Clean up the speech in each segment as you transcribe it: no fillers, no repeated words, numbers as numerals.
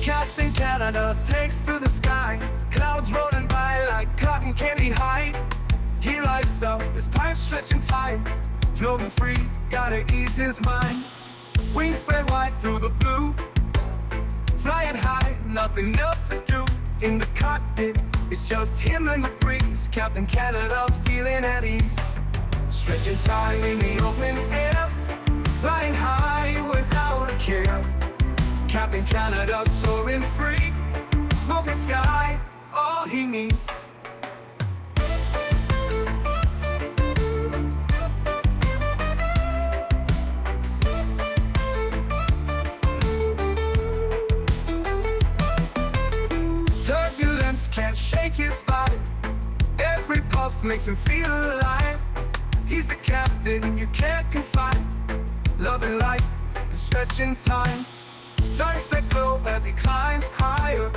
Captain Canada takes to the sky, clouds rolling by like cotton candy high. He lights up, his pipe stretching time, floating free, gotta ease his mind. Wings spread wide through the blue, flying high, nothing else to do. In the cockpit, it's just him and the breeze. Captain Canada feeling at ease, stretching time in the open air, flying high without a care. Captain Canada soaring free, smoking sky, all he needs. Turbulence can't shake his vibe, every puff makes him feel alive. He's the captain you can't confide, loving life and stretching time. Sunset glow as he climbs higher,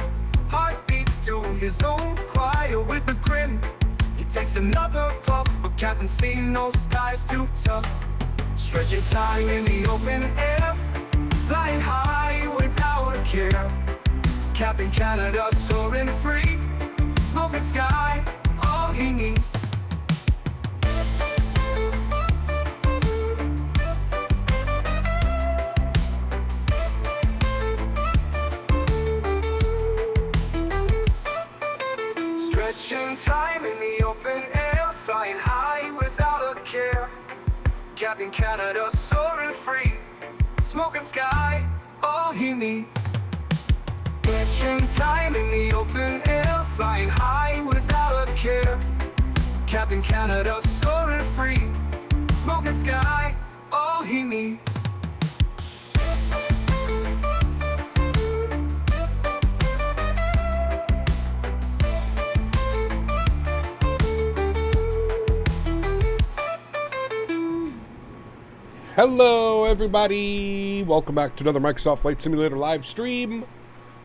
heart beats to his own choir. With a grin, he takes another puff, for Captain C, no sky's too tough. Stretching time in the open air, flying high without a care. Captain Canada soaring free, smoking sky, all he needs. Stretching time in the open air, flying high without a care. Captain Canada soaring free, smoking sky, all he needs. Stretching time in the open air, flying high without a care. Captain Canada soaring free, smoking sky, all he needs. Hello everybody, welcome back to another Microsoft Flight Simulator live stream.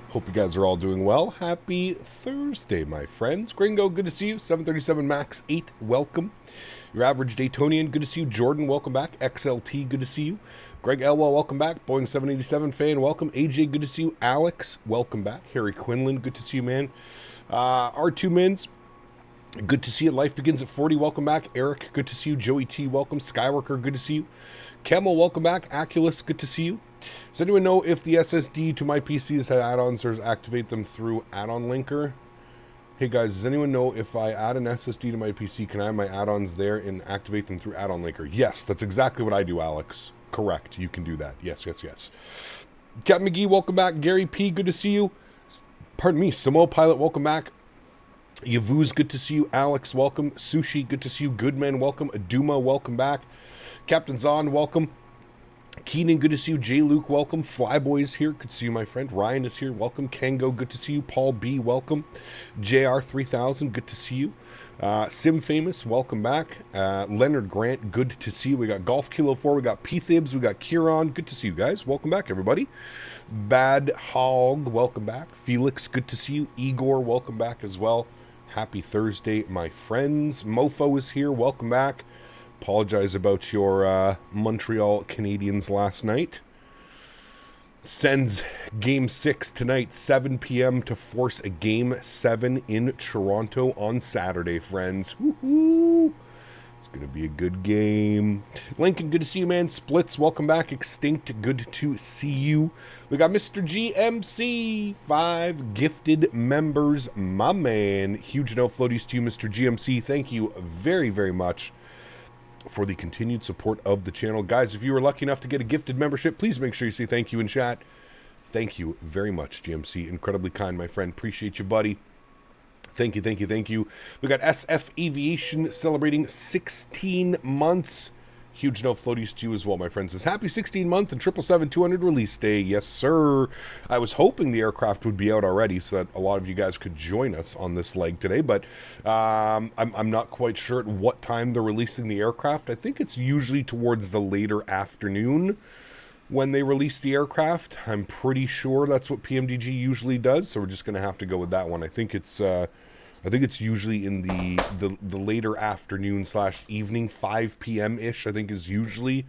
Hope you guys are all doing well. Happy Thursday, my friends. Gringo, good to see you. 737 Max 8, welcome. Your average Daytonian, good to see you. Jordan, welcome back. XLT, good to see you. Greg Elwell, welcome back. Boeing 787 fan, welcome. AJ, good to see you. Alex, welcome back. Harry Quinlan, good to see you, man. R2 Mins, good to see you. Life Begins at 40, welcome back. Eric, good to see you. Joey T, welcome. Skyworker, good to see you. Camel, welcome back. Aculus, good to see you. Does anyone know if the SSD to my PCs have add-ons or activate them through add-on linker? Hey guys, does anyone know if I add an SSD to my PC, can I have my add-ons there and activate them through add-on linker? Yes, that's exactly what I do, Alex. Correct, you can do that. Yes, yes, yes. Captain McGee, welcome back. Gary P, good to see you. Pardon me, Samo Pilot, welcome back. Yavuz, good to see you. Alex, welcome. Sushi, good to see you. Goodman, welcome. Aduma, welcome back. Captain Zahn, welcome. Keenan, good to see you. J. Luke, welcome. Flyboy's here, good to see you, my friend. Ryan is here, welcome. Kango, good to see you. Paul B, welcome. JR3000, good to see you. Sim Famous, welcome back. Leonard Grant, good to see you. We got Golf Kilo 4, we got P-Thibs, we got Kieran, good to see you guys. Welcome back, everybody. Bad Hog, welcome back. Felix, good to see you. Igor, welcome back as well. Happy Thursday, my friends. Mofo is here, welcome back. Apologize about your Montreal Canadiens last night. Sends Game 6 tonight, 7 p.m. to force a Game 7 in Toronto on Saturday, friends. Woohoo! It's going to be a good game. Lincoln, good to see you, man. Splits, welcome back. Extinct, good to see you. We got Mr. GMC, 5 gifted members, my man. Huge no floaties to you, Mr. GMC. Thank you very, very much for the continued support of the channel. Guys, if you were lucky enough to get a gifted membership, please make sure you say thank you in chat. Thank you very much, GMC. Incredibly kind, my friend. Appreciate you, buddy. Thank you, thank you, thank you. We got SF Aviation celebrating 16 months. Huge no floaties to you as well, my friends. Says happy 16-month and 777-200 release day. Yes, sir. I was hoping the aircraft would be out already so that a lot of you guys could join us on this leg today, but I'm not quite sure at what time they're releasing the aircraft. I think it's usually towards the later afternoon when they release the aircraft. I'm pretty sure that's what PMDG usually does, so we're just going to have to go with that one. I think it's I think it's usually in the later afternoon / evening, 5 p.m.-ish, I think is usually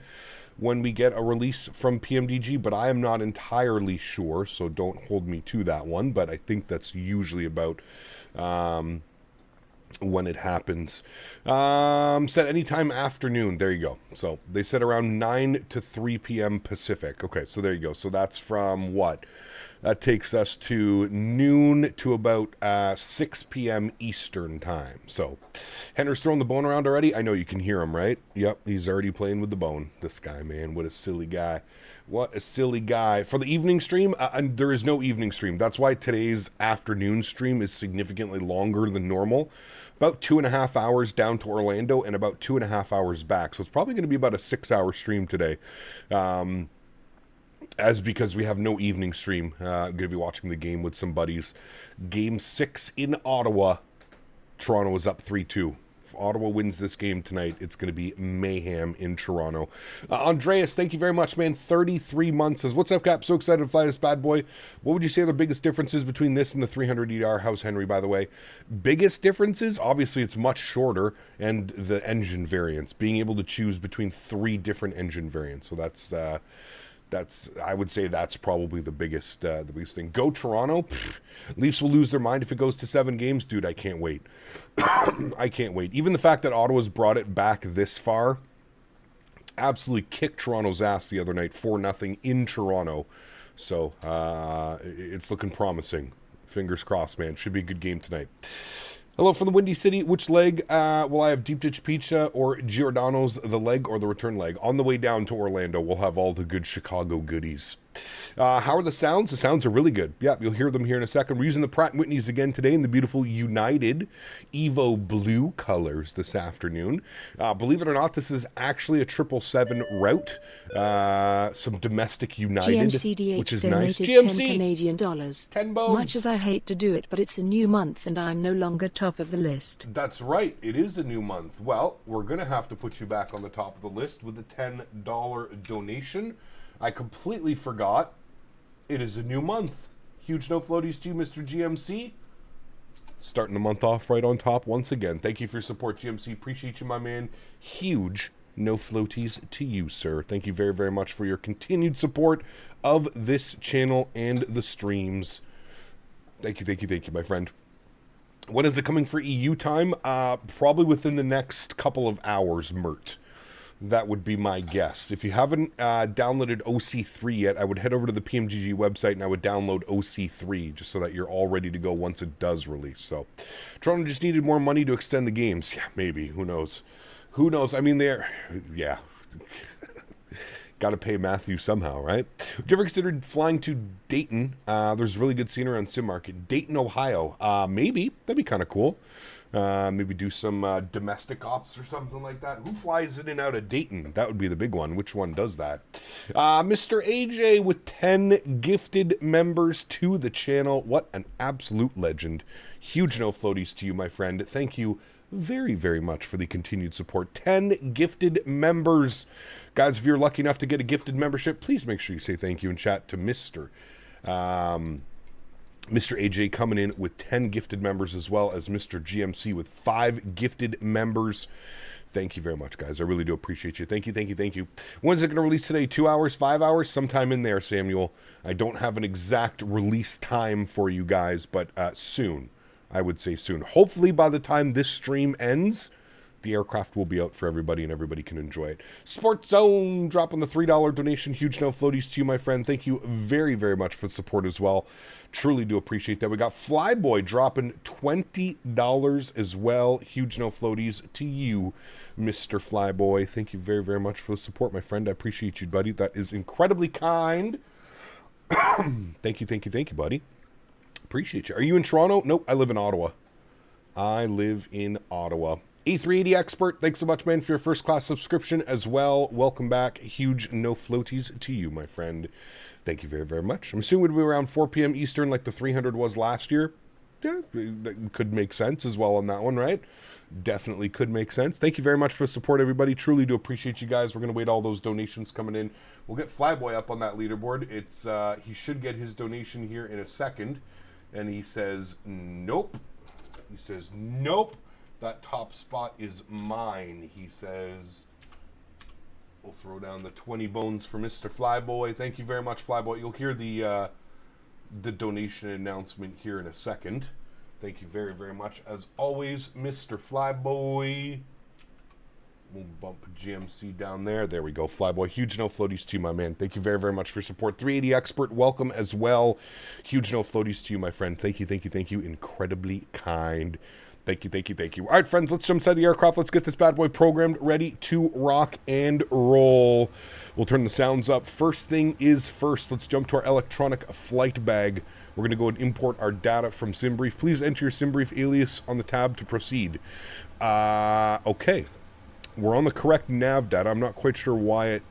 when we get a release from PMDG, but I am not entirely sure, so don't hold me to that one, but I think that's usually about when it happens. Said anytime afternoon. There you go. So they said around 9 to 3 p.m. Pacific. Okay, so there you go. So that's from what? That takes us to noon to about 6 p.m. Eastern time. So Henry's throwing the bone around already. I know you can hear him, right? Yep, he's already playing with the bone. This guy, man, what a silly guy. What a silly guy. For the evening stream, there is no evening stream. That's why today's afternoon stream is significantly longer than normal. About 2.5 hours down to Orlando and about 2.5 hours back. So it's probably going to be about a 6-hour stream today. As because we have no evening stream. I'm going to be watching the game with some buddies. Game 6 in Ottawa. Toronto is up 3-2. If Ottawa wins this game tonight, it's going to be mayhem in Toronto. Andreas, thank you very much, man. 33 months says, what's up, Cap? So excited to fly this bad boy. What would you say are the biggest differences between this and the 300ER? How's Henry, by the way? Biggest differences? Obviously, it's much shorter, and the engine variants. Being able to choose between 3 different engine variants. So that's I would say that's probably the biggest thing. Go Toronto. Pfft, Leafs will lose their mind if it goes to 7 games. Dude, I can't wait. I can't wait. Even the fact that Ottawa's brought it back this far, absolutely kicked Toronto's ass the other night, 4-0 in Toronto. So it's looking promising. Fingers crossed, man. Should be a good game tonight. Hello from the Windy City. Which leg will I have? Deep Ditch Pizza or Giordano's, the leg or the return leg? On the way down to Orlando, we'll have all the good Chicago goodies. How are the sounds? The sounds are really good. Yeah, you'll hear them here in a second. We're using the Pratt & Whitneys again today in the beautiful United Evo blue colors this afternoon. Believe it or not, this is actually a 777 route. Some domestic United, GMCDH which is donated nice. 10 Canadian dollars. 10 bones. Much as I hate to do it, but it's a new month and I'm no longer top of the list. That's right. It is a new month. Well, we're going to have to put you back on the top of the list with a $10 donation. I completely forgot. It is a new month. Huge no floaties to you, Mr. GMC. Starting the month off right on top once again. Thank you for your support, GMC. Appreciate you, my man. Huge no floaties to you, sir. Thank you very, very much for your continued support of this channel and the streams. Thank you, my friend. When is it coming for EU time? Probably within the next couple of hours, Mert. That would be my guess. If you haven't downloaded OC3 yet, I would head over to the PMDG website and I would download OC3 just so that you're all ready to go once it does release. So, Toronto just needed more money to extend the games. Yeah, maybe. Who knows? Who knows? I mean, yeah. Got to pay Matthew somehow, right? Have you ever considered flying to Dayton? There's really good scenery on Sim Market. Dayton, Ohio. Maybe. That'd be kind of cool. Maybe do some domestic ops or something like that. Who flies in and out of Dayton? That would be the big one. Which one does that? Mr. AJ with 10 gifted members to the channel. What an absolute legend. Huge no floaties to you, my friend. Thank you very, very much for the continued support. 10 gifted members. Guys, if you're lucky enough to get a gifted membership, please make sure you say thank you and chat to Mr. AJ coming in with 10 gifted members, as well as Mr. GMC with 5 gifted members. Thank you very much, guys. I really do appreciate you. Thank you. When is it going to release today? 2 hours, 5 hours? Sometime in there, Samuel. I don't have an exact release time for you guys, but soon. I would say soon. Hopefully by the time this stream ends, the aircraft will be out for everybody and everybody can enjoy it. Sports Zone dropping the $3 donation. Huge no floaties to you, my friend. Thank you very, very much for the support as well. Truly do appreciate that. We got Flyboy dropping $20 as well. Huge no floaties to you, Mr. Flyboy. Thank you very, very much for the support, my friend. I appreciate you, buddy. That is incredibly kind. Thank you, buddy. Appreciate you. Are you in Toronto? Nope, I live in Ottawa. A380 Expert, thanks so much, man, for your first class subscription as well. Welcome back. Huge no floaties to you, my friend. Thank you very, very much. I'm assuming it would be around 4 p.m. Eastern like the 300 was last year. Yeah, that could make sense as well on that one, right? Definitely could make sense. Thank you very much for the support, everybody. Truly do appreciate you guys. We're going to wait all those donations coming in. We'll get Flyboy up on that leaderboard. It's he should get his donation here in a second. And he says, nope. He says, nope, that top spot is mine. He says, we'll throw down the 20 bones for Mr. Flyboy. Thank you very much, Flyboy. You'll hear the donation announcement here in a second. Thank you very, very much. As always, Mr. Flyboy. We'll bump GMC down there. There we go, Flyboy. Huge no floaties to you, my man. Thank you very, very much for support. 380 Expert, welcome as well. Huge no floaties to you, my friend. Thank you, thank you, thank you. Incredibly kind. Thank you, thank you, thank you. All right, friends, let's jump inside the aircraft. Let's get this bad boy programmed, ready to rock and roll. We'll turn the sounds up. First thing is first. Let's jump to our electronic flight bag. We're going to go and import our data from SimBrief. Please enter your SimBrief alias on the tab to proceed. Okay. We're on the correct nav data. I'm not quite sure why it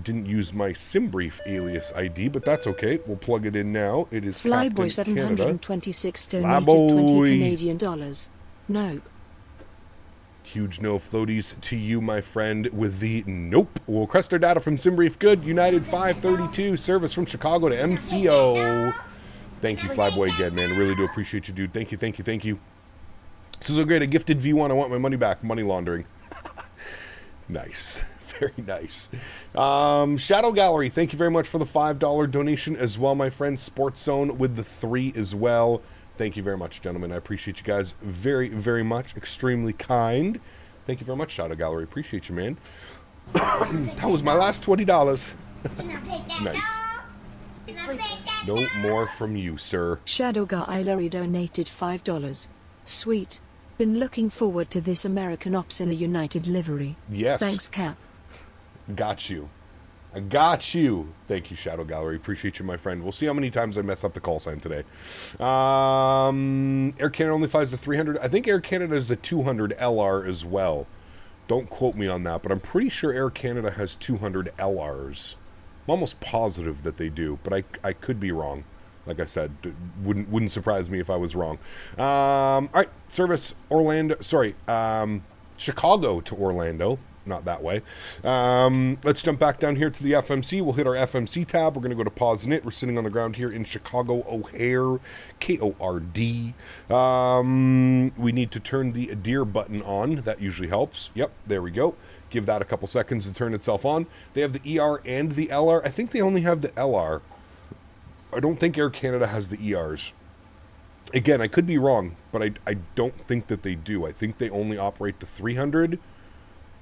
didn't use my SimBrief alias ID, but that's okay. We'll plug it in now. It is Flyboy Captain Canada. 726 donated Flyboy. 20 Canadian dollars. No. Huge no floaties to you, my friend, with the nope. We'll crest our data from SimBrief. Good. United 532. Service from Chicago to MCO. Thank you, Flyboy, again, man. Really do appreciate you, dude. Thank you, thank you, thank you. This is so great. A gifted V1. I want my money back. Money laundering. Nice. Very nice. Shadow Gallery, thank you very much for the $5 donation as well, my friend. Sports Zone with the 3 as well. Thank you very much, gentlemen. I appreciate you guys very, very much. Extremely kind. Thank you very much, Shadow Gallery. Appreciate you, man. That was my last $20. Nice. No more from you, sir. Shadow Gallery donated $5. Sweet. Been looking forward to this American Ops in a United livery. Yes. Thanks, Cap. Got you. I got you. Thank you, Shadow Gallery. Appreciate you, my friend. We'll see how many times I mess up the call sign today. Air Canada only flies the 300. I think Air Canada is the 200 LR as well. Don't quote me on that, but I'm pretty sure Air Canada has 200 LRs. I'm almost positive that they do, but I could be wrong. Like I said, wouldn't surprise me if I was wrong. All right, service Orlando. Sorry, Chicago to Orlando. Not that way. Let's jump back down here to the FMC. We'll hit our FMC tab. We're going to go to pause and it. We're sitting on the ground here in Chicago O'Hare, KORD. We need to turn the deer button on. That usually helps. Yep, there we go. Give that a couple seconds to turn itself on. They have the ER and the LR. I think they only have the LR. I don't think Air Canada has the ERs. Again, I could be wrong, but I don't think that they do. I think they only operate the 300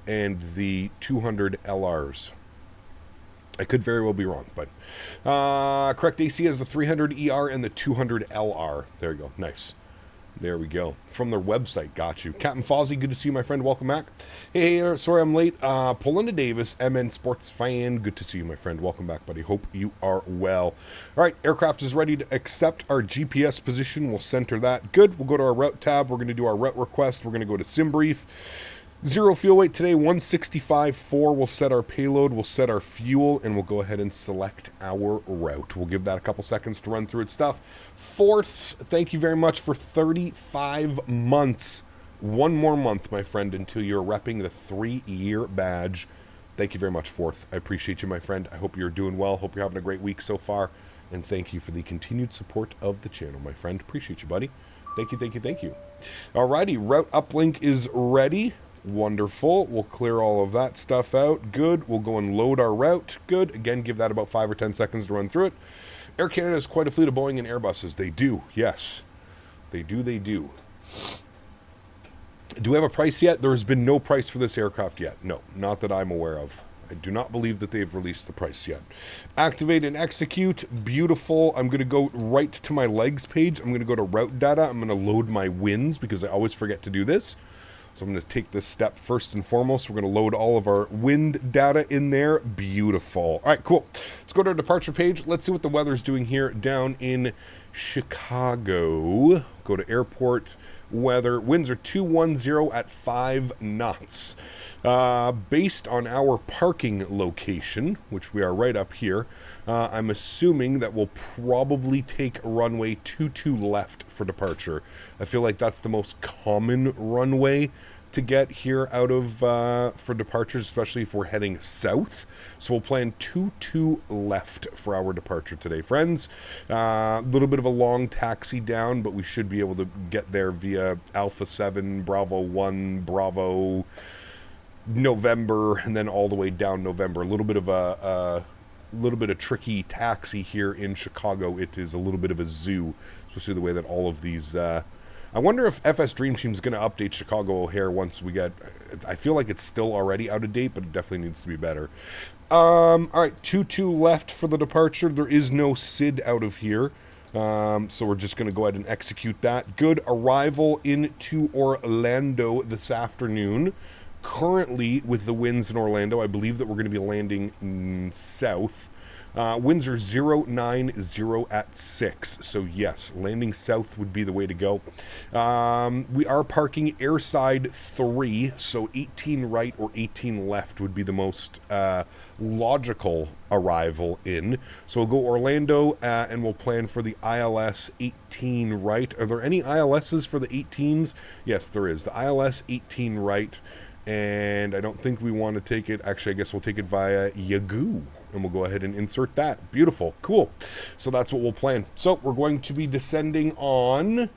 and the 200 LRs. I could very well be wrong, but correct AC has the 300 ER and the 200 LR. There you go. Nice. There we go. From their website. Got you. Captain Fozzie, good to see you, my friend. Welcome back. Hey, sorry I'm late. Paulinda Davis, MN Sports fan. Good to see you, my friend. Welcome back, buddy. Hope you are well. All right, aircraft is ready to accept our GPS position. We'll center that. Good. We'll go to our route tab. We're going to do our route request. We're going to go to SimBrief. 0 fuel weight today, 165.4. We'll set our payload, we'll set our fuel, and we'll go ahead and select our route. We'll give that a couple seconds to run through its stuff. Fourths, thank you very much for 35 months. One more month, my friend, until you're repping the 3-year badge. Thank you very much, Fourth. I appreciate you, my friend. I hope you're doing well. Hope you're having a great week so far. And thank you for the continued support of the channel, my friend. Appreciate you, buddy. Thank you, thank you, thank you. Alrighty, route uplink is ready. Wonderful. We'll clear all of that stuff out. Good. We'll go and load our route. Good. Again, give that about 5 or 10 seconds to run through it. Air Canada has quite a fleet of Boeing and Airbuses. They do. Yes. They do. They do. Do we have a price yet? There has been no price for this aircraft yet. No, not that I'm aware of. I do not believe that they've released the price yet. Activate and execute. Beautiful. I'm going to go right to my legs page. I'm going to go to route data. I'm going to load my wins because I always forget to do this. So I'm going to take this step first and foremost. We're going to load all of our wind data in there. Beautiful. All right, cool. Let's go to our departure page. Let's see what the weather's doing here down in Chicago. Go to airport weather. Winds are 210 at 5 knots. Based on our parking location, which we are right up here, I'm assuming that we'll probably take runway 22 left for departure. I feel like that's the most common runway to get here out of for departures, especially if we're heading south. So we'll plan 2-2 left for our departure today, friends. A little bit of a long taxi down, but we should be able to get there via Alpha 7, Bravo 1, Bravo November, and then all the way down November. A little bit of a tricky taxi here in Chicago. It is a little bit of a zoo, especially the way that all of these I wonder if FS Dream Team is going to update Chicago O'Hare once we get... I feel like it's still already out of date, but it definitely needs to be better. All right, 2-2 left for the departure. There is no SID out of here, so we're just going to go ahead and execute that. Good arrival into Orlando this afternoon. Currently, with the winds in Orlando, I believe that we're going to be landing south. Winds are 090 at 6, so yes, landing south would be the way to go. We are parking airside 3, so 18 right or 18 left would be the most logical arrival in. So we'll go Orlando, and we'll plan for the ILS 18 right. Are there any ILSs for the 18s? Yes, there is. The ILS 18 right, and I don't think we want to take it. Actually, I guess we'll take it via Yagoo. And we'll go ahead and insert that. Beautiful. Cool. So that's what we'll plan. So we're going to be descending on...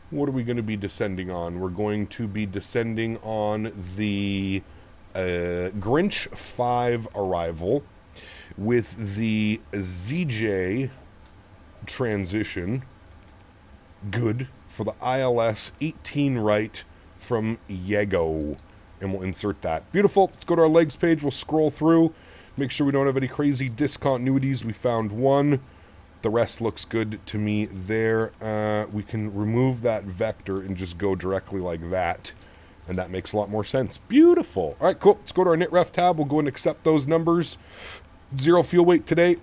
What are we going to be descending on? We're going to be descending on the Grinch 5 arrival with the ZJ transition. Good. For the ILS 18 right from Yego. And we'll insert that. Beautiful. Let's go to our legs page. We'll scroll through. Make sure we don't have any crazy discontinuities. We found one. The rest looks good to me there. We can remove that vector and just go directly like that. And that makes a lot more sense. Beautiful. All right, cool. Let's go to our NitRef tab. We'll go and accept those numbers. 0 fuel weight today.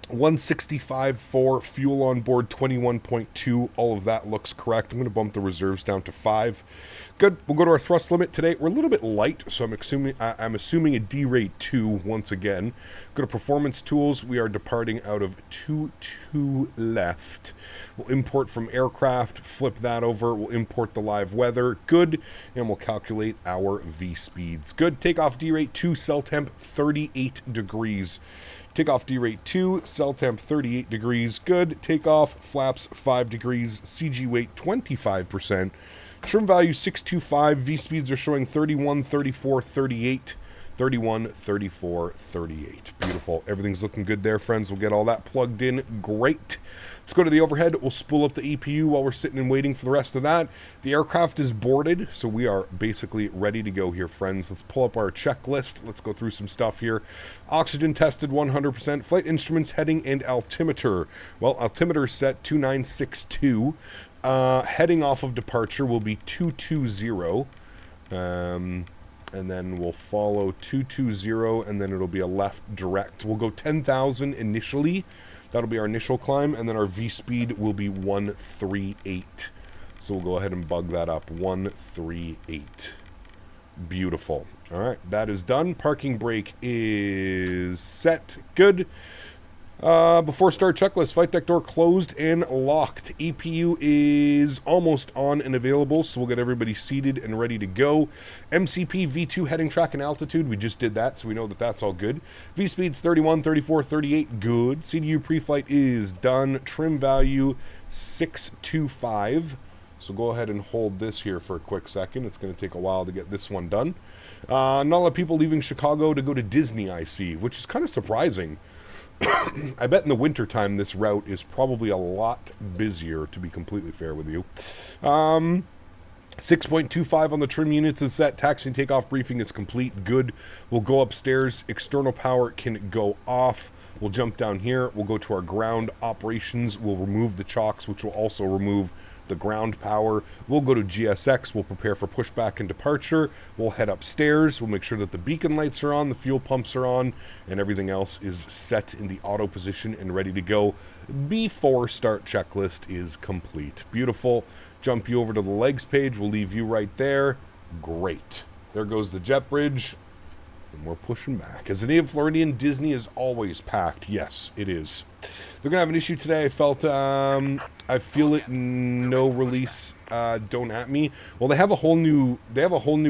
165 for fuel on board, 21.2. All of that looks correct. I'm going to bump the reserves down to 5. Good. We'll go to our thrust limit today. We're a little bit light, so I'm assuming a D rate 2 once again. Go to performance tools. We are departing out of 2-2 left. We'll import from aircraft, flip that over. We'll import the live weather. Good. And we'll calculate our V speeds. Good. Takeoff D rate 2, cell temp 38 degrees. Takeoff D rate 2, cell temp 38 degrees. Good. Takeoff, flaps 5 degrees. CG weight 25%. Trim value 625. V speeds are showing 31, 34, 38. 31, 34, 38. Beautiful. Everything's looking good there, friends. We'll get all that plugged in. Great. Let's go to the overhead. We'll spool up the EPU while we're sitting and waiting for the rest of that. The aircraft is boarded, so we are basically ready to go here, friends. Let's pull up our checklist. Let's go through some stuff here. Oxygen tested 100%. Flight instruments, heading, and altimeter. Well, altimeter set 2962. Heading off of departure will be 220. And then we'll follow 220, and then it'll be a left direct. We'll go 10,000 initially. That'll be our initial climb, and then our V speed will be 138. So we'll go ahead and bug that up. 138. Beautiful. All right, that is done. Parking brake is set. Good. Before start checklist, flight deck door closed and locked. EPU is almost on and available, so we'll get everybody seated and ready to go. MCP V2 heading track and altitude, we just did that, so we know that that's all good. V speeds 31, 34, 38, good. CDU pre-flight is done. Trim value 625. So go ahead and hold this here for a quick second. It's going to take a while to get this one done. Not a lot of people leaving Chicago to go to Disney, I see, which is kind of surprising. I bet in the wintertime this route is probably a lot busier, to be completely fair with you. 6.25 on the trim units is set. Taxi and takeoff briefing is complete. Good. We'll go upstairs. External power can go off. We'll jump down here. We'll go to our ground operations. We'll remove the chocks, which will also remove the ground power. We'll go to GSX. We'll prepare for pushback and departure. We'll head upstairs. We'll make sure that the beacon lights are on, the fuel pumps are on, and everything else is set in the auto position and ready to go before start checklist is complete. Beautiful. Jump you over to the legs page. We'll leave you right there. Great. There goes the jet bridge. And we're pushing back. As a native Floridian, Disney is always packed. Yes, it is. They're going to have an issue today. I feel it, no release, don't at me. Well, they have a whole new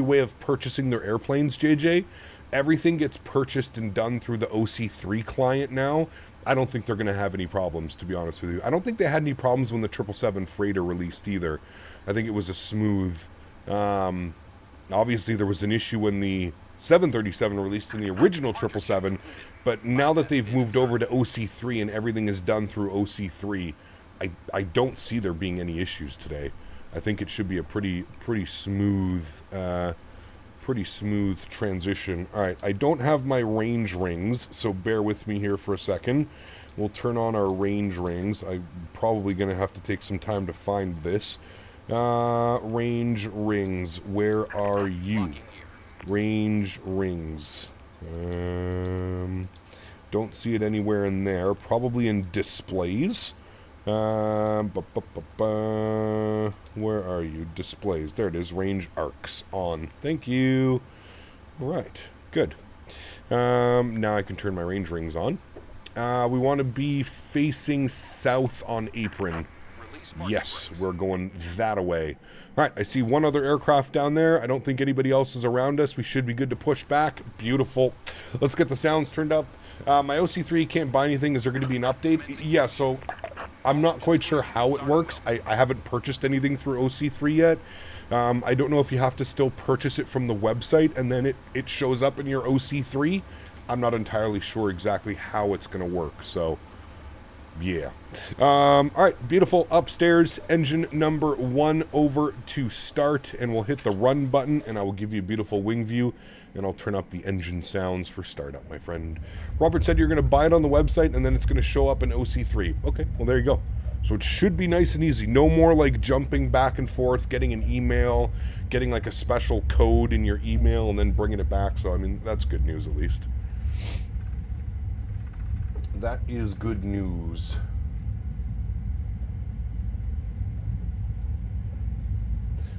way of purchasing their airplanes, JJ. Everything gets purchased and done through the OC3 client now. I don't think they're going to have any problems, to be honest with you. I don't think they had any problems when the 777 freighter released either. I think it was a smooth... obviously, there was an issue when the 737 released in the original 777, but now that they've moved over to OC3 and everything is done through OC3, I don't see there being any issues today. I think it should be a pretty smooth transition. All right, I don't have my range rings, so bear with me here for a second. We'll turn on our range rings. I'm probably going to have to take some time to find this. Range rings, where are you? Range rings. Don't see it anywhere in there. Probably in displays. Where are you? Displays. There it is. Range arcs on. Thank you. All right. Good. Now I can turn my range rings on. We want to be facing south on apron. Yes, we're going that away. All right, I see one other aircraft down there. I don't think anybody else is around us. We should be good to push back. Beautiful. Let's get the sounds turned up. My OC3 can't buy anything. Is there going to be an update? Yeah, so I'm not quite sure how it works. I haven't purchased anything through OC3 yet. I don't know if you have to still purchase it from the website and then it shows up in your OC3. I'm not entirely sure exactly how it's going to work, so... yeah. All right, beautiful. Upstairs, engine number 1 over to start, and we'll hit the run button, and I will give you a beautiful wing view, and I'll turn up the engine sounds for startup, my friend. Robert said you're going to buy it on the website, and then it's going to show up in OC3. Okay, well, there you go. So it should be nice and easy. No more, like, jumping back and forth, getting an email, getting, like, a special code in your email, and then bringing it back. So, I mean, that's good news, at least. That is good news.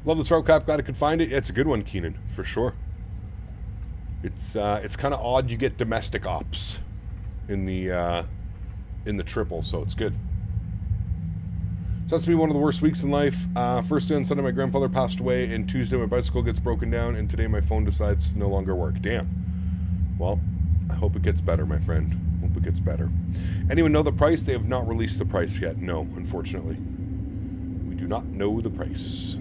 Love this route cap. Glad I could find it. Yeah, it's a good one, Keenan, for sure. It's kind of odd you get domestic ops in the triple, so it's good. So that's been one of the worst weeks in life. First day on Sunday, my grandfather passed away, and Tuesday my bicycle gets broken down, and today my phone decides to no longer work. Damn. Well, I hope it gets better, my friend. Hope it gets better. Anyone know the price? They have not released the price yet. No, unfortunately. We do not know the price.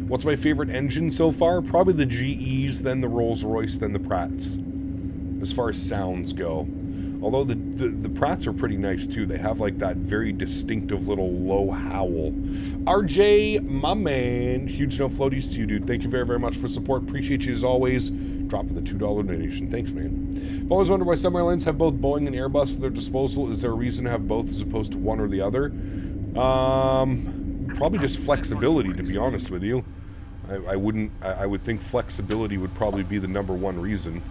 What's my favorite engine so far? Probably the GEs, then the Rolls-Royce, then the Pratts. As far as sounds go. Although the Pratts are pretty nice too. They have like that very distinctive little low howl. RJ, my man. Huge no floaties to you, dude. Thank you very, very much for support. Appreciate you as always. Dropping the $2 donation. Thanks, man. I've always wondered why some airlines have both Boeing and Airbus at their disposal. Is there a reason to have both as opposed to one or the other? Probably just flexibility, to be honest with you. I would think flexibility would probably be the #1 reason.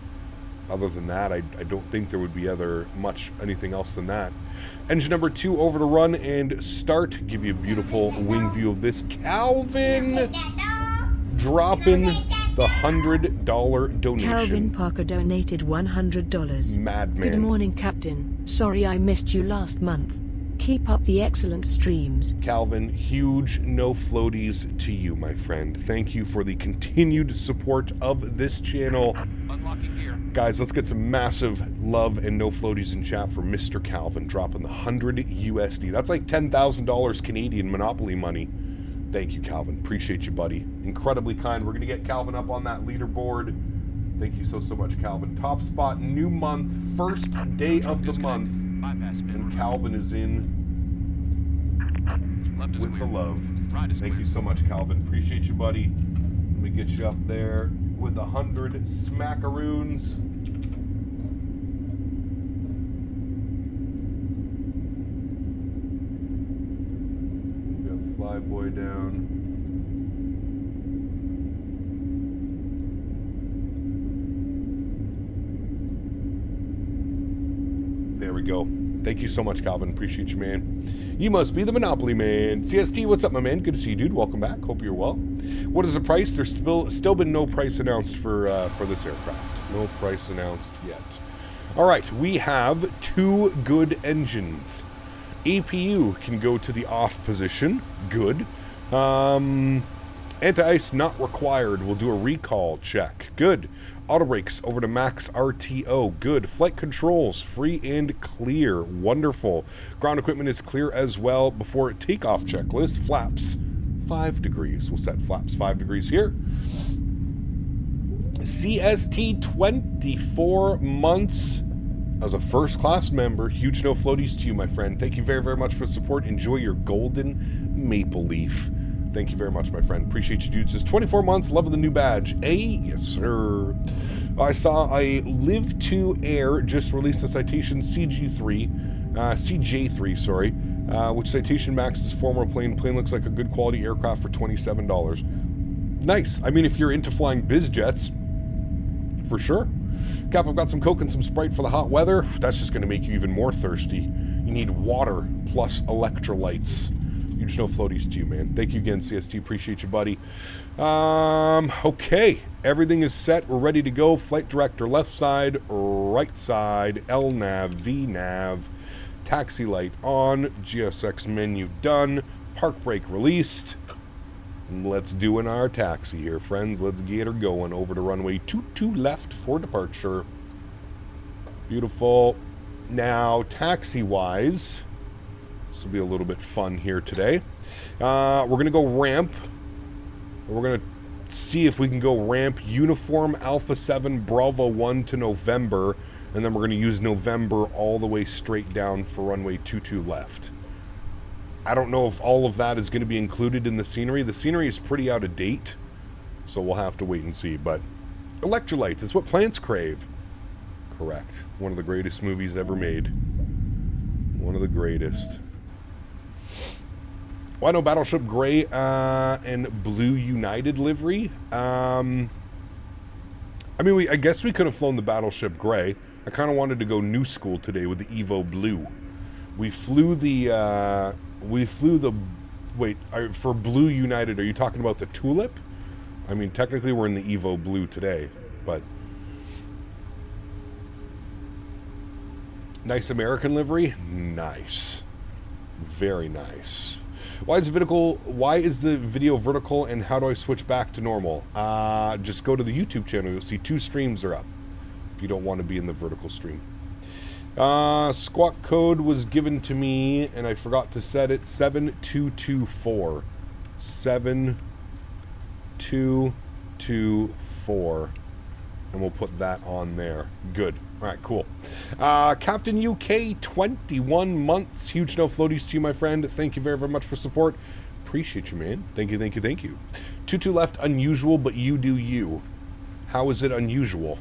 Other than that, I don't think there would be anything else than that. Engine number 2 over to run and start. Give you a beautiful wing view of this. Calvin dropping the $100 donation. Calvin Parker donated $100. Madman. Good morning, Captain. Sorry I missed you last month. Keep up the excellent streams. Calvin, huge no floaties to you, my friend. Thank you for the continued support of this channel. Unlocking here. Guys, let's get some massive love and no floaties in chat for Mr. Calvin, dropping the 100 USD. That's like $10,000 Canadian Monopoly money. Thank you, Calvin. Appreciate you, buddy. Incredibly kind. We're going to get Calvin up on that leaderboard. Thank you so much, Calvin. Top spot, new month, first day of the month. And Calvin is in with the love. Thank you so much, Calvin. Appreciate you, buddy. Let me get you up there with 100 smackaroons. We got Flyboy down. There we go. Thank you so much, Calvin. Appreciate you, man. You must be the Monopoly man. CST, what's up, my man? Good to see you, dude. Welcome back. Hope you're well. What is the price? There's still been no price announced for this aircraft. No price announced yet. All right, we have 2 good engines. APU can go to the off position. Good. Anti-ice not required. We'll do a recall check. Good. Auto brakes over to max RTO. Good. Flight controls free and clear. Wonderful. Ground equipment is clear as well. Before takeoff checklist, flaps 5 degrees. We'll set flaps 5 degrees here. CST 24 months as a first class member. Huge no floaties to you, my friend. Thank you very, very much for the support. Enjoy your golden maple leaf. Thank you very much, my friend. Appreciate you, dude. Says 24 months. Love of the new badge. Yes, sir. I saw a Live to Air just released a Citation CJ3, sorry, which Citation maxes former plane. Plane looks like a good quality aircraft for $27. Nice. I mean, if you're into flying biz jets, for sure. Cap, I've got some Coke and some Sprite for the hot weather. That's just going to make you even more thirsty. You need water plus electrolytes. Huge no floaties to you, man. Thank you again, CST. Appreciate you, buddy. Okay. Everything is set. We're ready to go. Flight director, left side, right side, LNAV, VNAV, taxi light on, GSX menu done, park brake released. Let's do our taxi here, friends. Let's get her going over to runway 22 left for departure. Beautiful. Now, taxi-wise, this will be a little bit fun here today. We're going to go ramp. We're going to see if we can go ramp Uniform Alpha 7 Bravo 1 to November, and then we're going to use November all the way straight down for runway 22 left. I don't know if all of that is going to be included in the scenery. The scenery is pretty out of date, so we'll have to wait and see. But electrolytes is what plants crave. Correct. One of the greatest movies ever made. One of the greatest. Why no Battleship Gray and Blue United livery? I mean, I guess we could have flown the Battleship Gray. I kind of wanted to go new school today with the Evo Blue. We flew the... wait, for Blue United, are you talking about the Tulip? I mean, technically we're in the Evo Blue today, but... Nice American livery? Nice. Very nice. Why is the video vertical, and how do I switch back to normal? Just go to the YouTube channel. You'll see 2 streams are up if you don't want to be in the vertical stream. Squawk code was given to me, and I forgot to set it. 7224. 7224. And we'll put that on there. Good. All right, cool. Captain UK, 21 months. Huge no floaties to you, my friend. Thank you very, very much for support. Appreciate you, man. Thank you, thank you, thank you. 22 left, unusual, but you do you. How is it unusual?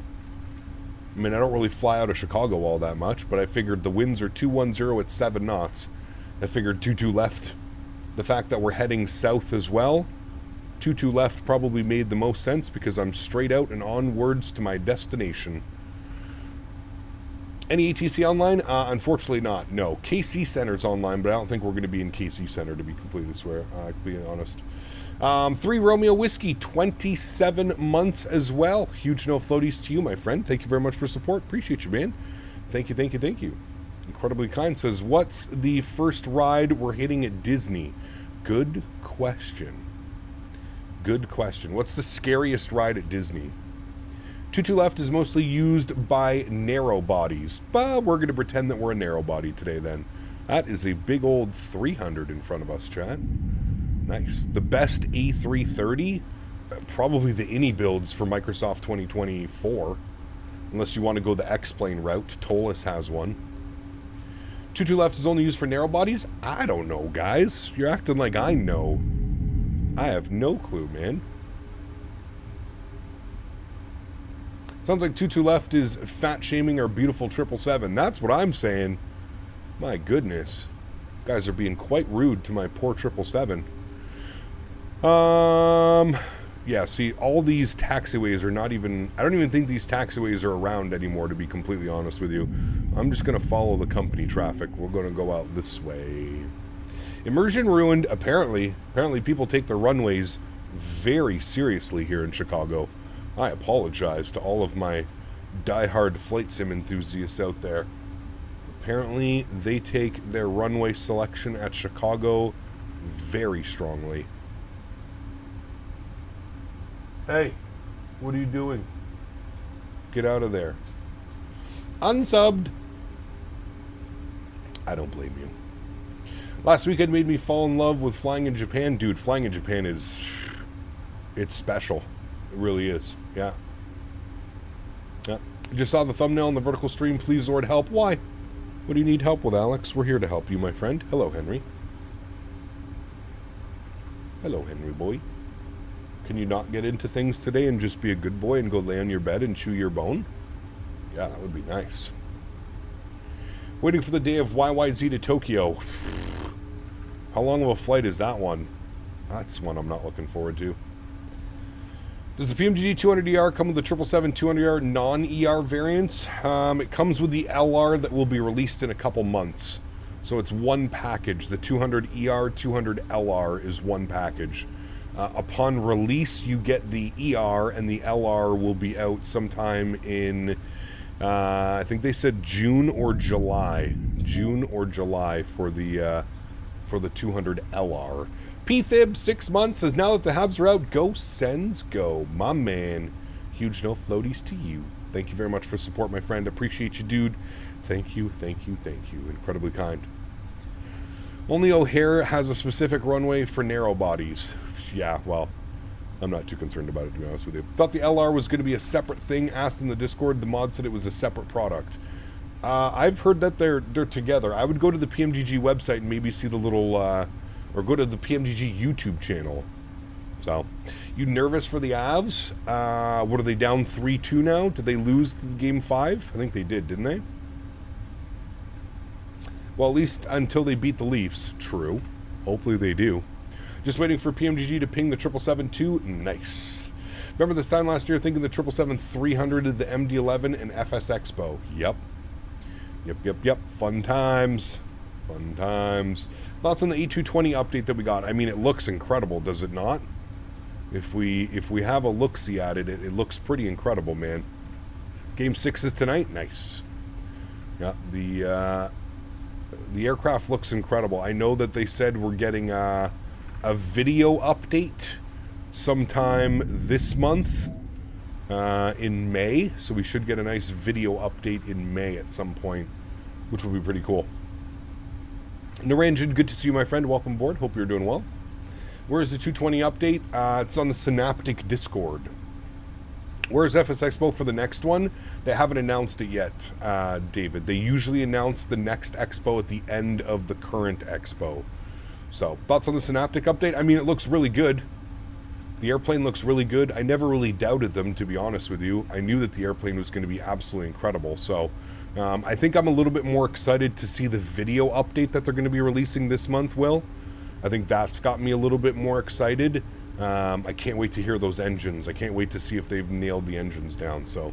I mean, I don't really fly out of Chicago all that much, but I figured the winds are 210 at 7 knots. I figured 22 left. The fact that we're heading south as well, 22 left probably made the most sense because I'm straight out and onwards to my destination. Any ATC online? Unfortunately not, no. KC Center's online, but I don't think we're going to be in KC Center, to be completely honest. 3 Romeo Whiskey, 27 months as well. Huge no floaties to you, my friend. Thank you very much for support. Appreciate you, man. Thank you, thank you, thank you. Incredibly kind. Says, what's the first ride we're hitting at Disney? Good question. Good question. What's the scariest ride at Disney? 22 left is mostly used by narrow bodies, but we're going to pretend that we're a narrow body today then. That is a big old 300 in front of us, Chad. Nice. The best A330? Probably the Innie builds for Microsoft 2024. Unless you want to go the X-Plane route. Tolis has one. 22 left is only used for narrow bodies? I don't know, guys. You're acting like I know. I have no clue, man. Sounds like 22 left is fat shaming our beautiful 777. That's what I'm saying. My goodness. You guys are being quite rude to my poor 777. Yeah, see, all these taxiways are not even... I don't even think these taxiways are around anymore, to be completely honest with you. I'm just going to follow the company traffic. We're going to go out this way. Immersion ruined. Apparently people take their runways very seriously here in Chicago. I apologize to all of my diehard flight sim enthusiasts out there. Apparently, they take their runway selection at Chicago very strongly. Hey, what are you doing? Get out of there. Unsubbed. I don't blame you. Last weekend made me fall in love with flying in Japan. Dude, flying in Japan is... it's special. It really is. Yeah. Yeah. Just saw the thumbnail on the vertical stream. Please, Lord, help. Why? What do you need help with, Alex? We're here to help you, my friend. Hello, Henry. Hello, Henry boy. Can you not get into things today and just be a good boy and go lay on your bed and chew your bone? Yeah, that would be nice. Waiting for the day of YYZ to Tokyo. How long of a flight is that one? That's one I'm not looking forward to. Does the PMDG 200ER come with the 777-200ER non-ER variants? It comes with the LR that will be released in a couple months. So it's one package. The 200ER, 200LR is one package. Upon release, you get the ER, and the LR will be out sometime in, I think they said June or July. June or July for the 200LR. PThib, 6 months, says, now that the Habs are out, go Sens go. My man. Huge no floaties to you. Thank you very much for support, my friend. Appreciate you, dude. Thank you, thank you, thank you. Incredibly kind. Only O'Hare has a specific runway for narrow bodies. Yeah, well, I'm not too concerned about it, to be honest with you. Thought the LR was going to be a separate thing. Asked in the Discord. The mod said it was a separate product. I've heard that they're together. I would go to the PMDG website and maybe see the little... or go to the PMDG YouTube channel. So, you nervous for the Avs? What are they, down 3-2 now? Did they lose the game 5? I think they did, didn't they? Well, at least until they beat the Leafs. True. Hopefully they do. Just waiting for PMDG to ping the 777-2. Nice. Remember this time last year thinking the 777-300 did the MD-11 and FS Expo? Yep. Yep. Fun times. Fun times. Thoughts on the A220 update that we got? I mean, it looks incredible, does it not? If we have a look-see at it, it looks pretty incredible, man. Game 6 is tonight. Nice. Yeah, the aircraft looks incredible. I know that they said we're getting a video update sometime this month in May, so we should get a nice video update in May at some point, which would be pretty cool. Naranjan, good to see you, my friend. Welcome aboard. Hope you're doing well. Where's the 220 update? It's on the Synaptic Discord. Where's FS Expo for the next one? They haven't announced it yet, David. They usually announce the next expo at the end of the current expo. So, thoughts on the Synaptic update? I mean, it looks really good. The airplane looks really good. I never really doubted them, to be honest with you. I knew that the airplane was going to be absolutely incredible. So, I think I'm a little bit more excited to see the video update that they're going to be releasing this month, Will. I think that's got me a little bit more excited. I can't wait to hear those engines. I can't wait to see if they've nailed the engines down. So,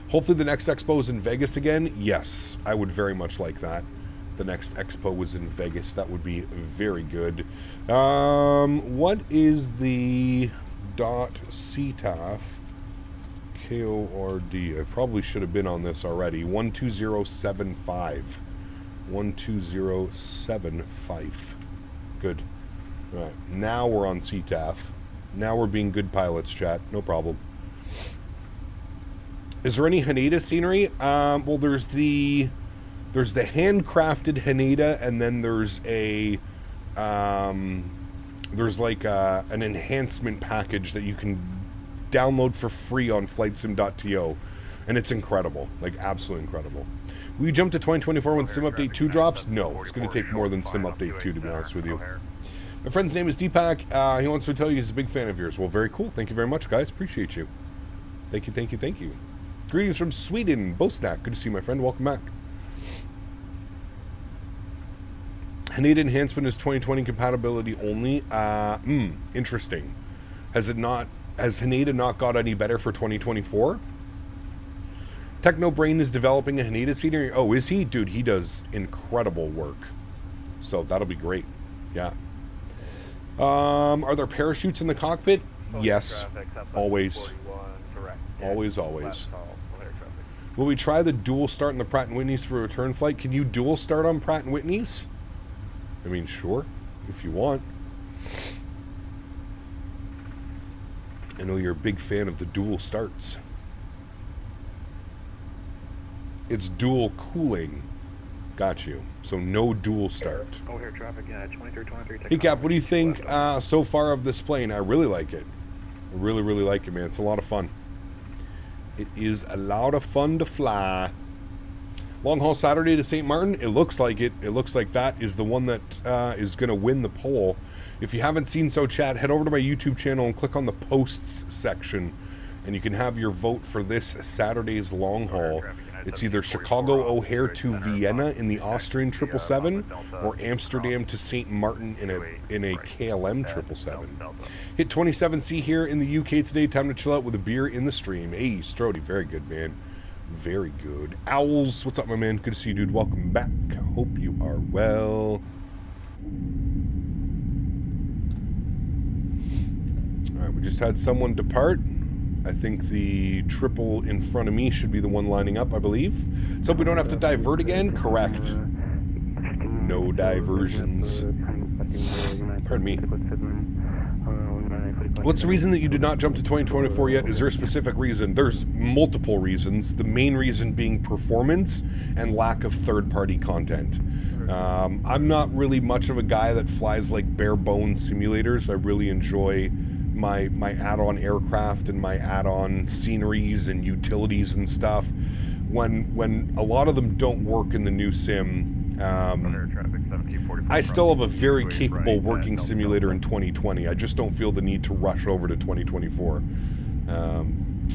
hopefully the next expo is in Vegas again. Yes, I would very much like that. The next expo was in Vegas. That would be very good. What is the .CTAF? KORD. I probably should have been on this already. 12075. 12075. Good. All right. Now we're on CTAF. Now we're being good pilots, chat. No problem. Is there any Haneda scenery? Well, there's the handcrafted Haneda, and then there's a there's like an enhancement package that you can download for free on flightsim.to, and it's incredible, like absolutely incredible. Will you jump to 2024 when Sim Update 2 drops? No, it's going to take more than Sim Update 2, to be honest with you. My friend's name is Deepak. He wants to tell you he's a big fan of yours. Well, very cool. Thank you very much, guys. Appreciate you. Thank you, thank you, thank you. Greetings from Sweden, Bosnack. Good to see you, my friend. Welcome back. Haneda enhancement is 2020 compatibility only. Interesting. Has Haneda not got any better for 2024? TechnoBrain is developing a Haneda scenery. Oh, is he? Dude, he does incredible work. So that'll be great. Yeah. Are there parachutes in the cockpit? Yes. Always. Always. Will we try the dual start in the Pratt & Whitney's for a return flight? Can you dual start on Pratt & Whitney's? I mean, sure, if you want. I know you're a big fan of the dual starts. It's dual cooling. Got you. So no dual start. O'Hare traffic, 2323. Hey Cap, what do you think so far of this plane? I really like it. I really, really like it, man. It's a lot of fun. It is a lot of fun to fly. Long haul Saturday to St. Martin. It looks like it. It looks like that is the one that is going to win the poll. If you haven't seen so, chat, head over to my YouTube channel and click on the posts section, and you can have your vote for this Saturday's long haul. It's either Chicago O'Hare to Vienna in the Austrian 777 or Amsterdam to St. Martin in a KLM 777. Hit 27C here in the UK today. Time to chill out with a beer in the stream. Hey, Strody, very good, man. Very good. Owls, what's up, my man? Good to see you, dude. Welcome back. Hope you are well. All right, we just had someone depart. I think the triple in front of me should be the one lining up, I believe. Let's hope we don't have to divert again. Correct. No diversions. Pardon me. What's the reason that you did not jump to 2024 yet? Is there a specific reason? There's multiple reasons. The main reason being performance and lack of third-party content. I'm not really much of a guy that flies like bare-bones simulators. I really enjoy my add-on aircraft and my add-on sceneries and utilities and stuff. When a lot of them don't work in the new sim, I still have a very capable working simulator in 2020. I just don't feel the need to rush over to 2024.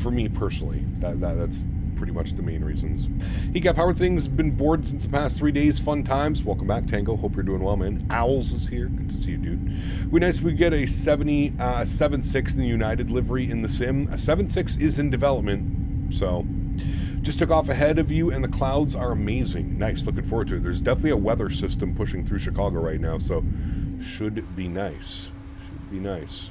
For me personally, that's pretty much the main reasons. He got power things, been bored since the past 3 days. Fun times. Welcome back, Tango. Hope you're doing well, man. Owls is here. Good to see you, dude. We nice if we get a 7.6 in the United livery in the sim. A 7.6 is in development, so just took off ahead of you, and the clouds are amazing. Nice. Looking forward to it. There's definitely a weather system pushing through Chicago right now, so should be nice. Should be nice.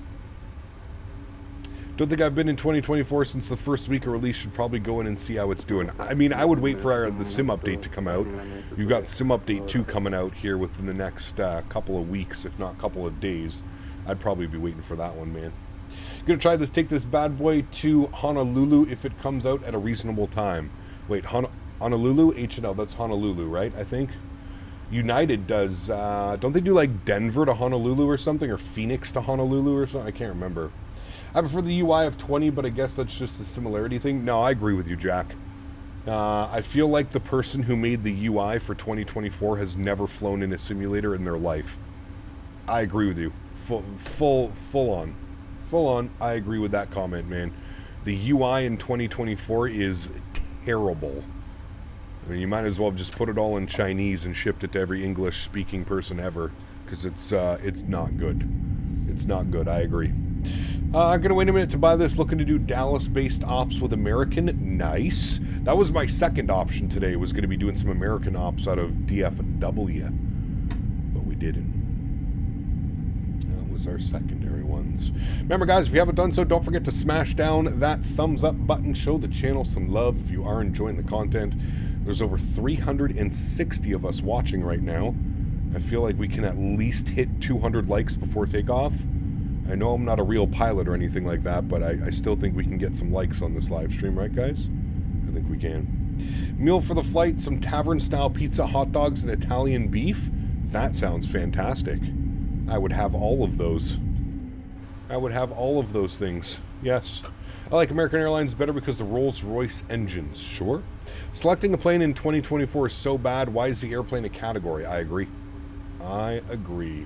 Don't think I've been in 2024 since the first week of release. Should probably go in and see how it's doing. I mean, I would wait for the sim update to come out. You've got sim update 2 coming out here within the next couple of weeks, if not couple of days. I'd probably be waiting for that one, man. Gonna try this. Take this bad boy to Honolulu if it comes out at a reasonable time. Wait, Honolulu? H&L, that's Honolulu, right? I think. United does, don't they do like Denver to Honolulu or something? Or Phoenix to Honolulu or something? I can't remember. I prefer the UI of 20, but I guess that's just a similarity thing. No, I agree with you, Jack. I feel like the person who made the UI for 2024 has never flown in a simulator in their life. I agree with you. Full on. I agree with that comment, man. The UI in 2024 is terrible. I mean, you might as well have just put it all in Chinese and shipped it to every English-speaking person ever, because it's not good. It's not good. I agree. I'm going to wait a minute to buy this. Looking to do Dallas-based ops with American. Nice. That was my second option today, was going to be doing some American ops out of DFW. But we didn't. That was our secondary ones. Remember, guys, if you haven't done so, don't forget to smash down that thumbs up button. Show the channel some love if you are enjoying the content. There's over 360 of us watching right now. I feel like we can at least hit 200 likes before takeoff. I know I'm not a real pilot or anything like that, but I still think we can get some likes on this live stream, right, guys? I think we can. Meal for the flight, some tavern-style pizza, hot dogs, and Italian beef. That sounds fantastic. I would have all of those. I would have all of those things. Yes. I like American Airlines better because the Rolls-Royce engines. Sure. Selecting a plane in 2024 is so bad. Why is the airplane a category? I agree. I agree.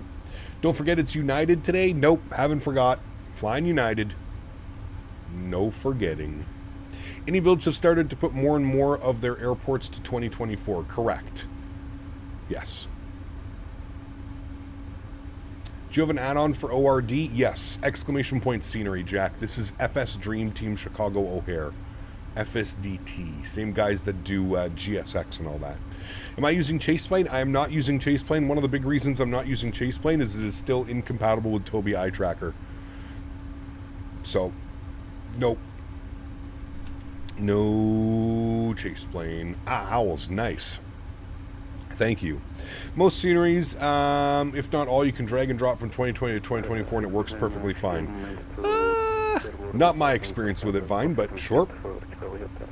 Don't forget it's United today. Nope, haven't forgot. Flying United. No forgetting. Any builds have started to put more and more of their airports to 2024. Correct. Yes. Do you have an add-on for ORD? Yes. Exclamation point scenery, Jack. This is FS Dream Team Chicago O'Hare. FSDT. Same guys that do GSX and all that. Am I using Chaseplane? I am not using Chaseplane. One of the big reasons I'm not using Chaseplane is it is still incompatible with Tobii Eye Tracker. So, nope. No chase plane. Ah, owls, nice. Thank you. Most sceneries, if not all, you can drag and drop from 2020 to 2024 and it works perfectly fine. Not my experience with it, Vine, but sure.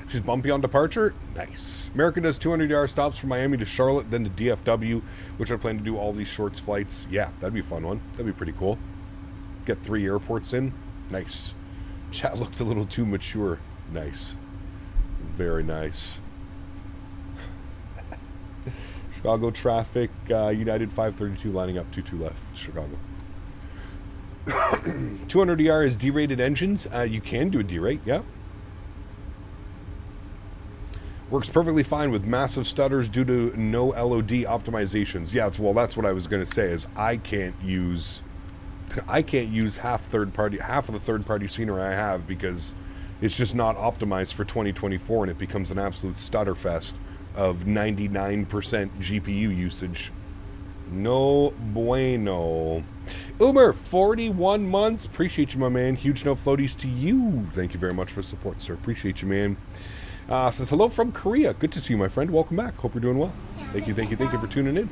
She's bumpy on departure. Nice. America does 200-yard stops from Miami to Charlotte, then to DFW, which I plan to do all these shorts flights. Yeah, that'd be a fun one. That'd be pretty cool. Get 3 airports in. Nice. Chat looked a little too mature. Nice. Very nice. Chicago traffic, United 532 lining up 22 left, Chicago. 200ER is D-rated engines. You can do a D-rate, yeah. Works perfectly fine with massive stutters due to no LOD optimizations. Yeah, well, that's what I was going to say. Is I can't use half of the third-party scenery I have because it's just not optimized for 2024, and it becomes an absolute stutter fest of 99% GPU usage. No bueno. Umer, 41 months. Appreciate you, my man. Huge no floaties to you. Thank you very much for support, sir. Appreciate you, man. Says hello from Korea. Good to see you, my friend. Welcome back. Hope you're doing well. Thank you for tuning in.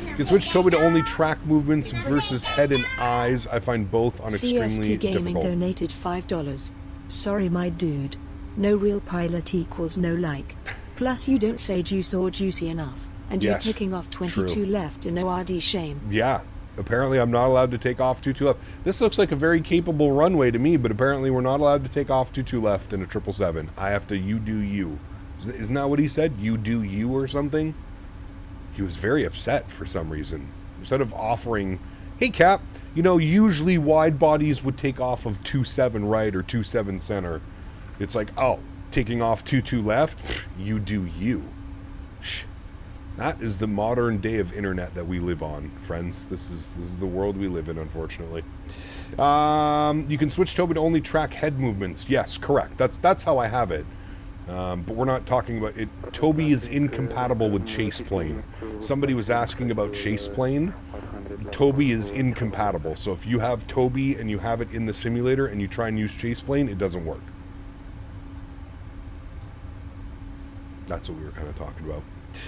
You can switch Toby to only track movements versus head and eyes. I find both on extremely CST Gaming difficult. donated $5. Sorry, my dude. No real pilot equals no like. Plus, you don't say juice or juicy enough. And you're Yes, taking off 22 true. left in ORD shame. Yeah. Apparently, I'm not allowed to take off 22 left. This looks like a very capable runway to me, but apparently we're not allowed to take off 22 left in a 777. I have to you do you. Isn't that what he said? You do you or something? He was very upset for some reason. Instead of offering, hey, Cap, you know, usually wide bodies would take off of 27 right or 27 center. It's like, oh, taking off 22 left? You do you. That is the modern day of internet that we live on, friends. This is the world we live in, unfortunately. You can switch Toby to only track head movements. Yes, correct. That's how I have it. But we're not talking about it. Toby is incompatible with chase plane. Somebody was asking about chase plane. Toby is incompatible. So if you have Toby and you have it in the simulator and you try and use chase plane, it doesn't work. That's what we were kind of talking about.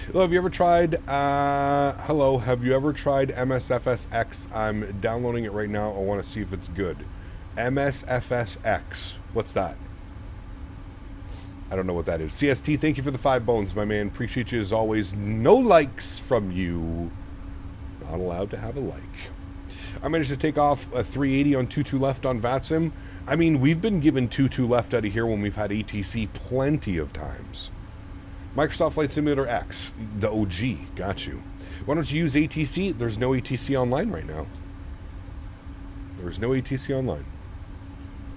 Hello, have you ever tried, have you ever tried MSFSX? I'm downloading it right now. I want to see if it's good. MSFSX. What's that? I don't know what that is. CST, thank you for the 5 bones, my man. Appreciate you as always. No likes from you. Not allowed to have a like. I managed to take off a 380 on 22 left on VATSIM. I mean, we've been given 22 left out of here when we've had ATC plenty of times. Microsoft Flight Simulator X, the OG, got you. Why don't you use ATC? There's no ATC online right now. There's no ATC online.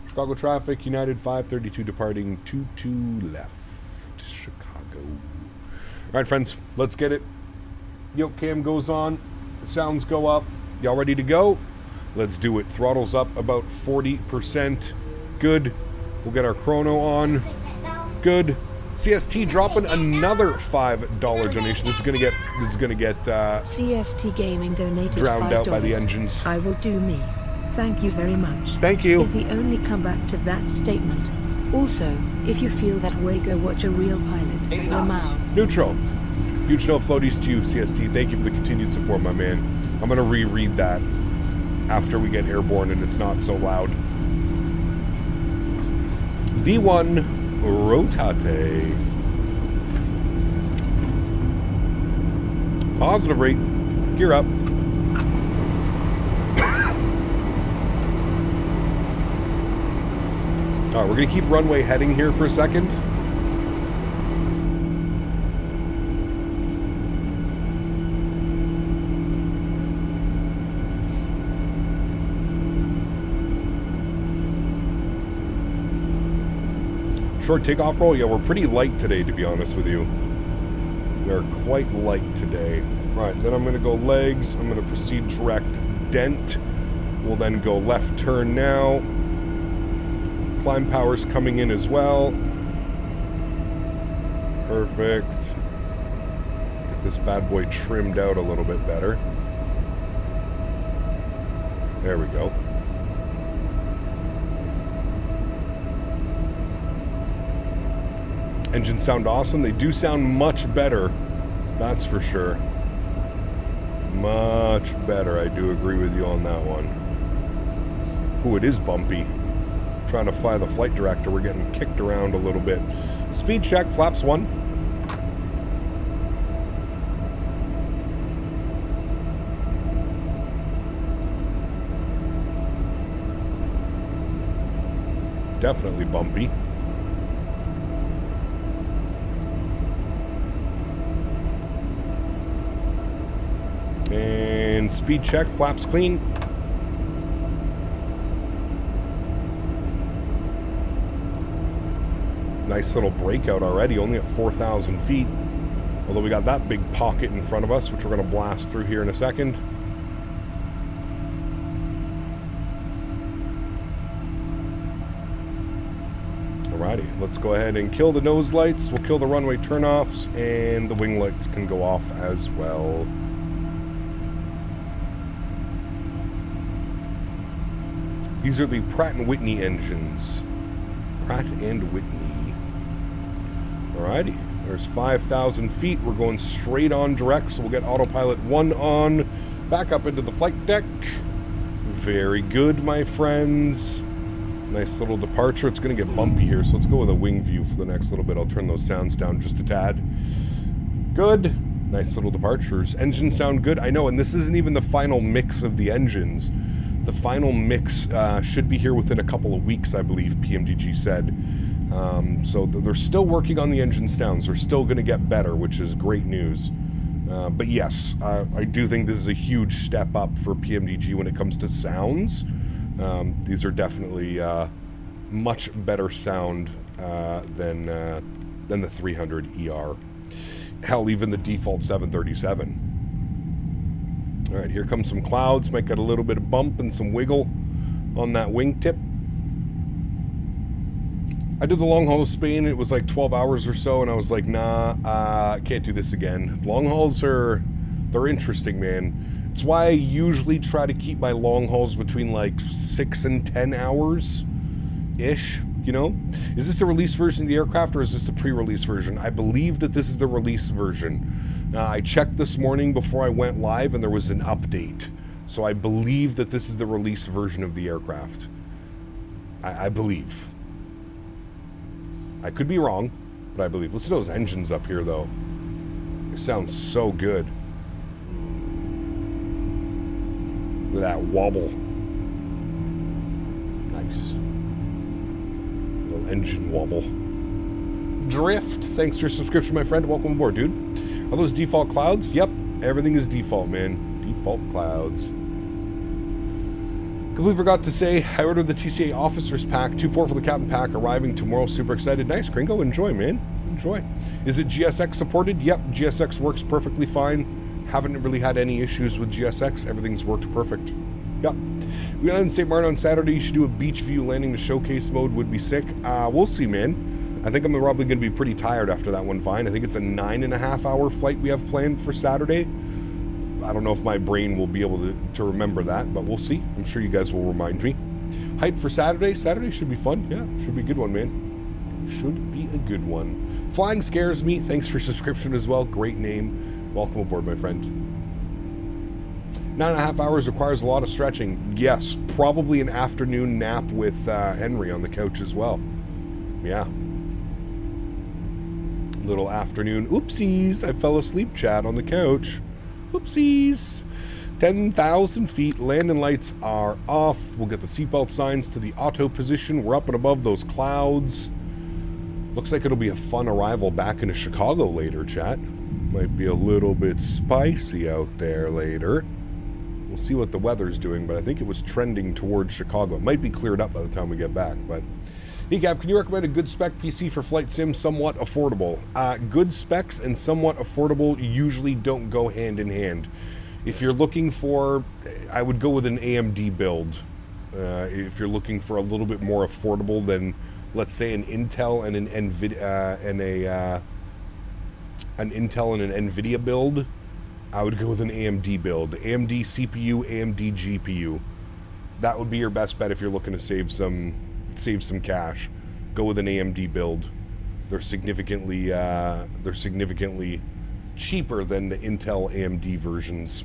Chicago traffic, United 532 departing 22 left, Chicago. All right, friends, let's get it. Yoke cam goes on, sounds go up. Y'all ready to go? Let's do it. Throttles up about 40%. Good. We'll get our chrono on. Good. CST dropping another $5 donation. This is gonna get CST Gaming donated drowned $5. out by the engines. I will do me. Thank you very much. Thank you. Is the only comeback to that statement. Also, if you feel that way, go watch a real pilot. Lamau. Neutral. Huge no floaties to you, CST. Thank you for the continued support, my man. I'm gonna reread that after we get airborne and it's not so loud. V1 rotate. Positive rate. Gear up. All right, we're going to keep runway heading here for a second. Short takeoff roll. Yeah, we're pretty light today, to be honest with you. We are quite light today. All right, then I'm going to go legs. I'm going to proceed direct dent. We'll then go left turn now. Climb power's coming in as well. Perfect. Get this bad boy trimmed out a little bit better. There we go. Engines sound awesome. They do sound much better. That's for sure. Much better. I do agree with you on that one. Ooh, it is bumpy. Trying to fly the flight director. We're getting kicked around a little bit. Speed check, flaps 1. Definitely bumpy. And speed check, flaps clean. Nice little breakout already, only at 4,000 feet. Although we got that big pocket in front of us, which we're going to blast through here in a second. Alrighty, let's go ahead and kill the nose lights. We'll kill the runway turnoffs, and the wing lights can go off as well. These are the Pratt & Whitney engines. Pratt & Whitney. Alrighty, there's 5,000 feet. We're going straight on direct, so we'll get autopilot 1 on. Back up into the flight deck. Very good, my friends. Nice little departure. It's going to get bumpy here, so let's go with a wing view for the next little bit. I'll turn those sounds down just a tad. Good. Nice little departures. Engines sound good. I know, and this isn't even the final mix of the engines. The final mix should be here within a couple of weeks, I believe, PMDG said. So they're still working on the engine sounds. They're still going to get better, which is great news. But yes, I do think this is a huge step up for PMDG when it comes to sounds. These are definitely much better sound than the 300 ER. Hell, even the default 737. All right, here comes some clouds. Might get a little bit of bump and some wiggle on that wingtip. I did the long haul to Spain. It was like 12 hours or so, and I was like, nah, I can't do this again. Long hauls they're interesting, man. It's why I usually try to keep my long hauls between like 6 and 10 hours-ish, you know? Is this the release version of the aircraft, or is this the pre-release version? I believe that this is the release version. I checked this morning before I went live, and there was an update. So I believe that this is the release version of the aircraft. I believe. I could be wrong, but I believe. Listen to those engines up here, though. They sound so good. Look at that wobble. Nice. Little engine wobble. Drift, thanks for your subscription, my friend. Welcome aboard, dude. Are those default clouds? Yep, everything is default, man. Default clouds. Completely forgot to say, I ordered the TCA Officers Pack, 2 port for the Captain Pack, arriving tomorrow. Super excited. Nice, Gringo. Enjoy, man. Enjoy. Is it GSX supported? Yep, GSX works perfectly fine. Haven't really had any issues with GSX. Everything's worked perfect. Yep. We landed in St. Martin on Saturday. You should do a beach view landing to showcase mode. Would be sick. We'll see, man. I think I'm probably going to be pretty tired after that one, Vine. I think it's a 9.5-hour flight we have planned for Saturday. I don't know if my brain will be able to remember that, but we'll see. I'm sure you guys will remind me. Height for Saturday? Saturday should be fun. Yeah, should be a good one, man. Should be a good one. Flying scares me. Thanks for subscription as well. Great name. Welcome aboard, my friend. 9.5 hours requires a lot of stretching. Yes, probably an afternoon nap with Henry on the couch as well. Yeah. Little afternoon oopsies. I fell asleep, chat, on the couch. Oopsies. 10,000 feet. Landing lights are off. We'll get the seatbelt signs to the auto position. We're up and above those clouds. Looks like it'll be a fun arrival back into Chicago later, chat. Might be a little bit spicy out there later. We'll see what the weather's doing, but I think it was trending towards Chicago. It might be cleared up by the time we get back, but... Hey, Gab, can you recommend a good spec PC for flight sim, somewhat affordable? Good specs and somewhat affordable usually don't go hand in hand. If you're looking for, I would go with an AMD build. If you're looking for a little bit more affordable than, let's say, an Intel and an NVIDIA NVIDIA build, I would go with an AMD build. AMD CPU, AMD GPU. That would be your best bet if you're looking to save some cash. Go with an AMD build. they're significantly cheaper than the Intel AMD versions.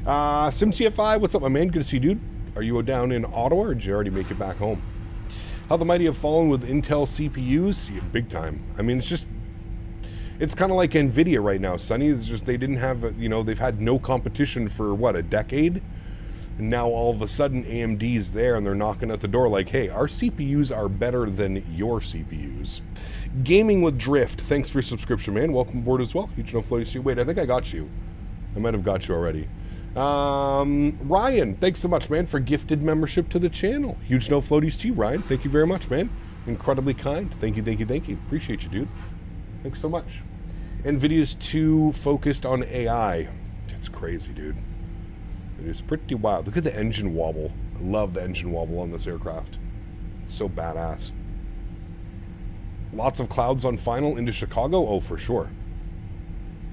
SimCFI, what's up, my man? Good to see you, dude. Are you down in Ottawa, or did you already make it back home? How the mighty have fallen with Intel CPUs? Yeah, big time. I mean, it's kind of like NVIDIA right now, Sonny. It's just they didn't have, they've had no competition for, what, a decade? And now all of a sudden AMD's there and they're knocking at the door like, hey, our CPUs are better than your CPUs. Gaming with Drift, thanks for your subscription, man. Welcome aboard as well. You know, Floaty. Wait, I think I got you. I might have got you already. Ryan, thanks so much, man, for gifted membership to the channel. Huge no floaties to you, Ryan. Thank you very much, man. Incredibly kind. Thank you, thank you, thank you. Appreciate you, dude. Thanks so much. NVIDIA's too focused on AI. It's crazy, dude. It is pretty wild. Look at the engine wobble. I love the engine wobble on this aircraft. It's so badass. Lots of clouds on final into Chicago? Oh, for sure.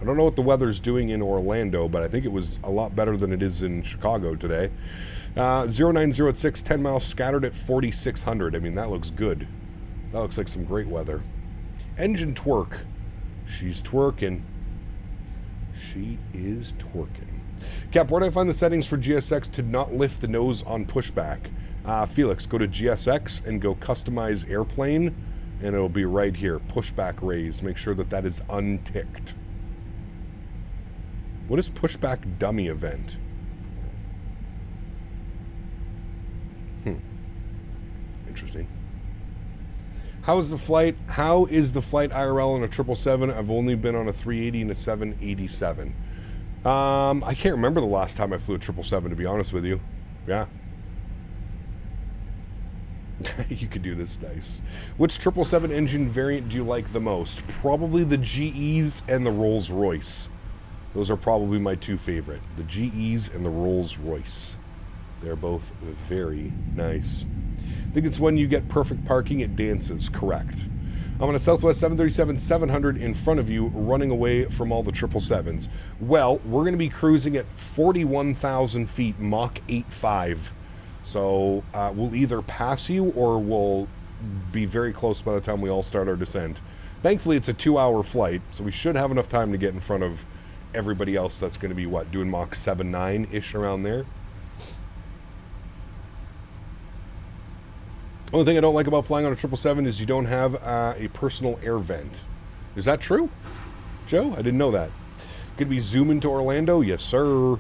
I don't know what the weather's doing in Orlando, but I think it was a lot better than it is in Chicago today. 090 at 10 miles scattered at 4,600. I mean, that looks good. That looks like some great weather. Engine twerk. She's twerking. She is twerking. Cap, where do I find the settings for GSX to not lift the nose on pushback? Felix, go to GSX and go customize airplane, and it'll be right here. Pushback raise. Make sure that that is unticked. What is pushback dummy event? Interesting. How is the flight IRL on a 777? I've only been on a 380 and a 787. I can't remember the last time I flew a 777, to be honest with you. Yeah. You could do this nice. Which 777 engine variant do you like the most? Probably the GEs and the Rolls-Royce. Those are probably my two favorite. The GEs and the Rolls-Royce. They're both very nice. I think it's when you get perfect parking, it dances. Correct. I'm on a Southwest 737-700 in front of you, running away from all the 777s. Well, we're going to be cruising at 41,000 feet, Mach 8.5. So we'll either pass you or we'll be very close by the time we all start our descent. Thankfully, it's a 2-hour flight, so we should have enough time to get in front of everybody else that's going to be, what, doing Mach 7.9-ish around there. Only thing I don't like about flying on a 777 is you don't have a personal air vent. Is that true, Joe? I didn't know that. Could we zoom into Orlando? Yes, sir.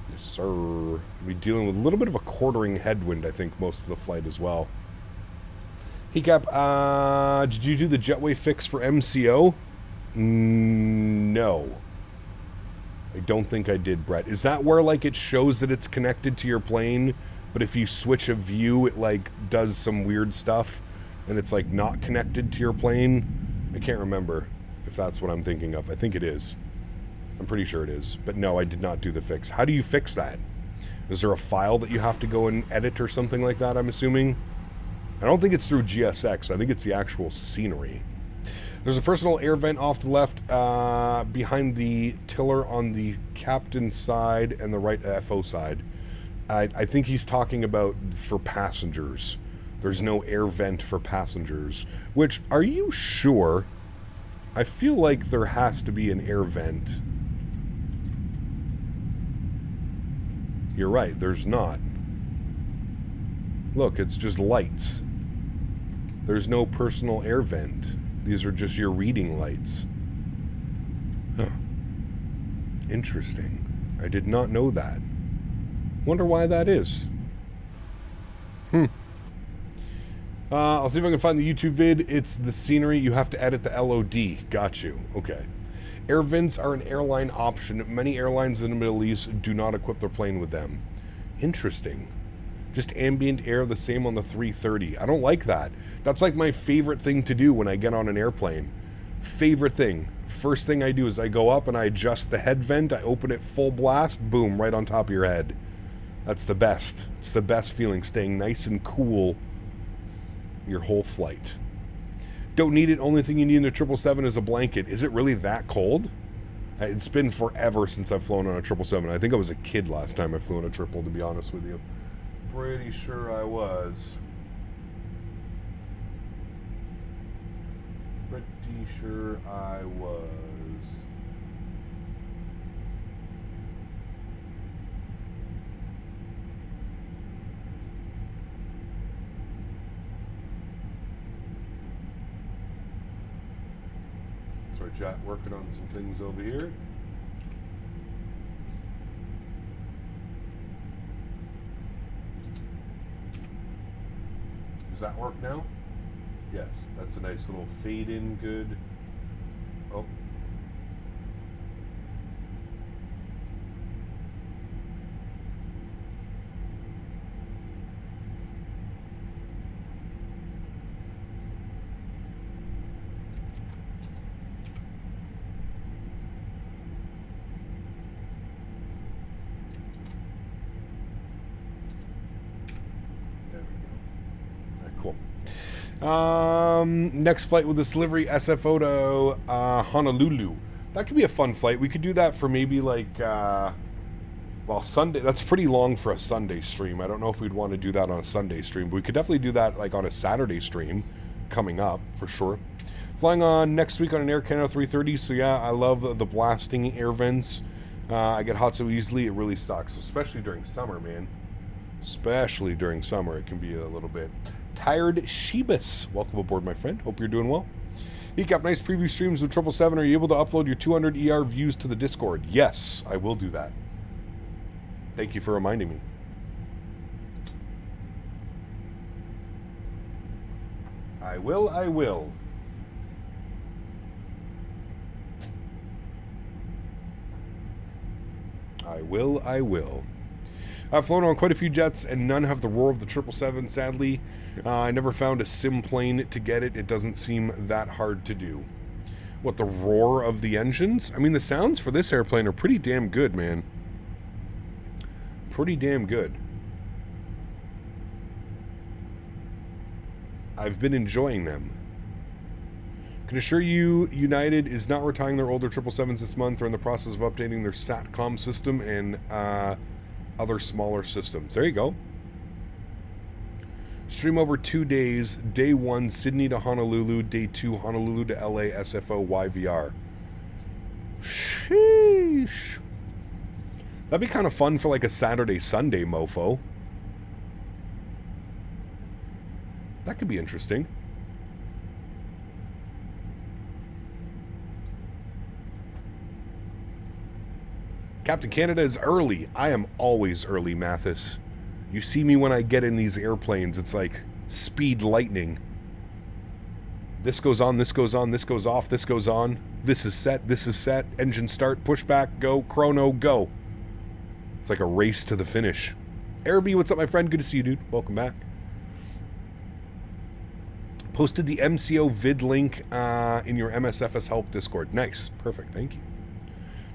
Yes, sir. We'll be dealing with a little bit of a quartering headwind, I think, most of the flight as well. Hey, Cap, did you do the jetway fix for MCO? No. I don't think I did, Brett. Is that where, like, it shows that it's connected to your plane, but if you switch a view, it, like, does some weird stuff, and it's, like, not connected to your plane? I can't remember if that's what I'm thinking of. I think it is. I'm pretty sure it is. But no, I did not do the fix. How do you fix that? Is there a file that you have to go and edit or something like that, I'm assuming? I don't think it's through GSX. I think it's the actual scenery. There's a personal air vent off the left behind the tiller on the captain's side and the right FO side. I think he's talking about for passengers. There's no air vent for passengers. Which, are you sure? I feel like there has to be an air vent. You're right, there's not. Look, it's just lights. There's no personal air vent. These are just your reading lights. Huh. Interesting. I did not know that. Wonder why that is. I'll see if I can find the YouTube vid. It's the scenery. You have to edit the LOD. Got you. Okay. Air vents are an airline option. Many airlines in the Middle East do not equip their plane with them. Interesting. Just ambient air the same on the 330. I don't like that. That's like my favorite thing to do when I get on an airplane. Favorite thing. First thing I do is I go up and I adjust the head vent. I open it full blast. Boom, right on top of your head. That's the best. It's the best feeling, staying nice and cool your whole flight. Don't need it. Only thing you need in a 777 is a blanket. Is it really that cold? It's been forever since I've flown on a 777. I think I was a kid last time I flew on a triple, to be honest with you. Pretty sure I was. sure I was. Sorry, chat, working on some things over here. Does that work now? Yes, that's a nice little fade in, good. Oh. Next flight with this livery SFO to Honolulu. That could be a fun flight. We could do that for maybe like, well, Sunday. That's pretty long for a Sunday stream. I don't know if we'd want to do that on a Sunday stream, but we could definitely do that like on a Saturday stream coming up for sure. Flying on next week on an Air Canada 330. So yeah, I love the blasting air vents. I get hot so easily. It really sucks, especially during summer, man. Especially during summer, it can be a little bit. Tired Shebus, welcome aboard, my friend. Hope you're doing well. Ecap, nice preview streams with 777. Are you able to upload your 200 ER views to the Discord? Yes, I will do that. Thank you for reminding me. I will. I will. I've flown on quite a few jets, and none have the roar of the 777, sadly. I never found a sim plane to get it. It doesn't seem that hard to do. What, the roar of the engines? I mean, the sounds for this airplane are pretty damn good, man. Pretty damn good. I've been enjoying them. Can assure you, United is not retiring their older 777s this month. They're in the process of updating their SATCOM system and other smaller systems. There you go. Stream over 2 days. Day 1, Sydney to Honolulu. Day 2, Honolulu to LA, SFO, YVR. Sheesh. That'd be kind of fun for like a Saturday, Sunday mofo. That could be interesting. Captain Canada is early. I am always early, Mathis. You see me when I get in these airplanes. It's like speed lightning. This goes on, this goes on, this goes off, this goes on. This is set, engine start, push back, go, chrono, go. It's like a race to the finish. Araby, what's up, my friend? Good to see you, dude. Welcome back. Posted the MCO vid link in your MSFS help Discord. Nice. Perfect. Thank you.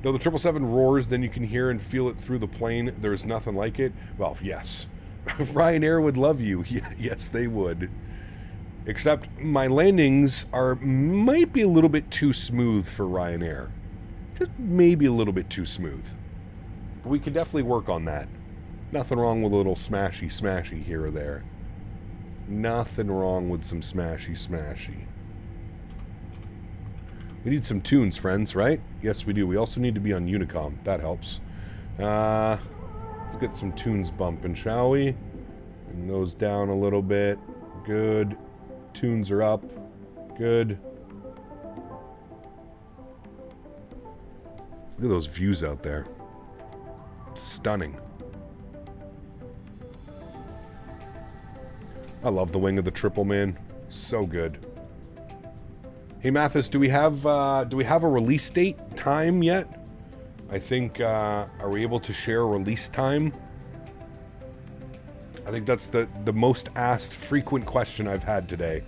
No, the 777 roars, then you can hear and feel it through the plane. There's nothing like it. Well, yes. Ryanair would love you. Yes, they would. Except my landings might be a little bit too smooth for Ryanair. Just maybe a little bit too smooth. But we could definitely work on that. Nothing wrong with a little smashy here or there. Nothing wrong with some smashy. We need some tunes, friends, right? Yes, we do. We also need to be on Unicom. That helps. Let's get some tunes bumping, shall we? Bring those down a little bit. Good. Tunes are up. Good. Look at those views out there. Stunning. I love the wing of the triple, man. So good. Hey Mathis, do we have a release date time yet? I think are we able to share a release time? I think that's the most asked frequent question I've had today.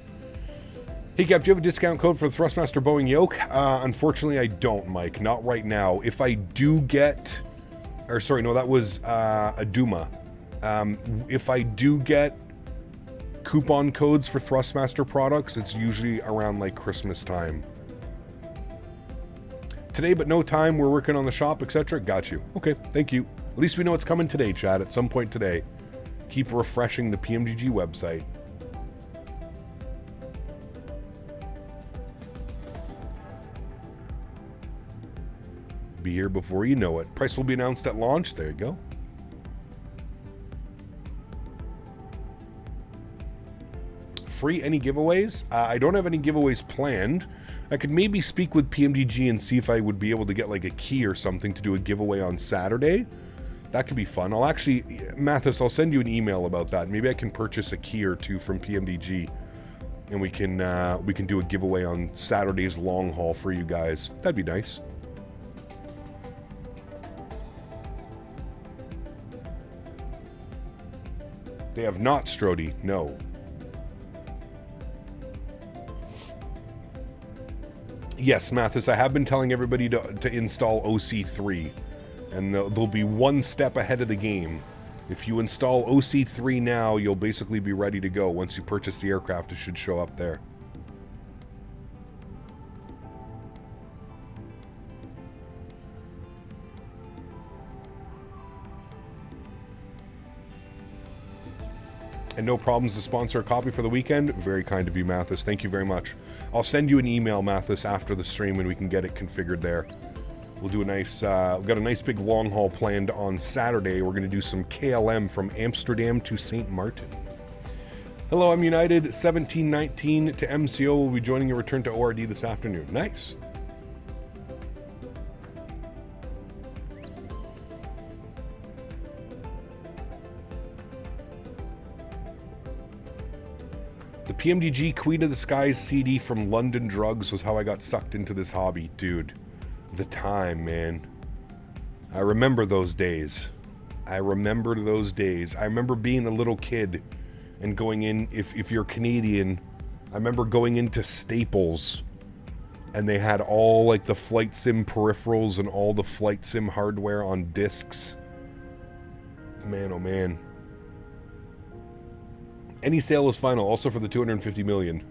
Hey Cap, do you have a discount code for the Thrustmaster Boeing yoke? Unfortunately, I don't, Mike. Not right now. If I do get, or sorry, no, that was a Duma. If I do get coupon codes for Thrustmaster products, it's usually around like Christmas time. Today, but no time. We're working on the shop, etc. Got you. Okay, thank you. At least we know it's coming today, Chad. At some point today. Keep refreshing the PMDG website. Be here before you know it. Price will be announced at launch. There you go. Free any giveaways? I don't have any giveaways planned. I could maybe speak with PMDG and see if I would be able to get like a key or something to do a giveaway on Saturday. That could be fun. I'll actually, Mathis, I'll send you an email about that. Maybe I can purchase a key or two from PMDG, and we can do a giveaway on Saturday's long haul for you guys. That'd be nice. They have not, Strody. No. Yes, Mathis, I have been telling everybody to install OC3, and they'll be one step ahead of the game. If you install OC3 now, you'll basically be ready to go. Once you purchase the aircraft, it should show up there. And no problems to sponsor a copy for the weekend. Very kind of you, Mathis. Thank you very much. I'll send you an email, Mathis, after the stream, and we can get it configured there. We'll do a nice, we've got a nice big long haul planned on Saturday. We're going to do some KLM from Amsterdam to St. Martin. Hello, I'm United 1719 to MCO. We'll be joining your return to ORD this afternoon. Nice. The PMDG Queen of the Skies CD from London Drugs was how I got sucked into this hobby. Dude, the time, man. I remember those days. I remember those days. I remember being a little kid and going in, if you're Canadian, I remember going into Staples and they had all like the flight sim peripherals and all the flight sim hardware on discs. Man, oh man. Any sale is final, also for the 250 million.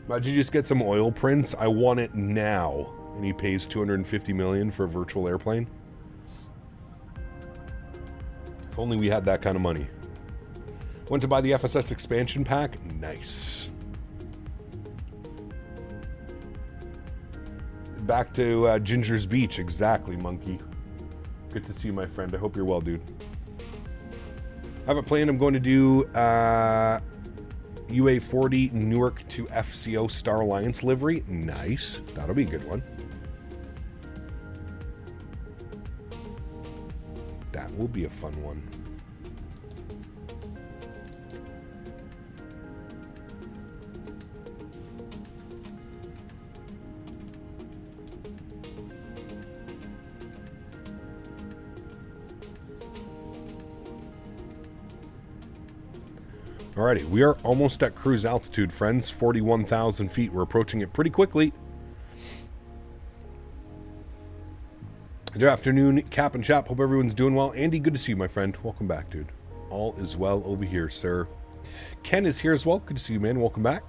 Imagine you just get some oil prints. I want it now. And he pays 250 million for a virtual airplane. If only we had that kind of money. Went to buy the FSS expansion pack. Nice. Back to Ginger's Beach. Exactly, Monkey. Good to see you, my friend. I hope you're well, dude. I have a plan. I'm going to do UA40 Newark to FCO Star Alliance livery. Nice. That'll be a good one. That will be a fun one. Alrighty, we are almost at cruise altitude, friends. 41,000 feet. We're approaching it pretty quickly. Good afternoon, Cap and Chap. Hope everyone's doing well. Andy, good to see you, my friend. Welcome back, dude. All is well over here, sir. Ken is here as well. Good to see you, man. Welcome back.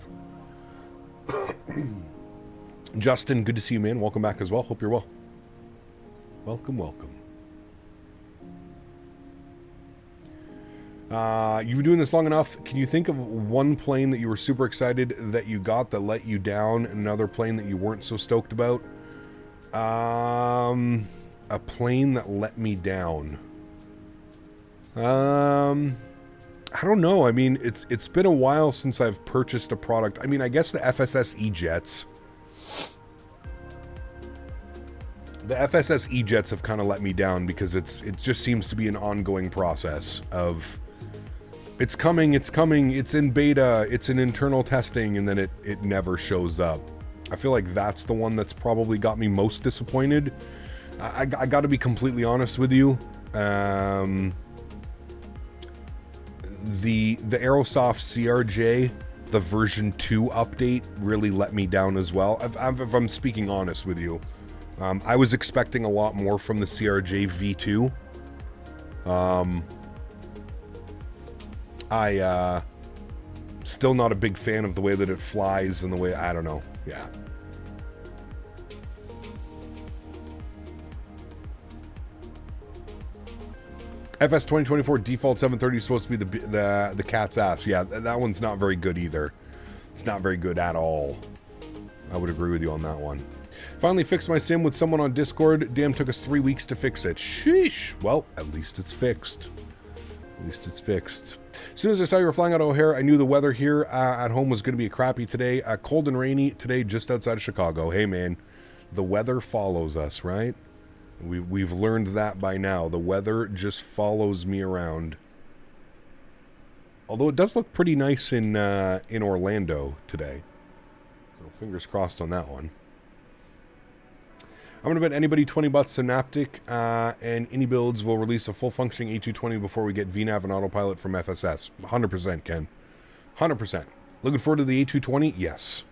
Justin, good to see you, man. Welcome back as well. Hope you're well. Welcome, welcome. You were doing this long enough. Can you think of one plane that you were super excited that you got that let you down, and another plane that you weren't so stoked about? A plane that let me down. I don't know. I mean, it's been a while since I've purchased a product. I mean, I guess the FSS E-Jets. The FSS E-Jets have kind of let me down because it just seems to be an ongoing process of it's coming, it's in beta, it's in internal testing, and then it never shows up. I feel like that's the one that's probably got me most disappointed. I got to be completely honest with you. The Aerosoft CRJ, the version 2 update really let me down as well. If I'm speaking honest with you. I was expecting a lot more from the CRJ V2. Still not a big fan of the way that it flies and the way, I don't know. Yeah. FS 2024 default 730 is supposed to be the cat's ass. Yeah, that one's not very good either. It's not very good at all. I would agree with you on that one. Finally fixed my sim with someone on Discord. Damn, took us 3 weeks to fix it. Sheesh. Well, at least it's fixed. At least it's fixed. As soon as I saw you were flying out of O'Hare, I knew the weather here at home was going to be crappy today. Cold and rainy today just outside of Chicago. Hey, man, the weather follows us, right? We've learned that by now. The weather just follows me around. Although it does look pretty nice in Orlando today. So fingers crossed on that one. I'm going to bet anybody 20 bucks Synaptic and any builds will release a full functioning A220 before we get VNAV and autopilot from FSS. 100%, Ken. 100%. Looking forward to the A220? Yes.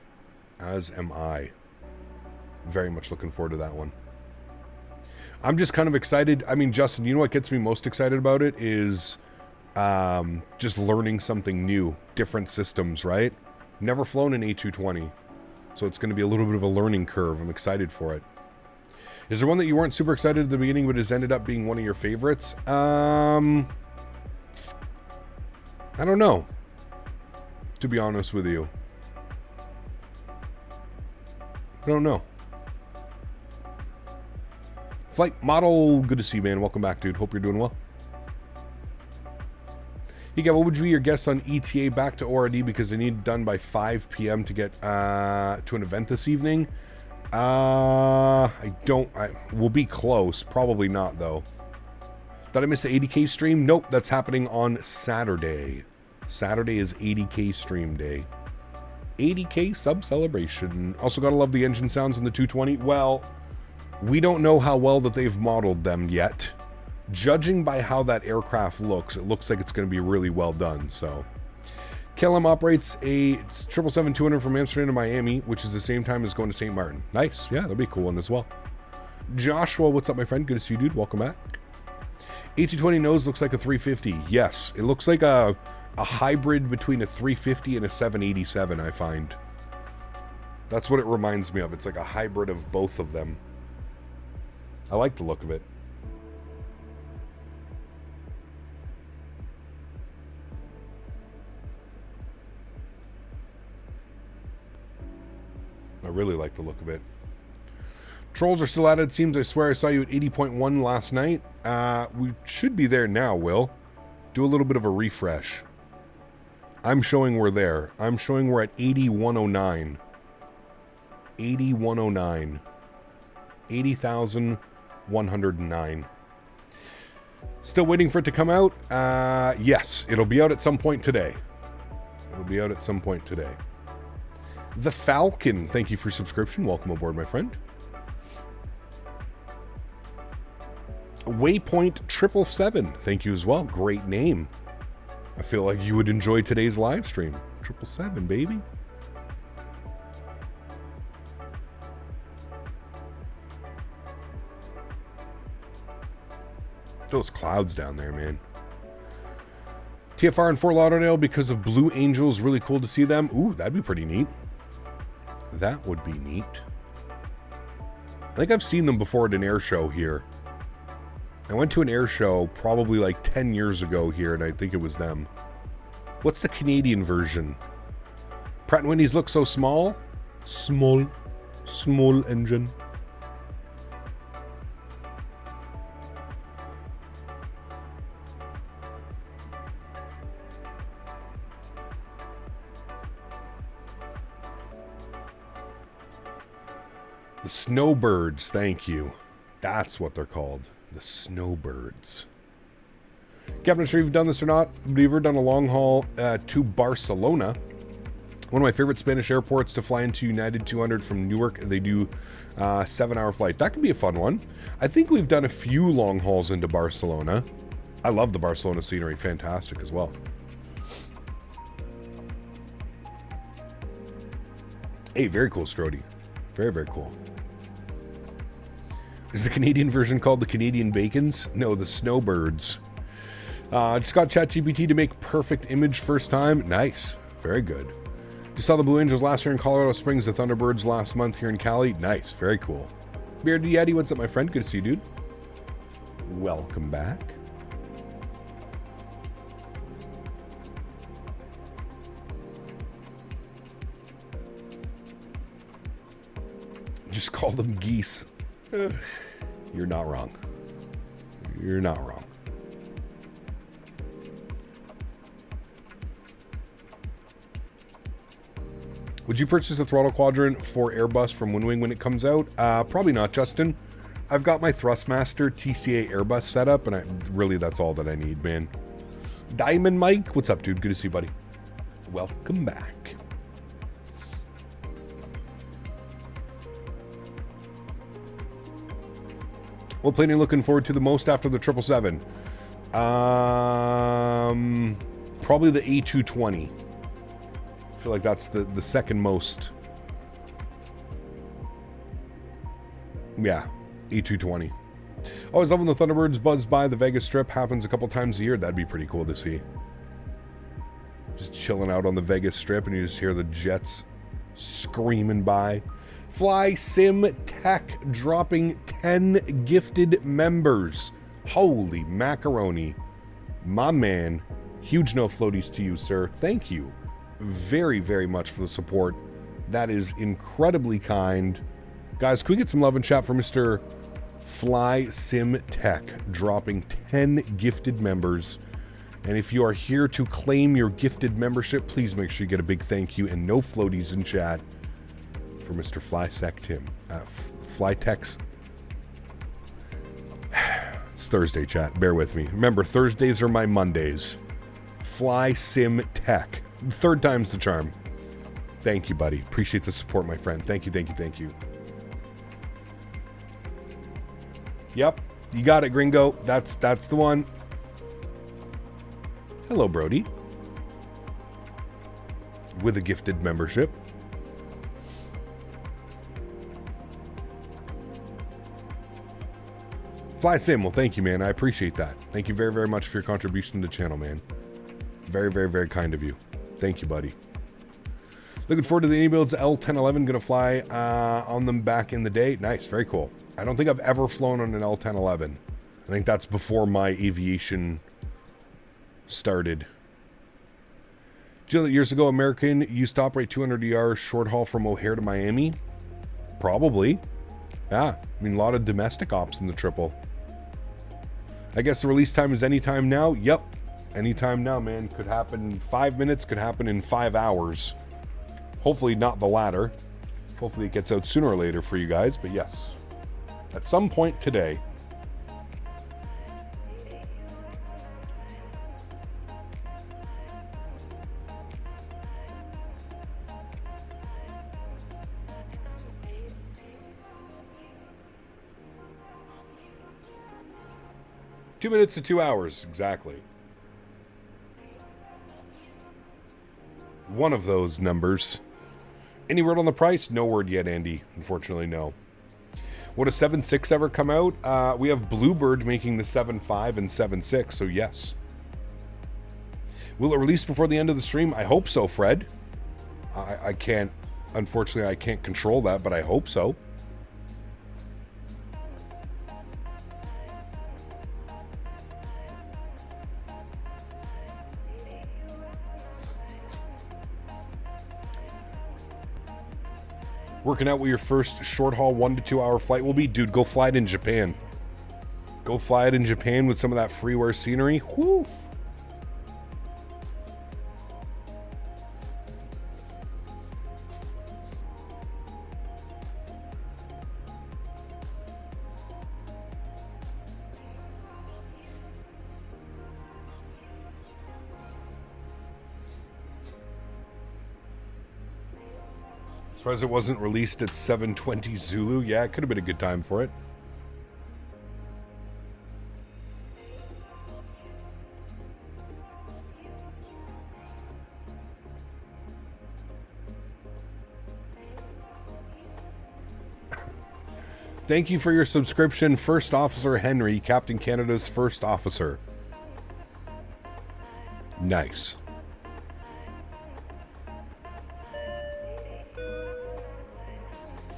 As am I. Very much looking forward to that one. I'm just kind of excited. I mean, Justin, you know what gets me most excited about it is just learning something new. Different systems, right? Never flown an A220. So it's going to be a little bit of a learning curve. I'm excited for it. Is there one that you weren't super excited at the beginning but has ended up being one of your favorites? I don't know. To be honest with you. I don't know. Flight Model, good to see you, man. Welcome back, dude. Hope you're doing well. Yeah, what would be your guess on ETA back to ORD because they need it done by 5 p.m. to get to an event this evening? We'll be close. Probably not, though. Did I miss the 80K stream? Nope, that's happening on Saturday. Saturday is 80K stream day. 80K sub celebration. Also gotta love the engine sounds in the 220. Well, we don't know how well that they've modeled them yet. Judging by how that aircraft looks, it looks like it's going to be really well done, so... KLM operates a 777-200 from Amsterdam to Miami, which is the same time as going to St. Martin. Nice. Yeah, that'll be a cool one as well. Joshua, what's up, my friend? Good to see you, dude. Welcome back. A220 nose looks like a 350. Yes, it looks like a hybrid between a 350 and a 787, I find. That's what it reminds me of. It's like a hybrid of both of them. I like the look of it. I really like the look of it. Trolls are still at it. Seems I swear I saw you at 80.1 last night. We should be there now, Will. Do a little bit of a refresh. I'm showing we're there. I'm showing we're at 8109. 8109. 80,109. Still waiting for it to come out? Yes, it'll be out at some point today. It'll be out at some point today. The Falcon, thank you for subscription. Welcome aboard, my friend. Waypoint 777, thank you as well. Great name. I feel like you would enjoy today's live stream. 777, baby. Those clouds down there, man. TFR in Fort Lauderdale because of Blue Angels. Really cool to see them. Ooh, that'd be pretty neat. That would be neat. I think I've seen them before at an air show here. I went to an air show probably like 10 years ago here, and I think it was them. What's the Canadian version? Pratt & Whitney's look so small? Small engine. The Snowbirds, thank you. That's what they're called. The Snowbirds. Captain, I'm sure you've done this or not, but you've ever done a long haul to Barcelona. One of my favorite Spanish airports to fly into, United 200 from Newark. They do 7-hour flight. That could be a fun one. I think we've done a few long hauls into Barcelona. I love the Barcelona scenery. Fantastic as well. Hey, very cool, Strody. Very, very cool. Is the Canadian version called the Canadian Bacons? No, the Snowbirds. Just got ChatGPT to make perfect image first time. Nice. Very good. Just saw the Blue Angels last year in Colorado Springs, the Thunderbirds last month here in Cali. Nice. Very cool. Bearded Yeti, what's up, my friend? Good to see you, dude. Welcome back. just call them geese. You're not wrong. You're not wrong. Would you purchase a throttle quadrant for Airbus from Windwing when it comes out? Probably not, Justin. I've got my Thrustmaster TCA Airbus set up, and really that's all that I need, man. Diamond Mike, what's up, dude? Good to see you, buddy. Welcome back. What plane are you looking forward to the most after the 777? Probably the A220. I feel like that's the second most. Yeah, A220. Always loving the Thunderbirds buzz by the Vegas Strip. Happens a couple times a year. That'd be pretty cool to see. Just chilling out on the Vegas Strip and you just hear the jets screaming by. Fly Sim Tech dropping 10 gifted members. Holy macaroni. My man. Huge no floaties to you, sir. Thank you very, very much for the support. That is incredibly kind. Guys, can we get some love and chat for Mr. Fly Sim Tech dropping 10 gifted members? And if you are here to claim your gifted membership, please make sure you get a big thank you and no floaties in chat for Mr. Flysec Tim. Flytex. It's Thursday, chat. Bear with me. Remember, Thursdays are my Mondays. Fly Sim Tech. Third time's the charm. Thank you, buddy. Appreciate the support, my friend. Thank you, thank you, thank you. Yep, you got it, Gringo. That's the one. Hello, Brody. With a gifted membership. Fly Sim, well, thank you, man. I appreciate that. Thank you very, very much for your contribution to the channel, man. Very, very, very kind of you. Thank you, buddy. Looking forward to the e-builds. L1011 gonna fly on them back in the day. Nice, very cool. I don't think I've ever flown on an L1011. I think that's before my aviation started. Years ago, American used to operate 200 ER short haul from O'Hare to Miami. Probably. Yeah, I mean, a lot of domestic ops in the triple. I guess the release time is anytime now. Yep, anytime now, man. Could happen in 5 minutes, could happen in 5 hours. Hopefully not the latter. Hopefully it gets out sooner or later for you guys, but yes. At some point today. Two minutes to 2 hours, exactly. One of those numbers. Any word on the price? No word yet, Andy. Unfortunately, no. Would a 7.6 ever come out? We have Bluebird making the 7.5 and 7.6, so yes. Will it release before the end of the stream? I hope so, Fred. I can't, unfortunately, I can't control that, but I hope so. Working out what your first short haul 1 to 2 hour flight will be? Dude, go fly it in Japan. Go fly it in Japan with some of that freeware scenery. Whoo! Surprised it wasn't released at 7:20 Zulu. Yeah, it could have been a good time for it. Thank you for your subscription, First Officer Henry, Captain Canada's first officer. Nice.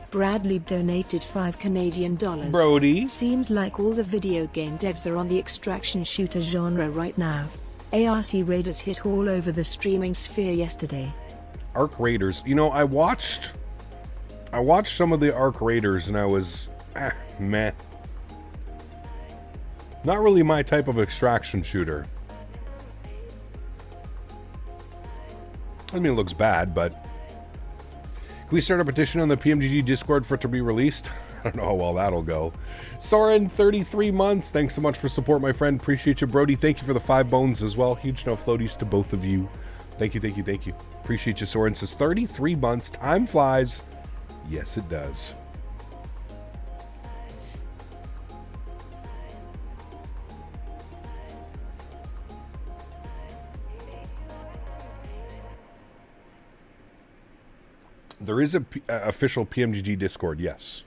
Bradley donated $5 Canadian. Brody. Seems like all the video game devs are on the extraction shooter genre right now. ARC Raiders hit all over the streaming sphere yesterday. Arc Raiders. You know, I watched I watched some of the Arc Raiders and I was, meh. Not really my type of extraction shooter. I mean, it looks bad, but... Can we start a petition on the PMDG Discord for it to be released? I don't know how well that'll go. Soren, 33 months. Thanks so much for support, my friend. Appreciate you, Brody. Thank you for the 5 bones as well. Huge no floaties to both of you. Thank you, thank you, thank you. Appreciate you, Soren. Says 33 months. Time flies. Yes, it does. There is a official PMDG Discord, yes.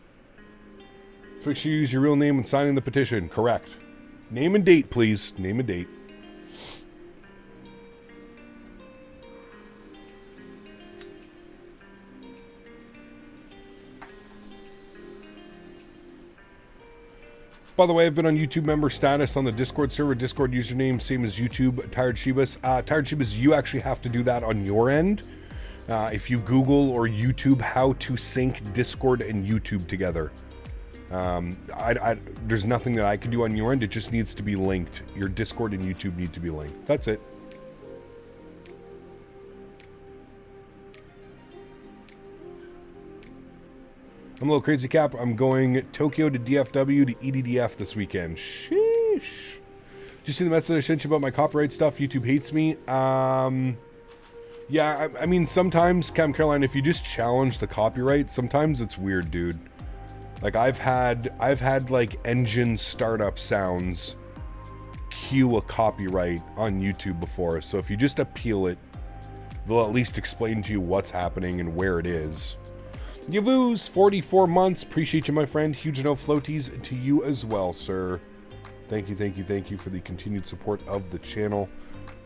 So make sure you use your real name when signing the petition. Correct. Name and date, please. Name and date. By the way, I've been on YouTube member status on the Discord server. Discord username, same as YouTube. Tired Shibas. Tired Shibas, you actually have to do that on your end. If you Google or YouTube how to sync Discord and YouTube together. There's nothing that I can do on your end. It just needs to be linked. Your Discord and YouTube need to be linked. That's it. I'm a little crazy, Cap. I'm going Tokyo to DFW to EDDF this weekend. Sheesh. Did you see the message I sent you about my copyright stuff? YouTube hates me. Yeah, I mean, sometimes, Cam Caroline, if you just challenge the copyright, sometimes it's weird, dude. Like, I've had like engine startup sounds cue a copyright on YouTube before. So if you just appeal it, they'll at least explain to you what's happening and where it is. Yavuz, 44 months. Appreciate you, my friend. Huge no floaties to you as well, sir. Thank you, thank you, thank you for the continued support of the channel.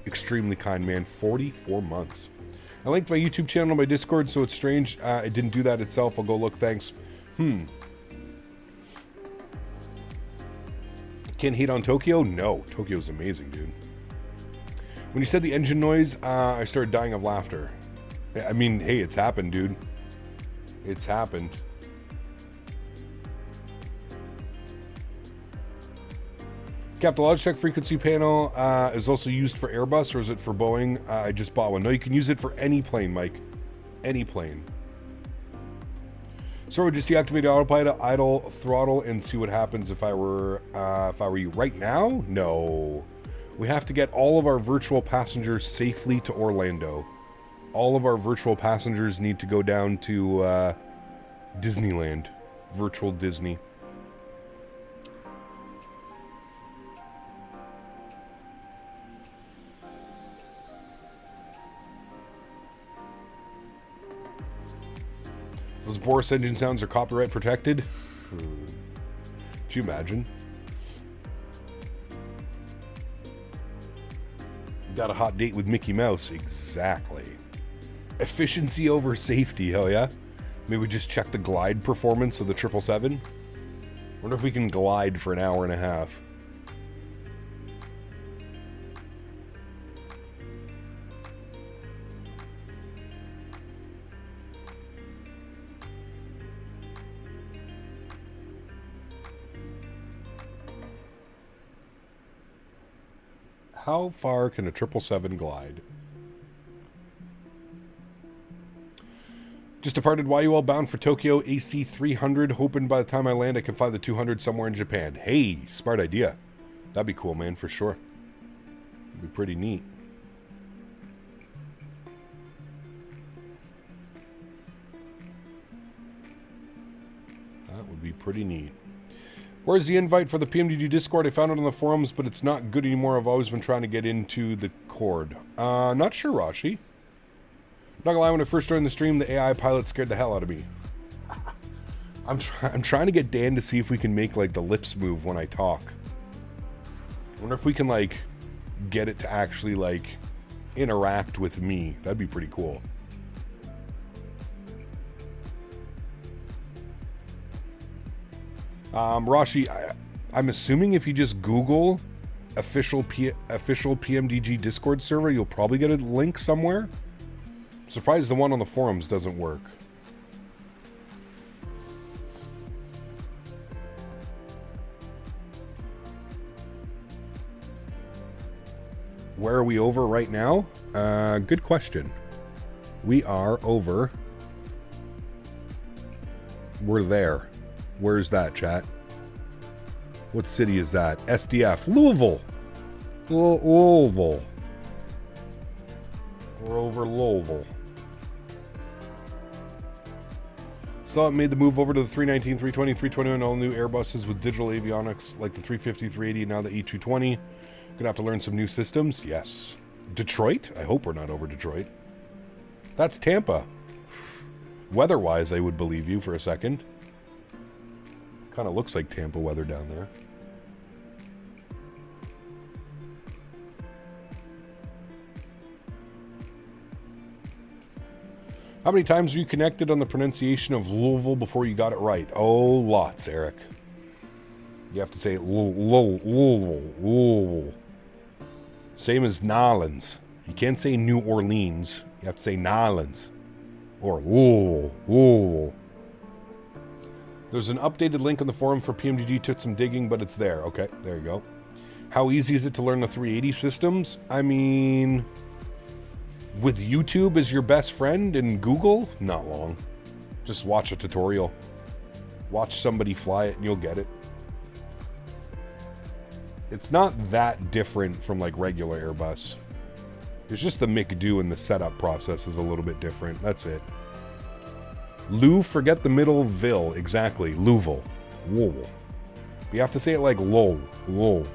Extremely kind, man. 44 months. I linked my YouTube channel to my Discord, so it's strange. It didn't do that itself. I'll go look. Thanks. Can't hate on Tokyo? No. Tokyo's amazing, dude. When you said the engine noise, I started dying of laughter. I mean, hey, it's happened, dude. It's happened. Cap, the Logitech frequency panel is also used for Airbus, or is it for Boeing? I just bought one. No, you can use it for any plane, Mike. Any plane. So I would just deactivate autopilot, idle, throttle, and see what happens if I were you right now. No, we have to get all of our virtual passengers safely to Orlando. All of our virtual passengers need to go down to Disneyland, virtual Disney. Those Boris engine sounds are copyright protected? Could you imagine? Got a hot date with Mickey Mouse. Exactly. Efficiency over safety, hell yeah. Maybe we just check the glide performance of the 777. Wonder if we can glide for an hour and a half. How far can a 777 glide? Just departed YUL bound for Tokyo AC 300, hoping by the time I land I can fly the 200 somewhere in Japan. Hey, smart idea. That'd be cool, man, for sure. It'd be pretty neat. That would be pretty neat. Where's the invite for the PMDG Discord? I found it on the forums, but it's not good anymore. I've always been trying to get into the cord. Not sure, Rashi. Not gonna lie, when I first joined the stream, the AI pilot scared the hell out of me. I'm trying to get Dan to see if we can make, like, the lips move when I talk. I wonder if we can, like, get it to actually, like, interact with me. That'd be pretty cool. Rashi, I'm assuming if you just Google official PMDG Discord server, you'll probably get a link somewhere. I'm surprised the one on the forums doesn't work. Where are we over right now? Good question. We are over. We're there. Where's that, chat? What city is that? SDF. Louisville. Louisville. We're over Louisville. Still haven't made the move over to the 319, 320, 321, all new Airbuses with digital avionics like the 350, 380, now the E220. Gonna have to learn some new systems. Yes. Detroit? I hope we're not over Detroit. That's Tampa. Weather-wise, I would believe you for a second. Kind of looks like Tampa weather down there. How many times were you connected on the pronunciation of Louisville before you got it right? Oh, lots, Eric. You have to say Louisville. Same as Nolans. You can't say New Orleans. You have to say Nolans. Or Louisville. There's an updated link on the forum for PMDG. Took some digging, but it's there. Okay, there you go. How easy is it to learn the 380 systems? I mean, with YouTube as your best friend and Google, not long. Just watch a tutorial. Watch somebody fly it and you'll get it. It's not that different from like regular Airbus. It's just the make-do and the setup process is a little bit different. That's it. Lou, forget the middle Ville. Exactly. Louisville. Wool. You have to say it like lol. Lol.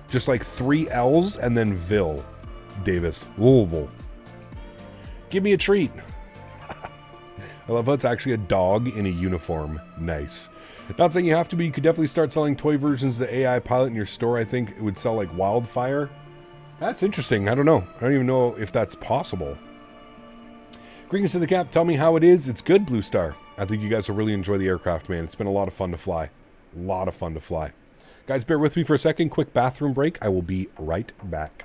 Just like 3 L's and then Ville. Davis. Louisville. Give me a treat. I love how it's actually a dog in a uniform. Nice. Not saying you have to, but you could definitely start selling toy versions of the AI pilot in your store. I think it would sell like wildfire. That's interesting. I don't know. I don't even know if that's possible. Greetings to the cap. Tell me how it is. It's good, Blue Star. I think you guys will really enjoy the aircraft, man. It's been a lot of fun to fly. A lot of fun to fly. Guys, bear with me for a second. Quick bathroom break. I will be right back.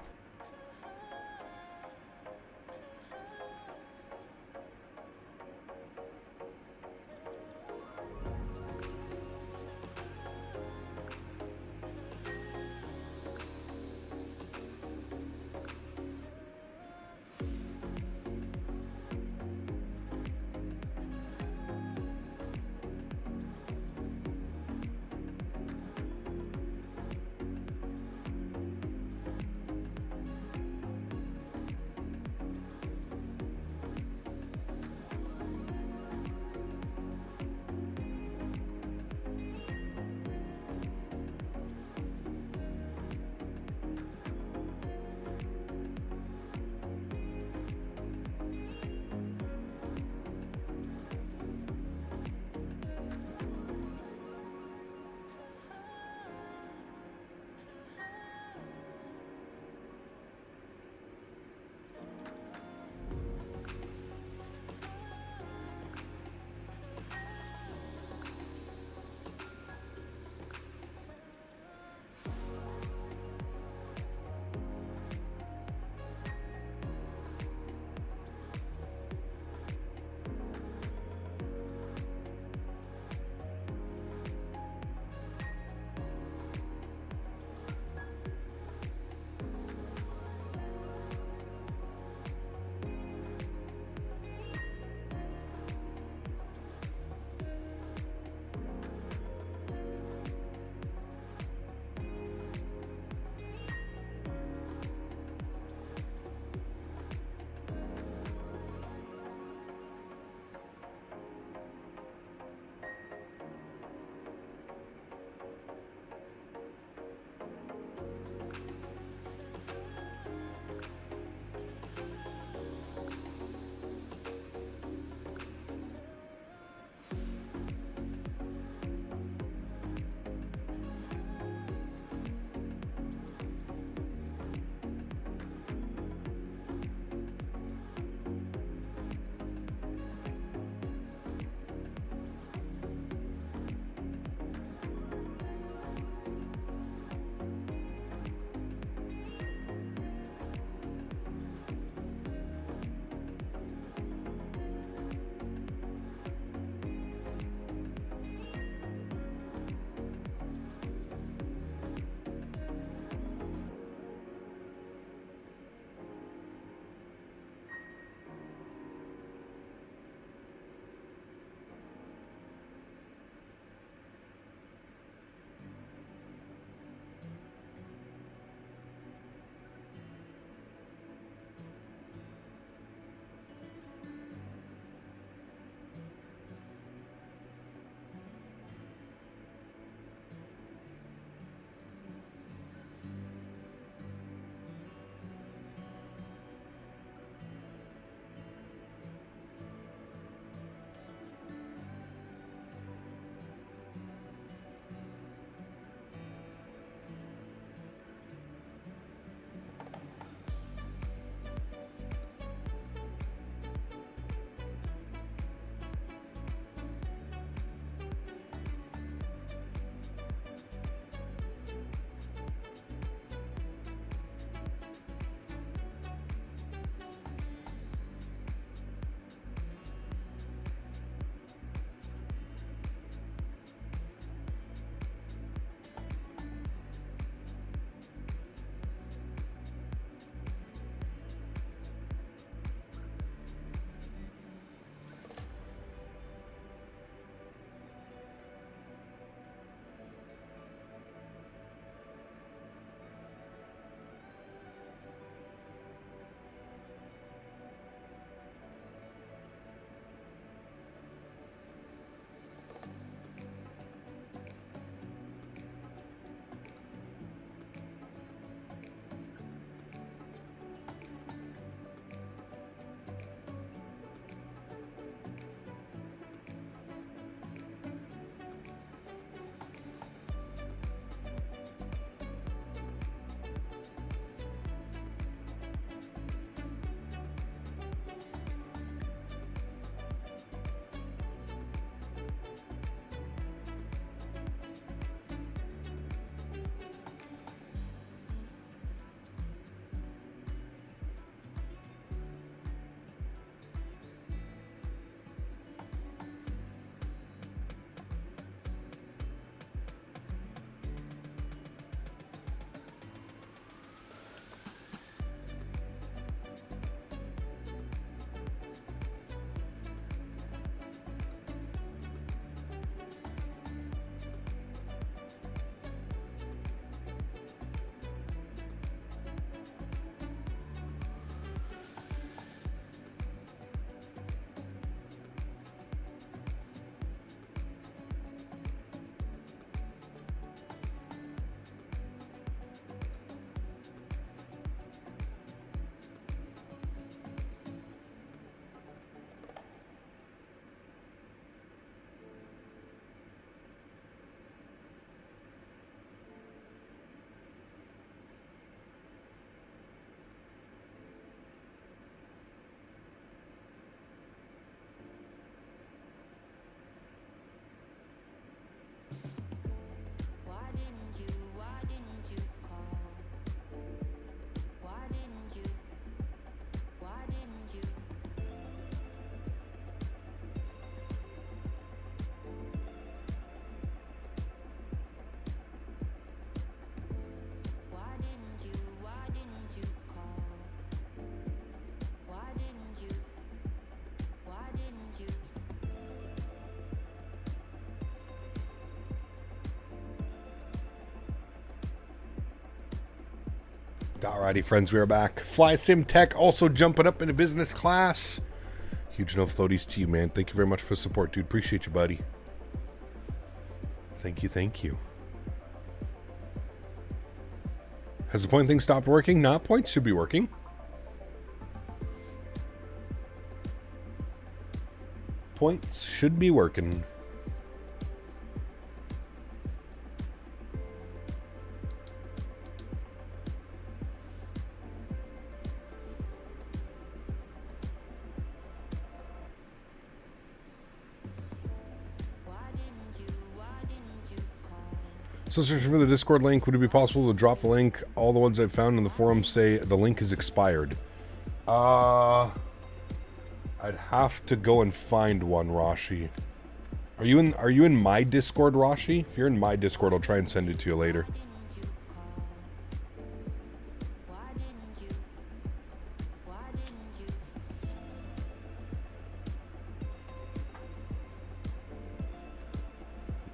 Alrighty, friends, we are back. Fly Sim Tech also jumping up into business class. Huge no floaties to you, man. Thank you very much for the support, dude. Appreciate you, buddy. Thank you, thank you. Has the point thing stopped working? Nah, points should be working. Points should be working. So searching for the Discord link, would it be possible to drop the link? All the ones I've found in the forums say the link is expired. I'd have to go and find one, Rashi. Are you in my Discord, Rashi? If you're in my Discord, I'll try and send it to you later.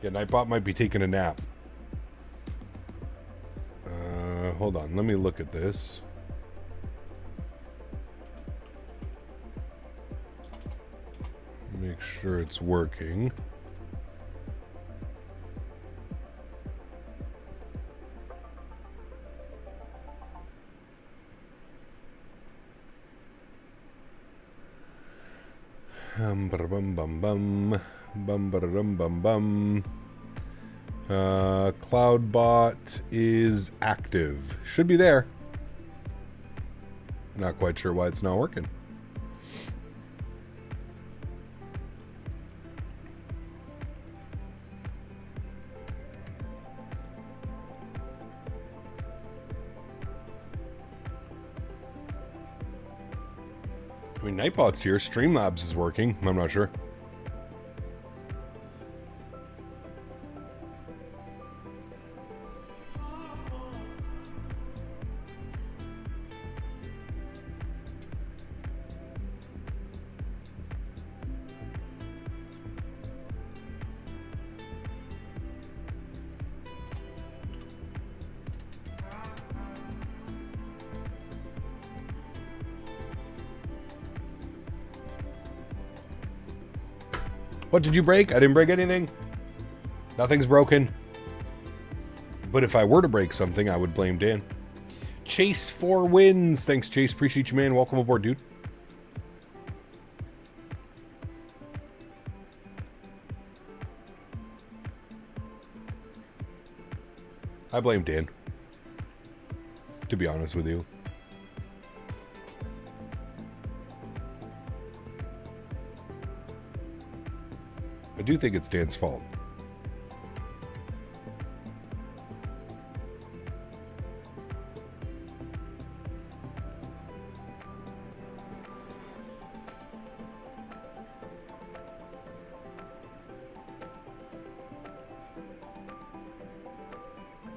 Yeah, Nightbot might be taking a nap. Hold on, let me look at this. Make sure it's working. Bum bum bum bum bum bum bum. Cloudbot is active. Should be there. Not quite sure why it's not working. I mean, Nightbot's here. Streamlabs is working. I'm not sure. What did you break? I didn't break anything. Nothing's broken. But if I were to break something, I would blame Dan. Chase 4 wins. Thanks, Chase. Appreciate you, man. Welcome aboard, dude. I blame Dan, to be honest with you. I do think it's Dan's fault.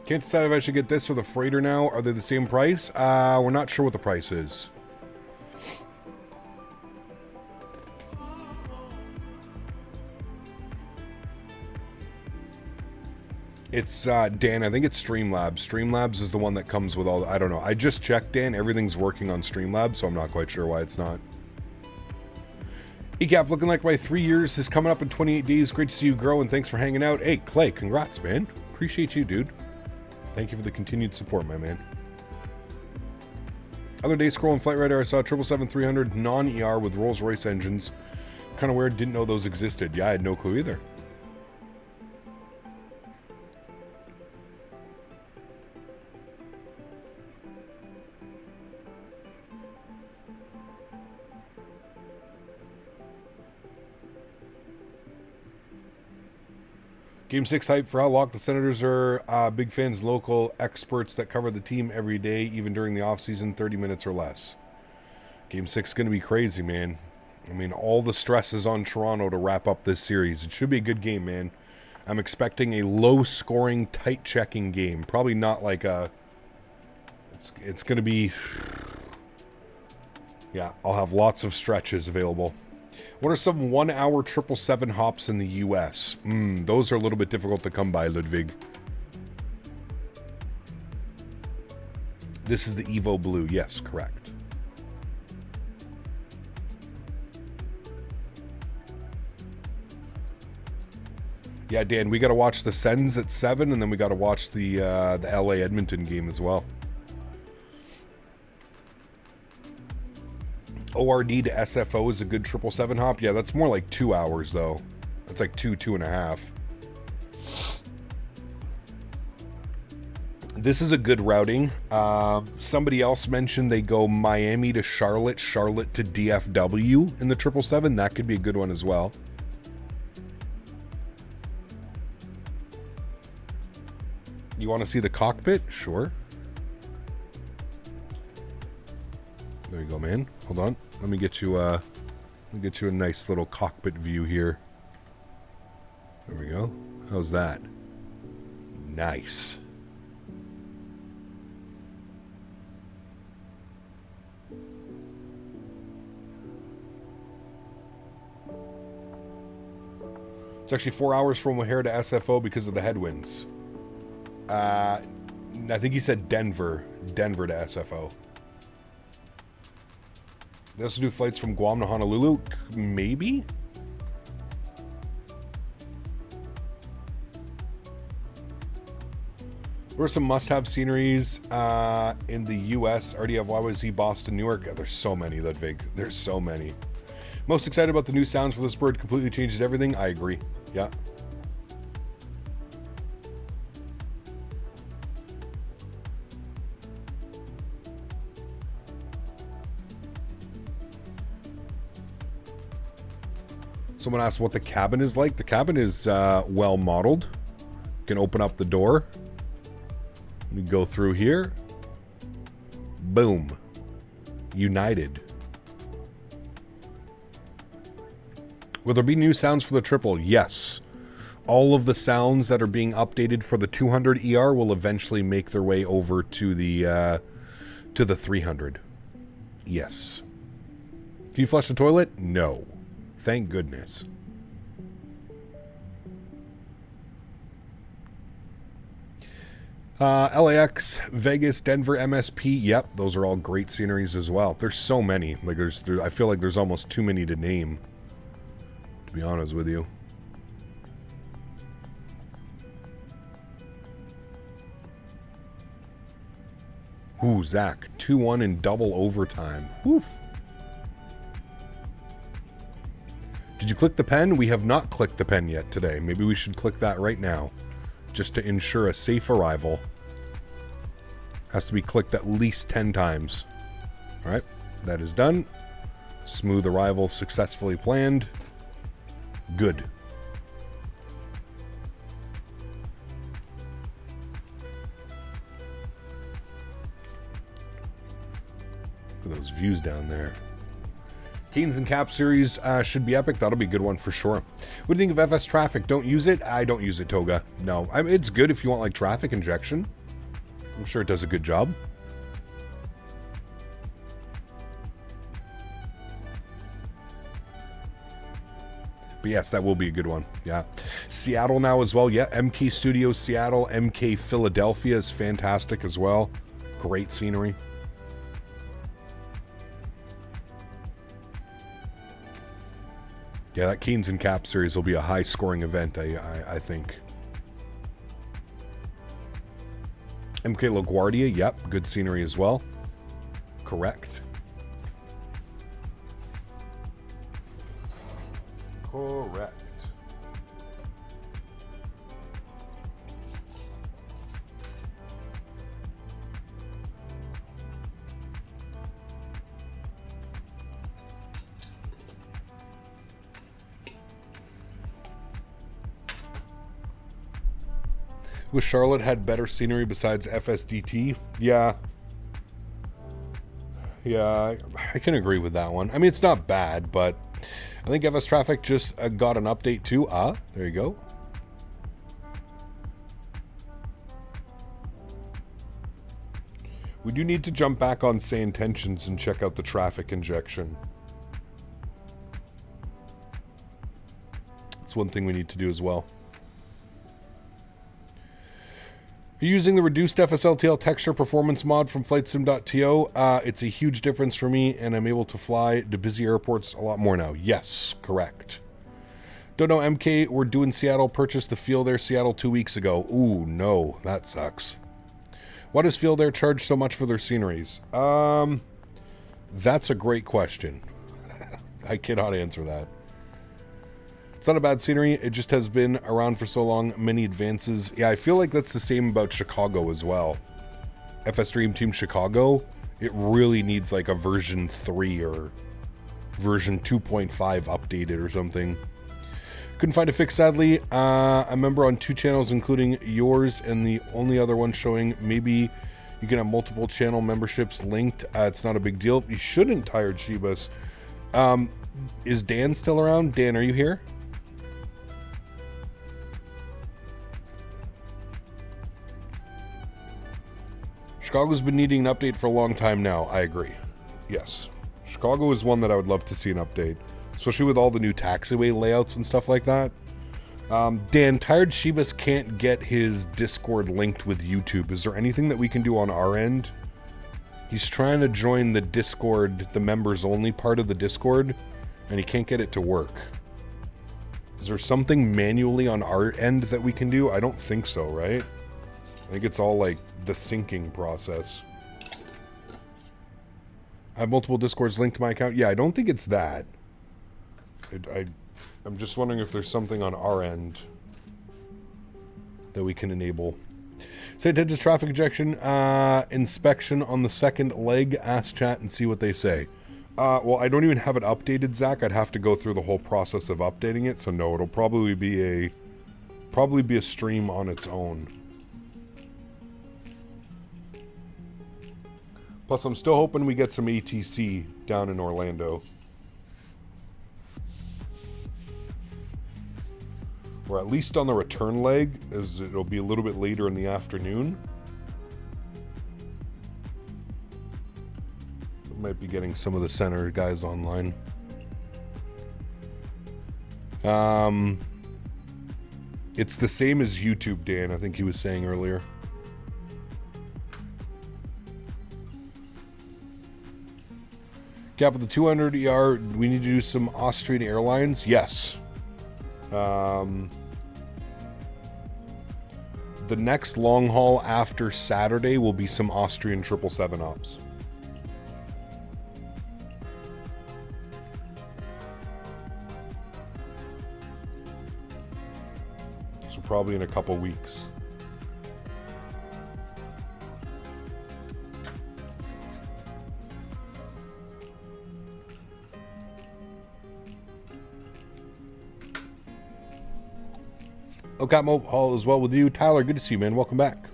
Can't decide if I should get this or the freighter now. Are they the same price? We're not sure what the price is. It's, Dan, I think it's Streamlabs. Streamlabs is the one that comes with all the, I don't know. I just checked, Dan. Everything's working on Streamlabs, so I'm not quite sure why it's not. ECAP, looking like my 3 years is coming up in 28 days. Great to see you grow, and thanks for hanging out. Hey, Clay, congrats, man. Appreciate you, dude. Thank you for the continued support, my man. Other day, scrolling Flight Radar, I saw 777-300 non-ER with Rolls-Royce engines. Kind of weird, didn't know those existed. Yeah, I had no clue either. Game 6 hype for how locked the Senators are. Big fans, local experts that cover the team every day, even during the offseason, 30 minutes or less. Game 6 is going to be crazy, man. I mean, all the stress is on Toronto to wrap up this series. It should be a good game, man. I'm expecting a low-scoring, tight-checking game. Probably not like a... It's going to be... Yeah, I'll have lots of stretches available. What are some 1 hour 777 hops in the US? Those are a little bit difficult to come by, Ludwig. This is the Evo Blue. Yes, correct. Yeah, Dan, we got to watch the Sens at 7, and then we got to watch the LA Edmonton game as well. ORD to SFO is a good 777 hop. Yeah, that's more like 2 hours, though. That's like 2.5. This is a good routing. Somebody else mentioned they go Miami to Charlotte, Charlotte to DFW in the 777. That could be a good one as well. You want to see the cockpit? Sure. There you go, man. Hold on. Let me get you a nice little cockpit view here. There we go. How's that? Nice. It's actually 4 hours from O'Hare to SFO because of the headwinds. I think he said Denver to SFO. They also do flights from Guam to Honolulu, maybe? There are some must-have sceneries in the U.S. RDF, YYZ, Boston, Newark. There's so many, Ludwig. There's so many. Most excited about the new sounds for this bird. Completely changes everything. I agree. Yeah. Someone asked what the cabin is like. The cabin is well modeled. You can open up the door. You go through here. Boom. United. Will there be new sounds for the triple? Yes. All of the sounds that are being updated for the 200 ER will eventually make their way over to the 300. Yes. Can you flush the toilet? No. Thank goodness. LAX, Vegas, Denver, MSP. Yep, those are all great sceneries as well. There's so many. Like I feel like there's almost too many to name, to be honest with you. Ooh, Zach, 2-1 in double overtime. Woof. Did you click the pen? We have not clicked the pen yet today. Maybe we should click that right now, just to ensure a safe arrival. Has to be clicked at least 10 times. All right, that is done. Smooth arrival successfully planned. Good. Look at those views down there. Canes and Cap series should be epic. That'll be a good one for sure. What do you think of FS traffic? Don't use it? I don't use it, Toga. No. I mean, it's good if you want like traffic injection. I'm sure it does a good job. But yes, that will be a good one. Yeah. Seattle now as well. Yeah. MK Studios Seattle. MK Philadelphia is fantastic as well. Great scenery. Yeah, that Canes and Cap series will be a high-scoring event, I think. MK LaGuardia, yep, good scenery as well. Correct. Correct. Wish Charlotte had better scenery besides FSDT. Yeah. Yeah, I can agree with that one. I mean, it's not bad, but I think FS Traffic just got an update too. There you go. We do need to jump back on Say Intentions and check out the traffic injection. That's one thing we need to do as well. Are you using the reduced FSLTL texture performance mod from FlightSim.to? It's a huge difference for me, and I'm able to fly to busy airports a lot more now. Yes, correct. Don't know, MK, we're doing Seattle. Purchased the Field Air Seattle 2 weeks ago. Ooh, no, that sucks. Why does Field Air charge so much for their sceneries? That's a great question. I cannot answer that. It's not a bad scenery. It just has been around for so long. Many advances. Yeah, I feel like that's the same about Chicago as well. FS Dream Team Chicago, it really needs like a version 3 or version 2.5 updated or something. Couldn't find a fix, sadly. I'm a member on 2 channels, including yours, and the only other one showing maybe you can have multiple channel memberships linked. It's not a big deal. You shouldn't, Tired Shebas. Is Dan still around? Dan, are you here? Chicago's been needing an update for a long time now. I agree. Yes. Chicago is one that I would love to see an update, especially with all the new taxiway layouts and stuff like that. Dan, Tired Shebas can't get his Discord linked with YouTube. Is there anything that we can do on our end? He's trying to join the Discord, the members only part of the Discord, and he can't get it to work. Is there something manually on our end that we can do? I don't think so, right? I think it's all like the syncing process. I have multiple Discords linked to my account. Yeah, I don't think it's that. I'm just wondering if there's something on our end that we can enable. St. Hedges traffic injection inspection on the second leg. Ask chat and see what they say. Well, I don't even have it updated, Zach. I'd have to go through the whole process of updating it. So no, it'll probably be a stream on its own. Plus, I'm still hoping we get some ATC down in Orlando. Or at least on the return leg, as it'll be a little bit later in the afternoon. We might be getting some of the center guys online. It's the same as YouTube, Dan, I think he was saying earlier. Cap of the 200 ER, we need to do some Austrian Airlines? Yes. The next long haul after Saturday will be some Austrian 777 ops. So probably in a couple weeks. Okatmo, all is well with you. Tyler, good to see you, man. Welcome back.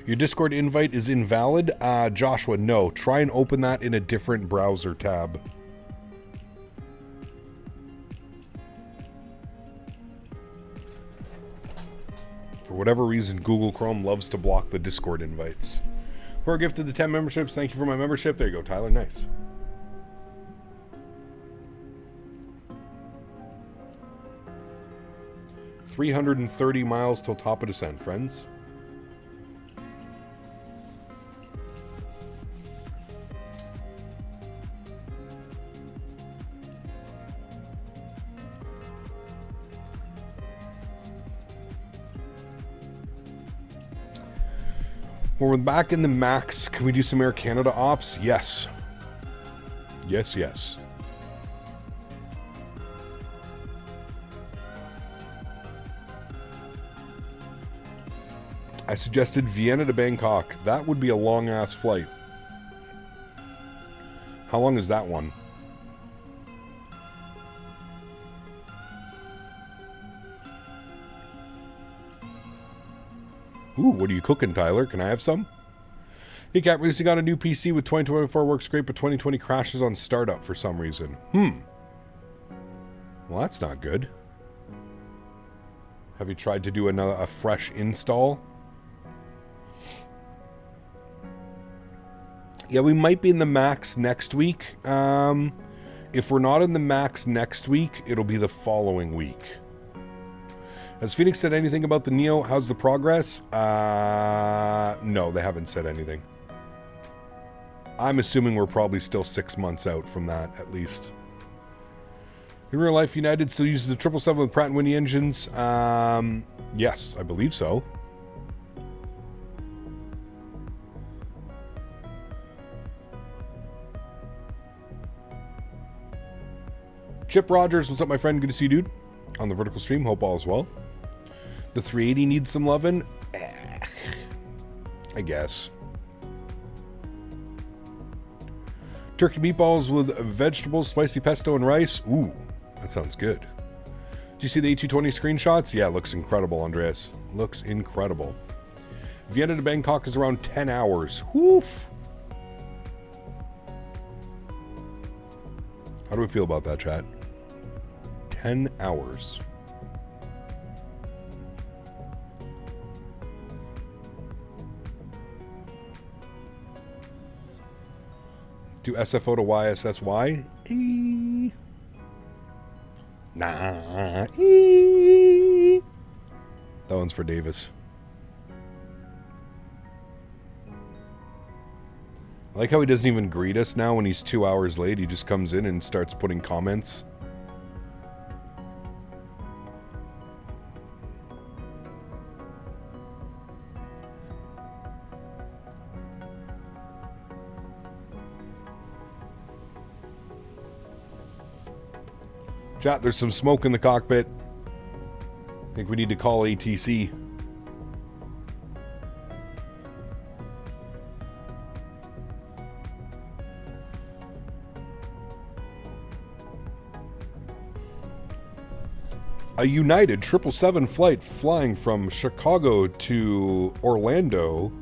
Your Discord invite is invalid. Joshua, no. Try and open that in a different browser tab. For whatever reason, Google Chrome loves to block the Discord invites. Who are gifted the 10 memberships? Thank you for my membership. There you go, Tyler. Nice. $330 miles till top of descent, friends. When we're back in the max, can we do some Air Canada ops? Yes. Yes, yes. I suggested Vienna to Bangkok. That would be a long-ass flight. How long is that one? Ooh, what are you cooking, Tyler? Can I have some? Hey, Cat, recently got a new PC with 2024 works great, but 2020 crashes on startup for some reason. Well, that's not good. Have you tried to do a fresh install? Yeah, we might be in the max next week. If we're not in the max next week, it'll be the following week. Has Phoenix said anything about the Neo? How's the progress? No, they haven't said anything. I'm assuming we're probably still 6 months out from that, at least. In real life, United still uses the 777 with Pratt & Whitney engines. Yes, I believe so. Chip Rogers, what's up, my friend? Good to see you, dude. On the vertical stream, hope all is well. The 380 needs some lovin'. I guess. Turkey meatballs with vegetables, spicy pesto, and rice. Ooh, that sounds good. Do you see the A220 screenshots? Yeah, it looks incredible, Andreas. Looks incredible. Vienna to Bangkok is around 10 hours. Woof. How do we feel about that, chat? 10 hours. Do SFO to YSSY? Nah. That one's for Davis. I like how he doesn't even greet us now when he's 2 hours late. He just comes in and starts putting comments. Chat, there's some smoke in the cockpit. I think we need to call ATC. A United 777 flight flying from Chicago to Orlando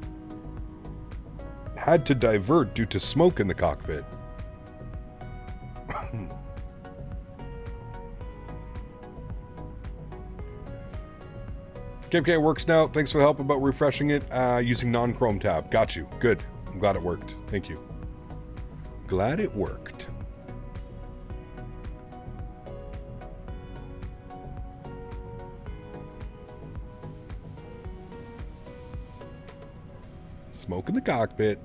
had to divert due to smoke in the cockpit. KPK works now. Thanks for the help about refreshing it using non-Chrome tab. Got you. Good. I'm glad it worked. Thank you. Glad it worked. Smoke in the cockpit.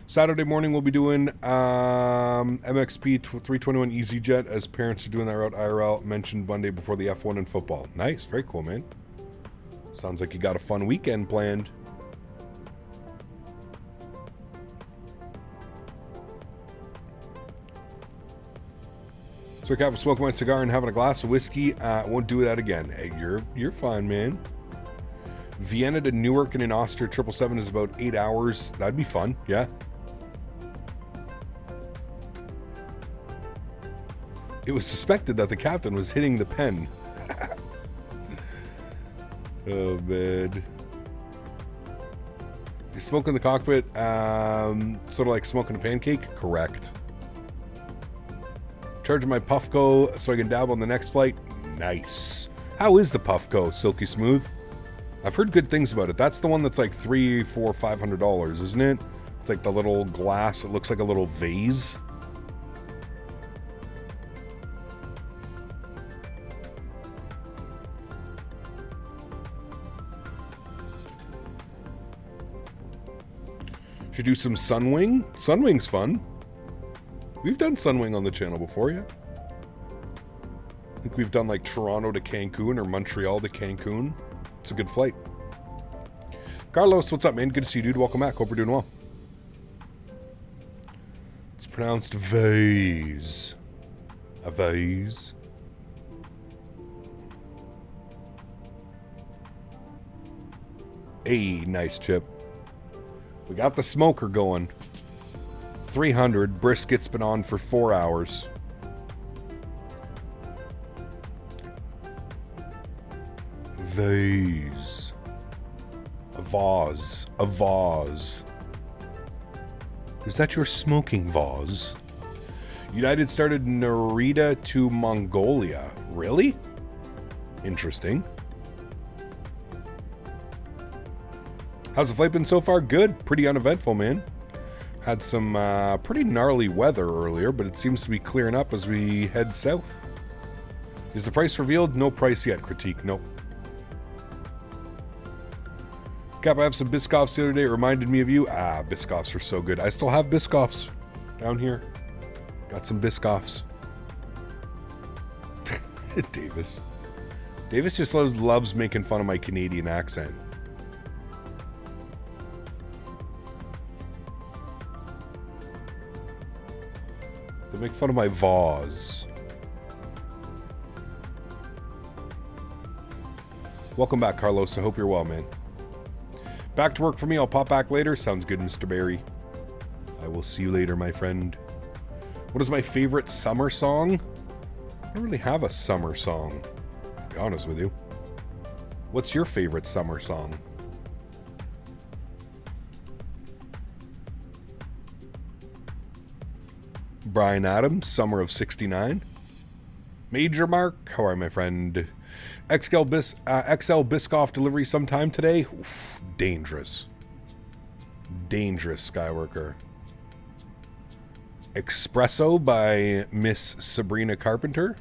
Saturday morning we'll be doing MXP 321 EasyJet as parents are doing that route IRL. Mentioned Monday before the F1 and football. Nice, very cool, man. Sounds like you got a fun weekend planned. So I got smoking my cigar and having a glass of whiskey. Won't do that again. Hey, you're fine, man. Vienna to Newark and in Austria 777 is about 8 hours. That'd be fun, yeah. It was suspected that the captain was hitting the pen. Oh, man. You smoke in the cockpit, sort of like smoking a pancake? Correct. Charging my Puffco so I can dab on the next flight? Nice. How is the Puffco, Silky Smooth? I've heard good things about it. That's the one that's like $300, $400, $500, isn't it? It's like the little glass. It looks like a little vase. Should do some Sunwing. Sunwing's fun. We've done Sunwing on the channel before, yeah. I think we've done like Toronto to Cancun or Montreal to Cancun. It's a good flight. Carlos, what's up, man? Good to see you, dude. Welcome back. Hope you're doing well. It's pronounced vase. A vase. Hey, nice chip. We got the smoker going. 300. Brisket's been on for 4 hours. Vase. A vase. A vase. Is that your smoking vase? United started Narita to Mongolia. Really? Interesting. How's the flight been so far? Good. Pretty uneventful, man. Had some pretty gnarly weather earlier, but it seems to be clearing up as we head south. Is the price revealed? No price yet, critique. Nope. Cap, I have some Biscoffs the other day. It reminded me of you. Ah, Biscoffs are so good. I still have Biscoffs down here. Got some Biscoffs. Davis. Davis just loves making fun of my Canadian accent. They make fun of my vase. Welcome back, Carlos. I hope you're well, man. Back to work for me. I'll pop back later. Sounds good, Mr. Barry. I will see you later, my friend. What is my favorite summer song? I don't really have a summer song, to be honest with you. What's your favorite summer song? Brian Adams, Summer of 69. Major Mark, how are you, my friend? XL Biscoff delivery sometime today? Oof, dangerous. Dangerous, Skyworker. Espresso by Miss Sabrina Carpenter.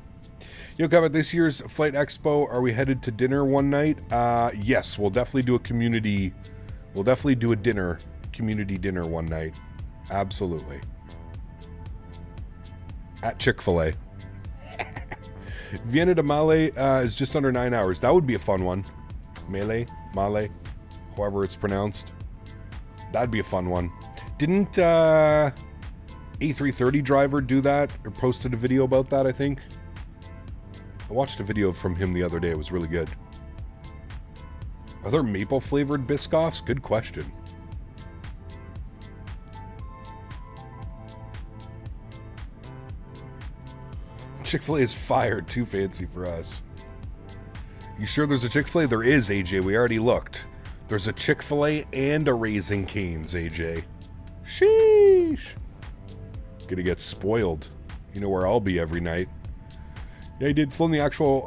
Yo, Kevin, this year's Flight Expo, are we headed to dinner one night? Yes, we'll definitely do a community dinner one night. Absolutely. At Chick-fil-A. Vienna to Male is just under 9 hours. That would be a fun one. Male, however it's pronounced. That'd be a fun one. Didn't A330 driver do that or posted a video about that, I think? I watched a video from him the other day. It was really good. Are there maple flavored Biscoffs? Good question. Chick-fil-A is fired. Too fancy for us. You sure there's a Chick-fil-A? There is, AJ. We already looked. There's a Chick-fil-A and a Raising Cane's, AJ. Sheesh. Gonna get spoiled. You know where I'll be every night. Yeah, I did. I've flown the actual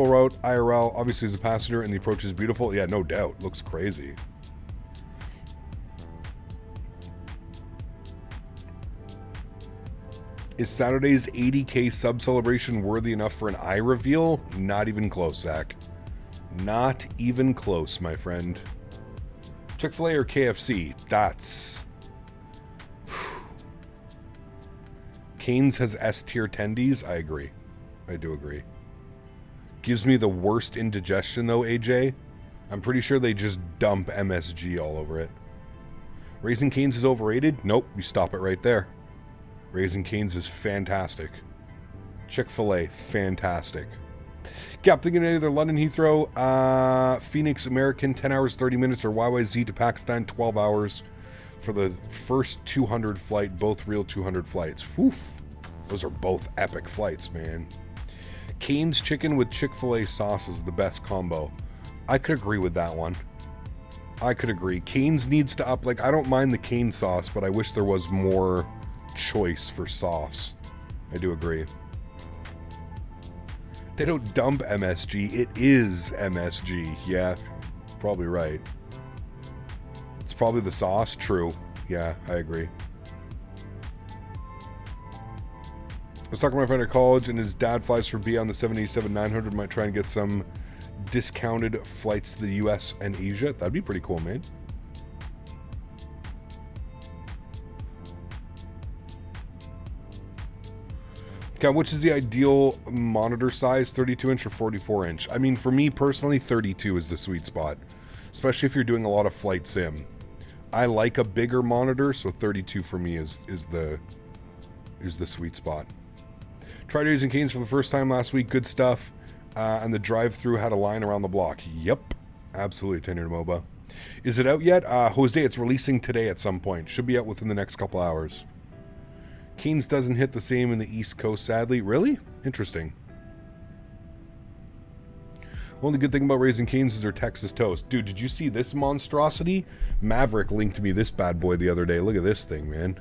route, IRL, obviously as a passenger, and the approach is beautiful. Yeah, no doubt. Looks crazy. Is Saturday's 80K sub celebration worthy enough for an eye reveal? Not even close, Zach. Not even close, my friend. Chick-fil-A or KFC? That's... Cane's has S-tier tendies? I agree. I do agree. Gives me the worst indigestion, though, AJ. I'm pretty sure they just dump MSG all over it. Raising Cane's is overrated? Nope, you stop it right there. Raising Cane's is fantastic. Chick-fil-A, fantastic. Yeah, I'm thinking either London Heathrow, Phoenix American, 10 hours, 30 minutes, or YYZ to Pakistan, 12 hours for the first 200 flight, both real 200 flights. Woof. Those are both epic flights, man. Cane's chicken with Chick-fil-A sauce is the best combo. I could agree with that one. I could agree. Cane's needs to up, like, I don't mind the Cane sauce, but I wish there was more choice for sauce. I do agree. They don't dump MSG. It is MSG. Yeah, probably right. It's probably the sauce. True. Yeah, I agree. I was talking to my friend at college, and his dad flies for B on the 787-900. Might try and get some discounted flights to the US and Asia. That'd be pretty cool, man. Okay, which is the ideal monitor size, 32-inch or 44-inch? I mean, for me personally, 32 is the sweet spot, especially if you're doing a lot of flight sim. I like a bigger monitor, so 32 for me is the sweet spot. Tried Raising Cane's for the first time last week. Good stuff. And the drive-through had a line around the block. Yep, absolutely. Tenure MOBA. Is it out yet? Jose, it's releasing today at some point. Should be out within the next couple hours. Cane's doesn't hit the same in the East Coast, sadly. Really? Interesting. Only good thing about Raising Cane's is their Texas toast. Dude, did you see this monstrosity? Maverick linked me this bad boy the other day. Look at this thing, man.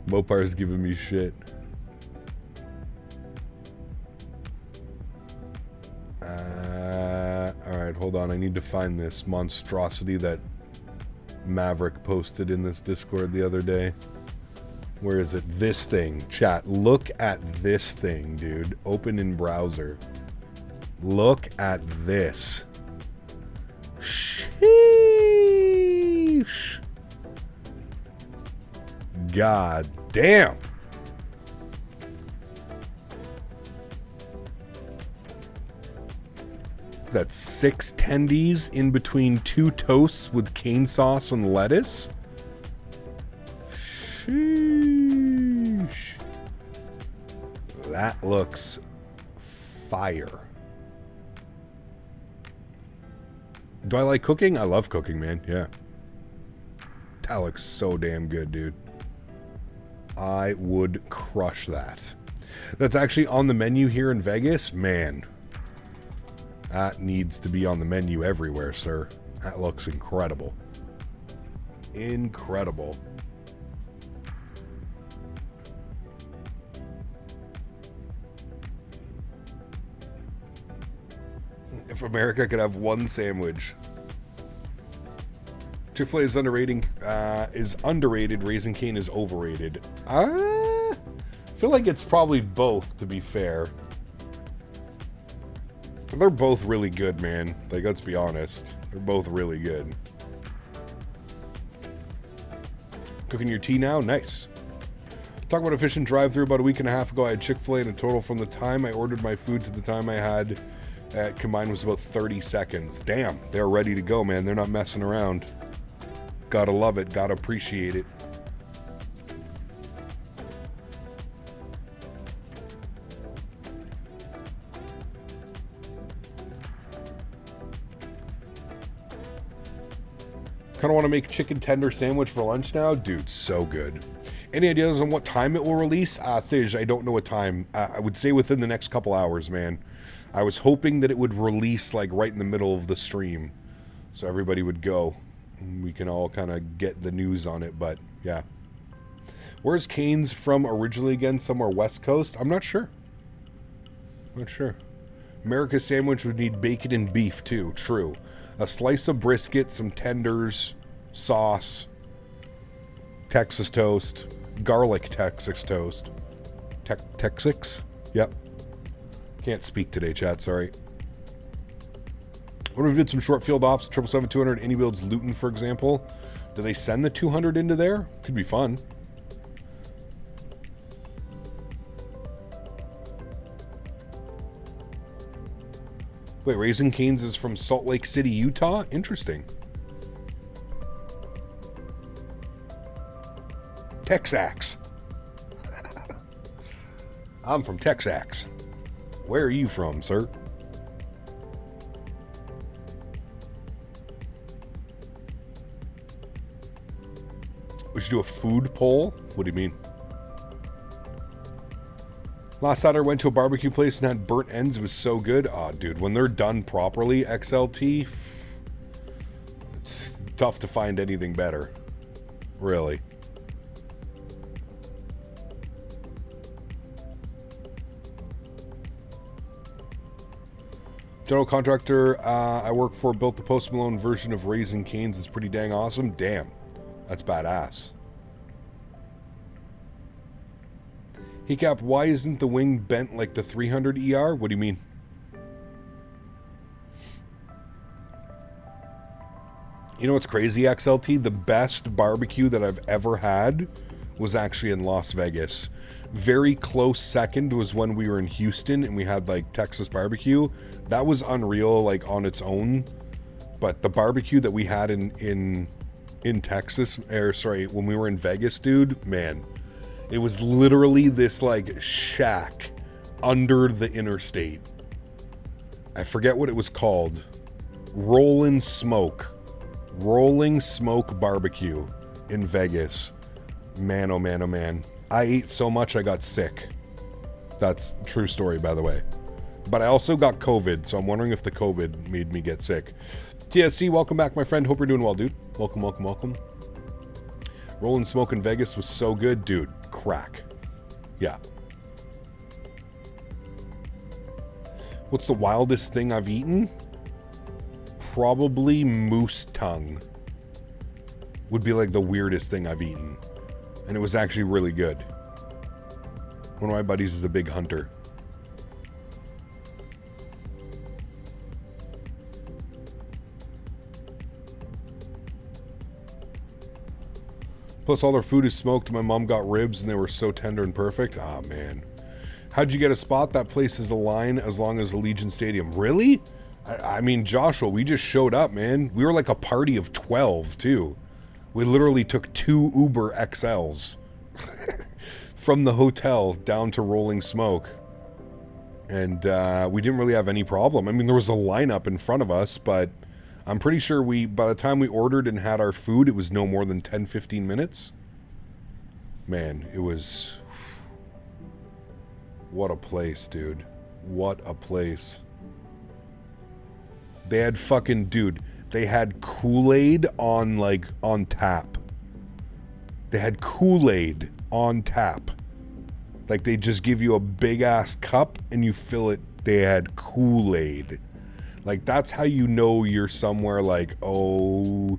Mopar's giving me shit. Alright, hold on. I need to find this monstrosity that Maverick posted in this Discord the other day. Where is it? This thing. Chat, look at this thing, dude. Open in browser. Look at this. Sheesh. God damn. That's 6 tendies in between 2 toasts with cane sauce and lettuce. Sheesh. That looks fire. Do I like cooking? I love cooking, man. Yeah. That looks so damn good, dude. I would crush that. That's actually on the menu here in Vegas. Man. That needs to be on the menu everywhere, sir. That looks incredible. Incredible. If America could have one sandwich. Chick-fil-A is underrated. Raising Cane is overrated. I feel like it's probably both, to be fair. They're both really good, man. Like, let's be honest. They're both really good. Cooking your tea now? Nice. Talk about efficient drive-thru. About a week and a half ago, I had Chick-fil-A, and in total from the time I ordered my food to the time I had combined was about 30 seconds. Damn, they're ready to go, man. They're not messing around. Gotta love it. Gotta appreciate it. Kind of want to make chicken tender sandwich for lunch now. Dude, so good. Any ideas on what time it will release? Thij, I don't know what time. I would say within the next couple hours, man. I was hoping that it would release like right in the middle of the stream. So everybody would go. We can all kind of get the news on it, but yeah. Where's Cane's from originally again? Somewhere West Coast? I'm not sure. Not sure. America's sandwich would need bacon and beef too. True. A slice of brisket, some tenders, sauce, Texas toast, garlic Texas toast. Texas? Yep. Can't speak today, chat, sorry. What if we did some short field ops, 777-200, any builds Luton, for example? Do they send the 200 into there? Could be fun. Wait, Raising Cane's is from Salt Lake City, Utah? Interesting. Texax. I'm from Texax. Where are you from, sir? We should do a food poll? What do you mean? Last Saturday I went to a barbecue place and had burnt ends. It was so good. Oh, dude, when they're done properly, XLT, it's tough to find anything better. Really. General contractor I work for built the Post Malone version of Raising Cane's. It's pretty dang awesome. Damn. That's badass. Hey Cap, why isn't the wing bent like the 300 ER? What do you mean? You know what's crazy, XLT? The best barbecue that I've ever had was actually in Las Vegas. Very close second was when we were in Houston and we had like Texas barbecue. That was unreal, like on its own. But the barbecue that we had in Texas, or sorry, when we were in Vegas, dude, man, it was literally this like shack under the interstate. I forget what it was called. Rolling Smoke Barbecue in Vegas. Man, oh man, oh man. I ate so much I got sick. That's a true story, by the way. But I also got COVID, so I'm wondering if the COVID made me get sick. TSC, welcome back, my friend. Hope you're doing well, dude. Welcome, welcome, welcome. Rolling Smoke in Vegas was so good. Dude, crack. Yeah. What's the wildest thing I've eaten? Probably moose tongue. Would be like the weirdest thing I've eaten. And it was actually really good. One of my buddies is a big hunter. Plus all their food is smoked. My mom got ribs and they were so tender and perfect. Ah, man. How'd you get a spot? That place is a line as long as the Legion Stadium. Really? I mean, Joshua, we just showed up, man. We were like a party of 12, too. We literally took 2 Uber XLs from the hotel down to Rolling Smoke. And we didn't really have any problem. I mean, there was a lineup in front of us, but I'm pretty sure by the time we ordered and had our food, it was no more than 10, 15 minutes. Man, it was... What a place, dude. What a place. They had fucking... Dude, they had Kool-Aid on tap. They had Kool-Aid on tap. Like, they just give you a big-ass cup and you fill it. They had Kool-Aid. Like, that's how you know you're somewhere like, oh,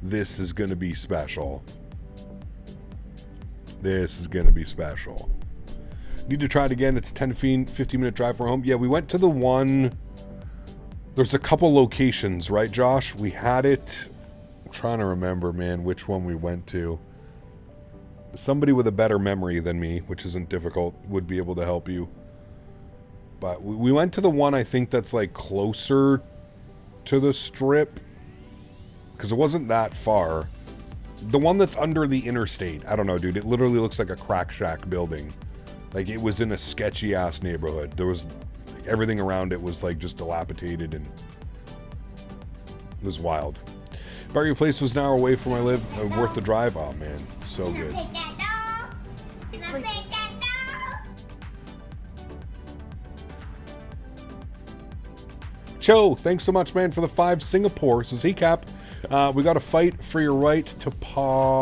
this is going to be special. This is going to be special. Need to try it again. It's a 10 to 15 minute drive from home. Yeah, we went to the one... There's a couple locations, right, Josh? We had it... I'm trying to remember, man, which one we went to. Somebody with a better memory than me, which isn't difficult, would be able to help you. But we went to the one, I think, that's like closer to the strip. Because it wasn't that far. The one that's under the interstate. I don't know, dude. It literally looks like a crack shack building. Like, it was in a sketchy-ass neighborhood. There was... Everything around it was, like, just dilapidated, and... It was wild. Barrio Place was an hour away from where I live. Worth the drive. Oh, man. So good. Cho, thanks so much, man, for the 5 Singapore. Says, hey, Cap. We got to fight for your right to partay.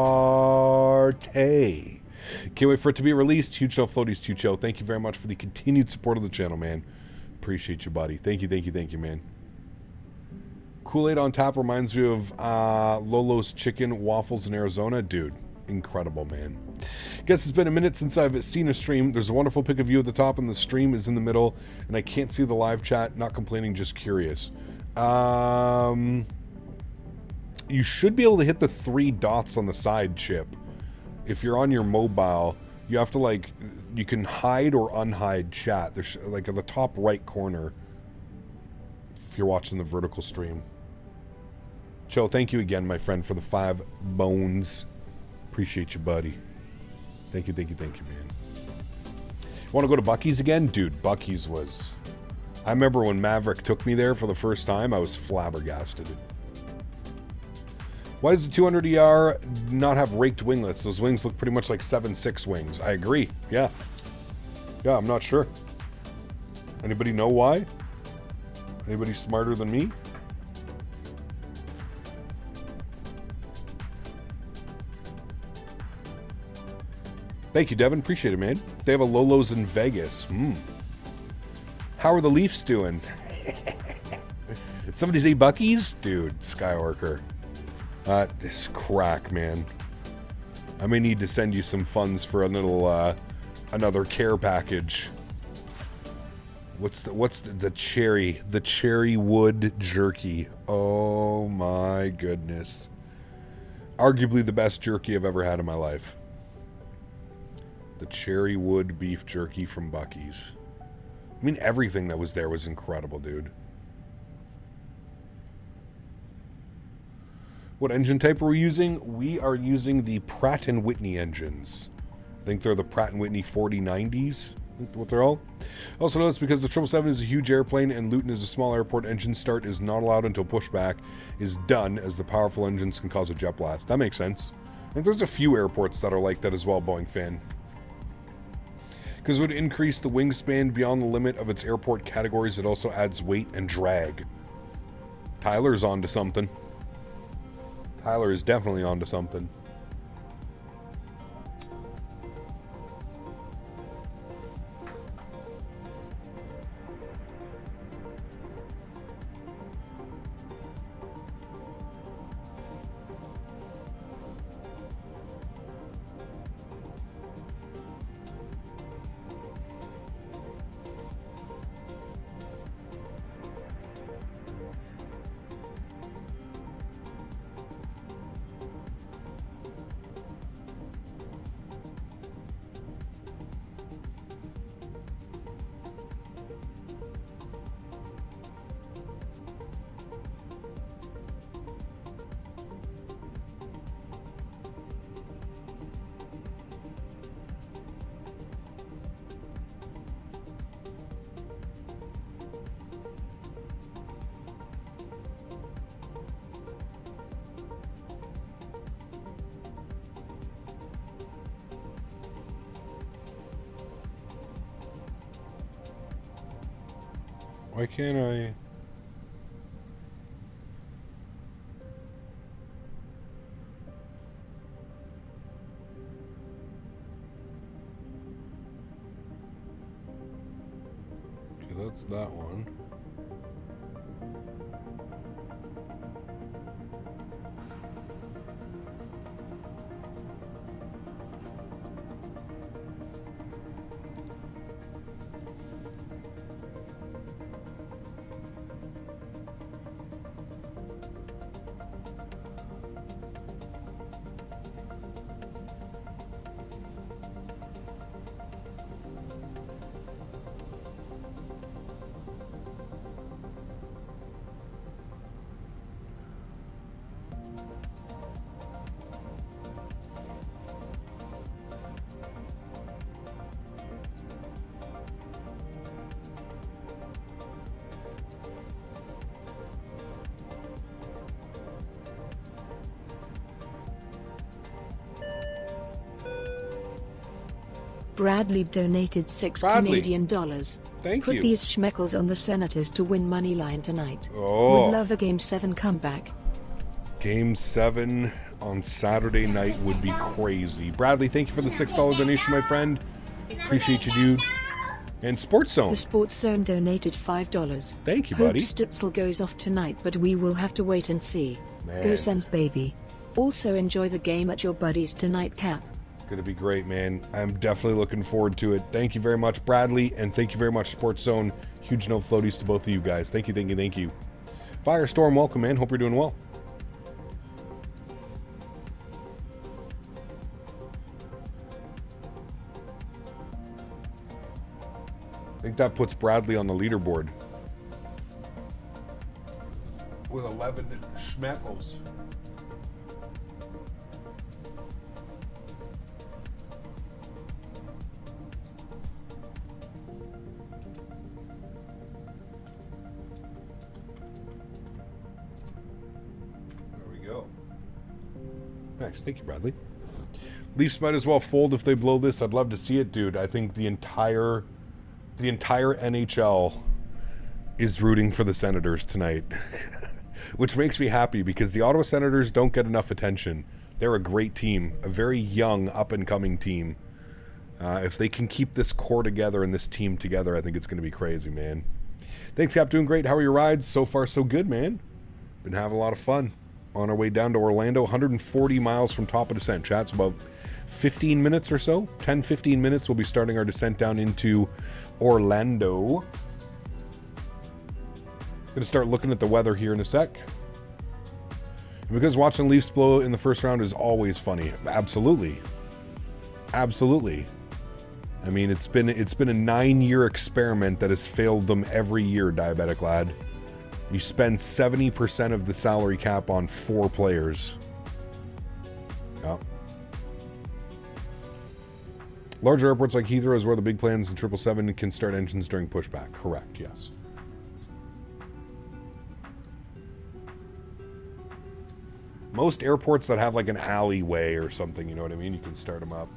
Can't wait for it to be released. Huge show, Floaties, Chucho. Thank you very much for the continued support of the channel, man. Appreciate you, buddy. Thank you, man. Kool-Aid on tap reminds me of Lolo's Chicken Waffles in Arizona. Dude, incredible, man. Guess it's been a minute since I've seen a stream. There's a wonderful pic of you at the top, and the stream is in the middle, and I can't see the live chat. Not complaining, just curious. You should be able to hit the 3 dots on the side, Chip. If you're on your mobile, you have to, like, you can hide or unhide chat. There's, like, at the top right corner, if you're watching the vertical stream. Joe, thank you again, my friend, for the 5 bones. Appreciate you, buddy. Thank you, man. Want to go to Buc-ee's again? Dude, Buc-ee's was... I remember when Maverick took me there for the first time, I was flabbergasted. Why does the 200ER not have raked winglets? Those wings look pretty much like 7.6 wings. I agree. Yeah. Yeah, I'm not sure. Anybody know why? Anybody smarter than me? Thank you, Devin. Appreciate it, man. They have a Lolo's in Vegas. How are the Leafs doing? Somebody say Buc-ee's? Dude, Skyworker. This crack, man. I may need to send you some funds for a little, another care package. What's the cherry wood jerky? Oh my goodness. Arguably the best jerky I've ever had in my life. The cherry wood beef jerky from Buc-ee's. I mean, everything that was there was incredible, dude. What engine type are we using? We are using the Pratt & Whitney engines. I think they're the Pratt & Whitney 4090s. I think what they're all. Also notice because the 777 is a huge airplane and Luton is a small airport, engine start is not allowed until pushback is done, as the powerful engines can cause a jet blast. That makes sense. I think there's a few airports that are like that as well, Boeing fan. Because it would increase the wingspan beyond the limit of its airport categories. It also adds weight and drag. Tyler's onto something. Tyler is definitely onto something. Why can't I? Okay, that's that one. Bradley donated $6 Bradley. Canadian dollars. Thank Put you. these schmeckles on the Senators to win money line tonight. Oh. Would love a Game 7 comeback. Game 7 on Saturday night would be crazy. Bradley, thank you for the $6 donation, my friend. Appreciate you, dude. And Sports Zone. The Sports Zone donated $5. Thank you, Hope buddy. Stutzel goes off tonight, but we will have to wait and see. Man. Go Sens, baby. Also enjoy the game at your buddies tonight, Cap. Gonna be great, man. I'm definitely looking forward to it. Thank you very much, Bradley, and thank you very much, Sports Zone. Huge no floaties to both of you guys. Thank you, thank you, thank you. Firestorm, welcome, man. Hope you're doing well. I think that puts Bradley on the leaderboard with 11 schmeckles. Nice. Thank you, Bradley. Leafs might as well fold if they blow this. I'd love to see it, dude. I think the entire NHL is rooting for the Senators tonight, which makes me happy because the Ottawa Senators don't get enough attention. They're a great team, a very young, up-and-coming team. If they can keep this core together and this team together, I think it's going to be crazy, man. Thanks, Cap. Doing great. How are your rides? So far, so good, man. Been having a lot of fun. On our way down to Orlando, 140 miles from top of descent. Chat's about 15 minutes or so. 10, 15 minutes, we'll be starting our descent down into Orlando. Gonna start looking at the weather here in a sec. And because watching Leafs blow in the first round is always funny. Absolutely. Absolutely. I mean, it's been a 9-year experiment that has failed them every year, Diabetic Lad. You spend 70% of the salary cap on 4 players. Yeah. Larger airports like Heathrow is where the big planes and 777 can start engines during pushback. Correct, yes. Most airports that have like an alleyway or something, you know what I mean? You can start them up.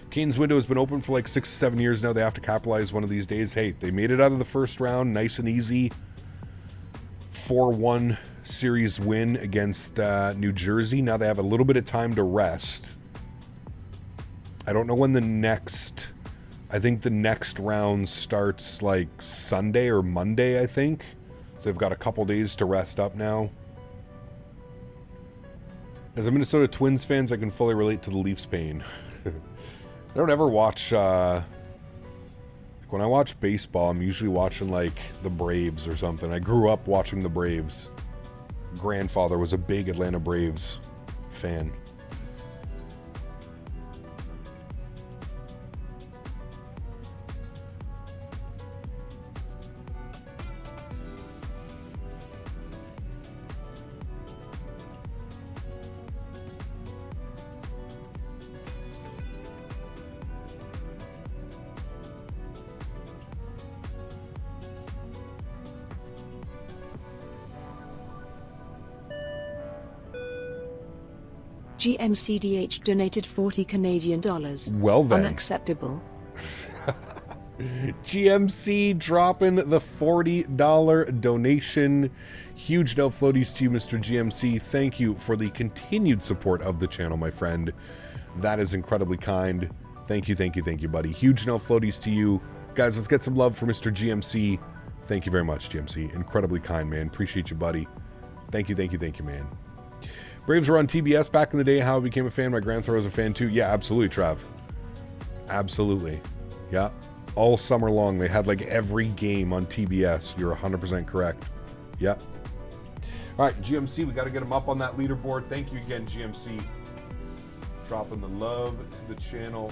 Kane's window has been open for like 6 to 7 years now. They have to capitalize one of these days. Hey, they made it out of the first round, nice and easy. 4-1 series win against New Jersey. Now they have a little bit of time to rest. I don't know when the next... I think the next round starts like Sunday or Monday, I think. So they've got a couple days to rest up now. As a Minnesota Twins fan, I can fully relate to the Leafs pain. I don't ever watch... when I watch baseball, I'm usually watching like the Braves or something. I grew up watching the Braves. Grandfather was a big Atlanta Braves fan. GMCDH donated $40 Canadian. Well then. Unacceptable. GMC dropping the $40 donation. Huge no floaties to you, Mr. GMC. Thank you for the continued support of the channel, my friend. That is incredibly kind. Thank you, thank you, thank you, buddy. Huge no floaties to you. Guys, let's get some love for Mr. GMC. Thank you very much, GMC. Incredibly kind, man. Appreciate you, buddy. Thank you, thank you, thank you, man. Braves were on TBS back in the day. How I became a fan. My grandfather was a fan too. Yeah, absolutely, Trav. Absolutely. Yeah. All summer long, they had like every game on TBS. You're 100% correct. Yep. All right, GMC, we got to get them up on that leaderboard. Thank you again, GMC. Dropping the love to the channel.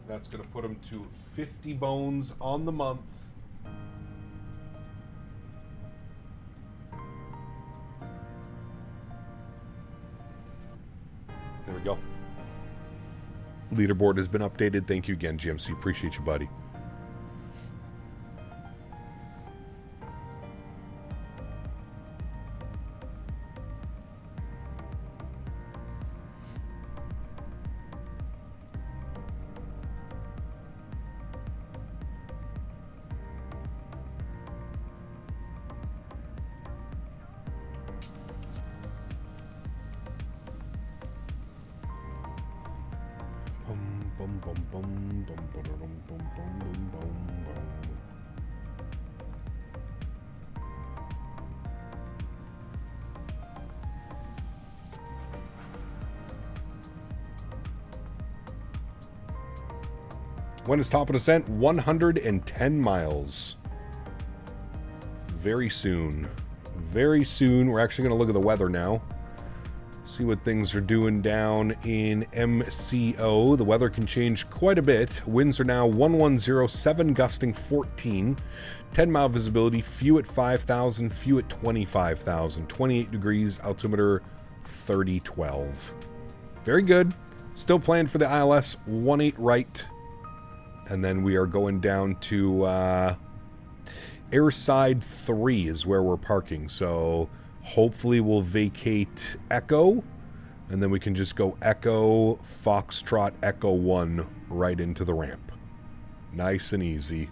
That's going to put them to 50 bones on the month. There we go. Leaderboard has been updated. Thank you again, GMC. Appreciate you, buddy. When is top of descent? 110 miles. Very soon. Very soon. We're actually going to look at the weather now. See what things are doing down in MCO. The weather can change quite a bit. Winds are now 1107, gusting 14. 10-mile visibility, few at 5,000, few at 25,000. 28 degrees, altimeter 3012. Very good. Still planned for the ILS 18 right. And then we are going down to Airside 3 is where we're parking. So hopefully we'll vacate Echo. And then we can just go Echo, Foxtrot, Echo 1 right into the ramp. Nice and easy.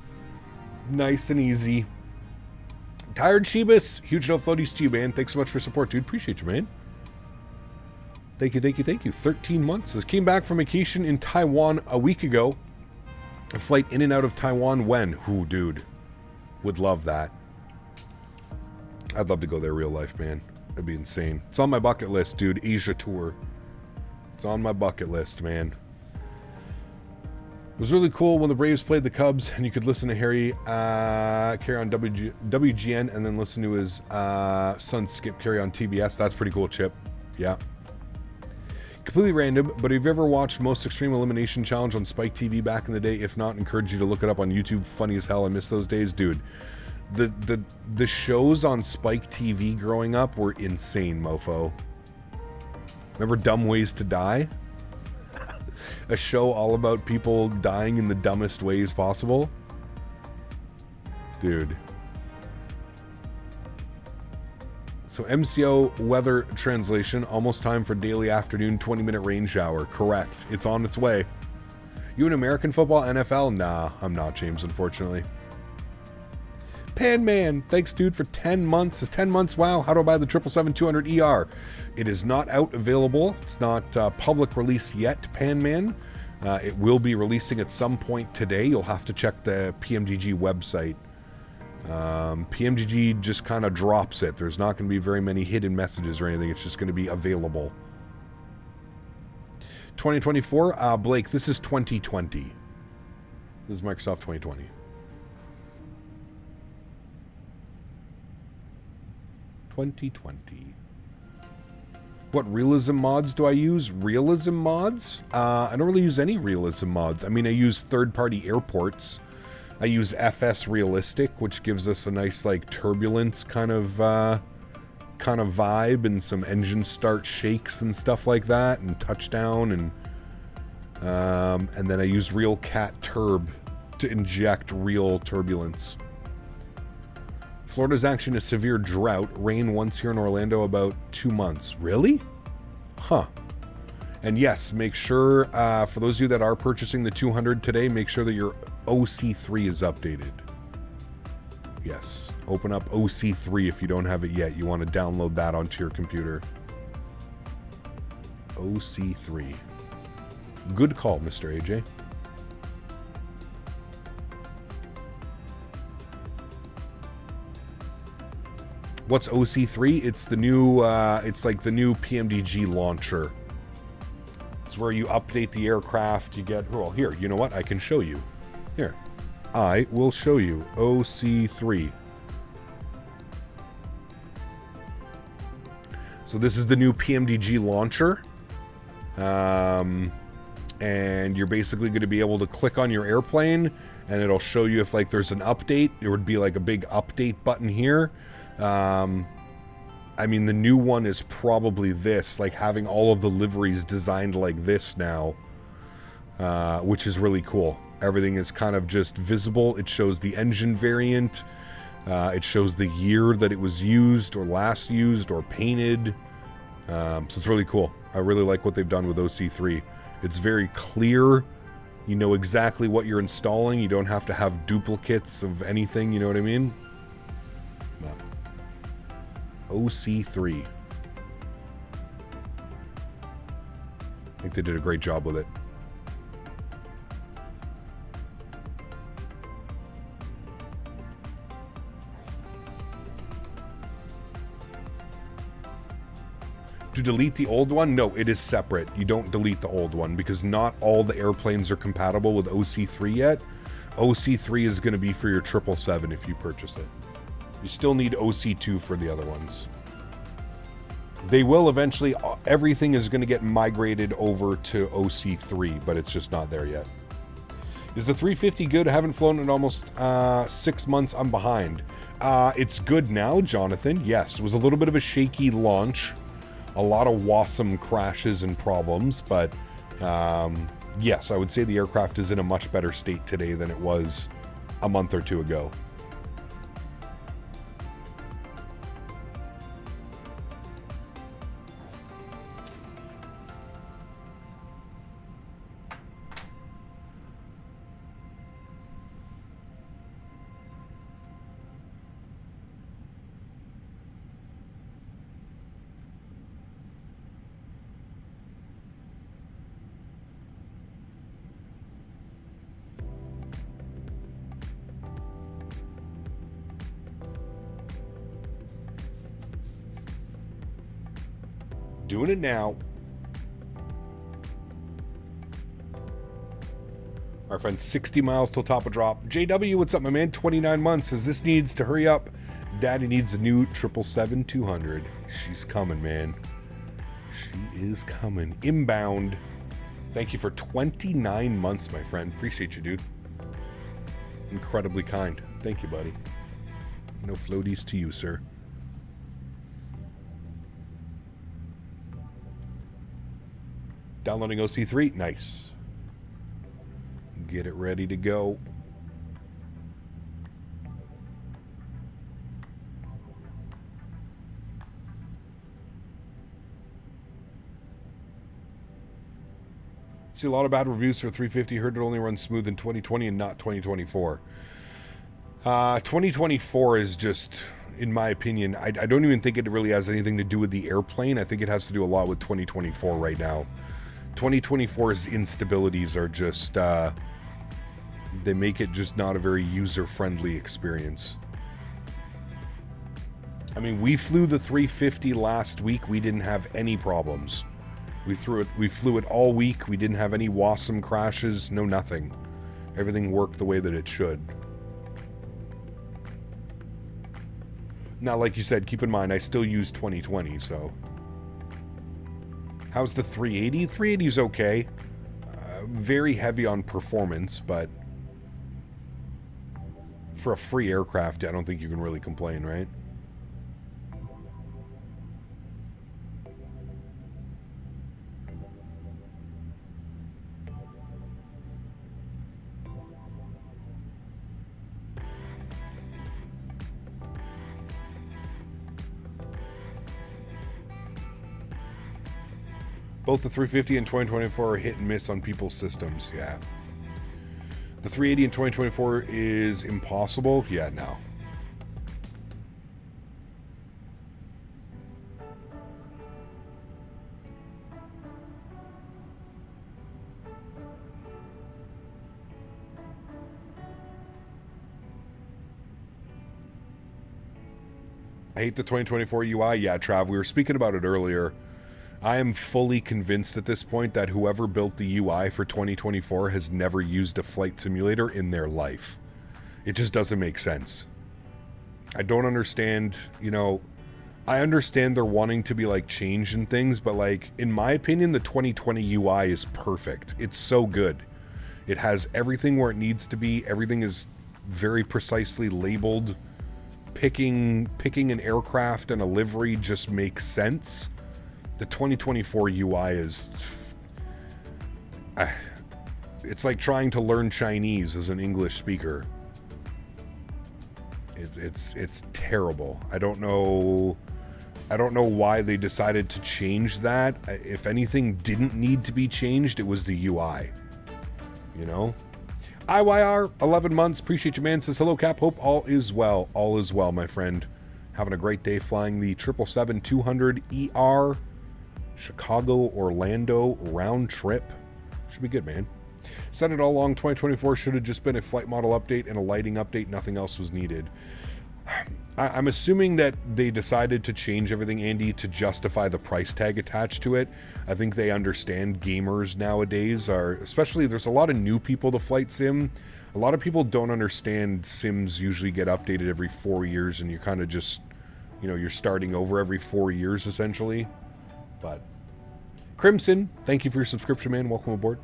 Nice and easy. Tired Shebus, huge no floaties to you, man. Thanks so much for support, dude. Appreciate you, man. Thank you, thank you, thank you. 13 months. I came back from vacation in Taiwan a week ago. A flight in and out of Taiwan when? Ooh, dude. Would love that. I'd love to go there real life, man. It'd be insane. It's on my bucket list, dude. Asia tour. It's on my bucket list, man. It was really cool when the Braves played the Cubs and you could listen to Harry carry on WGN and then listen to his son Skip carry on TBS. That's pretty cool, Chip. Yeah. Completely random, but have you ever watched Most Extreme Elimination Challenge on Spike TV back in the day? If not, encourage you to look it up on YouTube. Funny as hell. I miss those days, dude. The shows on Spike TV growing up were insane, mofo. Remember Dumb Ways to Die? A show all about people dying in the dumbest ways possible? Dude. So MCO weather translation, almost time for daily afternoon 20-minute rain shower. Correct. It's on its way. You in American football, NFL? Nah, I'm not, James, unfortunately. Pan Man, thanks, dude, for 10 months. Is 10 months? Wow, how do I buy the 777-200ER? It is not out available. It's not public release yet, Pan Man. It will be releasing at some point today. You'll have to check the PMDG website. PMDG just kind of drops it. There's not going to be very many hidden messages or anything. It's just going to be available. 2024, Blake, this is 2020. This is Microsoft 2020. What realism mods do I use? Realism mods? I don't really use any realism mods. I mean, I use third-party airports. I use FS Realistic, which gives us a nice, like, turbulence kind of vibe and some engine start shakes and stuff like that, and touchdown, and then I use Real Cat Turb to inject real turbulence. Florida's actually in a severe drought. Rain once here in Orlando about 2 months. Really? Huh. And yes, make sure, for those of you that are purchasing the 200 today, make sure that your OC3 is updated. Yes. Open up OC3 if you don't have it yet. You want to download that onto your computer. OC3. Good call, Mr. AJ. What's OC3? It's the new, it's like the new PMDG launcher. It's where you update the aircraft, you get, well, here, you know what? I can show you. Here. I will show you. OC3. So this is the new PMDG launcher. And you're basically going to be able to click on your airplane and it'll show you if like there's an update. There would be like a big update button here. I mean, the new one is probably this, like having all of the liveries designed like this now, which is really cool. Everything is kind of just visible. It shows the engine variant. It shows the year that it was used or last used or painted. So it's really cool. I really like what they've done with OC3. It's very clear. You know exactly what you're installing. You don't have to have duplicates of anything. You know what I mean? OC3. I think they did a great job with it. To delete the old one? No, it is separate. You don't delete the old one because not all the airplanes are compatible with OC3 yet. OC3 is going to be for your 777 if you purchase it. You still need OC2 for the other ones. They will eventually, everything is going to get migrated over to OC3, but it's just not there yet. Is the 350 good? I haven't flown in almost 6 months. I'm behind. It's good now, Jonathan. Yes, it was a little bit of a shaky launch. A lot of WASM crashes and problems, but yes, I would say the aircraft is in a much better state today than it was a month or two ago. Doing it now. Our friend, 60 miles till top of drop. JW, what's up, my man? 29 months says this needs to hurry up. Daddy needs a new 777-200. She's coming, man. She is coming. Inbound. Thank you for 29 months, my friend. Appreciate you, dude. Incredibly kind. Thank you, buddy. No floaties to you, sir. Downloading OC3. Nice. Get it ready to go. See a lot of bad reviews for 350. Heard it only runs smooth in 2020 and not 2024. 2024 is just, in my opinion, I don't even think it really has anything to do with the airplane. I think it has to do a lot with 2024 right now. 2024's instabilities are just, they make it just not a very user-friendly experience. I mean, we flew the 350 last week. We didn't have any problems. We flew it all week. We didn't have any WASM crashes, no nothing. Everything worked the way that it should. Now, like you said, keep in mind, I still use 2020, so... How's the 380? 380 is okay. Very heavy on performance, but for a free aircraft, I don't think you can really complain, right? Both the 350 and 2024 are hit and miss on people's systems. Yeah. The 380 in 2024 is impossible. Yeah, no. I hate the 2024 UI. Yeah, Trav, we were speaking about it earlier. I am fully convinced at this point that whoever built the UI for 2024 has never used a flight simulator in their life. It just doesn't make sense. I don't understand, you know, I understand they're wanting to be like changed and things, but like, in my opinion, the 2020 UI is perfect. It's so good. It has everything where it needs to be. Everything is very precisely labeled. Picking an aircraft and a livery just makes sense. The 2024 UI is... it's like trying to learn Chinese as an English speaker. It's terrible. I don't know why they decided to change that. If anything didn't need to be changed, it was the UI. You know? IYR, 11 months. Appreciate you, man. Says, hello, Cap. Hope all is well. All is well, my friend. Having a great day flying the 777-200 ER Chicago-Orlando round trip. Should be good, man. Said it all along, 2024 should have just been a flight model update and a lighting update. Nothing else was needed. I'm assuming that they decided to change everything, Andy, to justify the price tag attached to it. I think they understand gamers nowadays are, especially there's a lot of new people to flight sim. A lot of people don't understand sims usually get updated every 4 years and you're kind of just, you know, you're starting over every 4 years essentially. But Crimson, thank you for your subscription, man. Welcome aboard.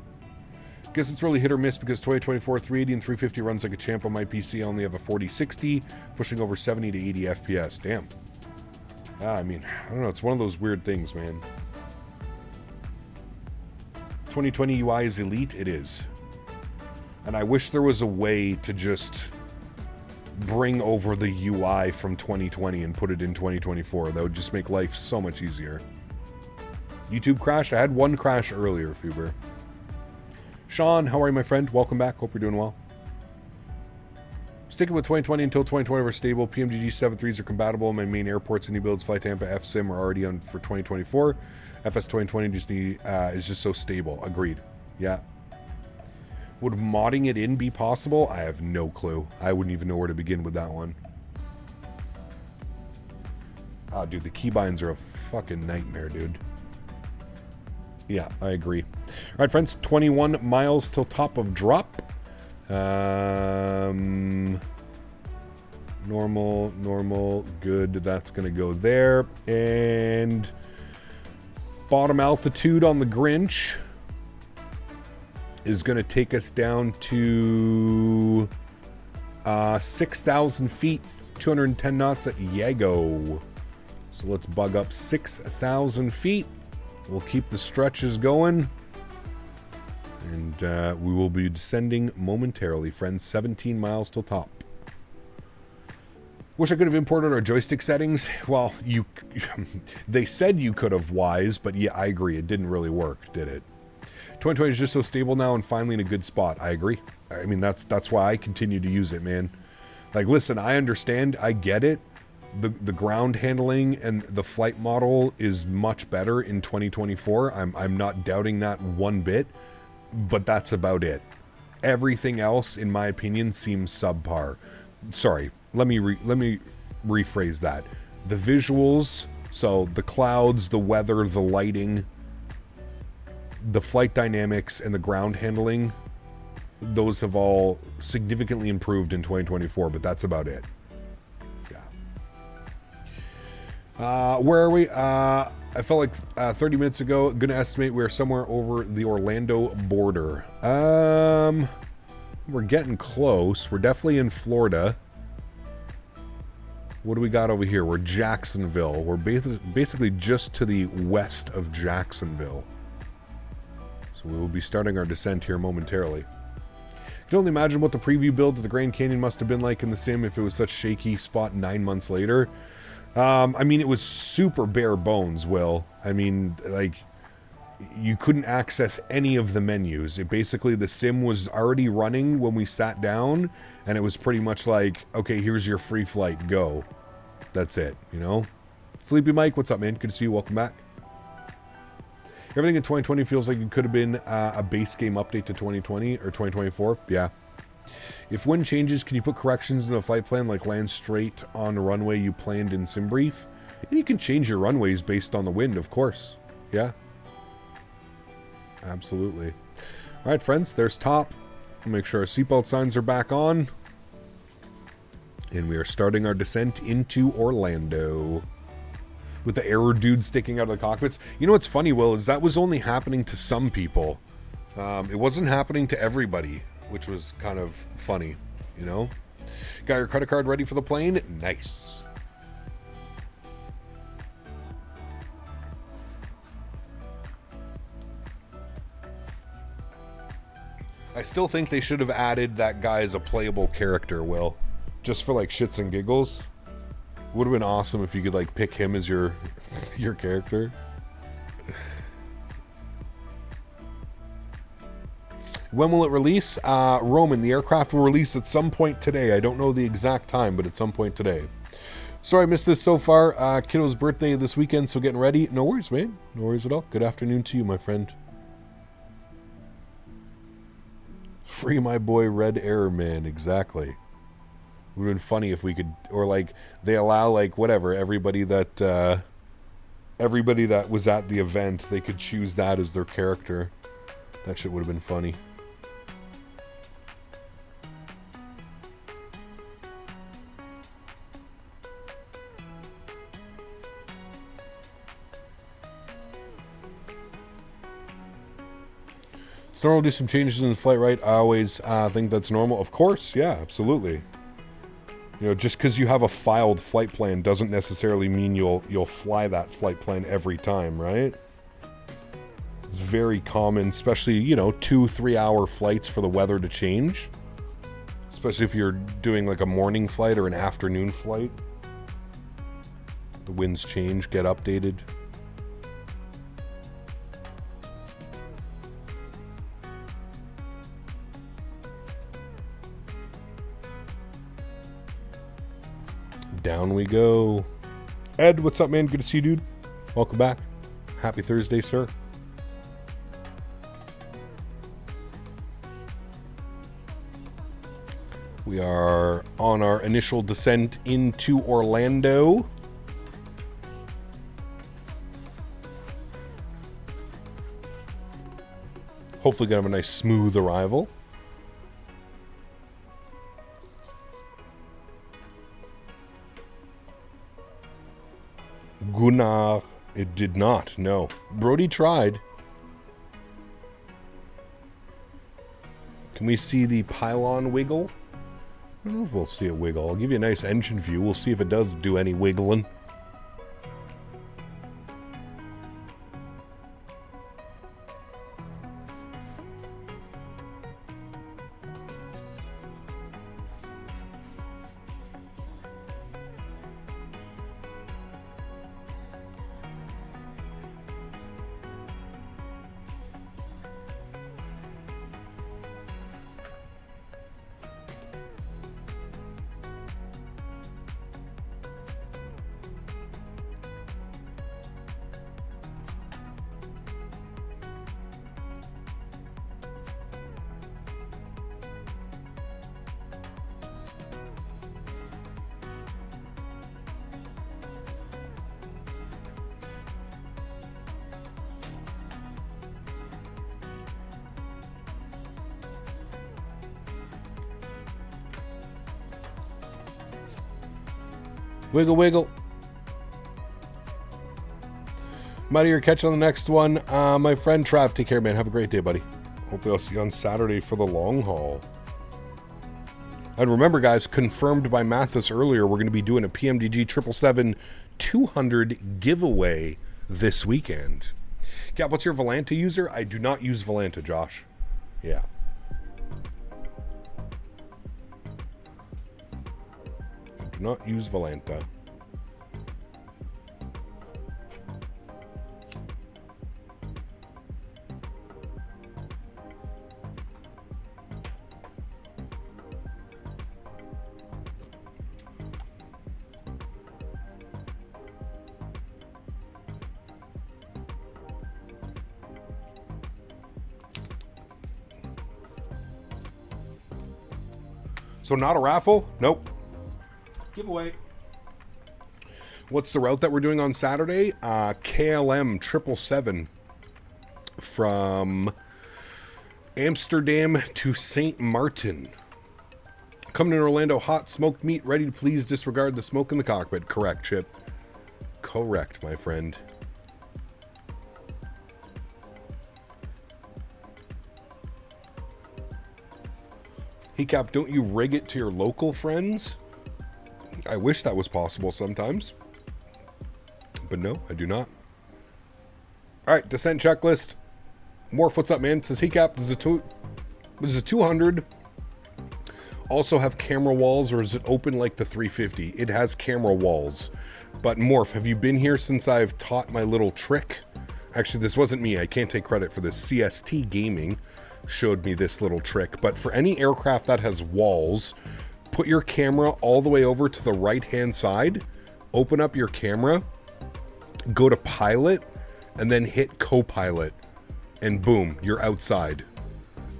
Guess it's really hit or miss because 2024 380 and 350 runs like a champ on my PC. I only have a 4060, pushing over 70 to 80 FPS. Damn. I mean, I don't know. It's one of those weird things, man. 2020 UI is elite. It is. And I wish there was a way to just bring over the UI from 2020 and put it in 2024. That would just make life so much easier. YouTube crash? I had one crash earlier, Fuber. Sean, how are you, my friend? Welcome back. Hope you're doing well. Sticking with 2020 until 2020 are stable. PMDG 7.3s are compatible. My main airports and new builds, Flight Tampa, FSIM, are already on for 2024. FS 2020 just is just so stable. Agreed. Yeah. Would modding it in be possible? I have no clue. I wouldn't even know where to begin with that one. Oh, dude, the keybinds are a fucking nightmare, dude. Yeah, I agree. All right, friends, 21 miles till top of drop. Normal, good. That's going to go there. And bottom altitude on the Grinch is going to take us down to 6,000 feet, 210 knots at Yago. So let's bug up 6,000 feet. We'll keep the stretches going. And we will be descending momentarily, friends. 17 miles till top. Wish I could have imported our joystick settings. Well, they said you could have, Wise, but yeah, I agree. It didn't really work, did it? 2020 is just so stable now and finally in a good spot. I agree. I mean, that's why I continue to use it, man. Like, listen, I understand. I get it. The ground handling and the flight model is much better in 2024. I'm not doubting that one bit, but that's about it. Everything else, in my opinion, seems subpar. Sorry, let me rephrase that. The visuals, so the clouds, the weather, the lighting, the flight dynamics, and the ground handling, those have all significantly improved in 2024, but that's about it. Where are we? I felt like 30 minutes ago, gonna estimate we're somewhere over the Orlando border. We're getting close. We're definitely in Florida. What do we got over here? We're Jacksonville. We're basically just to the west of Jacksonville. So we will be starting our descent here momentarily. I can only imagine what the preview build of the Grand Canyon must have been like in the sim if it was such shaky spot 9 months later. I mean, it was super bare bones, Will. I mean, like, you couldn't access any of the menus. It basically, the sim was already running when we sat down, and it was pretty much like, okay, here's your free flight, go. That's it, you know? Sleepy Mike, what's up, man? Good to see you. Welcome back. Everything in 2020 feels like it could have been a base game update to 2020 or 2024. Yeah. If wind changes, can you put corrections in the flight plan, like land straight on the runway you planned in SimBrief? You can change your runways based on the wind, of course. Yeah. Absolutely. All right, friends, there's top. Make sure our seatbelt signs are back on. And we are starting our descent into Orlando. With the error dude sticking out of the cockpits. You know what's funny, Will, is that was only happening to some people. It wasn't happening to everybody, which was kind of funny, you know? Got your credit card ready for the plane? Nice. I still think they should have added that guy as a playable character, Will. Just for like shits and giggles. Would have been awesome if you could like pick him as your character. When will it release? Roman, the aircraft will release at some point today. I don't know the exact time, but at some point today. Sorry I missed this so far. Kiddo's birthday this weekend, so getting ready. No worries, man. No worries at all. Good afternoon to you, my friend. Free my boy Red Error Man. Exactly. Would have been funny if we could, or like they allow like whatever, everybody that was at the event, they could choose that as their character. That shit would have been funny. It's normal to do some changes in the flight, right? I always think that's normal. Of course, yeah, absolutely. You know, just because you have a filed flight plan doesn't necessarily mean you'll fly that flight plan every time, right? It's very common, especially, you know, 2-3 hour flights for the weather to change. Especially if you're doing like a morning flight or an afternoon flight. The winds change, get updated. Down we go. Ed, what's up, man? Good to see you, dude. Welcome back. Happy Thursday, sir. We are on our initial descent into Orlando. Hopefully gonna have a nice smooth arrival. Gunnar, it did not, no. Brody tried. Can we see the pylon wiggle? I don't know if we'll see it wiggle. I'll give you a nice engine view. We'll see if it does do any wiggling. Wiggle, wiggle. Matty, you're catching on the next one. My friend Trav, take care, man. Have a great day, buddy. Hopefully I'll see you on Saturday for the long haul. And remember, guys, confirmed by Mathis earlier, we're going to be doing a PMDG 777-200 giveaway this weekend. Cap, what's your Volanta user? I do not use Volanta, Josh. Yeah. Do not use Volanta. So not a raffle? Nope. Giveaway. What's the route that we're doing on Saturday? KLM 777 from Amsterdam to St. Martin. Coming in Orlando, hot smoked meat, ready to please disregard the smoke in the cockpit. Correct, Chip. Correct, my friend. Hey, Cap, don't you rig it to your local friends? I wish that was possible sometimes. But no, I do not. All right, descent checklist. Morph, what's up, man? It says, hey, Cap, does a 200 also have camera walls, or is it open like the 350? It has camera walls. But Morph, have you been here since I've taught my little trick? Actually, this wasn't me. I can't take credit for this. CST Gaming showed me this little trick. But for any aircraft that has walls, put your camera all the way over to the right-hand side, open up your camera, go to pilot, and then hit co-pilot. And boom, you're outside.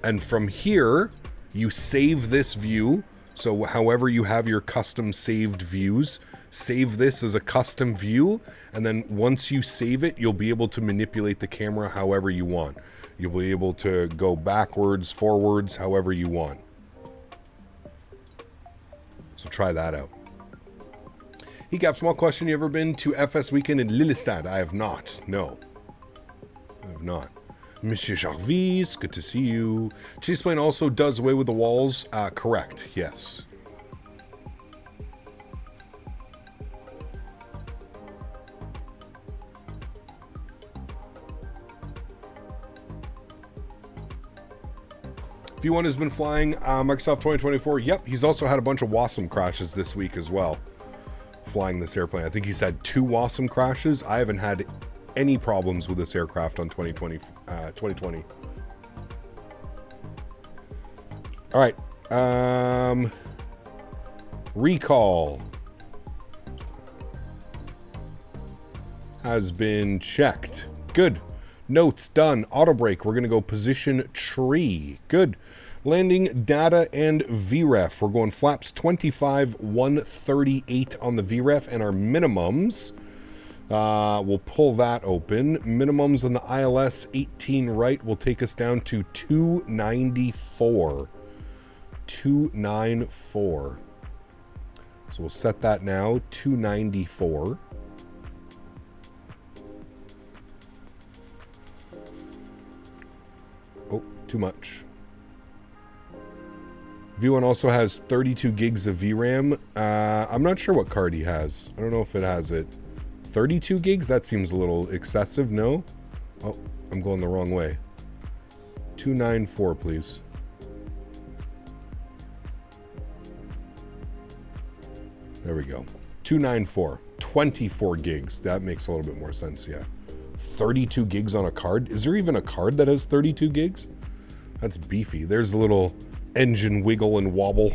And from here, you save this view. So however you have your custom saved views, save this as a custom view. And then once you save it, you'll be able to manipulate the camera however you want. You'll be able to go backwards, forwards, however you want. So try that out. He got small question. You ever been to FS Weekend in Lillestad? I have not. No. I have not. Monsieur Jarvis, good to see you. Chase Plane also does away with the walls. Correct, yes. V1 has been flying Microsoft 2024. Yep, he's also had a bunch of Wasm crashes this week as well. Flying this airplane. I think he's had 2 Wasm crashes. I haven't had any problems with this aircraft on 2020. All right. Recall has been checked. Good. Notes done. Auto brake. We're going to go position tree. Good. Landing data and VREF. We're going flaps 25, 138 on the VREF, and our minimums. We'll pull that open. Minimums on the ILS 18 right will take us down to 294. 294. So we'll set that now. 294. Oh, too much. V1 also has 32 gigs of VRAM. I'm not sure what card he has. I don't know if it has it. 32 gigs? That seems a little excessive, no? Oh, I'm going the wrong way. 294, please. There we go. 294. 24 gigs. That makes a little bit more sense, yeah. 32 gigs on a card? Is there even a card that has 32 gigs? That's beefy. There's a little engine wiggle and wobble.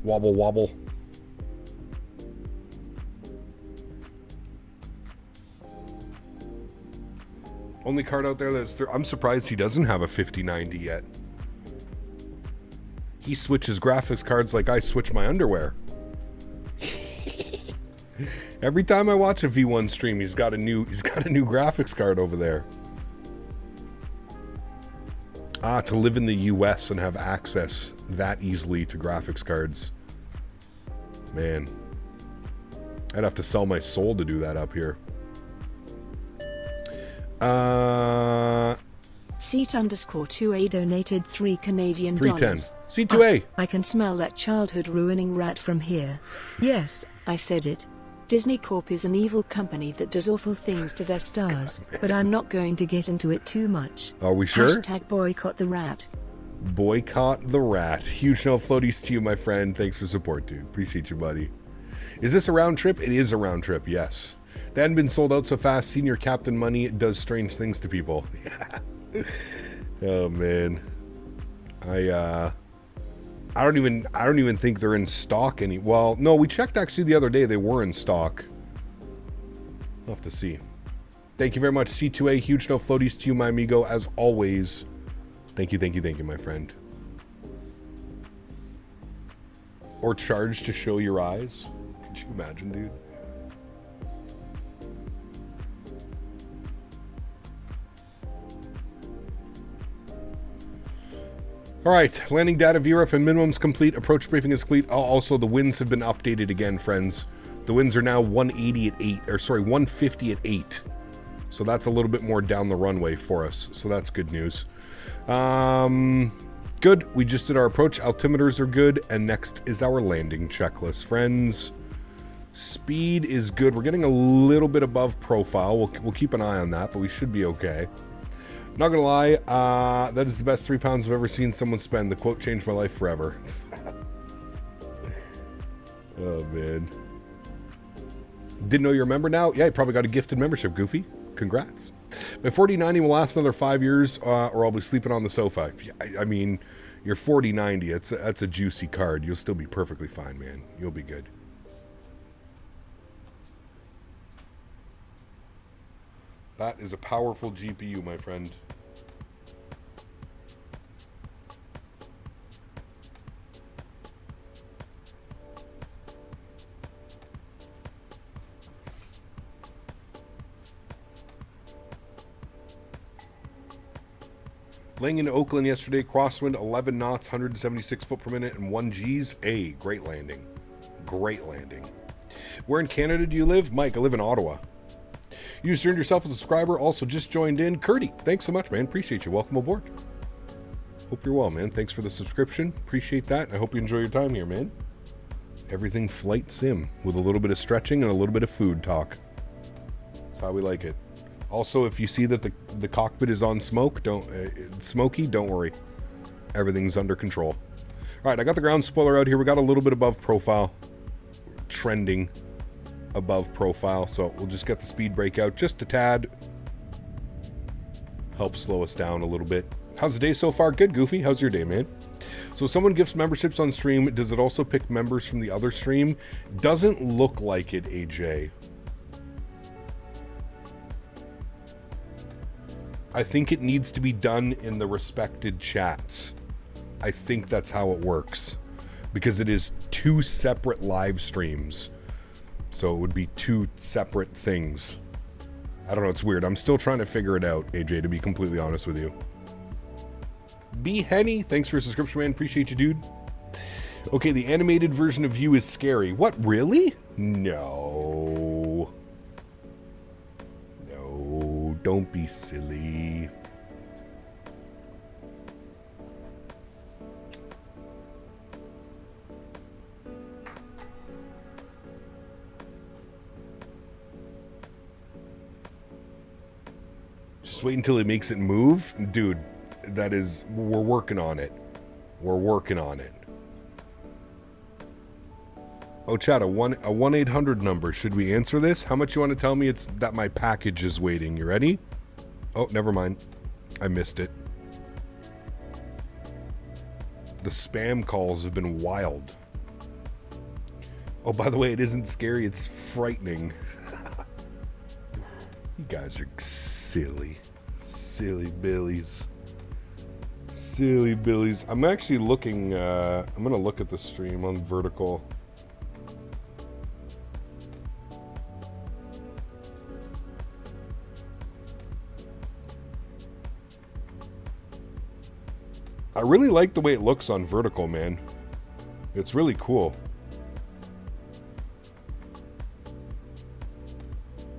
Wobble, wobble. Only card out there that's... I'm surprised he doesn't have a 5090 yet. He switches graphics cards like I switch my underwear. Every time I watch a V1 stream, he's got a new graphics card over there. To live in the US and have access that easily to graphics cards. Man. I'd have to sell my soul to do that up here. Seat_2A donated 3 Canadian dollars. 310. C2A. I can smell that childhood ruining rat from here. Yes, I said it. Disney Corp is an evil company that does awful things to their stars, but I'm not going to get into it too much. Are we sure? Hashtag boycott the rat. Boycott the rat. Huge no floaties to you, my friend. Thanks for support, dude. Appreciate you, buddy. Is this a round trip? It is a round trip, yes. They hadn't been sold out so fast. Senior Captain Money does strange things to people. Oh man. I don't even think they're in stock any. Well, no, we checked actually the other day. They were in stock. We'll have to see. Thank you very much, C2A. Huge no floaties to you, my amigo, as always. Thank you, my friend. Or charge to show your eyes. Could you imagine, dude? All right, landing data VRF and minimums complete. Approach briefing is complete. Also, the winds have been updated again, friends. The winds are now 180 at 8, or sorry, 150 at 8. So that's a little bit more down the runway for us. So that's good news. Good. We just did our approach. Altimeters are good. And next is our landing checklist, friends. Speed is good. We're getting a little bit above profile. We'll keep an eye on that, but we should be okay. Not gonna lie, that is the best 3 pounds I've ever seen someone spend. The quote changed my life forever. Oh, man. Didn't know you're a member now? Yeah, you probably got a gifted membership, Goofy. Congrats. My 4090 will last another 5 years, or I'll be sleeping on the sofa. I mean, your 4090, that's a juicy card. You'll still be perfectly fine, man. You'll be good. That is a powerful GPU, my friend. Laying into Oakland yesterday, crosswind 11 knots, 176 foot per minute, and 1 Gs. Great landing. Great landing. Where in Canada do you live? Mike, I live in Ottawa. You just earned yourself as a subscriber, also just joined in. Curdy, thanks so much, man. Appreciate you. Welcome aboard. Hope you're well, man. Thanks for the subscription. Appreciate that. I hope you enjoy your time here, man. Everything flight sim with a little bit of stretching and a little bit of food talk. That's how we like it. Also, if you see that the cockpit is on smoke, smoky, don't worry. Everything's under control. All right, I got the ground spoiler out here. We got a little bit above profile. Trending above profile, so we'll just get the speed brake out just a tad. Help slow us down a little bit. How's the day so far? Good, Goofy. How's your day, man? So someone gifts memberships on stream. Does it also pick members from the other stream? Doesn't look like it, AJ. I think it needs to be done in the respected chats. I think that's how it works. Because it is 2 separate live streams. So it would be 2 separate things. I don't know, it's weird. I'm still trying to figure it out, AJ, to be completely honest with you. B. Henny, thanks for a subscription, man. Appreciate you, dude. Okay, the animated version of you is scary. What, really? No. No, don't be silly. Just wait until he makes it move. Dude, that is, we're working on it. We're working on it. Oh, chat, a 1-800 number. Should we answer this? How much you want to tell me? It's that my package is waiting. You ready? Oh, never mind. I missed it. The spam calls have been wild. Oh, by the way, it isn't scary. It's frightening. You guys are silly. Silly billies. Silly billies. I'm actually looking, I'm going to look at the stream on vertical. I really like the way it looks on vertical, man. It's really cool.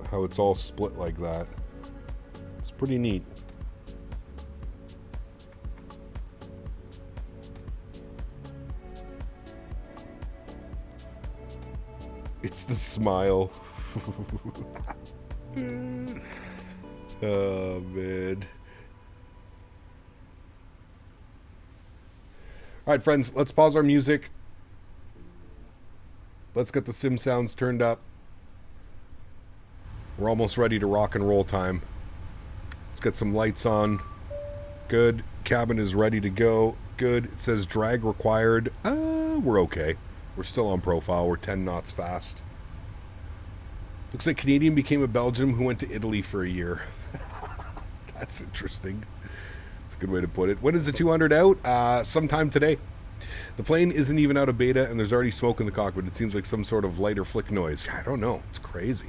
How it's all split like that. It's pretty neat. It's the smile. Oh, man. All right, friends, let's pause our music. Let's get the sim sounds turned up. We're almost ready to rock and roll time. Let's get some lights on. Good. Cabin is ready to go. Good. It says drag required. We're okay. We're still on profile. We're 10 knots fast. Looks like Canadian became a Belgian who went to Italy for a year. That's interesting. That's a good way to put it. When is the 200 out? Sometime today. The plane isn't even out of beta, and there's already smoke in the cockpit. It seems like some sort of light or flick noise. I don't know. It's crazy.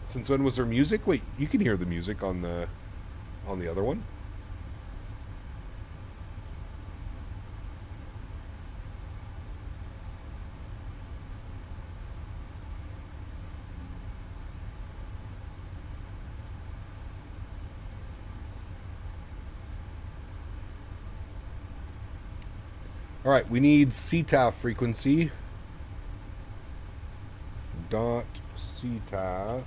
Since when was there music? Wait, you can hear the music on the other one. All right, we need CTAF frequency. Dot CTAF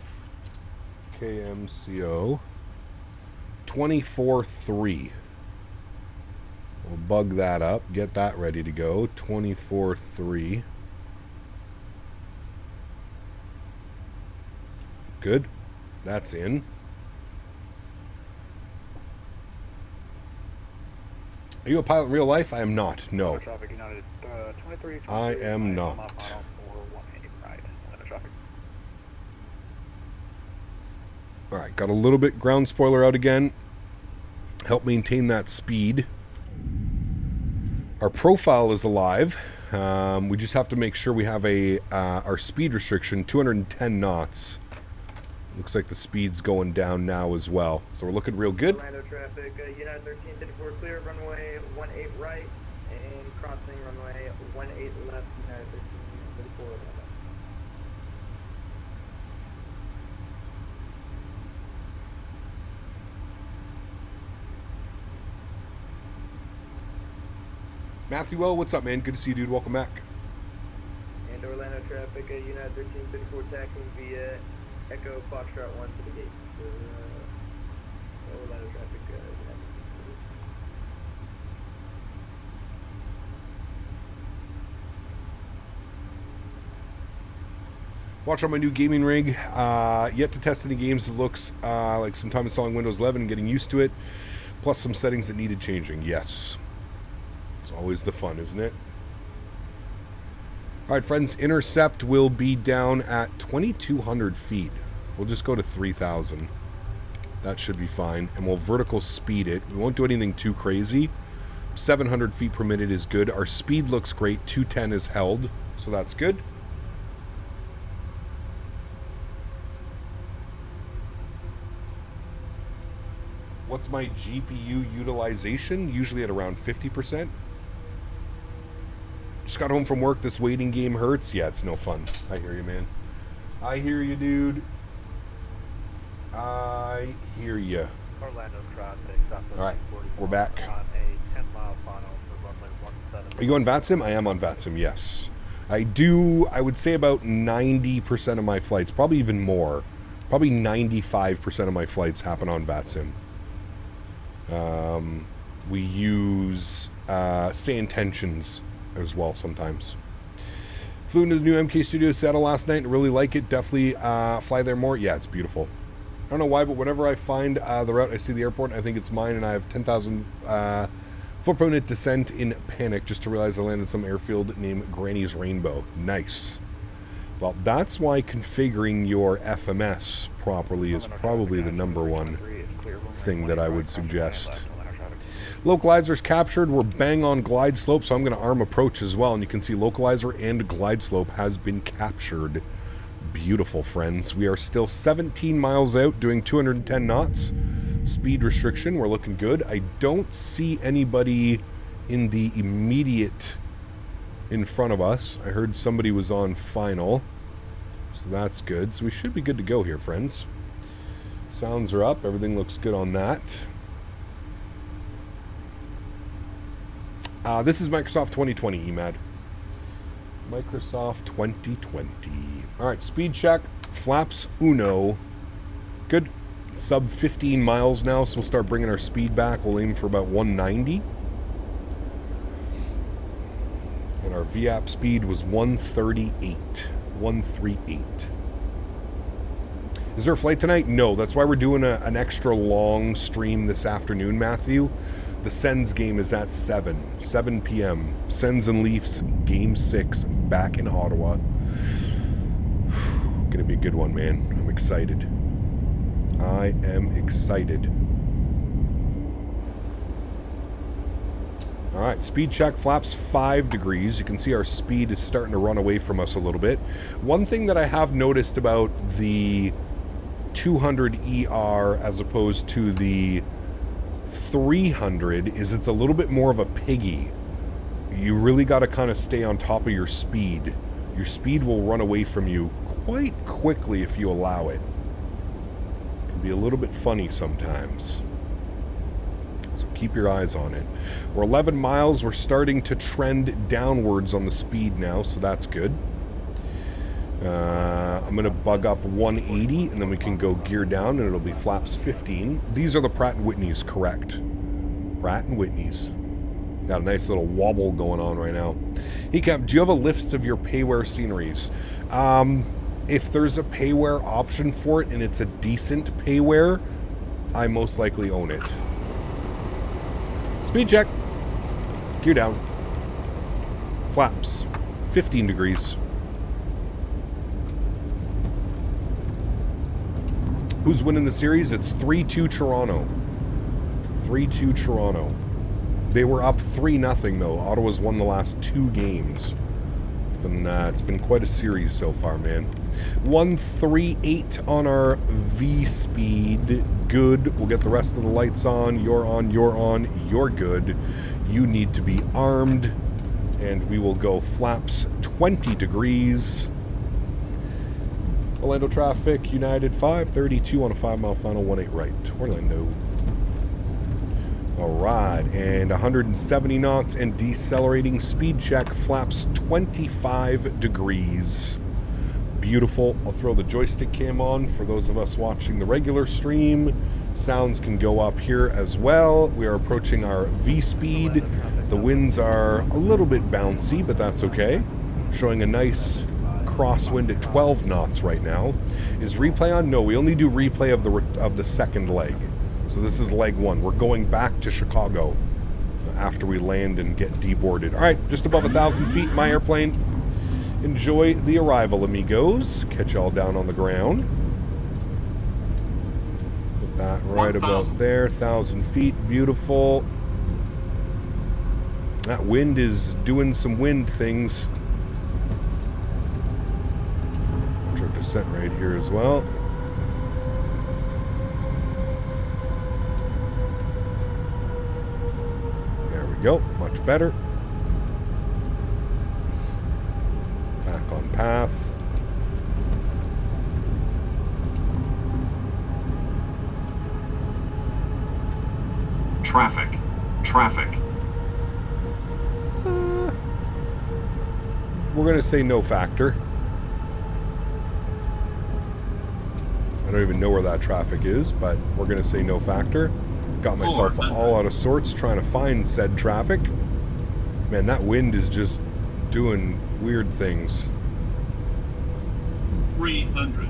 KMCO 24.3. We'll bug that up, get that ready to go. 24.3. Good. That's in. Are you a pilot in real life? I am not. No. Traffic United 23. I am not. All right, got a little bit ground spoiler out again. Help maintain that speed. Our profile is alive. We just have to make sure we have our speed restriction, 210 knots. Looks like the speed's going down now as well. So we're looking real good. Orlando traffic, United 1354 clear, runway 18 right, and crossing runway 18 left, United 1354 Orlando. MatthewO, what's up, man? Good to see you, dude. Welcome back. And Orlando traffic, United 1354 taxiing via Echo Foxtrot 1 to the gate. Orlando traffic, United. Watch on my new gaming rig. Yet to test any games. It looks like some time installing Windows 11 and getting used to it. Plus some settings that needed changing. Yes. It's always the fun, isn't it? All right, friends. Intercept will be down at 2,200 feet. We'll just go to 3,000. That should be fine. And we'll vertical speed it. We won't do anything too crazy. 700 feet per minute is good. Our speed looks great. 210 is held. So that's good. What's my GPU utilization? Usually at around 50%. Just got home from work. This waiting game hurts. Yeah, it's no fun. I hear you, man. I hear you, dude. I hear you. Orlando traffic. All right, we're back. On a 10-mile final for runway 17. Are you on VATSIM? I am on VATSIM, yes. I would say about 90% of my flights, probably even more. Probably 95% of my flights happen on VATSIM. We use Say Intentions as well sometimes. Flew into the new MK Studio Seattle last night and really like it. Definitely fly there more. Yeah, it's beautiful. I don't know why, but whenever I find the route, I see the airport, I think it's mine, and I have 10,000 foot per minute descent in panic just to realize I landed some airfield named Granny's Rainbow. Nice. Well, that's why configuring your FMS properly is probably the number one thing that I would suggest. Localizer's captured. We're bang on glide slope, so I'm going to arm approach as well. And you can see localizer and glide slope has been captured. Beautiful, friends. We are still 17 miles out doing 210 knots. Speed restriction. We're looking good. I don't see anybody in the immediate in front of us. I heard somebody was on final. So that's good. So we should be good to go here, friends. Sounds are up. Everything looks good on that. This is Microsoft 2020, EMAD. Microsoft 2020. All right, speed check. Flaps uno. Good. Sub 15 miles now, so we'll start bringing our speed back. We'll aim for about 190. And our VAP speed was 138. 138. Is there a flight tonight? No, that's why we're doing an extra long stream this afternoon, Matthew. The Sens game is at 7 p.m. Sens and Leafs, Game 6, back in Ottawa. Gonna be a good one, man. I'm excited. I am excited. All right, speed check, flaps 5 degrees. You can see our speed is starting to run away from us a little bit. One thing that I have noticed about the 200 ER as opposed to the 300 is it's a little bit more of a piggy. You really got to kind of stay on top of your speed. Your speed will run away from you quite quickly if you allow it. It can be a little bit funny sometimes. So keep your eyes on it. We're 11 miles. We're starting to trend downwards on the speed now, so that's good. I'm going to bug up 180, and then we can go gear down, and it'll be flaps 15. These are the Pratt & Whitneys, correct. Pratt & Whitneys. Got a nice little wobble going on right now. Hey, Cap, do you have a list of your payware sceneries? If there's a payware option for it, and it's a decent payware, I most likely own it. Speed check. Gear down. Flaps. 15 degrees. Who's winning the series? It's 3-2 Toronto. 3-2 Toronto. They were up 3-0 though. Ottawa's won the last 2 games. It's been quite a series so far, man. 138 on our V speed. Good. We'll get the rest of the lights on. You're on. You're on. You're good. You need to be armed. And we will go flaps 20 degrees. Orlando traffic, United 532 on a 5-mile final, 18 right. Orlando. All right, and 170 knots and decelerating. Speed check, flaps 25 degrees. Beautiful. I'll throw the joystick cam on for those of us watching the regular stream. Sounds can go up here as well. We are approaching our V speed. The winds are a little bit bouncy, but that's okay. Showing a nice crosswind at 12 knots right now. Is replay on? No, we only do replay of the second leg. So this is leg 1. We're going back to Chicago after we land and get deboarded. All right, just above 1,000 feet, my airplane. Enjoy the arrival, amigos. Catch y'all down on the ground. Put that right about there, 1,000 feet. Beautiful. That wind is doing some wind things. Set right here as well. There we go, much better. Back on path. Traffic. We're going to say no factor. I don't even know where that traffic is, but we're going to say no factor. Got myself all out of sorts trying to find said traffic. Man, that wind is just doing weird things. 300.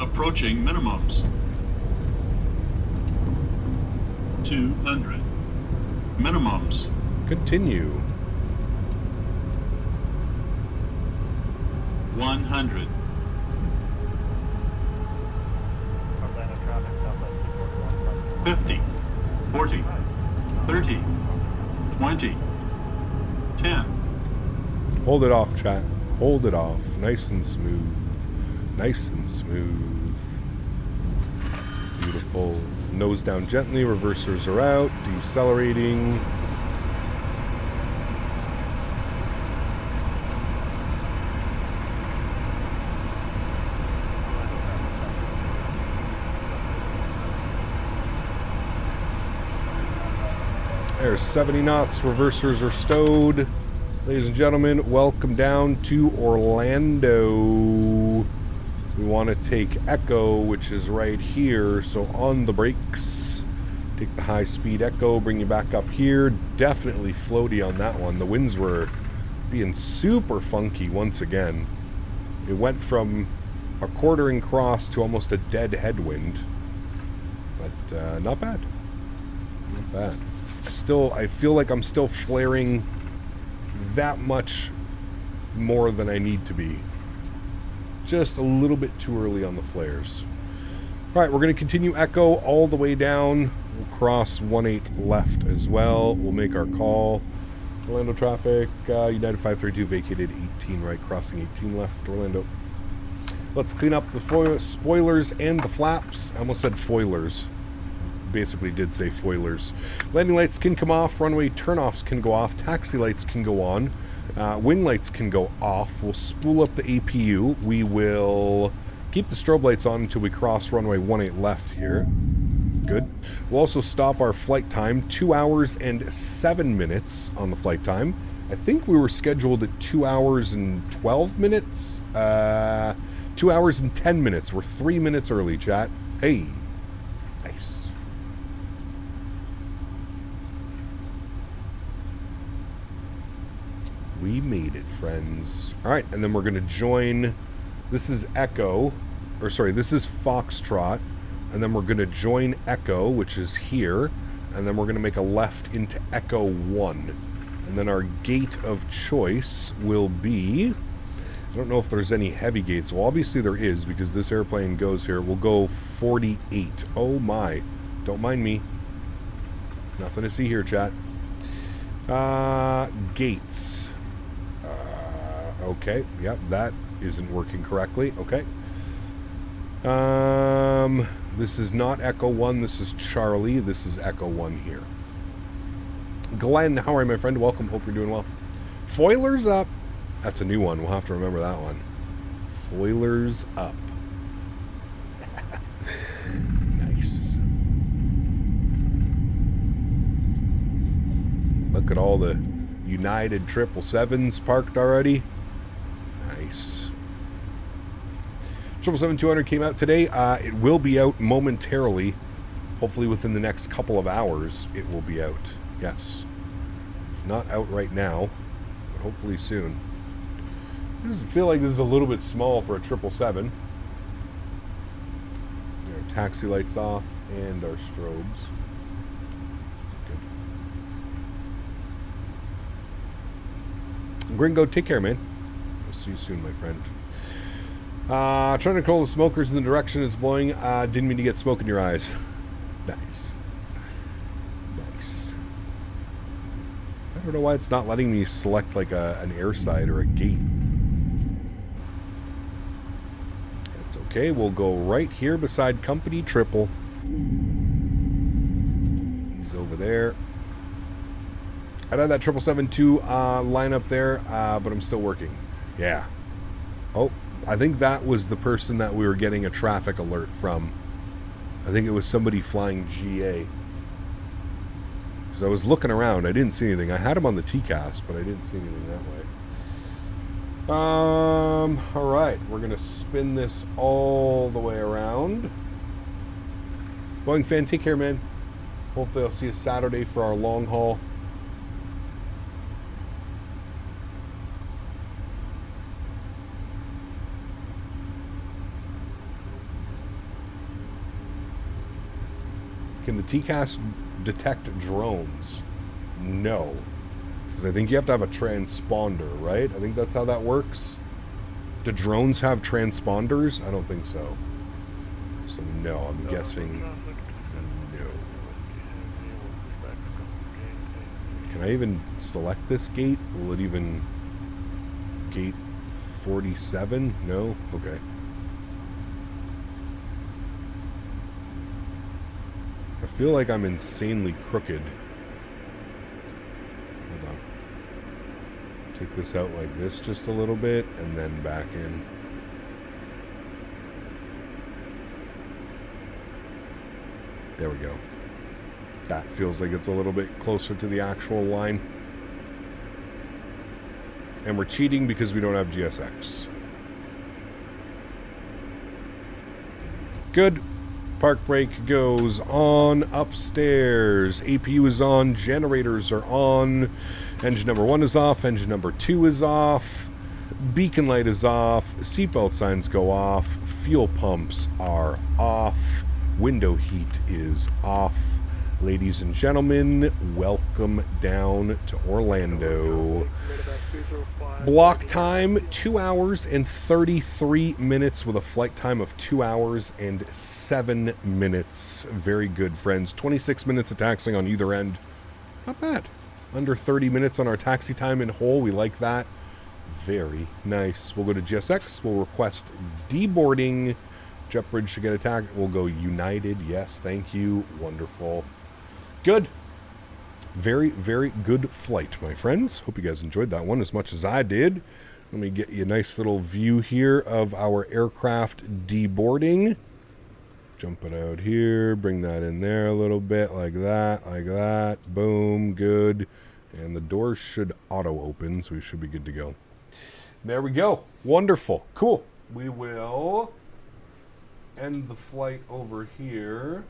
Approaching minimums. 200. Minimums. Continue. 100. Orlando traffic, southwest 50, 40, 30, 20, 10. Hold it off, chat. Hold it off. Nice and smooth. Nice and smooth. Beautiful. Nose down gently. Reversers are out. Decelerating. There's 70 knots. Reversers are stowed. Ladies and gentlemen, welcome down to Orlando. We want to take Echo, which is right here. So on the brakes, take the high-speed Echo, bring you back up here. Definitely floaty on that one. The winds were being super funky once again. It went from a quartering cross to almost a dead headwind. But not bad. Not bad. I feel like I'm still flaring that much more than I need to be. Just a little bit too early on the flares. All right, we're going to continue Echo all the way down. We'll cross 18 left as well. We'll make our call. Orlando traffic, United 532 vacated 18 right, crossing 18 left, Orlando. Let's clean up the spoilers and the flaps. I almost said foilers. Basically did say foilers. Landing lights can come off, runway turnoffs can go off, taxi lights can go on, wing lights can go off. We'll spool up the APU. We will keep the strobe lights on until we cross runway 18 left here. Good. We'll also stop our flight time, 2 hours and 7 minutes on the flight time. I think we were scheduled at 2 hours and 12 minutes. 2 hours and 10 minutes. We're 3 minutes early, chat. Hey. Nice. We made it, friends. All right, and then we're going to join. This is Echo. Or sorry, this is Foxtrot. And then we're going to join Echo, which is here. And then we're going to make a left into Echo 1. And then our gate of choice will be... I don't know if there's any heavy gates. Well, obviously there is, because this airplane goes here. We'll go 48. Oh my. Don't mind me. Nothing to see here, chat. Gates. Okay. Yep, that isn't working correctly. Okay. This is not Echo 1, this is Charlie, this is Echo 1 here. Glenn, how are you, my friend? Welcome, hope you're doing well. Foilers up. That's a new one, we'll have to remember that one. Foilers up. Nice. Look at all the United 777s parked already. Nice. 777-200 came out today. It will be out momentarily. Hopefully within the next couple of hours it will be out. Yes. It's not out right now, but hopefully soon. I feel like this is a little bit small for a 777. Our taxi lights off and our strobes. Good. Gringo, take care, man. I'll see you soon, my friend. Trying to control the smokers in the direction it's blowing. Didn't mean to get smoke in your eyes. Nice. Nice. I don't know why it's not letting me select like an airside or a gate. That's okay. We'll go right here beside company triple. He's over there. I had that 777-2 line up there, but I'm still working. Yeah. Oh. I think that was the person that we were getting a traffic alert from. I think it was somebody flying GA. So I was looking around. I didn't see anything. I had him on the TCAS, but I didn't see anything that way. All right. We're going to spin this all the way around. Boeing fan, take care, man. Hopefully I'll see you Saturday for our long haul. Can the TCAS detect drones? No. Because I think you have to have a transponder, right? I think that's how that works. Do drones have transponders? I don't think so. So no, I'm guessing no. Can I even select this gate? Will it even... Gate 47? No? Okay. I feel like I'm insanely crooked. Hold on. Take this out like this just a little bit, and then back in. There we go. That feels like it's a little bit closer to the actual line. And we're cheating because we don't have GSX. Good. Park brake goes on upstairs. APU is on. Generators are on. Engine number 1 is off. Engine number 2 is off. Beacon light is off. Seatbelt signs go off. Fuel pumps are off. Window heat is off. Ladies and gentlemen, welcome down to Orlando. Block time, 2 hours and 33 minutes with a flight time of 2 hours and 7 minutes. Very good, friends. 26 minutes of taxiing on either end. Not bad. Under 30 minutes on our taxi time in whole. We like that. Very nice. We'll go to GSX. We'll request deboarding. JetBridge should get attacked. We'll go United. Yes, thank you. Wonderful. Good. Very, very good flight, my friends. Hope you guys enjoyed that one as much as I did. Let me get you a nice little view here of our aircraft deboarding. Jump it out here. Bring that in there a little bit like that, like that. Boom. Good. And the doors should auto open, so we should be good to go. There we go. Wonderful. Cool. We will end the flight over here.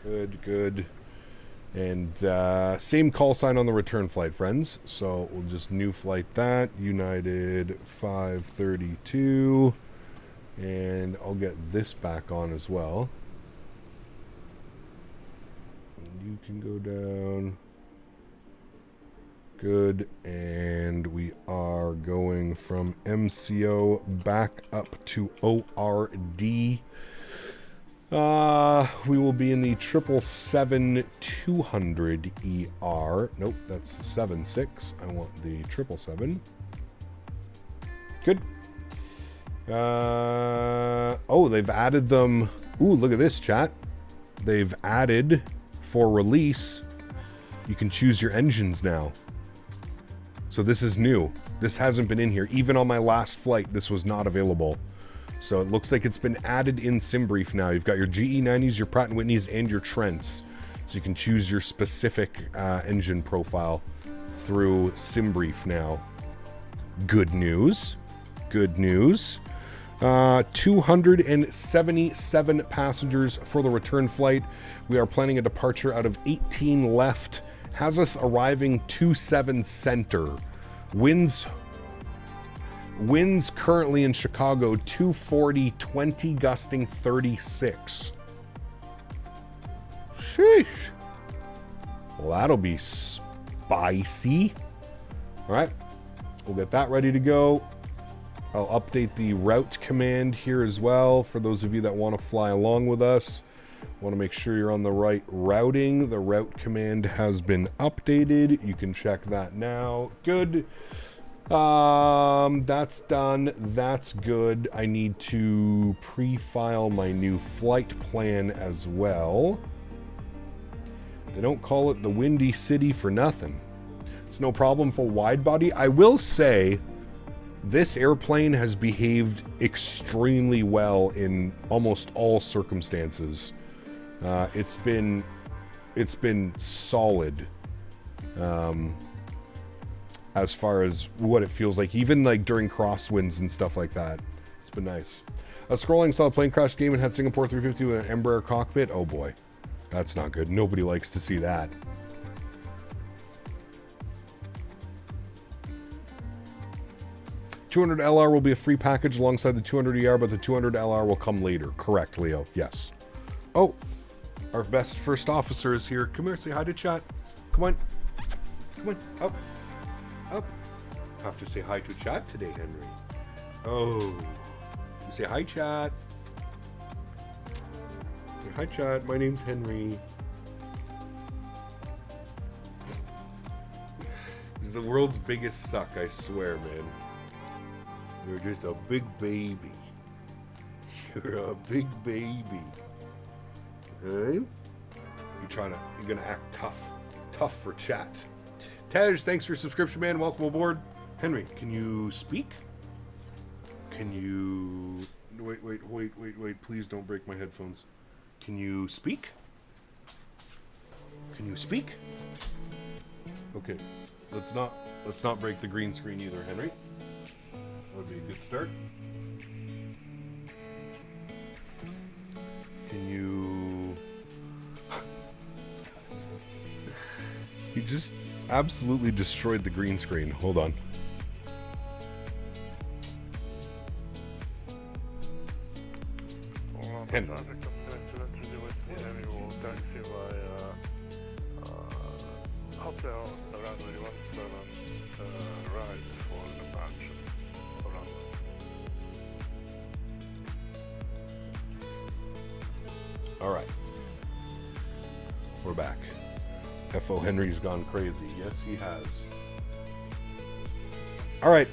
Good, good. And same call sign on the return flight, friends. So we'll just new flight that. United 532. And I'll get this back on as well. And you can go down. Good. And we are going from MCO back up to ORD. We will be in the 777-200 ER. Nope, that's 76. I want the 777. Good. Oh, they've added them. Ooh, look at this, chat. They've added for release. You can choose your engines now. So this is new. This hasn't been in here. Even on my last flight, this was not available. So it looks like it's been added in SimBrief now. You've got your GE90s, your Pratt & Whitneys, and your Trents. So you can choose your specific engine profile through SimBrief now. Good news. Good news. 277 passengers for the return flight. We are planning a departure out of 18 left. Has us arriving 27 center. Winds currently in Chicago 240, 20 gusting 36. Sheesh. Well, that'll be spicy. All right, we'll get that ready to go. I'll update the route command here as well for those of you that want to fly along with us. Want to make sure you're on the right routing. The route command has been updated. You can check that now. Good. That's done. That's good. I need to pre-file my new flight plan as well. They don't call it the Windy City for nothing. It's no problem for wide body. I will say this airplane has behaved extremely well in almost all circumstances. It's been solid as far as what it feels like, even like during crosswinds and stuff like that. It's been nice. Scrolling, saw a plane crash game and had Singapore 350 with an Embraer cockpit. Oh boy, that's not good. Nobody likes to see that. $200 LR will be a free package alongside the 200 ER, but the 200 LR will come later. Correct, Leo. Yes. Oh, our best first officer is here. Come here, say hi to chat. Come on. Come on. Up. Up. Have to say hi to chat today, Henry. Oh. You say hi, chat. Say hi, chat. My name's Henry. He's the world's biggest suck, I swear, man. You're just a big baby. You're a big baby. Hey? You're gonna act tough. Tough for chat. Tej, thanks for your subscription, man. Welcome aboard. Henry, can you speak? Can you... Wait. Please don't break my headphones. Can you speak? Can you speak? Okay. Let's not break the green screen either, Henry. That would be a good start. Can you... You just absolutely destroyed the green screen. Hold on. And Traffic coming to the and we will taxi via hotel runway 17 right for departure. all right, we're back. F.O. Henry's gone crazy. Yes, he has. All right.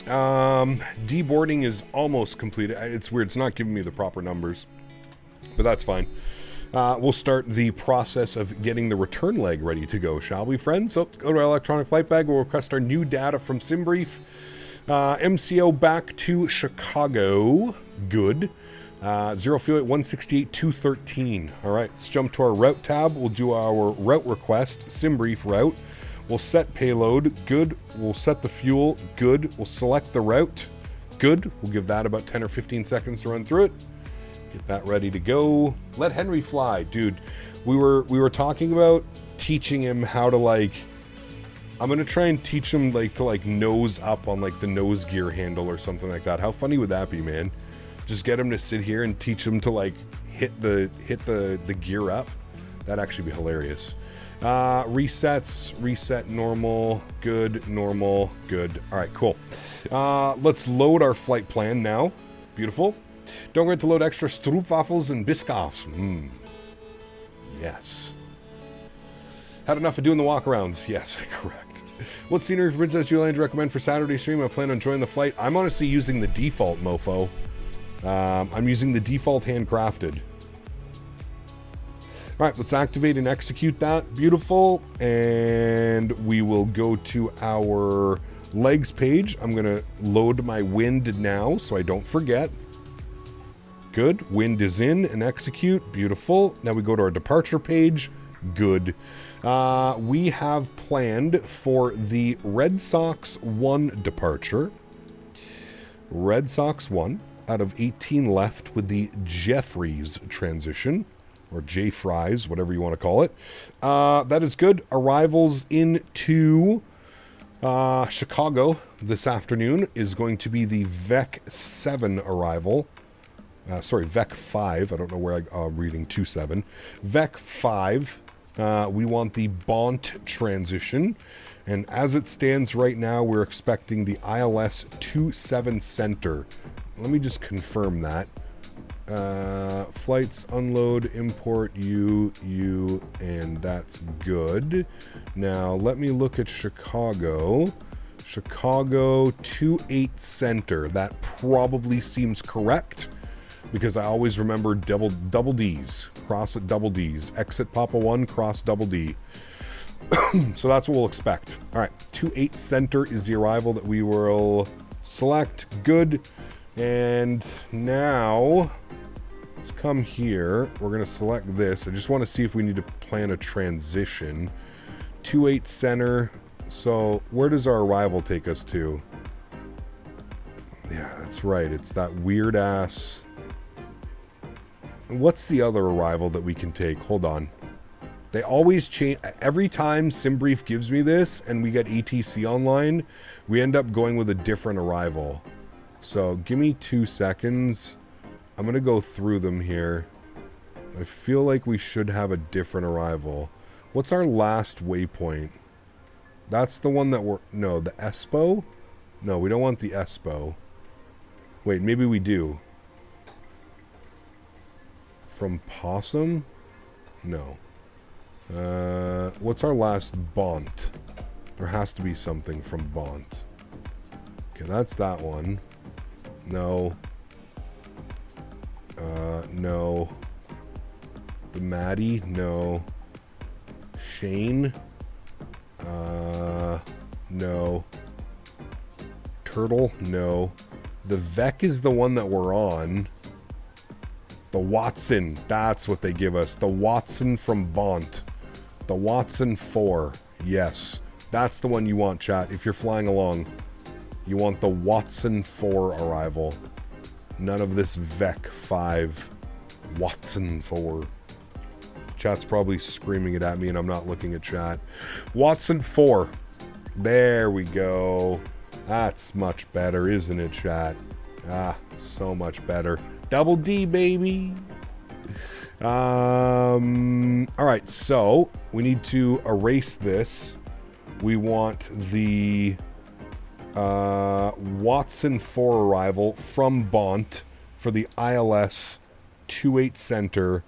Deboarding is almost completed. It's weird. It's not giving me the proper numbers, but that's fine. We'll start the process of getting the return leg ready to go, shall we, friends? So, go to our electronic flight bag. We'll request our new data from SimBrief. MCO back to Chicago. Good. Zero fuel at 168.213. All right, let's jump to our route tab. We'll do our route request, SimBrief route. We'll set payload. Good. We'll set the fuel. Good. We'll select the route. Good. We'll give that about 10 or 15 seconds to run through it. Get that ready to go. Let Henry fly. Dude, we were talking about teaching him how to, like, I'm going to try and teach him, like, to, like, nose up on, like, the nose gear handle or something like that. How funny would that be, man? Just get him to sit here and teach him to, like, hit the gear up. That'd actually be hilarious. Resets, reset normal, good, normal, good. All right, cool. Let's load our flight plan now. Beautiful. Don't forget to load extra stroopwafels and biscoffs. Yes. Had enough of doing the walkarounds. Yes, correct. What scenery for Princess Ajueland do you recommend for Saturday stream? I plan on joining the flight. I'm honestly using the default, mofo. I'm using the default handcrafted. All right, let's activate and execute that. Beautiful. And we will go to our legs page. I'm going to load my wind now so I don't forget. Good. Wind is in and execute. Beautiful. Now we go to our departure page. Good. We have planned for the Red Sox 1 departure. Red Sox 1 out of 18 left with the Jeffries transition. Or J-Fries, whatever you want to call it. That is good. Arrivals into Chicago this afternoon is going to be the VEC 7 arrival. Sorry, VEC 5. I don't know where I'm reading 27. VEC 5. We want the Bont transition. And as it stands right now, we're expecting the ILS 27 center. Let me just confirm that. Flights, unload, import, you, and that's good. Now, let me look at Chicago. Chicago 28 center. That probably seems correct because I always remember double D's. Cross at double D's. Exit Papa 1, cross double D. So that's what we'll expect. All right, 28 center is the arrival that we will select. Good. And now, let's come here. We're going to select this. I just want to see if we need to plan a transition. 28 center. So where does our arrival take us to? Yeah, that's right. It's that weird ass. What's the other arrival that we can take? Hold on. They always change. Every time SimBrief gives me this and we get ETC online, we end up going with a different arrival. So give me 2 seconds. I'm going to go through them here. I feel like we should have a different arrival. What's our last waypoint? That's the one that we're... No, the Espo? No, we don't want the Espo. Wait, maybe we do. From Possum? No. What's our last Bont? There has to be something from Bont. Okay, that's that one. No. No. The Maddie? No. Shane? No. Turtle? No. The Vec is the one that we're on. The Watson. That's what they give us. The Watson from Bont. The Watson 4. Yes. That's the one you want, chat. If you're flying along, you want the Watson 4 arrival. None of this VEC 5. Watson 4. Chat's probably screaming it at me and I'm not looking at chat. Watson 4. There we go. That's much better, isn't it, chat? Ah, so much better. Double D, baby. All right, so we need to erase this. We want the Watson 4 arrival from Bont for the ILS 28 center.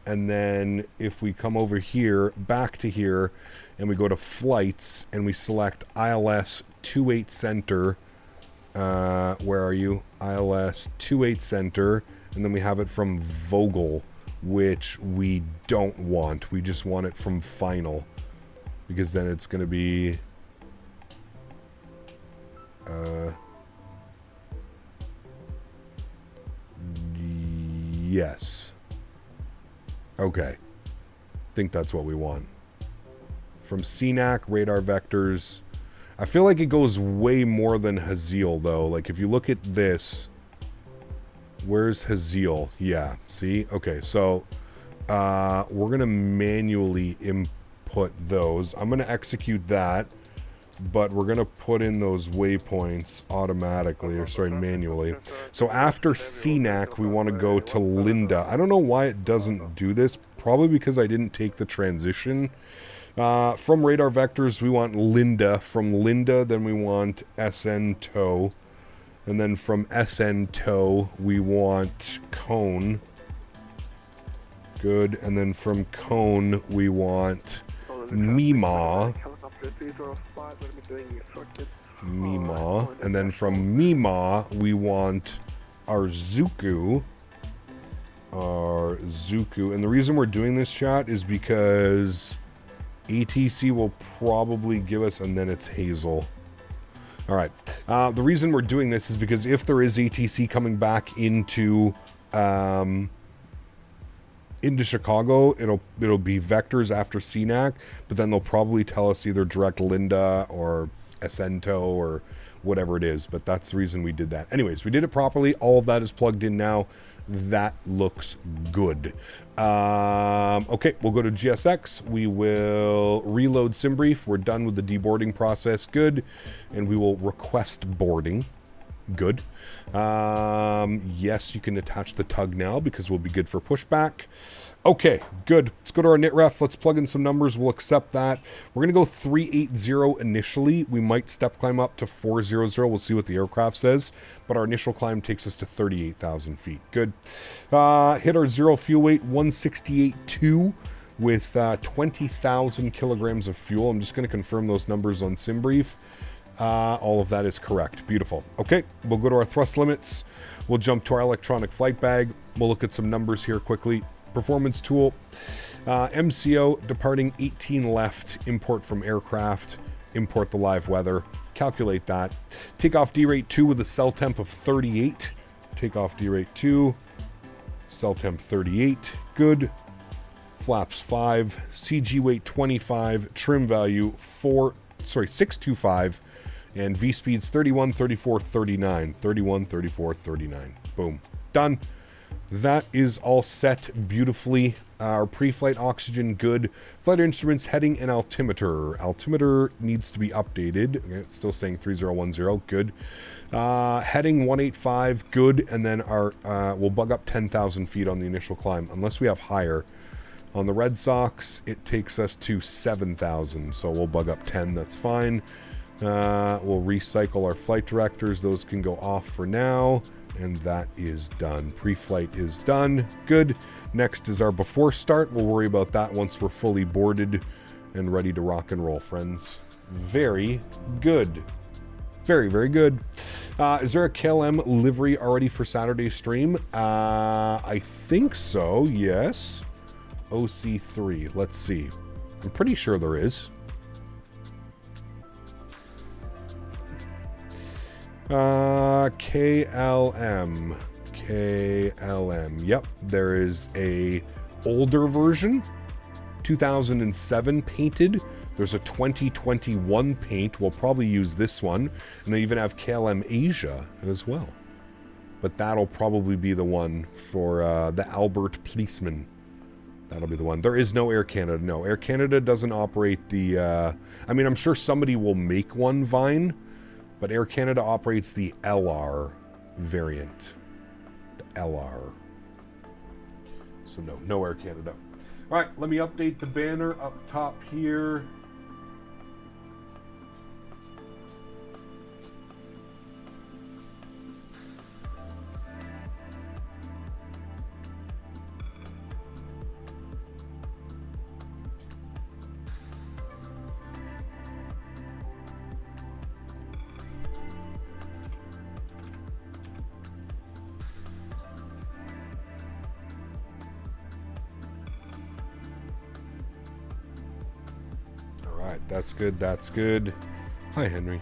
And then if we come over here, back to here, and we go to flights and we select ILS 28 center. Where are you? ILS 28 center. And then we have it from Vogel, which we don't want. We just want it from final. Because then it's going to be... yes. Okay. I think that's what we want. From CNAC, radar vectors. I feel like it goes way more than Haziel, though. Like, if you look at this... Where's Haziel? Yeah, see? Okay, so... we're going to manually input those. I'm going to execute that. But we're going to put in those waypoints automatically, or sorry, manually. So after CNAC, we want to go to Linda. I don't know why it doesn't do this. Probably because I didn't take the transition. From radar vectors, we want Linda. From Linda, then we want SN tow. And then from SN tow, we want cone. Good. And then from cone, we want Mima. Mima. And then from Mima, we want Arzuku. And the reason we're doing this, chat, is because ATC will probably give us, and then it's Hazel. All right. The reason we're doing this is because if there is ATC coming back into Chicago, it'll be vectors after CNAC, but then they'll probably tell us either direct Linda or Ascento or whatever it is, but that's the reason we did that. Anyways, we did it properly. All of that is plugged in now. That looks good. Okay, we'll go to GSX. We will reload SimBrief. We're done with the deboarding process. Good. And we will request boarding. Good. Yes, you can attach the tug now because we'll be good for pushback. Okay, good. Let's go to our NitRef. Let's plug in some numbers. We'll accept that. We're going to go 380 initially. We might step climb up to 400. We'll see what the aircraft says. But our initial climb takes us to 38,000 feet. Good. Hit our zero fuel weight, 168.2 with 20,000 kilograms of fuel. I'm just going to confirm those numbers on SimBrief. All of that is correct. Beautiful. Okay, we'll go to our thrust limits. We'll jump to our electronic flight bag. We'll look at some numbers here quickly. Performance tool. MCO departing 18 left. Import from aircraft. Import the live weather. Calculate that. Takeoff D rate 2 with a cell temp of 38. Takeoff D rate 2. Cell temp 38. Good. Flaps 5. CG weight 25. Trim value 625. And V speeds 31, 34, 39. 31, 34, 39. Boom. Done. That is all set beautifully. Our pre-flight oxygen, good. Flight instruments, heading, and altimeter. Altimeter needs to be updated. Okay, it's still saying 3010, good. Heading 185, good. And then our we'll bug up 10,000 feet on the initial climb, unless we have higher. On the Red Sox, it takes us to 7,000, so we'll bug up 10, that's fine. We'll recycle our flight directors. Those can go off for now. And that is done. Pre-flight is done. Good. Next is our before start. We'll worry about that once we're fully boarded and ready to rock and roll, friends. Very good. Very, very good. Is there a KLM livery already for Saturday's stream? I think so, yes. OC3. Let's see. I'm pretty sure there is. KLM. Yep, there is a older version, 2007 painted. There's a 2021 paint. We'll probably use this one. And they even have KLM Asia as well. But that'll probably be the one for the Albert Policeman. That'll be the one. There is no Air Canada. No, Air Canada doesn't operate the... I mean, I'm sure somebody will make one, Vine. But Air Canada operates the LR variant. The LR. So no Air Canada. All right, let me update the banner up top here. That's good. That's good. Hi, Henry.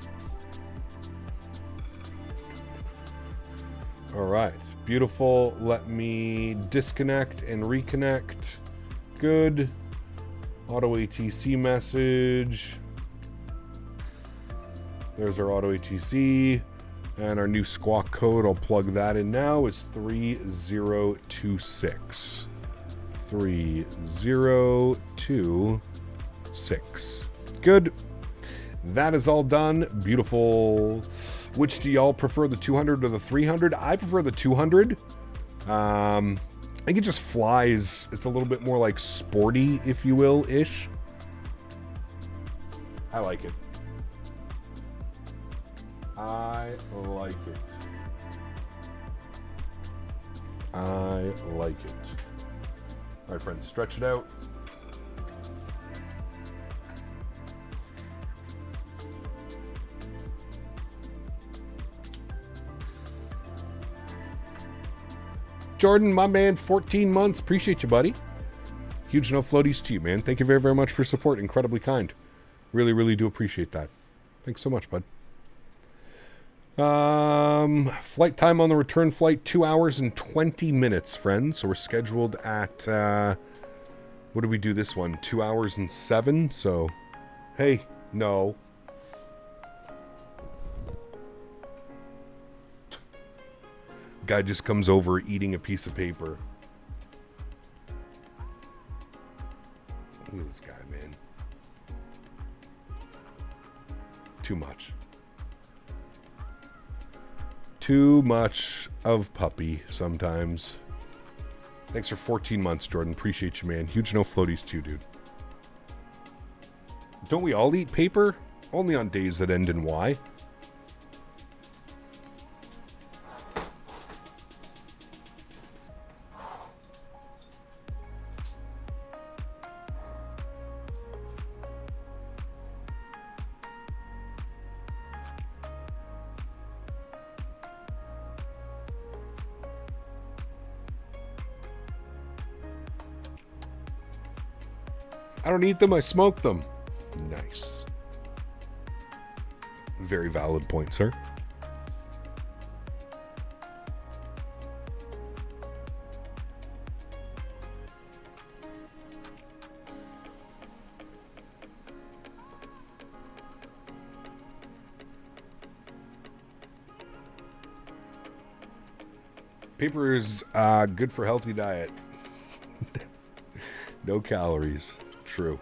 All right. Beautiful. Let me disconnect and reconnect. Good. Auto ATC message. There's our auto ATC. And our new squawk code, I'll plug that in now, is 3026. 3026. Good. That is all done. Beautiful. Which do y'all prefer, the 200 or the 300? I prefer the 200. I think it just flies. It's a little bit more like sporty, if you will, ish. I like it. I like it. I like it. All right, friends, stretch it out. Jordan, my man, 14 months. Appreciate you, buddy. Huge no floaties to you, man. Thank you very, very much for support. Incredibly kind. Really, really do appreciate that. Thanks so much, bud. Flight time on the return flight, 2 hours and 20 minutes, friends. So we're scheduled at, what did we do this one? 2 hours and 7. So, hey, no. Guy just comes over eating a piece of paper. Look at this guy, man. Too much. Too much of puppy sometimes. Thanks for 14 months, Jordan. Appreciate you, man. Huge no floaties too, dude. Don't we all eat paper? Only on days that end in Y. I don't eat them, I smoke them. Nice. Very valid point, sir. Paper is good for healthy diet. No calories. True.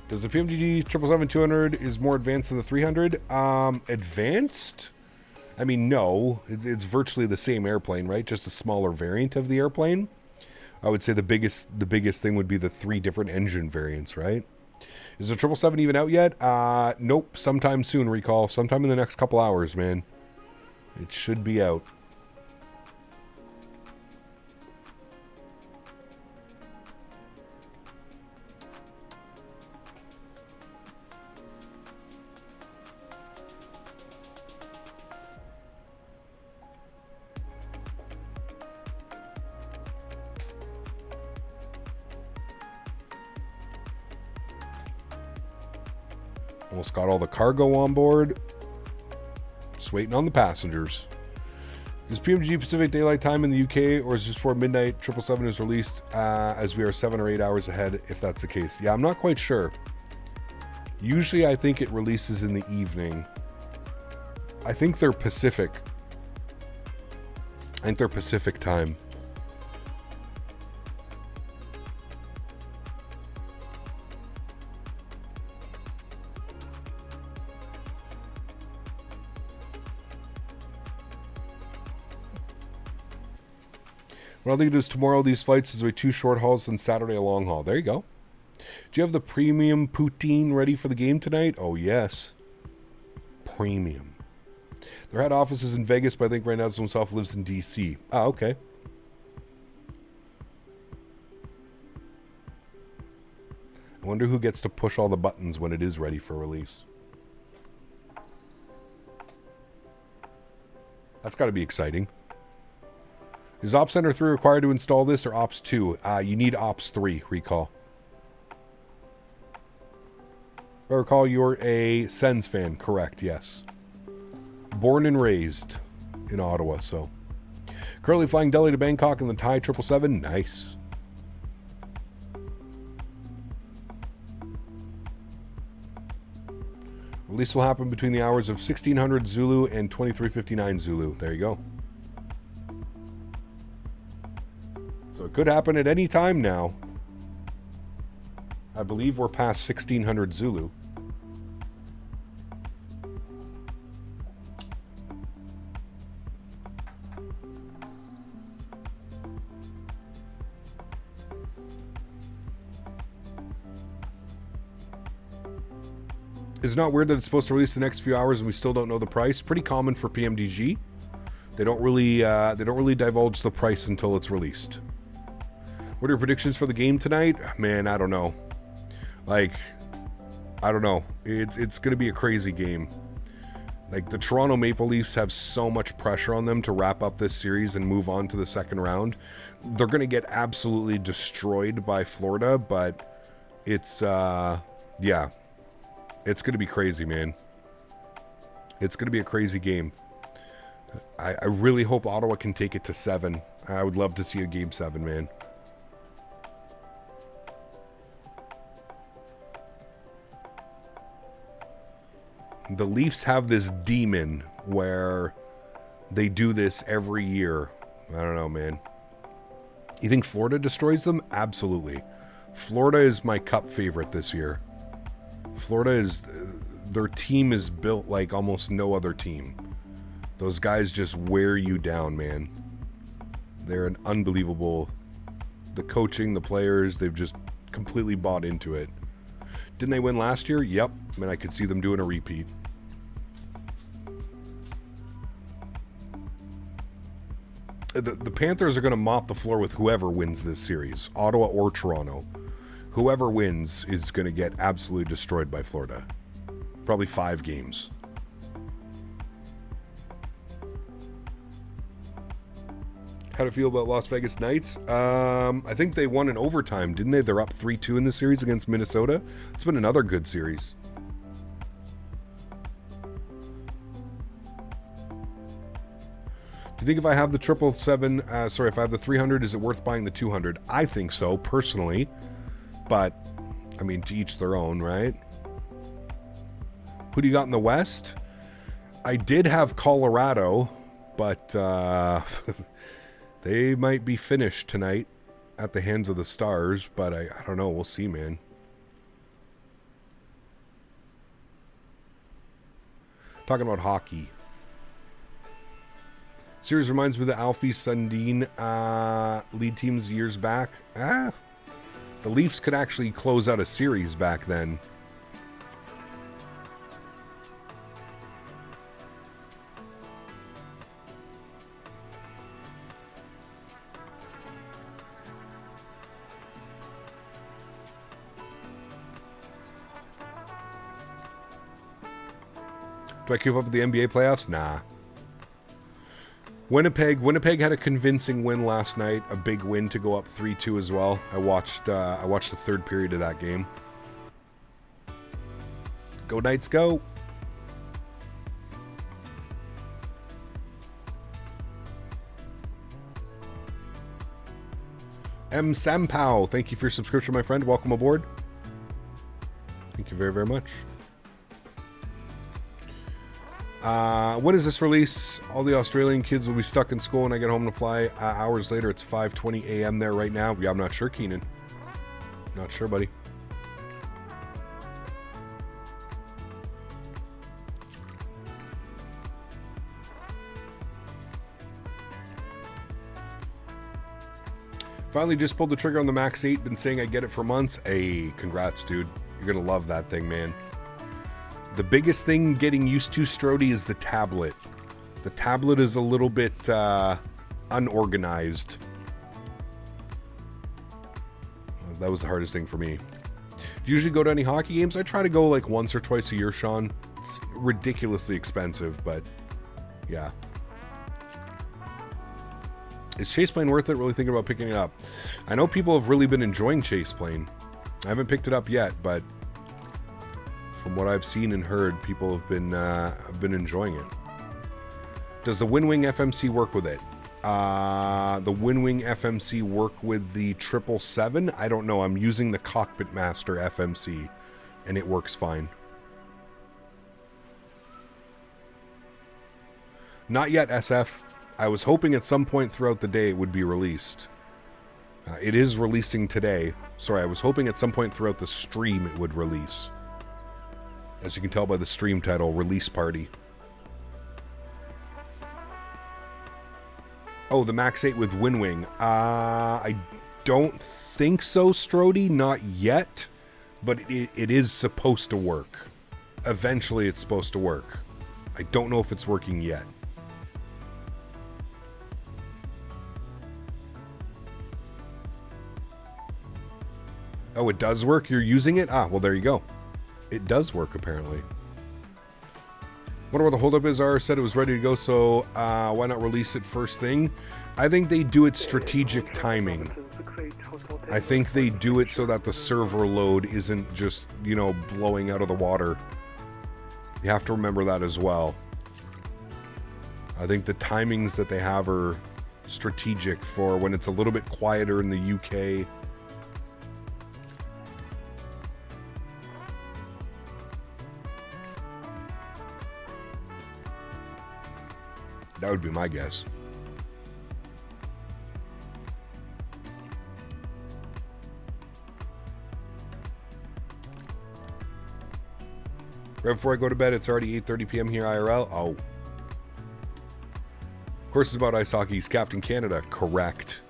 Does the PMDG 777-200 is more advanced than the 300? Advanced? I mean, no. It's virtually the same airplane, right? Just a smaller variant of the airplane. I would say the biggest thing would be the 3 different engine variants, right? Is the 777 even out yet? Nope. Sometime soon, Recall. Sometime in the next couple hours, man. It should be out. Almost got all the cargo on board. Just waiting on the passengers. Is PMDG Pacific Daylight Time in the UK, or is it just before midnight 777 is released, as we are 7 or 8 hours ahead, if that's the case? Yeah, I'm not quite sure. Usually I think it releases in the evening. I think they're Pacific. I think they're Pacific time. What I'll think is tomorrow these flights is 2 short hauls and Saturday a long haul. There you go. Do you have the premium poutine ready for the game tonight? Oh, yes. Premium. Their head office is in Vegas, but I think right now himself lives in D.C. Ah, okay. I wonder who gets to push all the buttons when it is ready for release. That's got to be exciting. Is Ops Center 3 required to install this, or Ops 2? You need Ops 3, recall. If I recall, you're a Sens fan. Correct, yes. Born and raised in Ottawa, so. Currently flying Delhi to Bangkok in the Thai 777. Nice. Release will happen between the hours of 1600 Zulu and 2359 Zulu. There you go. So it could happen at any time now. I believe we're past 1600 Zulu. Is it not weird that it's supposed to release the next few hours and we still don't know the price? Pretty common for PMDG. They don't really divulge the price until it's released. What are your predictions for the game tonight? Man, I don't know. Like, I don't know. It's going to be a crazy game. Like, the Toronto Maple Leafs have so much pressure on them to wrap up this series and move on to the second round. They're going to get absolutely destroyed by Florida, but it's, yeah. It's going to be crazy, man. It's going to be a crazy game. I really hope Ottawa can take it to 7. I would love to see a game 7, man. The Leafs have this demon where they do this every year. I don't know, man. You think Florida destroys them? Absolutely. Florida is my cup favorite this year. Florida is... Their team is built like almost no other team. Those guys just wear you down, man. They're an unbelievable... The coaching, the players, they've just completely bought into it. Didn't they win last year? Yep. I mean, I could see them doing a repeat. The Panthers are going to mop the floor with whoever wins this series, Ottawa or Toronto. Whoever wins is going to get absolutely destroyed by Florida. Probably 5 games. How do you feel about Las Vegas Knights? I think they won in overtime, didn't they? They're up 3-2 in the series against Minnesota. It's been another good series. Do you think if I have the 777, if I have the 300, is it worth buying the 200? I think so, personally. But, I mean, to each their own, right? Who do you got in the West? I did have Colorado, but they might be finished tonight at the hands of the Stars. But I don't know. We'll see, man. Talking about hockey. Series reminds me of the Alfie Sundin lead teams years back. The Leafs could actually close out a series back then. Do I keep up with the NBA playoffs? Nah. Winnipeg had a convincing win last night, a big win to go up 3-2 as well. I watched the third period of that game. Go Knights, go! M. Sampow, thank you for your subscription, my friend. Welcome aboard. Thank you very, very much. When is this release? All the Australian kids will be stuck in school when I get home to fly. Hours later, it's 5:20 a.m. there right now. Yeah, I'm not sure, Keenan. Not sure, buddy. Finally just pulled the trigger on the Max 8. Been saying I get it for months. Hey, congrats, dude. You're going to love that thing, man. The biggest thing getting used to, Strody, is the tablet. The tablet is a little bit unorganized. That was the hardest thing for me. Do you usually go to any hockey games? I try to go like once or twice a year, Sean. It's ridiculously expensive, but yeah. Is Chase Plane worth it? Really thinking about picking it up. I know people have really been enjoying Chase Plane. I haven't picked it up yet, but from what I've seen and heard, people have been enjoying it. Does the Winwing FMC work with it? The Winwing FMC work with the 777? I don't know. I'm using the Cockpit Master FMC, and it works fine. Not yet, SF. I was hoping at some point throughout the day it would be released. It is releasing today. Sorry, I was hoping at some point throughout the stream it would release. As you can tell by the stream title, Release Party. Oh, the Max 8 with Winwing. I don't think so, Strody. Not yet. But it is supposed to work. Eventually it's supposed to work. I don't know if it's working yet. Oh, it does work? You're using it? Ah, well, there you go. It does work, apparently. Wonder what the holdup is. R said it was ready to go, so why not release it first thing? I think they do it strategic timing. I think they do it so that the server load isn't just, you know, blowing out of the water. You have to remember that as well. I think the timings that they have are strategic for when it's a little bit quieter in the UK. That would be my guess. Right before I go to bed, it's already 8:30 p.m. here, IRL. Oh. Of course, it's about ice hockey's Captain Canada. Correct.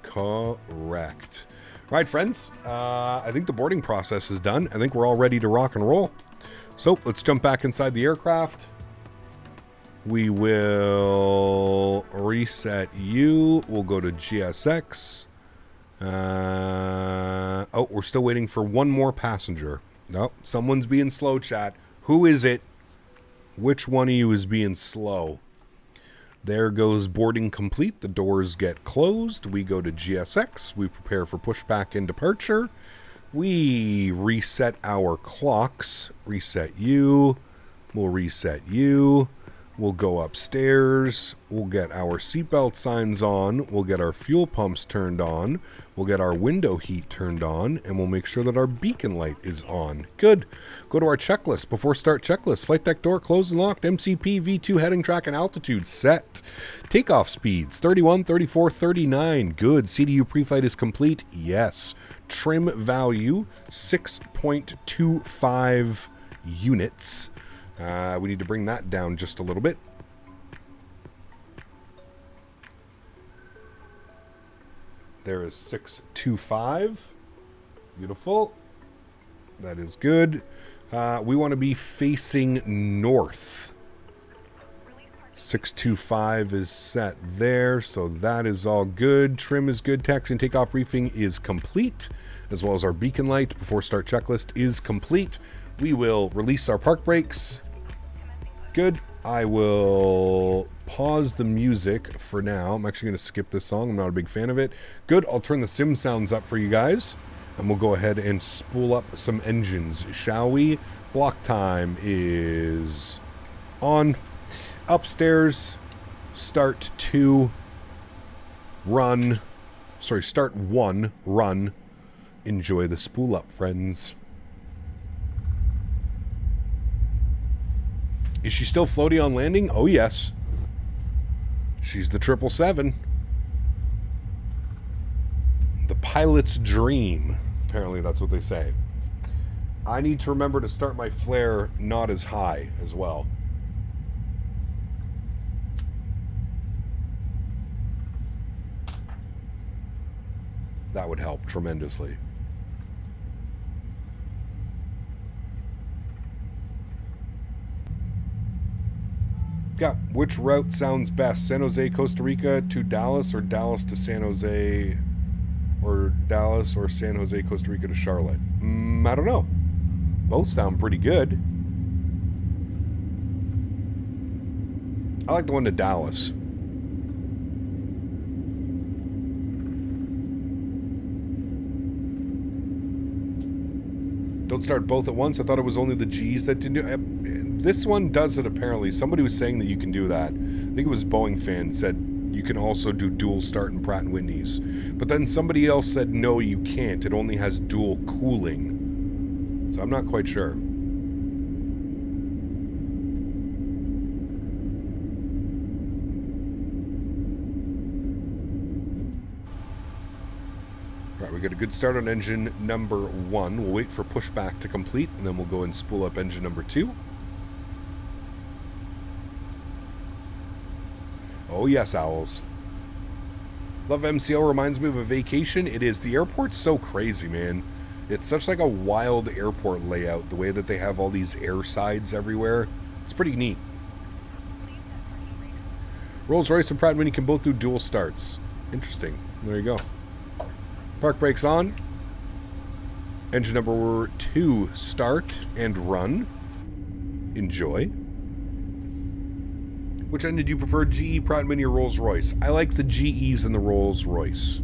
Correct. All right, friends. I think the boarding process is done. I think we're all ready to rock and roll. So let's jump back inside the aircraft. We will reset you. We'll go to GSX. Oh, we're still waiting for one more passenger. No, someone's being slow, chat. Who is it? Which one of you is being slow? There goes boarding complete. The doors get closed. We go to GSX. We prepare for pushback and departure. We reset our clocks. Reset you. We'll reset you. We'll go upstairs. We'll get our seatbelt signs on. We'll get our fuel pumps turned on. We'll get our window heat turned on. And we'll make sure that our beacon light is on. Good. Go to our checklist. Before start checklist. Flight deck door closed and locked. MCP, V2 heading track and altitude set. Takeoff speeds 31, 34, 39. Good. CDU pre-flight is complete. Yes. Trim value 6.25 units. We need to bring that down just a little bit. There is 625. Beautiful. That is good. We want to be facing north. 625 is set there, so that is all good. Trim is good. Taxi and takeoff briefing is complete, as well as our beacon light before start checklist is complete. We will release our park brakes. Good. I will pause the music for now. I'm actually going to skip this song. I'm not a big fan of it. Good. I'll turn the sim sounds up for you guys. And we'll go ahead and spool up some engines, shall we? Block time is on. Upstairs. Start 2. Run. Sorry, start 1, run. Enjoy the spool up, friends. Is she still floaty on landing? Oh, yes. She's the 777. The pilot's dream. Apparently, that's what they say. I need to remember to start my flare not as high as well. That would help tremendously. Yeah, which route sounds best? San Jose, Costa Rica to Dallas, or Dallas to San Jose, or Dallas or San Jose, Costa Rica to Charlotte? I don't know. Both sound pretty good. I like the one to Dallas. Don't start both at once. I thought it was only the G's that didn't do it. This one does it, apparently. Somebody was saying that you can do that. I think it was Boeing fan said you can also do dual start in Pratt & Whitney's. But then somebody else said, no, you can't. It only has dual cooling. So I'm not quite sure. Right, we got a good start on engine number 1. We'll wait for pushback to complete, and then we'll go and spool up engine number 2. Oh yes, owls. Love MCL, reminds me of a vacation. It is. The airport's so crazy, man. It's such like a wild airport layout, the way that they have all these air sides everywhere. It's pretty neat. Rolls-Royce and Pratt & Whitney can both do dual starts. Interesting. There you go. Park brakes on. Engine number 2, start and run. Enjoy. Which end did you prefer, GE, Pratt & Whitney, or Rolls-Royce? I like the GEs and the Rolls-Royce.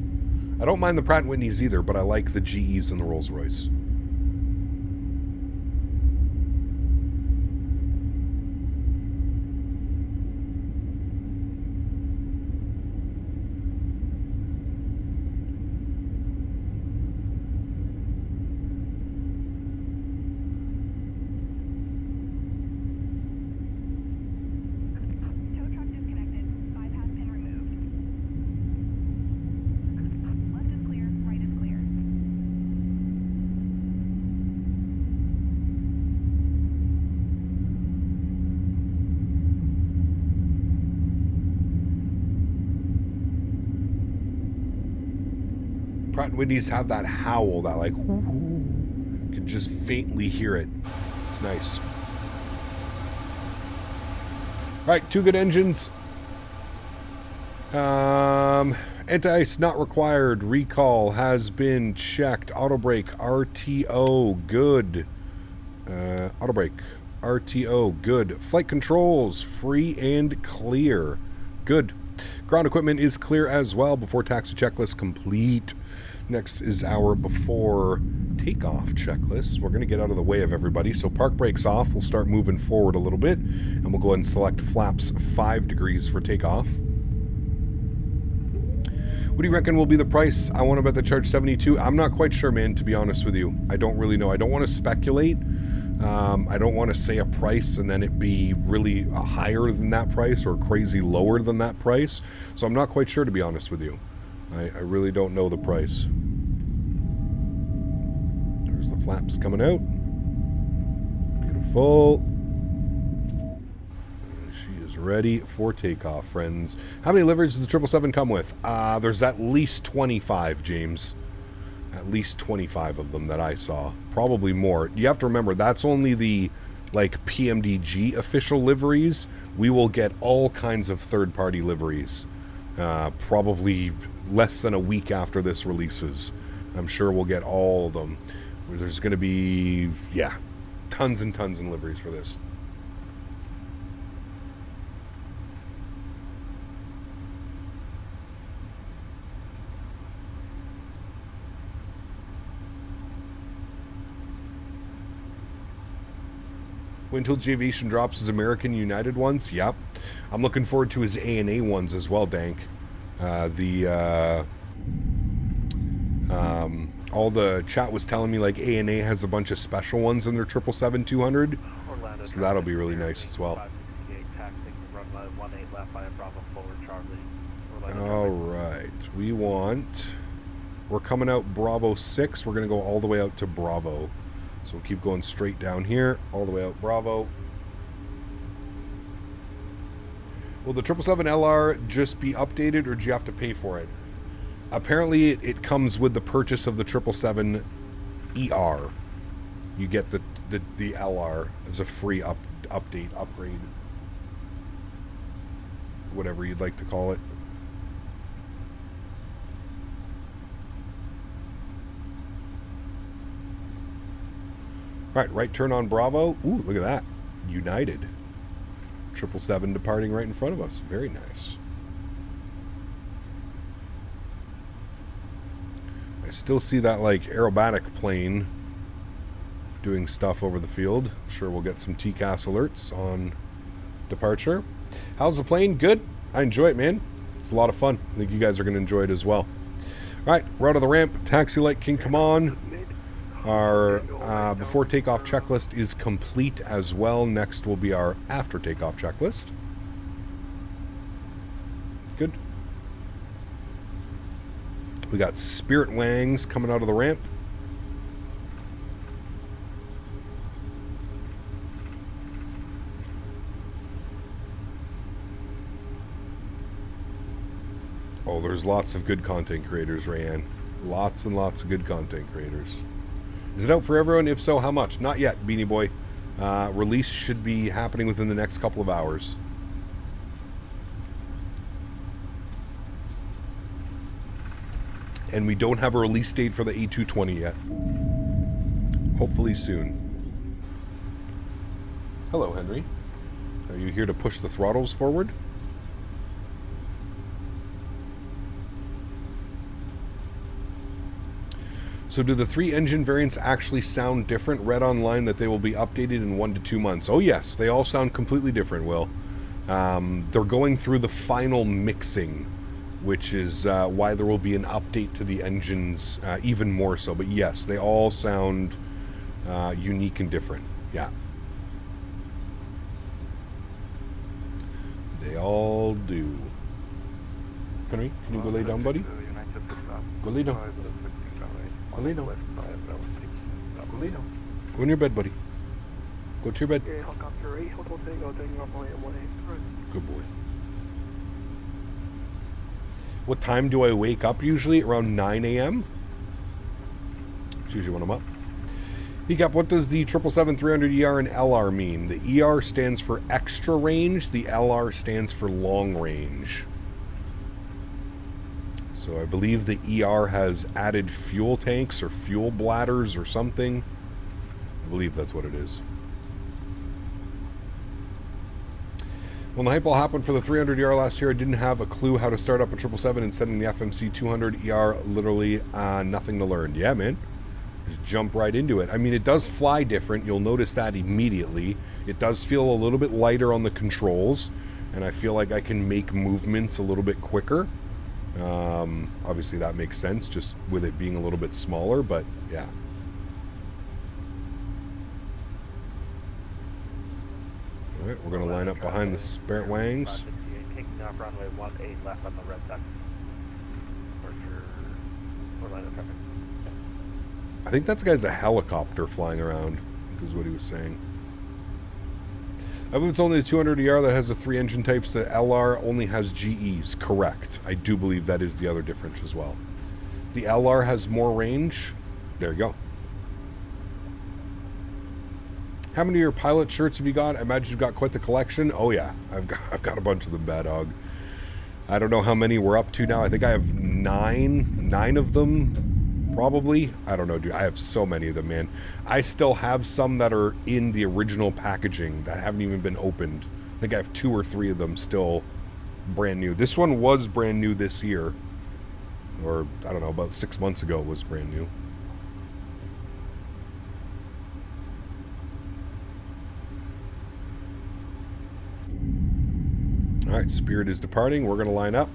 I don't mind the Pratt & Whitneys either, but I like the GEs and the Rolls-Royce. Pratt & Whitney's have that howl, that like, you can just faintly hear it. It's nice. All right, 2 good engines. Anti-ice not required. Recall has been checked. Auto brake, RTO, good. Auto brake, RTO, good. Flight controls, free and clear. Good. Ground equipment is clear as well. Before taxi checklist complete. Next is our before takeoff checklist. We're going to get out of the way of everybody. So park brakes off. We'll start moving forward a little bit. And we'll go ahead and select flaps 5 degrees for takeoff. What do you reckon will be the price? I want to bet they charge $72. I'm not quite sure, man, to be honest with you. I don't really know. I don't want to speculate. I don't want to say a price and then it be really higher than that price or crazy lower than that price. So I'm not quite sure, to be honest with you. I really don't know the price. There's the flaps coming out. Beautiful. She is ready for takeoff, friends. How many liveries does the 777 come with? There's at least 25, James. At least 25 of them that I saw. Probably more. You have to remember, that's only the, like, PMDG official liveries. We will get all kinds of third-party liveries. Probably less than a week after this releases. I'm sure we'll get all of them. There's going to be, yeah, tons and tons in liveries for this. Wait until G Aviation drops his American United ones. Yep. I'm looking forward to his ANA ones as well, Dank. All the chat was telling me like ANA has a bunch of special ones in their 777-200, Orlando so that'll be really nice as well. 568, taxiing runway 18 left via Bravo forward Charlie. Orlando All traffic. right, we're coming out Bravo 6. We're going to go all the way out to Bravo. So we'll keep going straight down here, all the way out Bravo. Will the 777LR just be updated, or do you have to pay for it? Apparently, it comes with the purchase of the 777ER. You get the LR as a free upgrade, whatever you'd like to call it. All right turn on Bravo. Ooh, look at that. United. 777 departing right in front of us. Very nice. I still see that like aerobatic plane doing stuff over the field. I'm sure we'll get some TCAS alerts on departure. How's the plane? Good. I enjoy it, man. It's a lot of fun. I think you guys are going to enjoy it as well. All right, we're out of the ramp. Taxi light can come on. Our before takeoff checklist is complete as well. Next will be our after takeoff checklist. Good. We got Spirit Wangs coming out of the ramp. Oh, there's lots of good content creators, Rayanne. Lots and lots of good content creators. Is it out for everyone? If so, how much? Not yet, Beanie Boy. Release should be happening within the next couple of hours. And we don't have a release date for the A220 yet. Hopefully soon. Hello, Henry. Are you here to push the throttles forward? So do the 3 engine variants actually sound different? Read online that they will be updated in 1 to 2 months. Oh yes, they all sound completely different, Will. They're going through the final mixing, which is why there will be an update to the engines even more so. But yes, they all sound unique and different. Yeah. They all do. Henry, can you go lay down, buddy? Go lay down. Go lay down. Go lay down. Go in your bed, buddy. Go to your bed. Good boy. What time do I wake up usually? Around 9 a.m.? It's usually when I'm up. Decap, what does the 777-300ER and LR mean? The ER stands for extra range. The LR stands for long range. So I believe the ER has added fuel tanks or fuel bladders or something. I believe that's what it is. When the hype all happened for the 300ER last year, I didn't have a clue how to start up a 777 and sending the FMC 200ER, literally nothing to learn. Yeah, man. Just jump right into it. I mean, it does fly different. You'll notice that immediately. It does feel a little bit lighter on the controls, and I feel like I can make movements a little bit quicker. Obviously that makes sense just with it being a little bit smaller, but yeah. All right, we're going to line up behind the Spirit Wangs. Taking off runway 18 left on the red duck. Orlando traffic. I think that guy's a helicopter flying around, is what he was saying. I believe it's only the 200ER that has the 3 engine types. The LR only has GEs. Correct. I do believe that is the other difference as well. The LR has more range. There you go. How many of your pilot shirts have you got? I imagine you've got quite the collection. Oh yeah, I've got a bunch of them, Bad Dog. I don't know how many we're up to now. I think I have nine of them. Probably. I don't know, dude. I have so many of them, man. I still have some that are in the original packaging that haven't even been opened. I think I have 2 or 3 of them still brand new. This one was brand new this year. Or, I don't know, about 6 months ago it was brand new. Alright, Spirit is departing. We're going to line up.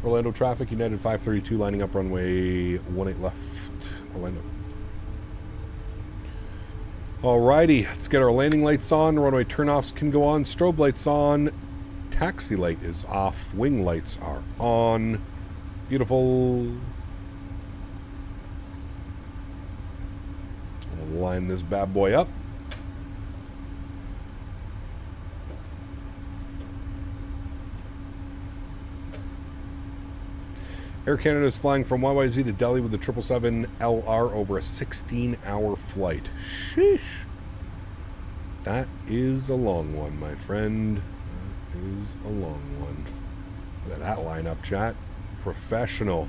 Orlando traffic, United 532 lining up runway 18 left, Orlando. Alrighty, let's get our landing lights on. Runway turnoffs can go on. Strobe lights on. Taxi light is off. Wing lights are on. Beautiful. We'll line this bad boy up. Air Canada is flying from YYZ to Delhi with the 777LR over a 16-hour flight. Sheesh. That is a long one, my friend. That is a long one. Look at that lineup, chat. Professional.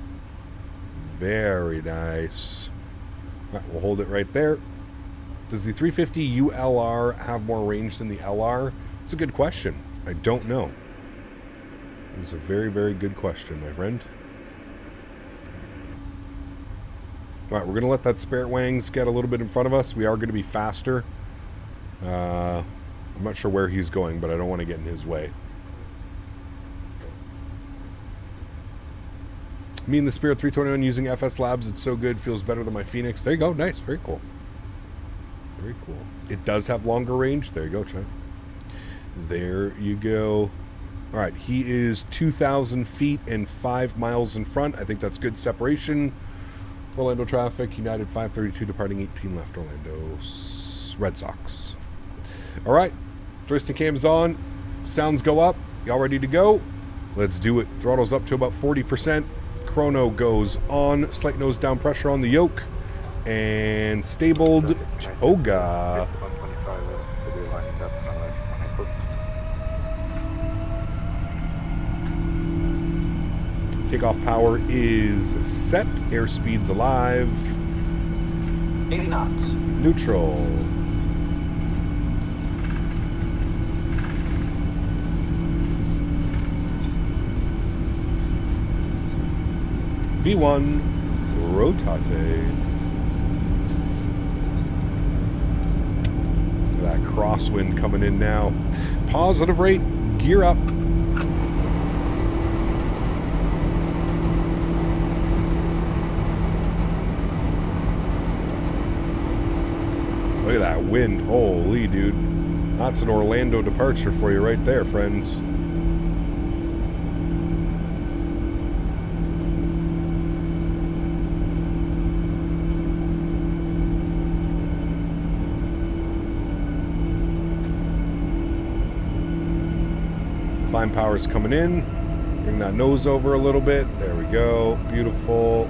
Very nice. All right, we'll hold it right there. Does the 350 ULR have more range than the LR? It's a good question. I don't know. It's a very, very good question, my friend. All right, we're going to let that Spirit Wangs get a little bit in front of us. We are going to be faster. I'm not sure where he's going, but I don't want to get in his way. Me and the Spirit 321 using FS Labs. It's so good. Feels better than my Phoenix. There you go. Nice. Very cool. Very cool. It does have longer range. There you go, Chad. There you go. All right, he is 2,000 feet and 5 miles in front. I think that's good separation. Orlando traffic, United 532 departing 18 left, Orlando Red Sox. All right, joystick cam's on, sounds go up. Y'all ready to go? Let's do it. Throttle's up to about 40%. Chrono goes on, slight nose down pressure on the yoke, and stabled toga. Takeoff power is set. Airspeed's alive. 80 knots. Neutral. V1. Rotate. That crosswind coming in now. Positive rate. Gear up. Look at that wind. Holy, dude. That's an Orlando departure for you right there, friends. Climb power's coming in. Bring that nose over a little bit. There we go. Beautiful.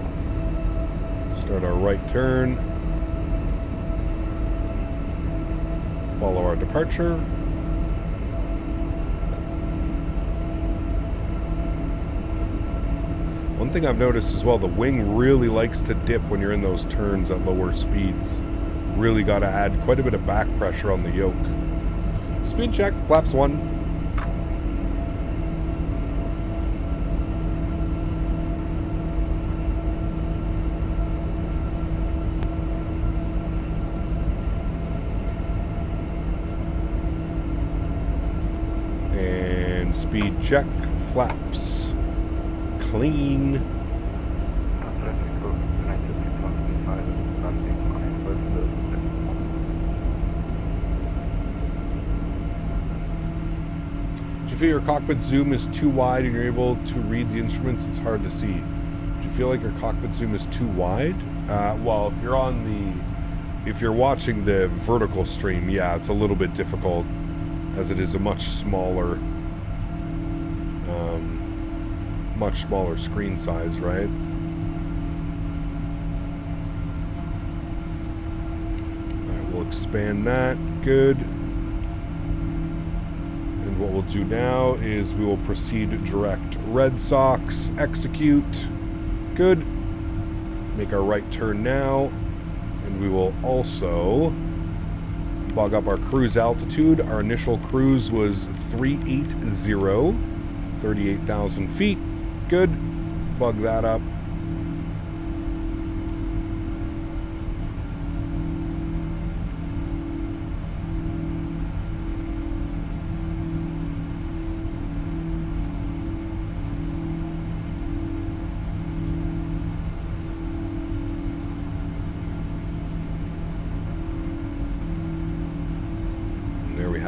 Start our right turn. Follow our departure. One thing I've noticed as well, the wing really likes to dip when you're in those turns at lower speeds. Really got to add quite a bit of back pressure on the yoke. Speed check, flaps 1. Speed check, flaps, clean. Do you feel your cockpit zoom is too wide and you're able to read the instruments? It's hard to see. Do you feel like your cockpit zoom is too wide? Well, if you're watching the vertical stream, yeah, it's a little bit difficult as it is a much smaller screen size, right? Alright, we'll expand that. Good. And what we'll do now is we will proceed direct Red Sox. Execute. Good. Make our right turn now. And we will also bug up our cruise altitude. Our initial cruise was 380. 38,000 feet. Good. Bug that up.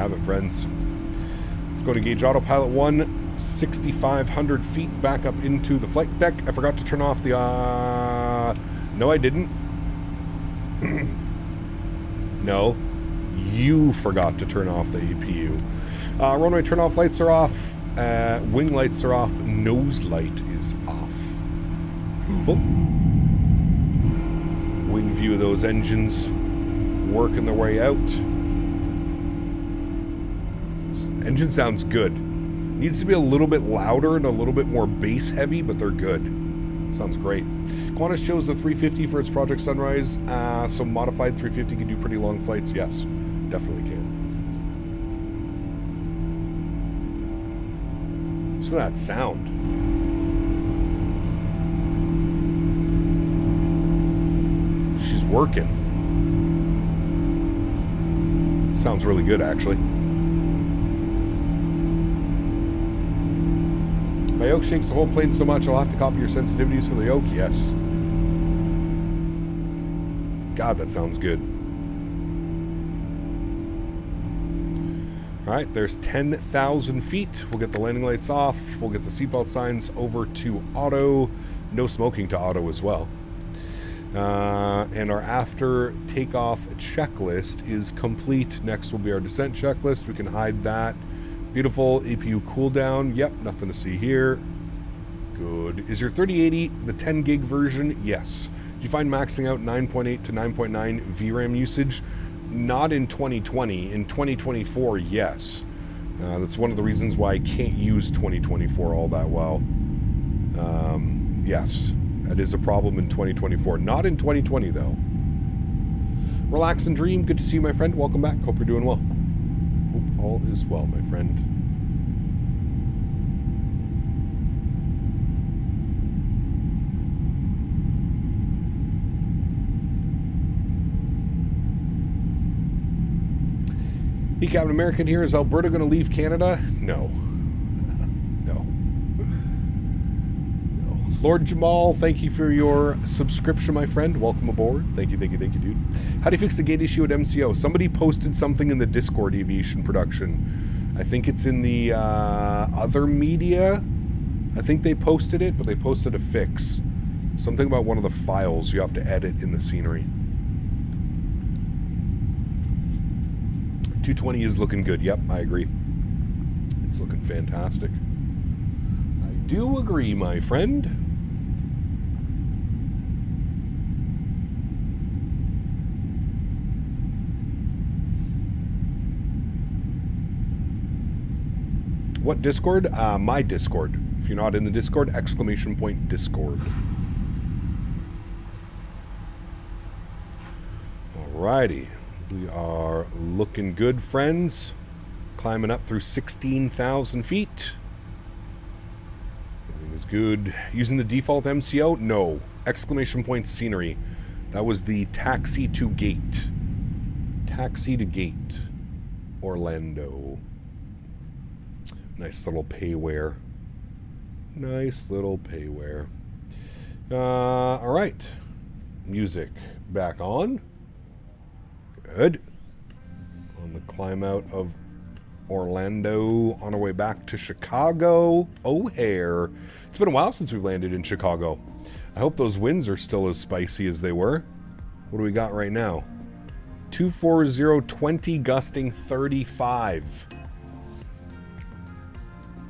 have it, friends. Let's go to gauge autopilot 1, 6,500 feet back up into the flight deck. I forgot to turn off the, no, I didn't. No, you forgot to turn off the APU. Runway turn-off lights are off. Wing lights are off. Nose light is off. Beautiful. Wing view of those engines working their way out. Engine sounds good. Needs to be a little bit louder and a little bit more bass heavy, but they're good. Sounds great. Qantas chose the 350 for its Project Sunrise, so modified 350 can do pretty long flights. Yes, definitely can. Listen to that sound. She's working. Sounds really good, actually. My yoke shakes the whole plane so much I'll have to copy your sensitivities for the yoke. Yes. God, that sounds good. All right, there's 10,000 feet. We'll get the landing lights off. We'll get the seatbelt signs over to auto. No smoking to auto as well. And our after takeoff checklist is complete. Next will be our descent checklist. We can hide that. Beautiful. APU cooldown. Yep, nothing to see here. Good. Is your 3080 the 10 gig version? Yes. Did you find maxing out 9.8 to 9.9 VRAM usage? Not in 2020. In 2024, yes. That's one of the reasons why I can't use 2024 all that well. Yes, that is a problem in 2024. Not in 2020, though. Relax and dream. Good to see you, my friend. Welcome back. Hope you're doing well. Hope all is well, my friend. Hey, Captain American here. Is Alberta going to leave Canada? No. No. Lord Jamal, thank you for your subscription, my friend. Welcome aboard. Thank you, thank you, thank you, dude. How do you fix the gate issue at MCO? Somebody posted something in the Discord aviation production. I think it's in the other media. I think they posted it, but they posted a fix. Something about one of the files you have to edit in the scenery. 220 is looking good. Yep, I agree. It's looking fantastic. I do agree, my friend. What Discord? My Discord. If you're not in the Discord, exclamation point Discord. Alrighty. We are looking good, friends. Climbing up through 16,000 feet. Everything is good. Using the default MCO? No. Exclamation point scenery. That was the taxi to gate. Taxi to gate. Orlando. Nice little payware. Nice little payware. Alright. Music back on. Good. On the climb out of Orlando, on our way back to Chicago. O'Hare. It's been a while since we've landed in Chicago. I hope those winds are still as spicy as they were. What do we got right now? 240-20, gusting 35.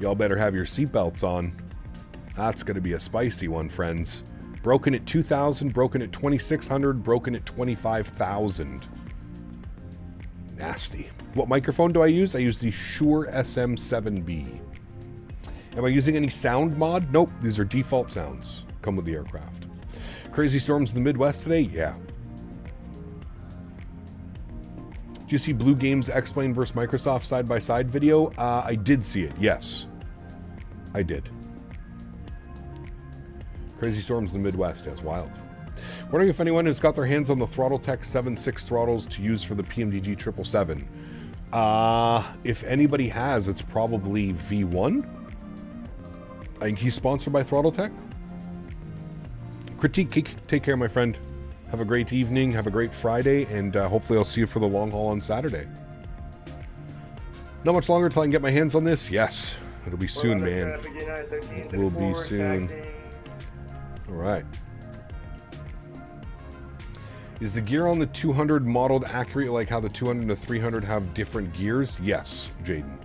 Y'all better have your seatbelts on. That's going to be a spicy one, friends. Broken at 2,000, broken at 2,600, broken at 25,000. Nasty. What microphone do I use? I use the Shure SM7B. Am I using any sound mod? Nope. These are default sounds. Come with the aircraft. Crazy storms in the Midwest today? Yeah. Did you see Blue Games X-Plane versus Microsoft side-by-side video? I did see it, yes. I did. Crazy storms in the Midwest. That's wild. Wondering if anyone has got their hands on the ThrottleTech 7.6 throttles to use for the PMDG 777. If anybody has, it's probably V1. I think he's sponsored by ThrottleTech. Critique, take care, my friend. Have a great evening, have a great Friday, and hopefully I'll see you for the long haul on Saturday. Not much longer till I can get my hands on this. Yes, it'll be soon, man. Traffic, United 13, It will be 34, soon. taxiing. All right. Is the gear on the 200 modeled accurate like how the 200 and the 300 have different gears? Yes, Jaden.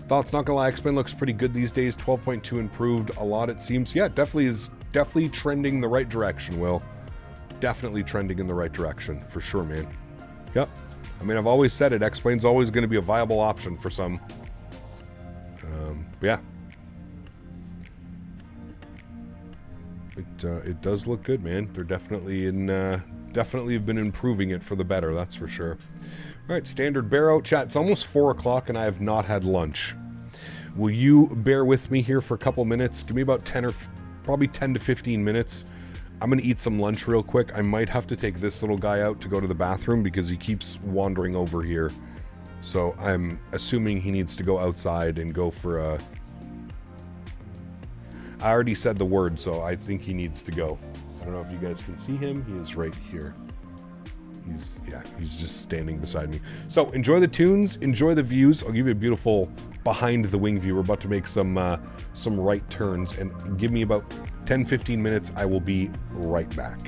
Thoughts, not gonna lie, X-Men looks pretty good these days. 12.2 improved a lot, it seems. Yeah, definitely trending the right direction, Will. Definitely trending in the right direction, for sure, man. Yep. I mean, I've always said it, X-Plane's always going to be a viable option for some. Yeah. It does look good, man. They're definitely definitely have been improving it for the better, that's for sure. All right, standard barrow. Chat, it's almost 4 o'clock and I have not had lunch. Will you bear with me here for a couple minutes? Give me about 10 or probably 10 to 15 minutes. I'm going to eat some lunch real quick. I might have to take this little guy out to go to the bathroom because he keeps wandering over here. So I'm assuming he needs to go outside and go for a... I already said the word, so I think he needs to go. I don't know if you guys can see him. He is right here. He's just standing beside me. So enjoy the tunes, enjoy the views. I'll give you a beautiful behind the wing view. We're about to make some right turns, and give me about 10-15 minutes. I will be right back.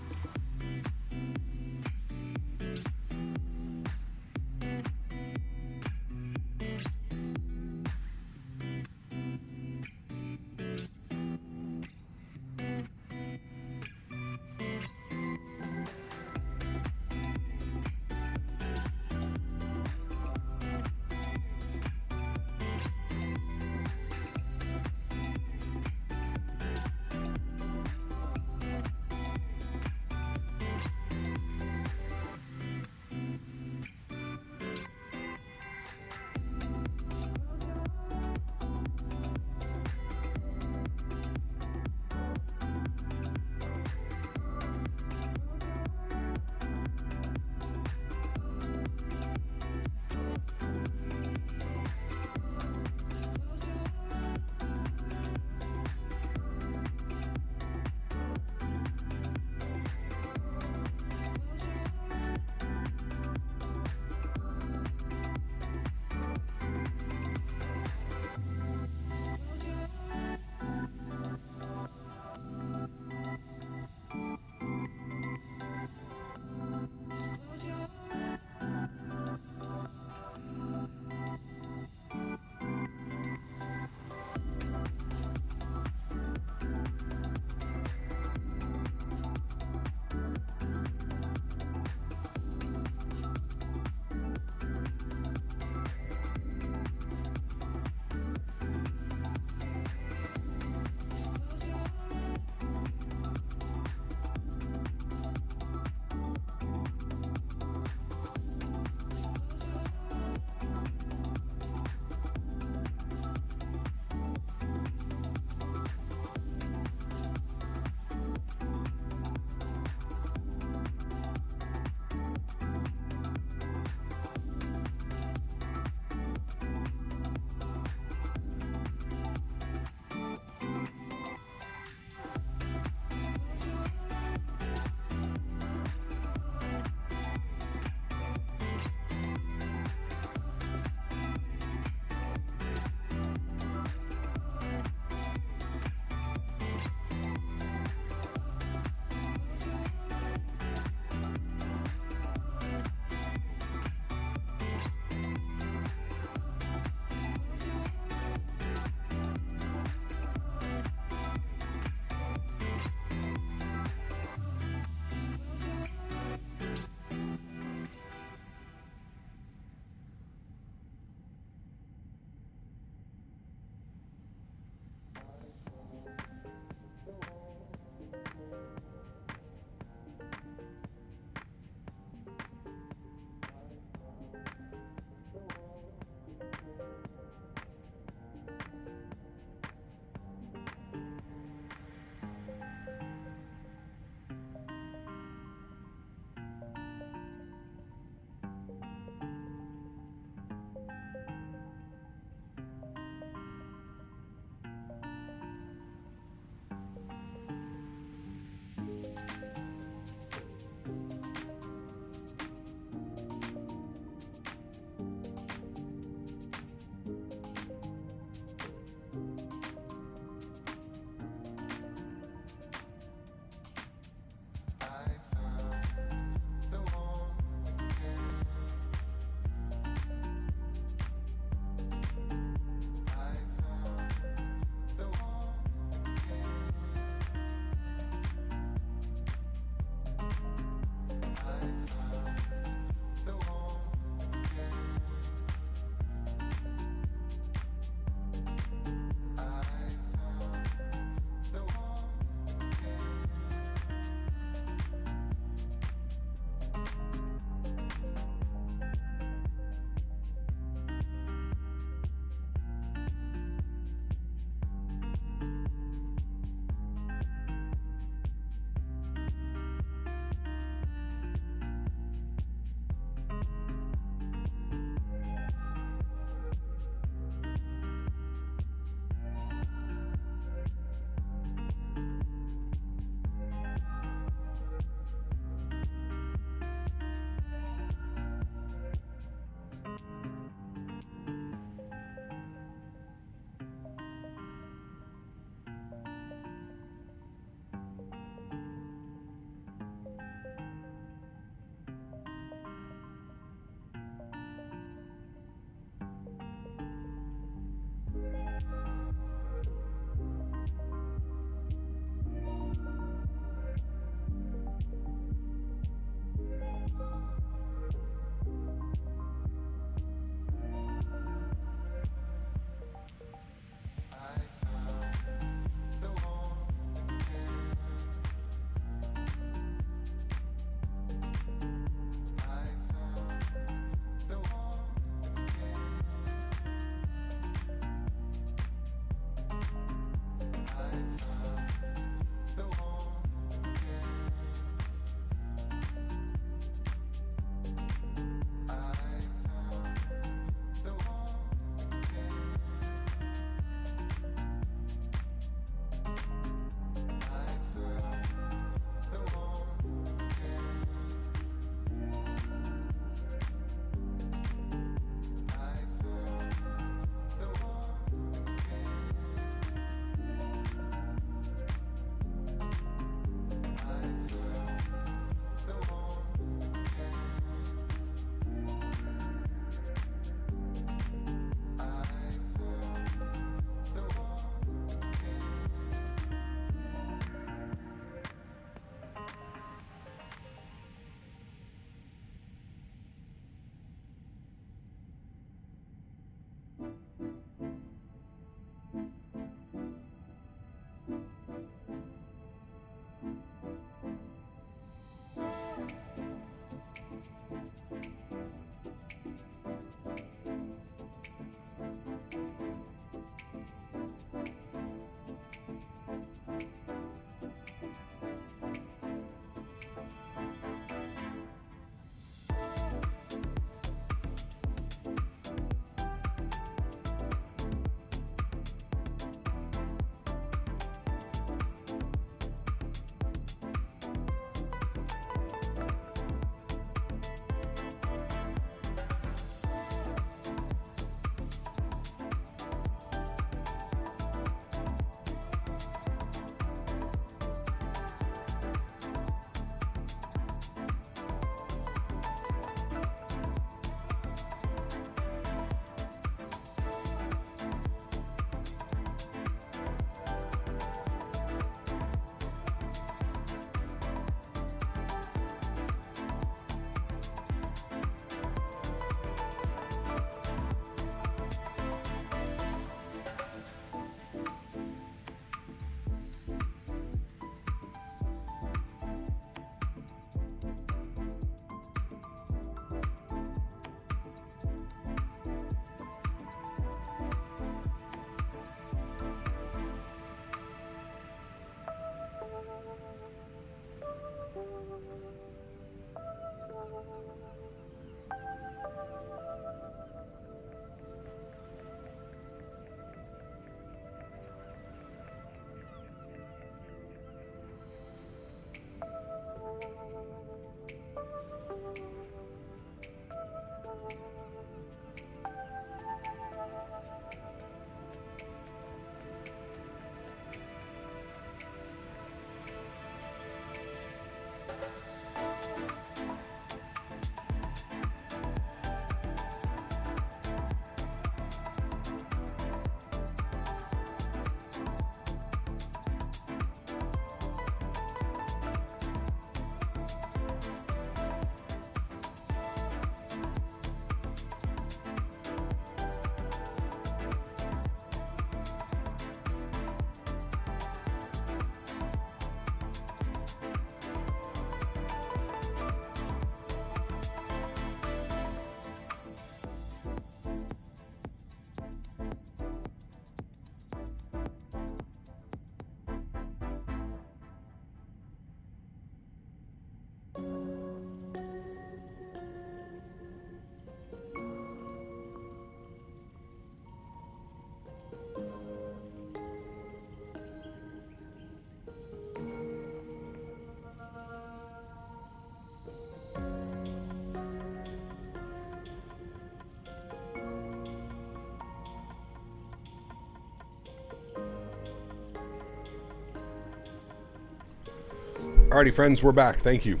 Alrighty, friends, we're back. Thank you.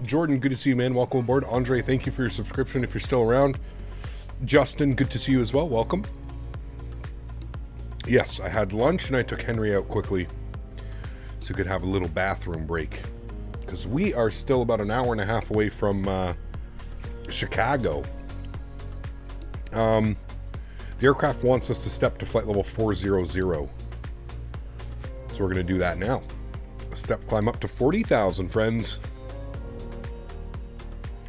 Jordan, good to see you, man. Welcome aboard. Andre, thank you for your subscription if you're still around. Justin, good to see you as well. Welcome. Yes, I had lunch and I took Henry out quickly so we could have a little bathroom break. Because we are still about an hour and a half away from Chicago. The aircraft wants us to step to flight level 400. So we're going to do that now. Step climb up to 40,000, friends.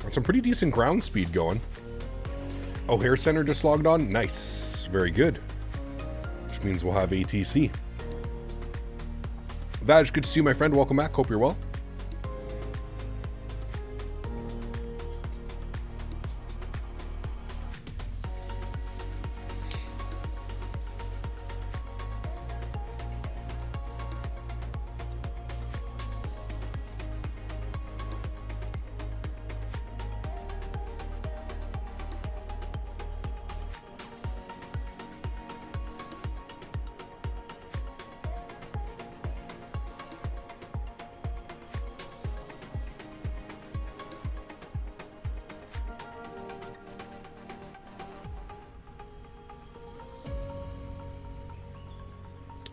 That's some pretty decent ground speed going. O'Hare Center just logged on. Nice. Very good. Which means we'll have ATC. Vaj, good to see you, my friend. Welcome back. Hope you're well.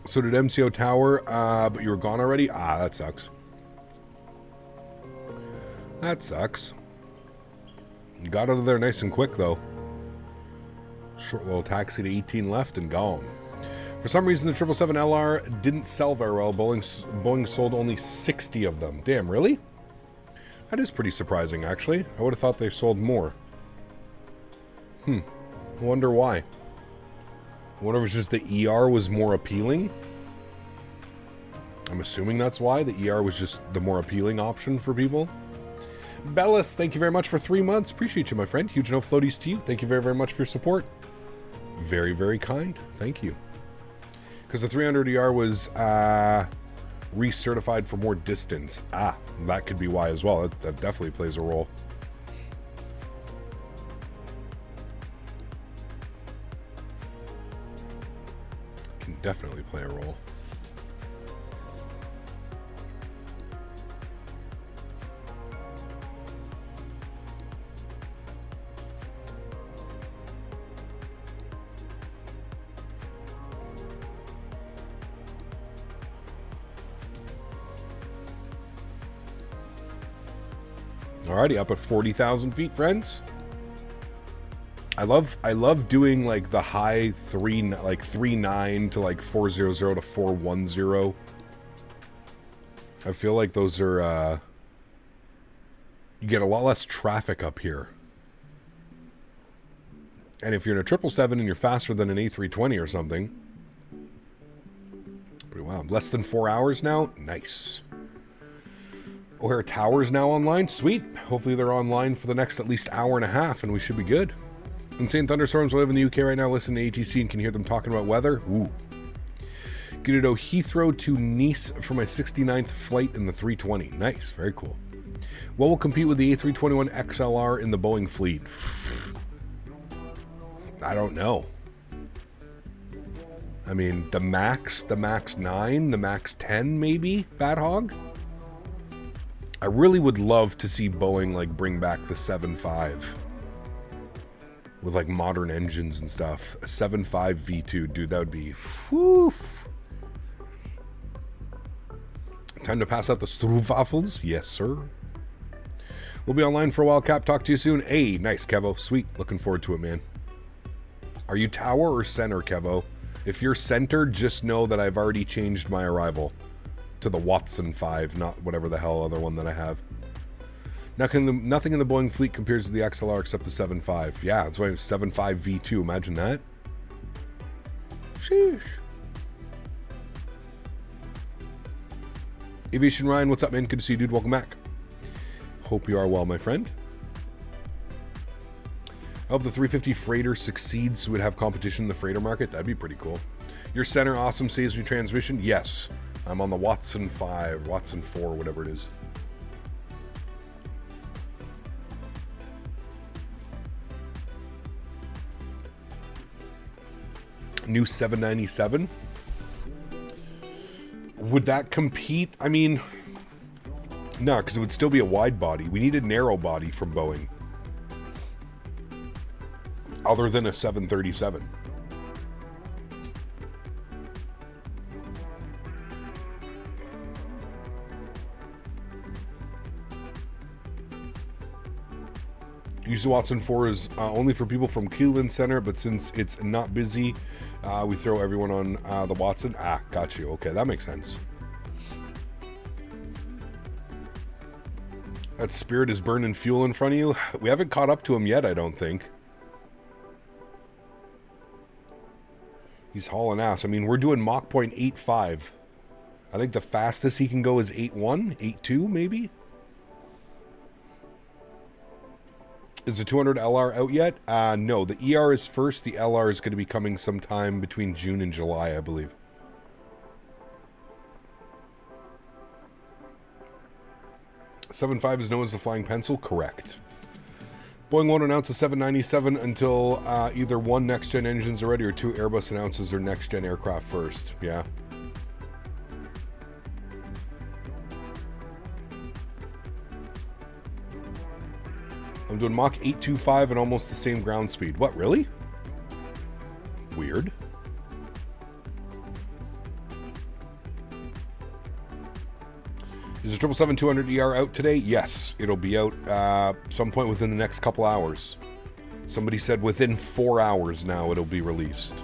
So did MCO Tower, but you were gone already? Ah, that sucks. That sucks. You got out of there nice and quick, though. Short little taxi to 18 left and gone. For some reason, the 777LR didn't sell very well. Boeing sold only 60 of them. Damn, really? That is pretty surprising, actually. I would have thought they sold more. I wonder why. I wonder if it's just the ER was more appealing. I'm assuming that's why. The ER was just the more appealing option for people. Bellis, thank you very much for 3 months. Appreciate you, my friend. Huge no floaties to you. Thank you very, very much for your support. Very, very kind. Thank you. Because the 300 ER was recertified for more distance. Ah, that could be why as well. That definitely plays a role. Can definitely play a role. Alrighty, up at 40,000 feet, friends. I love doing like the high 3.9 to like 400 to 410. I feel like those are you get a lot less traffic up here. And if you're in a 777 and you're faster than an A320 or something, pretty wild. Less than 4 hours now? Nice. Oh, our tower's now online? Sweet. Hopefully they're online for the next at least hour and a half, and we should be good. Insane thunderstorms. We live in the UK right now. Listen to ATC and can hear them talking about weather. Ooh. Get to Heathrow to Nice for my 69th flight in the 320. Nice. Very cool. What will compete with the A321 XLR in the Boeing fleet? I don't know. I mean, the Max 9, the Max 10 maybe, Bad Hog? I really would love to see Boeing like bring back the 7.5 with like modern engines and stuff. A 7.5 V2, dude, that would be whew. Time to pass out the stroopwafels? Yes, sir. We'll be online for a while, Cap. Talk to you soon. Hey, nice, Kevo. Sweet. Looking forward to it, man. Are you tower or center, Kevo? If you're center, just know that I've already changed my arrival to the Watson 5, not whatever the hell other one that I have. Nothing in the Boeing fleet compares to the XLR except the 7.5. Yeah, that's why it's 7.5 V2. Imagine that. Sheesh. Aviation Ryan, what's up, man? Good to see you, dude. Welcome back. Hope you are well, my friend. I hope the 350 freighter succeeds so we'd have competition in the freighter market. That'd be pretty cool. Your center, awesome, saves me transmission. Yes, I'm on the Watson 5, Watson 4, whatever it is. New 797. Would that compete? I mean, no, because it would still be a wide body. We need a narrow body from Boeing. Other than a 737. Usually Watson 4 is only for people from Cleveland Center, but since it's not busy, we throw everyone on the Watson. Ah, got you. Okay, that makes sense. That Spirit is burning fuel in front of you. We haven't caught up to him yet, I don't think. He's hauling ass. I mean, we're doing Mach point 8.5. I think the fastest he can go is 8.1, 8.2 maybe? Is the 200 LR out yet? No, the ER is first. The LR is going to be coming sometime between June and July, I believe. .75 is known as the flying pencil? Correct. Boeing won't announce a 797 until either one next-gen engines are ready or two Airbus announces their next-gen aircraft first. Yeah. I'm doing Mach 8.25 and almost the same ground speed. What, really? Weird. Is the 777-200 ER out today? Yes, it'll be out some point within the next couple hours. Somebody said within 4 hours now it'll be released.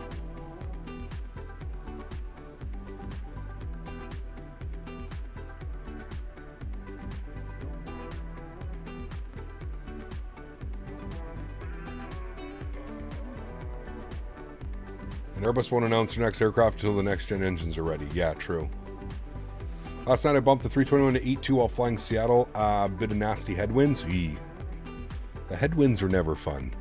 And Airbus won't announce their next aircraft until the next-gen engines are ready. Yeah, true. Last night I bumped the 321 to 8.2 while flying Seattle. A bit of nasty headwinds. Eee. The headwinds are never fun.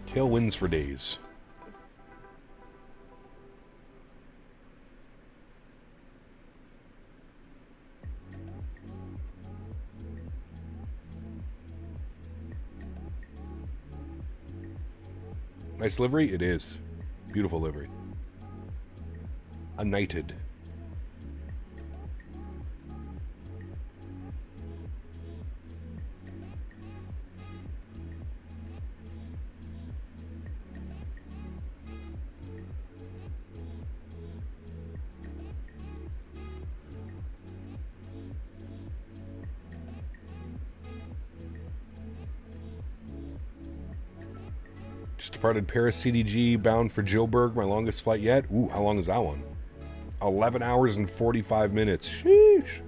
Tailwinds for days. Nice livery? It is. Beautiful livery. A knighted. Just departed Paris CDG bound for Joburg, my longest flight yet. Ooh, how long is that one? 11 hours and 45 minutes. Sheesh.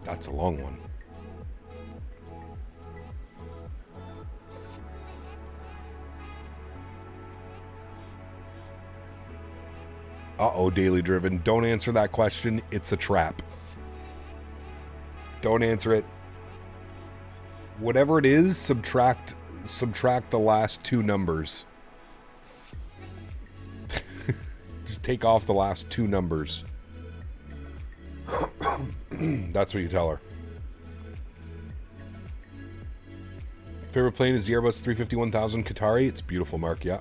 That's a long one. Uh-oh, daily driven. Don't answer that question. It's a trap. Don't answer it. Whatever it is, subtract the last two numbers. Just take off the last two numbers. That's what you tell her. Favorite plane is the Airbus 350-1000 Qatari. It's beautiful, Mark, yeah.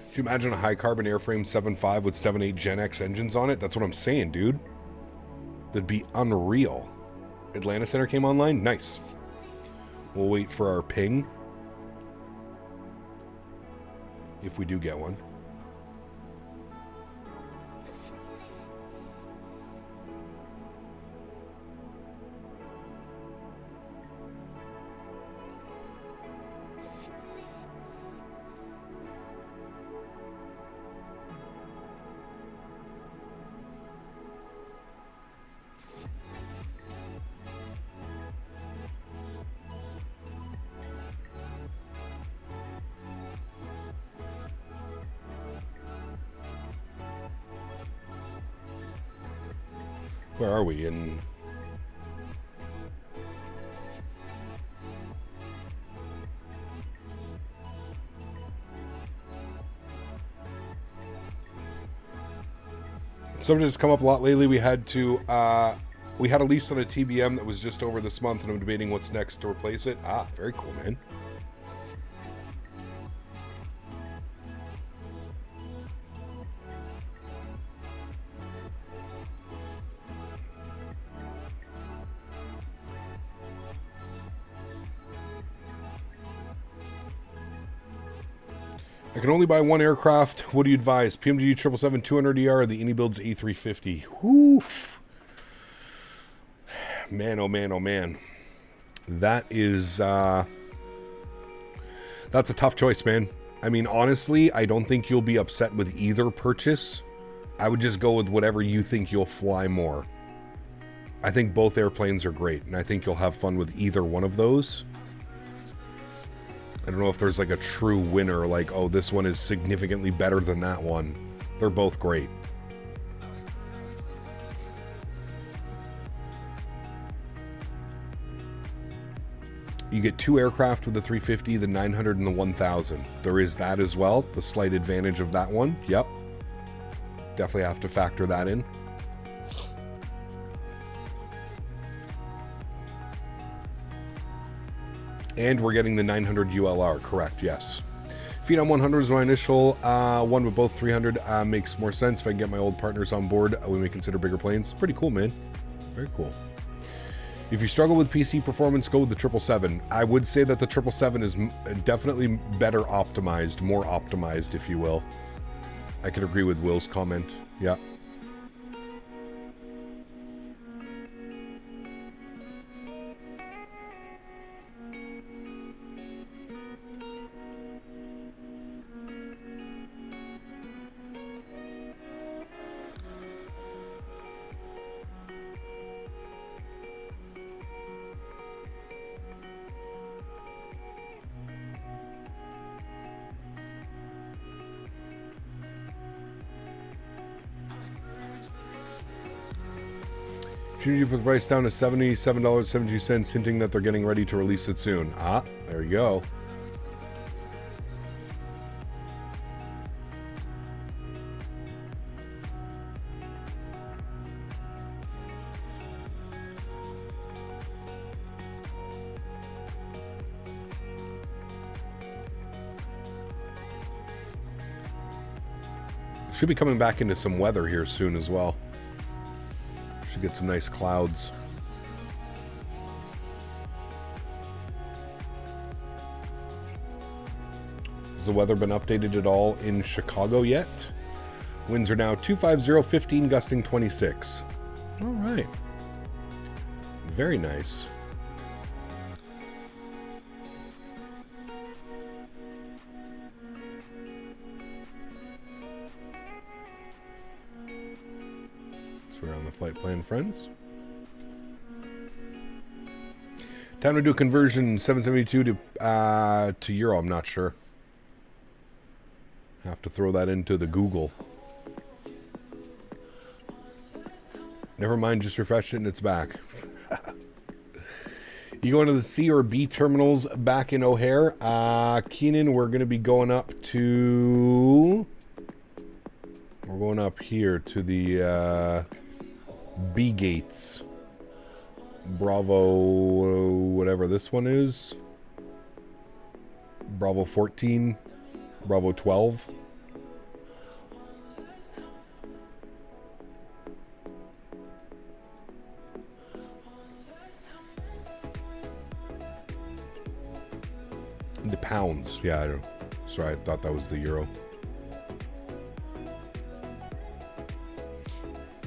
Could you imagine a high carbon airframe 7.5 with 7.8 Gen X engines on it? That's what I'm saying, dude. That'd be unreal. Atlanta Center came online? Nice. We'll wait for our ping. If we do get one. Where are we? In something that's come up a lot lately. We had a lease on a TBM that was just over this month, and I'm debating what's next to replace it. Ah, very cool, man. I can only buy one aircraft. What do you advise? PMDG 777-200ER or the Builds A350? Oof. Man, oh man, oh man. That is, that's a tough choice, man. I mean, honestly, I don't think you'll be upset with either purchase. I would just go with whatever you think you'll fly more. I think both airplanes are great, and I think you'll have fun with either one of those. I don't know if there's like a true winner, like, oh, this one is significantly better than that one. They're both great. You get two aircraft with the 350, the 900 and the 1000. There is that as well, the slight advantage of that one. Yep. Definitely have to factor that in. And we're getting the 900 ULR, correct, yes. Phenom 100 is my initial one with both 300. Makes more sense. If I can get my old partners on board, we may consider bigger planes. Pretty cool, man. Very cool. If you struggle with PC performance, go with the 777. I would say that the 777 is definitely better optimized, more optimized, if you will. I can agree with Will's comment. Yeah. You put the price down to $77.72, hinting that they're getting ready to release it soon. Ah, there you go. Should be coming back into some weather here soon as well. Should get some nice clouds. Has the weather been updated at all in Chicago yet? Winds are now 250, 15, gusting 26. All right. Very nice. So we're on the flight plan, friends. Time to do a conversion 772 to euro. I'm not sure. Have to throw that into the Google. Never mind, just refresh it and it's back. You going to the C or B terminals back in O'Hare? Keenan, we're going to be going up to... We're going up here to the B gates. Bravo, whatever this one is. Bravo 14. Bravo 12. The pounds. Yeah, I don't. Sorry, I thought that was the euro.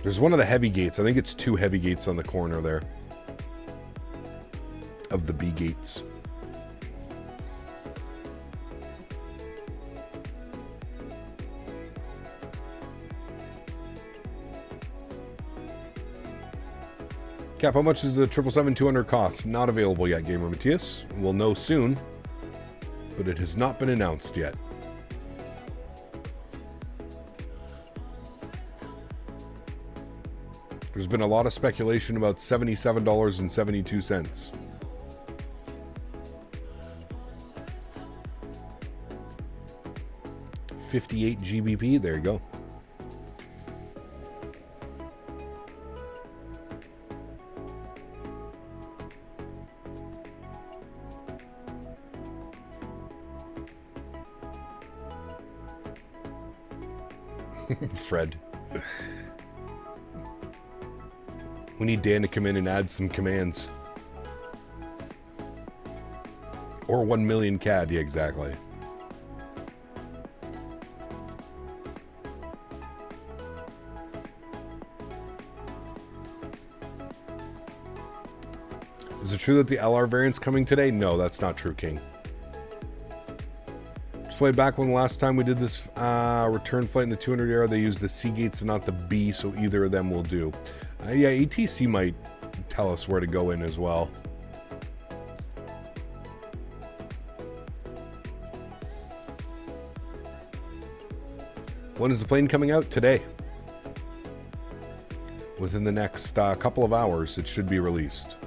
There's one of the heavy gates. I think it's 2 heavy gates on the corner there. Of the B gates. Cap, how much is the 777-200 cost? Not available yet, Gamer Matthias. We'll know soon. But it has not been announced yet. There's been a lot of speculation about $77.72. $58 GBP, there you go. Fred. We need Dan to come in and add some commands. Or 1 million CAD, yeah, exactly. Is it true that the LR variant's coming today? No, that's not true, King. Played back when the last time we did this return flight in the 200 era, they used the C gates and not the B, so either of them will do. Yeah, ATC might tell us where to go in as well. When is the plane coming out? Today. Within the next couple of hours, it should be released.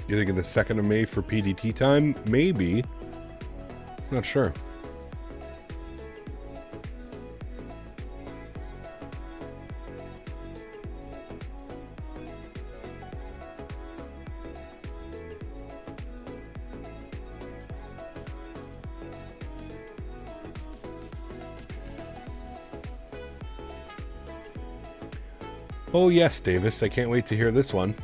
You thinking the 2nd of May for PDT time? Maybe. Not sure. Oh yes, Davis. I can't wait to hear this one.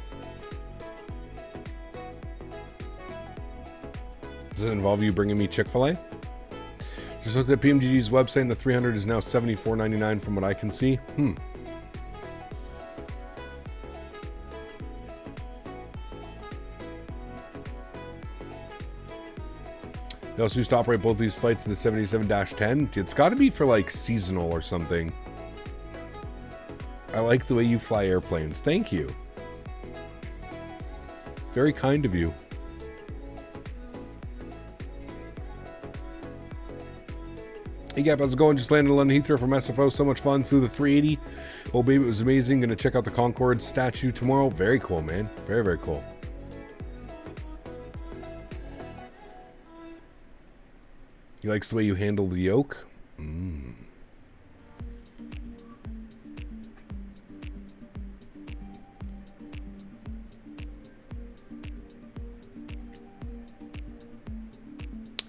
Does it involve you bringing me Chick-fil-A? Just looked at PMDG's website and the 300 is now $74.99 from what I can see. They also used to operate both these flights in the 77-10. It's got to be for like seasonal or something. I like the way you fly airplanes. Thank you. Very kind of you. Hey Gap, how's it going? Just landed in London Heathrow from SFO. So much fun. Flew the 380. Oh baby, it was amazing. Gonna check out the Concorde statue tomorrow. Very cool, man. Very, very cool. He likes the way you handle the yoke? Mm.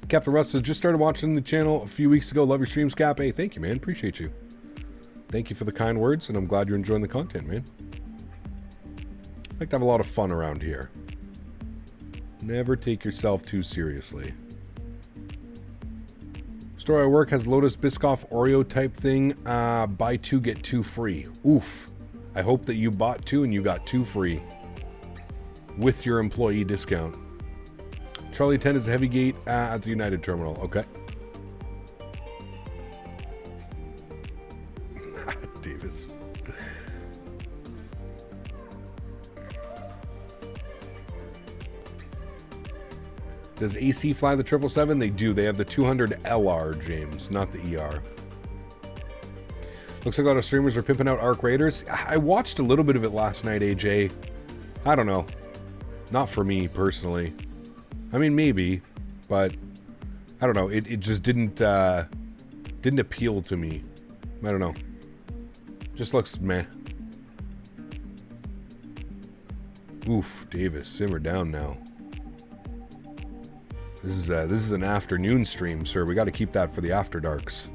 Captain Russ has just started watching the channel a few weeks ago. Love your streams, Cap. Hey, thank you, man. Appreciate you. Thank you for the kind words, and I'm glad you're enjoying the content, man. I like to have a lot of fun around here. Never take yourself too seriously. Store I work has Lotus Biscoff Oreo type thing. Buy 2, get 2 free. Oof. I hope that you bought 2 and you got 2 free. With your employee discount. Charlie 10 is the heavy gate at the United Terminal. Okay. Davis. Does AC fly the 777? They do. They have the 200 LR, James, not the ER. Looks like a lot of streamers are pimping out Arc Raiders. I watched a little bit of it last night, AJ. I don't know. Not for me, personally. I mean, maybe, but I don't know. It just didn't appeal to me. I don't know. Just looks meh. Oof, Davis, simmer down now. This is an afternoon stream, sir. We got to keep that for the after darks.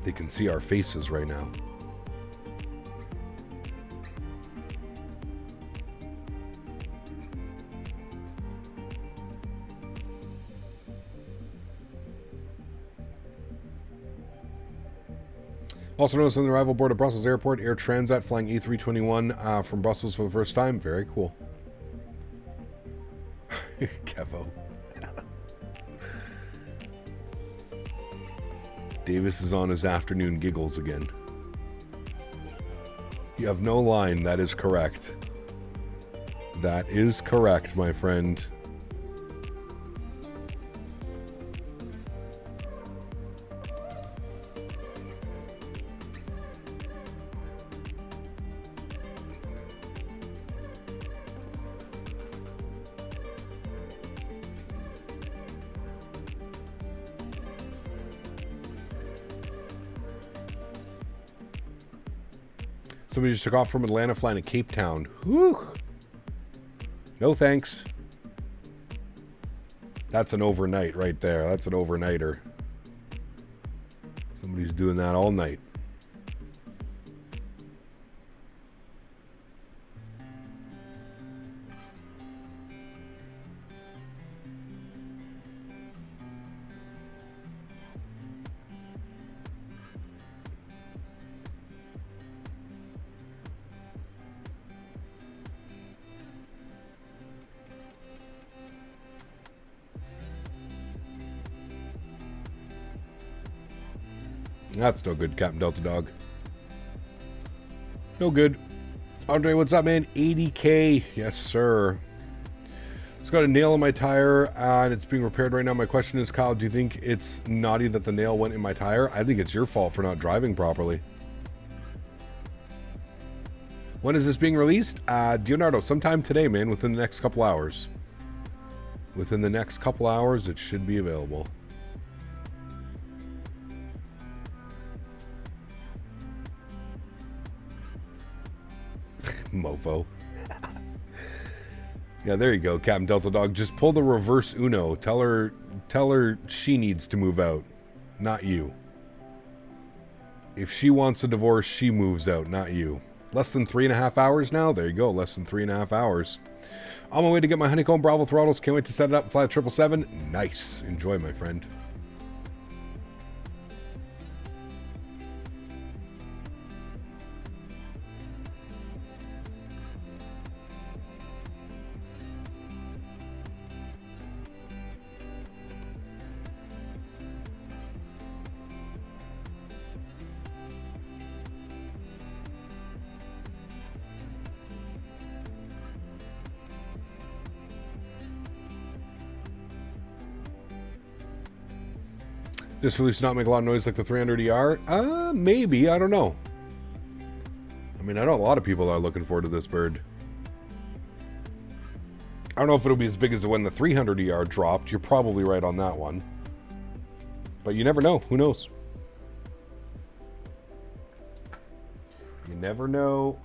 They can see our faces right now. Also noticed on the arrival board at Brussels Airport, Air Transat flying A321 from Brussels for the first time. Very cool. Kevo. Davis is on his afternoon giggles again. You have no line. That is correct. That is correct, my friend. Somebody just took off from Atlanta flying to Cape Town. Whew. No thanks. That's an overnight right there. That's an overnighter. Somebody's doing that all night. That's no good, Captain Delta Dog. No good. Andre, what's up, man? 80K. Yes, sir. It's got a nail in my tire, and it's being repaired right now. My question is, Kyle, do you think it's naughty that the nail went in my tire? I think it's your fault for not driving properly. When is this being released? Leonardo, sometime today, man, within the next couple hours. Within the next couple hours, it should be available. Mofo. Yeah, there you go, Captain Delta Dog. Just pull the reverse Uno. Tell her she needs to move out, not you. If she wants a divorce, she moves out, not you. Less than 3.5 hours now? There you go, less than 3.5 hours. On my way to get my Honeycomb Bravo throttles. Can't wait to set it up and fly a 777. Nice. Enjoy, my friend. This release not make a lot of noise like the 300ER? Maybe. I don't know. I mean, I know a lot of people are looking forward to this bird. I don't know if it'll be as big as when the 300ER dropped. You're probably right on that one. But you never know. Who knows? You never know.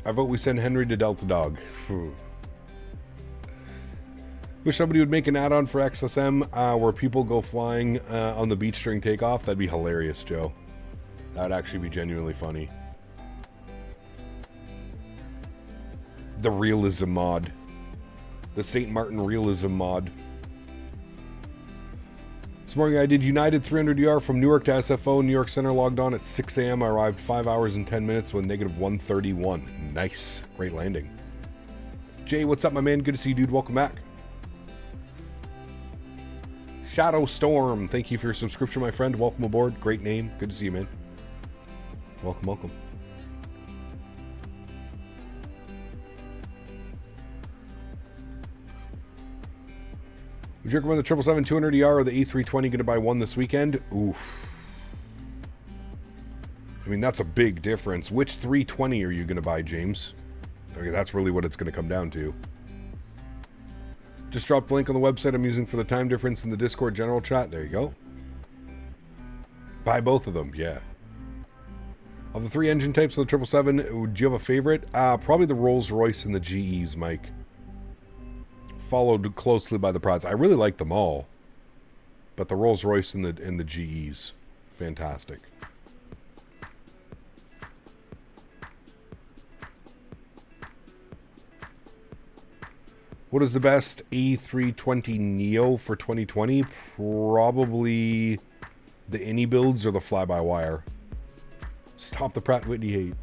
I vote we send Henry to Delta Dog. Wish somebody would make an add-on for XSM where people go flying on the beach during takeoff. That'd be hilarious, Joe. That would actually be genuinely funny. The realism mod. The St. Martin realism mod. This morning I did United 300ER from Newark to SFO. New York Center logged on at 6 a.m. I arrived 5 hours and 10 minutes with negative 131. Nice. Great landing. Jay, what's up, my man? Good to see you, dude. Welcome back. Shadow Storm, thank you for your subscription, my friend. Welcome aboard. Great name. Good to see you, man. Welcome, welcome. Would you recommend the 777 200ER or the A320? Going to buy one this weekend? Oof. I mean, that's a big difference. Which 320 are you going to buy, James? Okay, that's really what it's going to come down to. Just dropped the link on the website I'm using for the time difference in the Discord general chat. There you go. Buy both of them, yeah. Of the 3 engine types of the 777, do you have a favorite? Probably the Rolls-Royce and the GEs, Mike. Followed closely by the Prads. I really like them all. But the Rolls-Royce and the GEs, fantastic. What is the best A320 Neo for 2020? Probably the Innie builds or the fly-by-wire. Stop the Pratt & Whitney hate.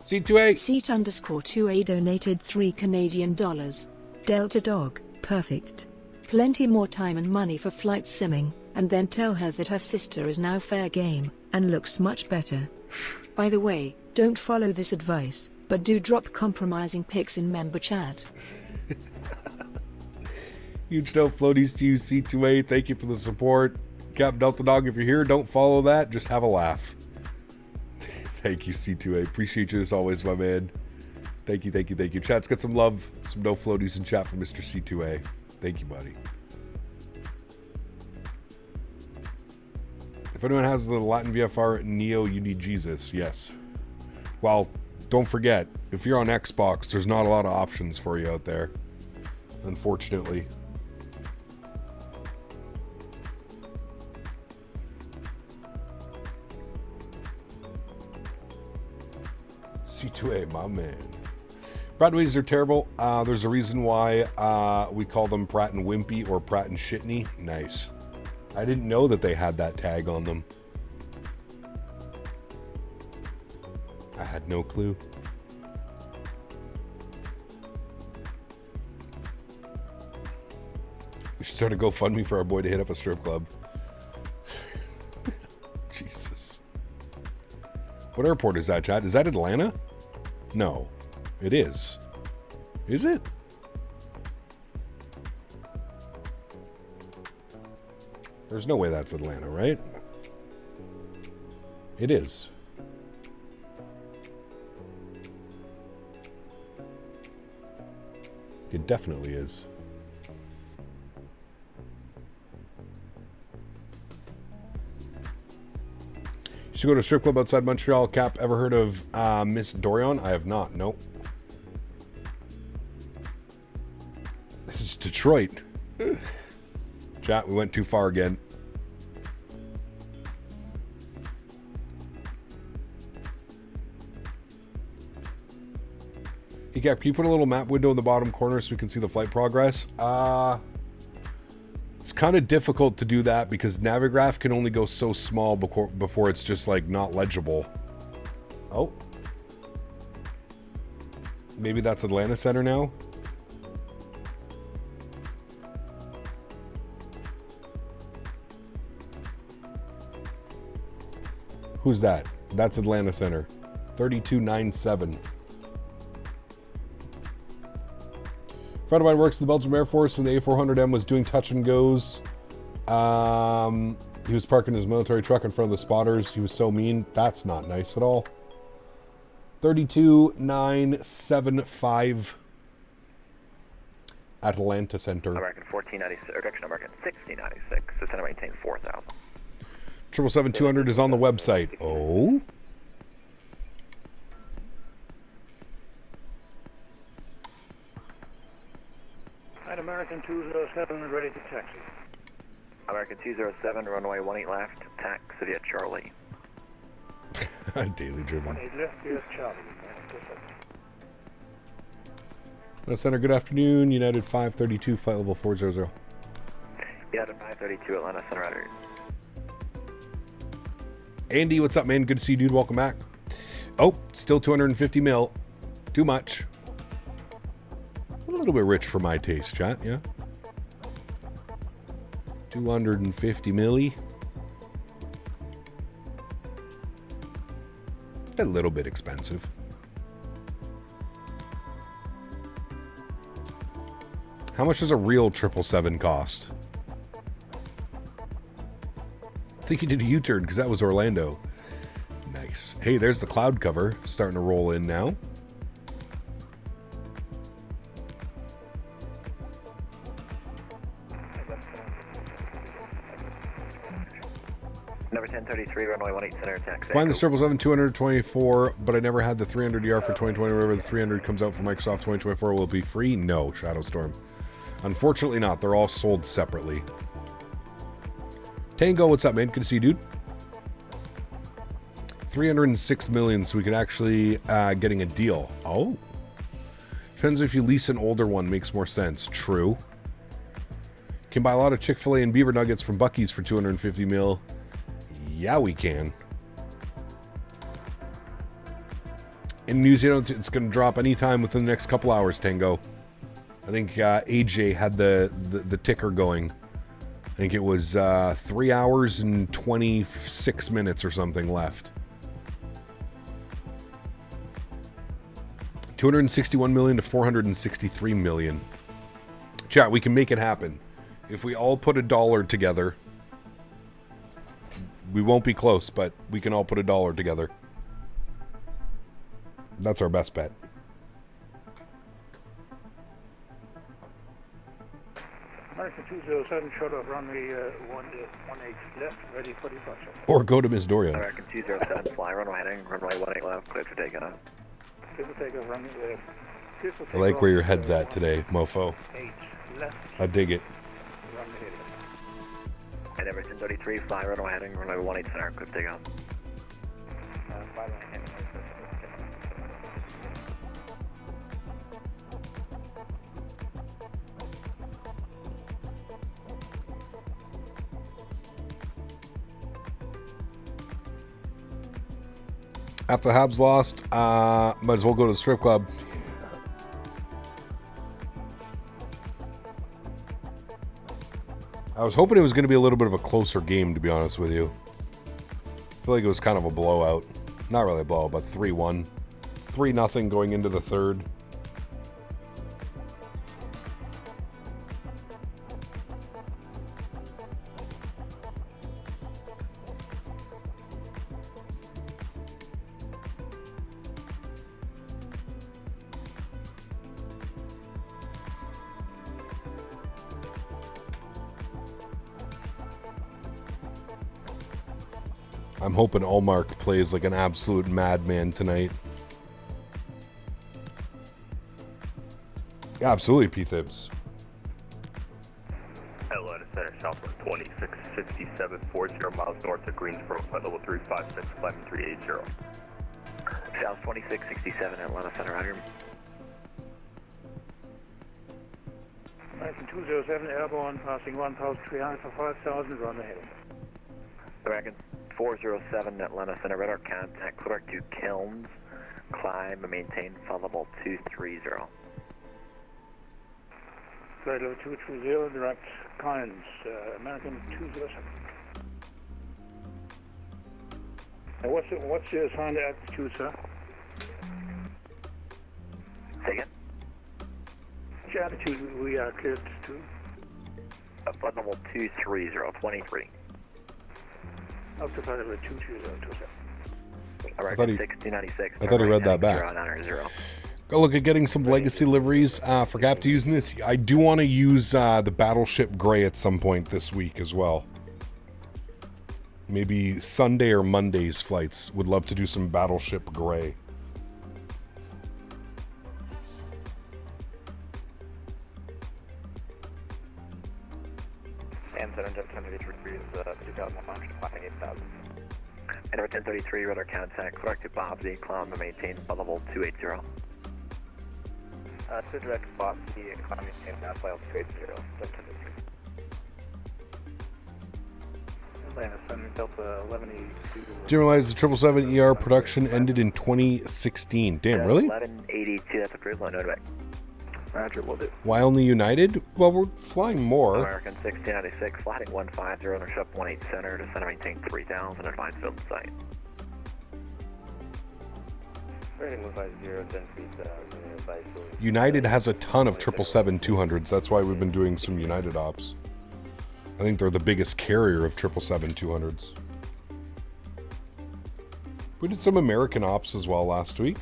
C2A. Seat_2A donated $3 Canadian. Delta Dog, perfect. Plenty more time and money for flight simming, and then tell her that her sister is now fair game, and looks much better. By the way, don't follow this advice, but do drop compromising pics in member chat. Huge no floaties to you, C2A. Thank you for the support. Cap Delta Dog, if you're here, don't follow that. Just have a laugh. Thank you, C2A. Appreciate you as always, my man. Thank you, thank you, thank you. Chat's got some love, some no floaties in chat from Mr. C2A. Thank you, buddy. If anyone has the Latin VFR Neo, you need Jesus. Yes. Well, don't forget, if you're on Xbox, there's not a lot of options for you out there. Unfortunately. C2A, my man. Bradways are terrible. There's a reason why we call them Pratt and Wimpy or Pratt and Shitney. Nice. I didn't know that they had that tag on them. I had no clue. We should start a GoFundMe for our boy to hit up a strip club. Jesus. What airport is that, Chad? Is that Atlanta? No. It is. Is it? There's no way that's Atlanta, right? It is. It definitely is. You should go to a strip club outside Montreal. Cap, ever heard of Miss Dorian? I have not. Nope. It's Detroit. Chat, we went too far again. Hey, Cap, can you put a little map window in the bottom corner so we can see the flight progress? It's kind of difficult to do that because Navigraph can only go so small before it's just like not legible. Oh. Maybe that's Atlanta Center now? Who's that? That's Atlanta Center. 3297. A friend of mine works in the Belgium Air Force, and the A400M was doing touch and goes. He was parking his military truck in front of the spotters. He was so mean. That's not nice at all. 32975. Atlanta Center. American 1496, or correction, American 6096. So center maintain 4000. 777-200 is on the website. Oh? Flight American 207 ready to taxi. American 207, runway 18 left, taxi at Charlie. Daily driven. 18 left, via Charlie. Center, good afternoon. United 532, flight level 400. United 532, Atlanta Center Router. Andy, what's up, man? Good to see you, dude. Welcome back. Oh, still 250 mil. Too much. A little bit rich for my taste, chat, yeah? 250 milli. A little bit expensive. How much does a real 777 cost? I think he did a U-turn because that was Orlando. Nice. Hey, there's the cloud cover starting to roll in now. Number 1033, runway 18 center, taxi. Find the 777 224, but I never had the 300ER for 2020. Whenever the 300 comes out for Microsoft 2024, will it be free? No, Shadowstorm. Unfortunately not. They're all sold separately. Tango, what's up, man? Good to see you, dude. 306 million, so we could actually getting a deal. Oh. Depends if you lease an older one, makes more sense. True. Can buy a lot of Chick-fil-A and Beaver Nuggets from Buc-ee's for 250 mil. Yeah, we can. In New Zealand, it's going to drop anytime within the next couple hours, Tango. I think AJ had the ticker going. I think it was 3 hours and 26 minutes or something left. 261 million to 463 million. Chat, we can make it happen. If we all put $1 together, we won't be close, but we can all put $1 together. That's our best bet. American 207, short of runway 18 left, ready for departure. Or go to Miss Dorian. American 207, fly runway heading, runway 18 left, clear for takeoff. Clear for takeoff, runway clear for I like where your head's at today, mofo. 8 left, I dig it. runway heading. And number 1033, fly runway heading, runway 18 center, clear for takeoff. Fly runway heading. After the Habs lost, might as well go to the strip club. I was hoping it was going to be a little bit of a closer game, to be honest with you. I feel like it was kind of a blowout. Not really a blowout, but 3-1. 3-0 going into the third. I'm hoping Allmark plays like an absolute madman tonight. Absolutely, P-Thibs. Atlanta Center, Southwest 2657, 40 miles north of Greensboro, flight level 356, climbing 380. South 2667, Atlanta Center, Roger. American 207, airborne, passing 1,300 for 5,000, runway heading. American 407, Atlanta Center, radar contact, Quebec to Kilns, climb and maintain flight level 230. Flight level 230, direct Collins, American 207. And what's your assigned altitude, sir? Say again? What's your altitude we are cleared to? Flight level 23023. Up to flight level 23027. American 1696. I thought he read that back. 090. Go look at getting some legacy liveries. Forgot to using this. I do want to use the Battleship Gray at some point this week as well. Maybe Sunday or Monday's flights. Would love to do some Battleship Gray. And 733 is 2001, flying 8,000. And 1033, radar contact, correct to Bob Z, climb and maintain flight level 280. To direct Bob Z, climb and maintain flight level 280, 1033. Atlanta Sun Delta 1182. Didn't realize the 777ER production ended in 2016. Damn, really? 1182, that's approved, line noted back. Roger, will do. Why only United? Well, we're flying more. American 1696, flighting 150, ownership 18 center, descend and maintain 3000, advance field in sight. Rating 150, 10 feet, United has a ton of 777-200s. That's why we've been doing some United ops. I think they're the biggest carrier of 777-200s. We did some American ops as well last week.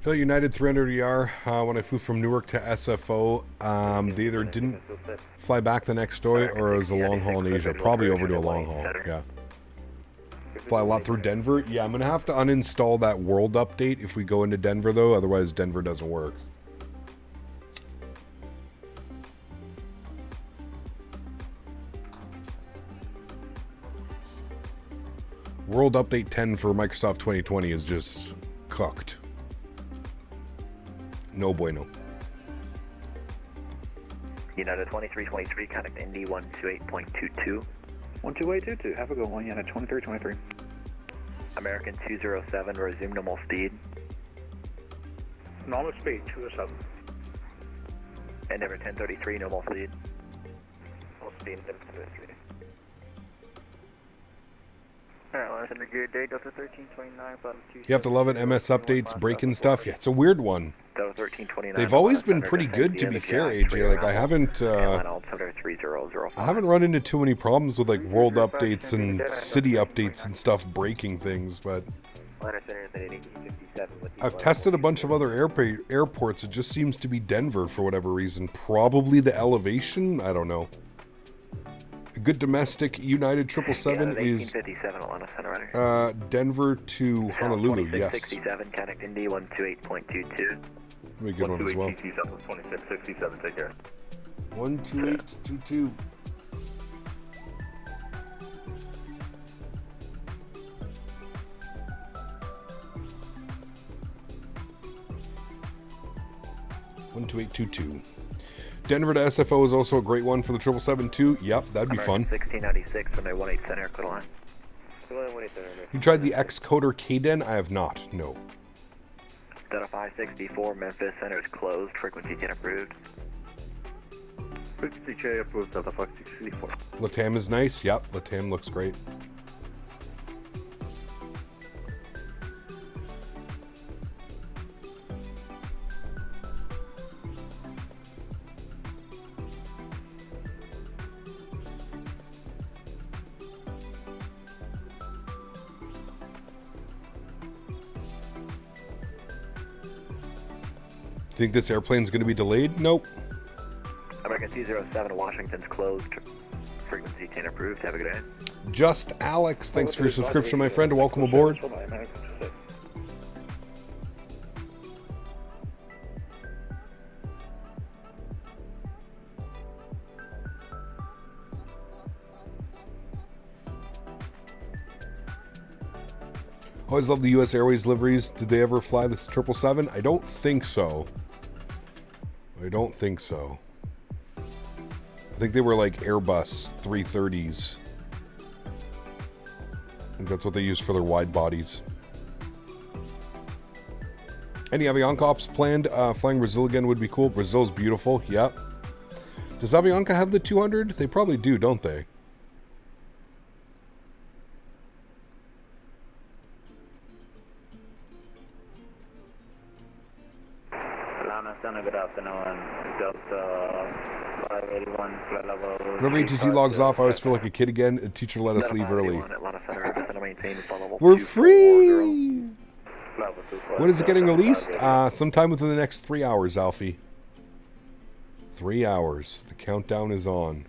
United 300ER, when I flew from Newark to SFO, they either didn't fly back the next day or it was a long haul in Asia. Probably over to a long haul, yeah. Fly a lot through Denver. Yeah, I'm going to have to uninstall that world update if we go into Denver, though. Otherwise, Denver doesn't work. World Update 10 for Microsoft 2020 is just cooked. No bueno. United 2323, contact ND 128.22. 12822, have a good one, United 2323. American 207, resume normal speed. Normal speed, 207. Endeavor 1033, normal speed. Normal speed, Endeavor 1033. Alright, under good day, Delta 1329, You have to love it, MS updates, breaking stuff. Yeah, it's a weird one. Delta 1329. They've always been pretty good, to be fair, AJ. Like, I haven't run into too many problems with, like, world updates and city updates and stuff breaking things, but I've tested a bunch of other airports. It just seems to be Denver for whatever reason. Probably the elevation? I don't know. A good domestic United 777 is Denver to Honolulu, yes. 67, contact ND 128.22. Let me get one as well. 2667, take care. 12822. Denver to SFO is also a great one for the 777 too. Yep, that'd be fun. 1696 from a 18 center, clear line. You tried the Xcoder KDEN? I have not, no. Delta 564, Memphis center is closed, frequency 10 approved. Frequency J approved, Delta 564. Latam is nice, yep, Latam looks great. Think this airplane's going to be delayed? Nope. American 207, Washington's closed. Frequency 10 approved. Have a good day. Just Alex, thanks for your subscription, my friend. Welcome aboard. Always love the U.S. Airways liveries. Did they ever fly this 777? I don't think so. I don't think so. I think they were like Airbus 330s. I think that's what they use for their wide bodies. Any Avianca ops planned? Flying Brazil again would be cool. Brazil's beautiful. Yep. Does Avianca have the 200? They probably do, don't they? Good afternoon. Delta 581 flight level. Whenever ATC logs off, I always feel like a kid again. A teacher let us leave early. We're free! When is it getting released? Sometime within the next 3 hours, Alfie. 3 hours. The countdown is on.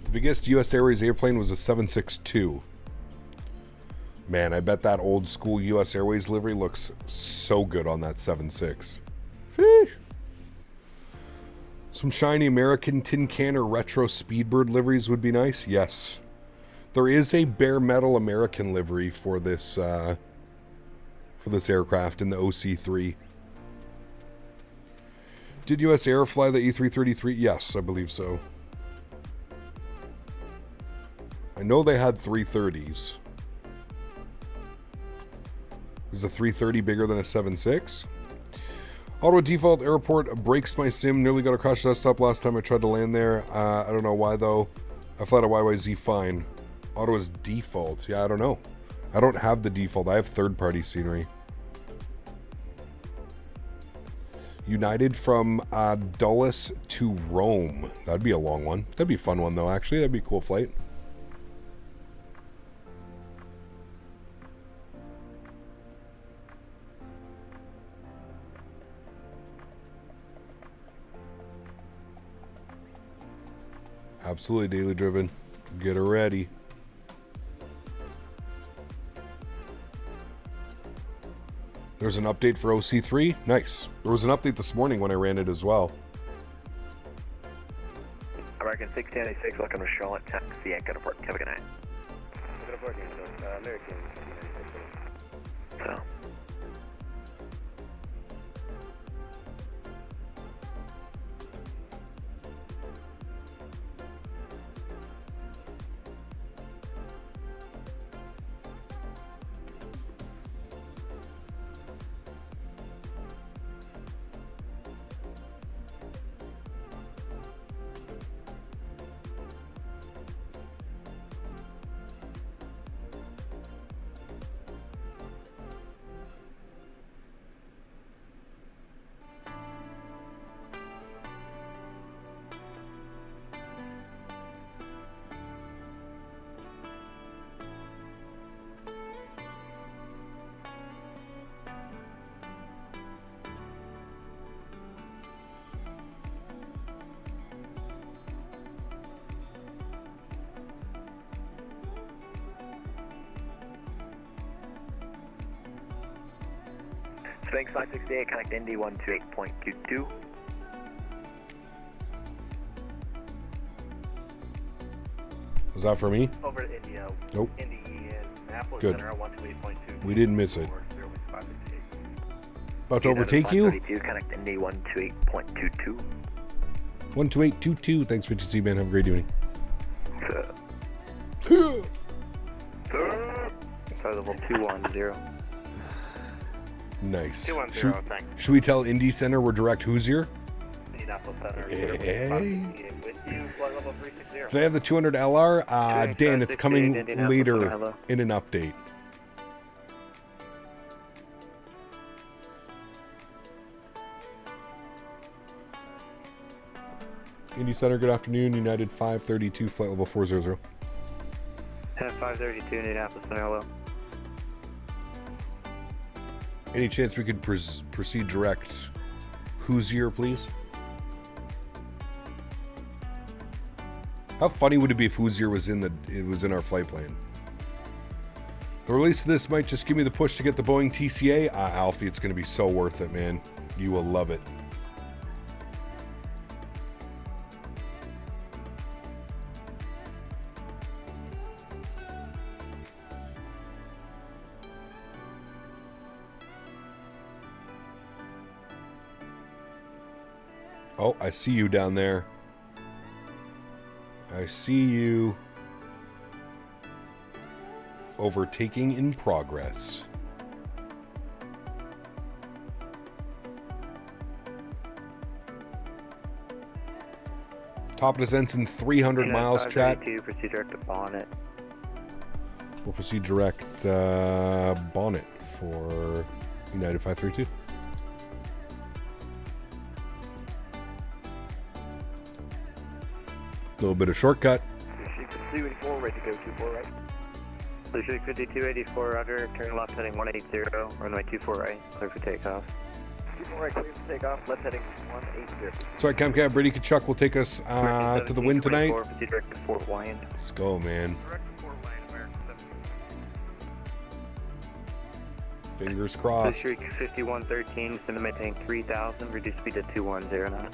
The biggest U.S. Airways airplane was a 762. Man, I bet that old school U.S. Airways livery looks so good on that 76. Sheesh. Some shiny American tin can or retro Speedbird liveries would be nice. Yes. There is a bare metal American livery for this aircraft in the OC3. Did U.S. Air fly the E333? Yes, I believe so. I know they had 330s. Is a 330 bigger than a 76? Ottawa default airport breaks my sim. Nearly got a crash desktop last time I tried to land there. I don't know why though. I fly to YYZ fine. Ottawa's default. Yeah, I don't know. I don't have the default. I have third-party scenery. United from Dulles to Rome. That'd be a long one. That'd be a fun one though, actually. That'd be a cool flight. Absolutely daily driven. Get her ready. There's an update for OC3. Nice. There was an update this morning when I ran it as well. American 1696, welcome to Charlotte, taxi, and good report. Have a good night. Good report, American. So. Sphinx 568, connect Indy 128.22. Was that for me? Over to India. Nope. Indy Indianapolis Good. Center 128.2. We didn't miss it. About to overtake you? 532, connect Indy 128.22. 12822. Thanks for TC, man. Have a great evening. Sorry, level 210. Nice. 210, thanks. Should we tell Indy Center we're direct Hoosier? Indianapolis Center. Hey. With you, flight level 360. Do they have the 200 LR? Dan, it's coming later in an update. Indy Center, good afternoon. United 532, flight level 400. 532, Indianapolis Center, hello. Any chance we could proceed direct Hoosier, please? How funny would it be if Hoosier was in our flight plan? The release of this might just give me the push to get the Boeing TCA. Alfie, it's going to be so worth it, man. You will love it. Oh, I see you down there. I see you. Overtaking in progress. Top of descents in 300 miles, chat. Proceed direct to Bonnet. We'll proceed direct Bonnet for United 532. A little bit of shortcut. 284, ready to go 24 right. Sólríkt 5284, roger, turn left heading 180, runway 24 right, clear for takeoff. 24 right, clear for takeoff, left heading 180. Sorry, Camcab, Brady Kachuk will take us to the wind tonight. Proceed direct to Fort Wayne. Let's go, man. Direct to Fort Wayne, American 7. Fingers crossed. Sólríkt 5113, is going to maintain 3000, reduce speed to 210 now.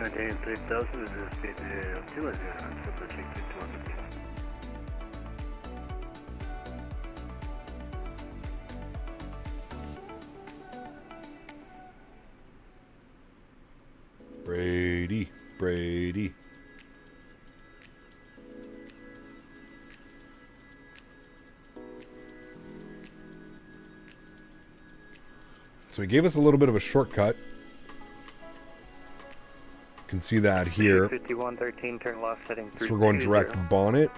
Maintain 3000, reduce speed to 210, Sólríkt 5113. Brady. So he gave us a little bit of a shortcut. You can see that here. 5113, turn left heading 320. So we're going direct Bonnet.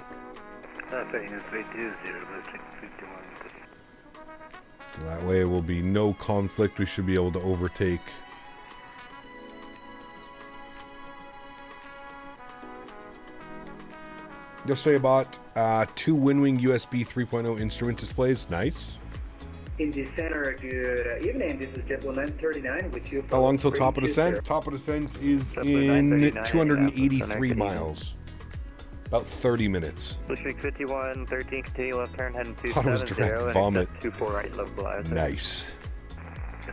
So that way it will be no conflict. We should be able to overtake. Yesterday I bought 2 Winwing USB 3.0 instrument displays. Nice. In the center, good evening. This is gentleman 39 with you. How long till top of descent? Top of descent is in 283 miles. About 30 minutes. Sólríkt 5113, continue left turn heading 270. Thought it was direct vomit. 24 right, localizer. Nice.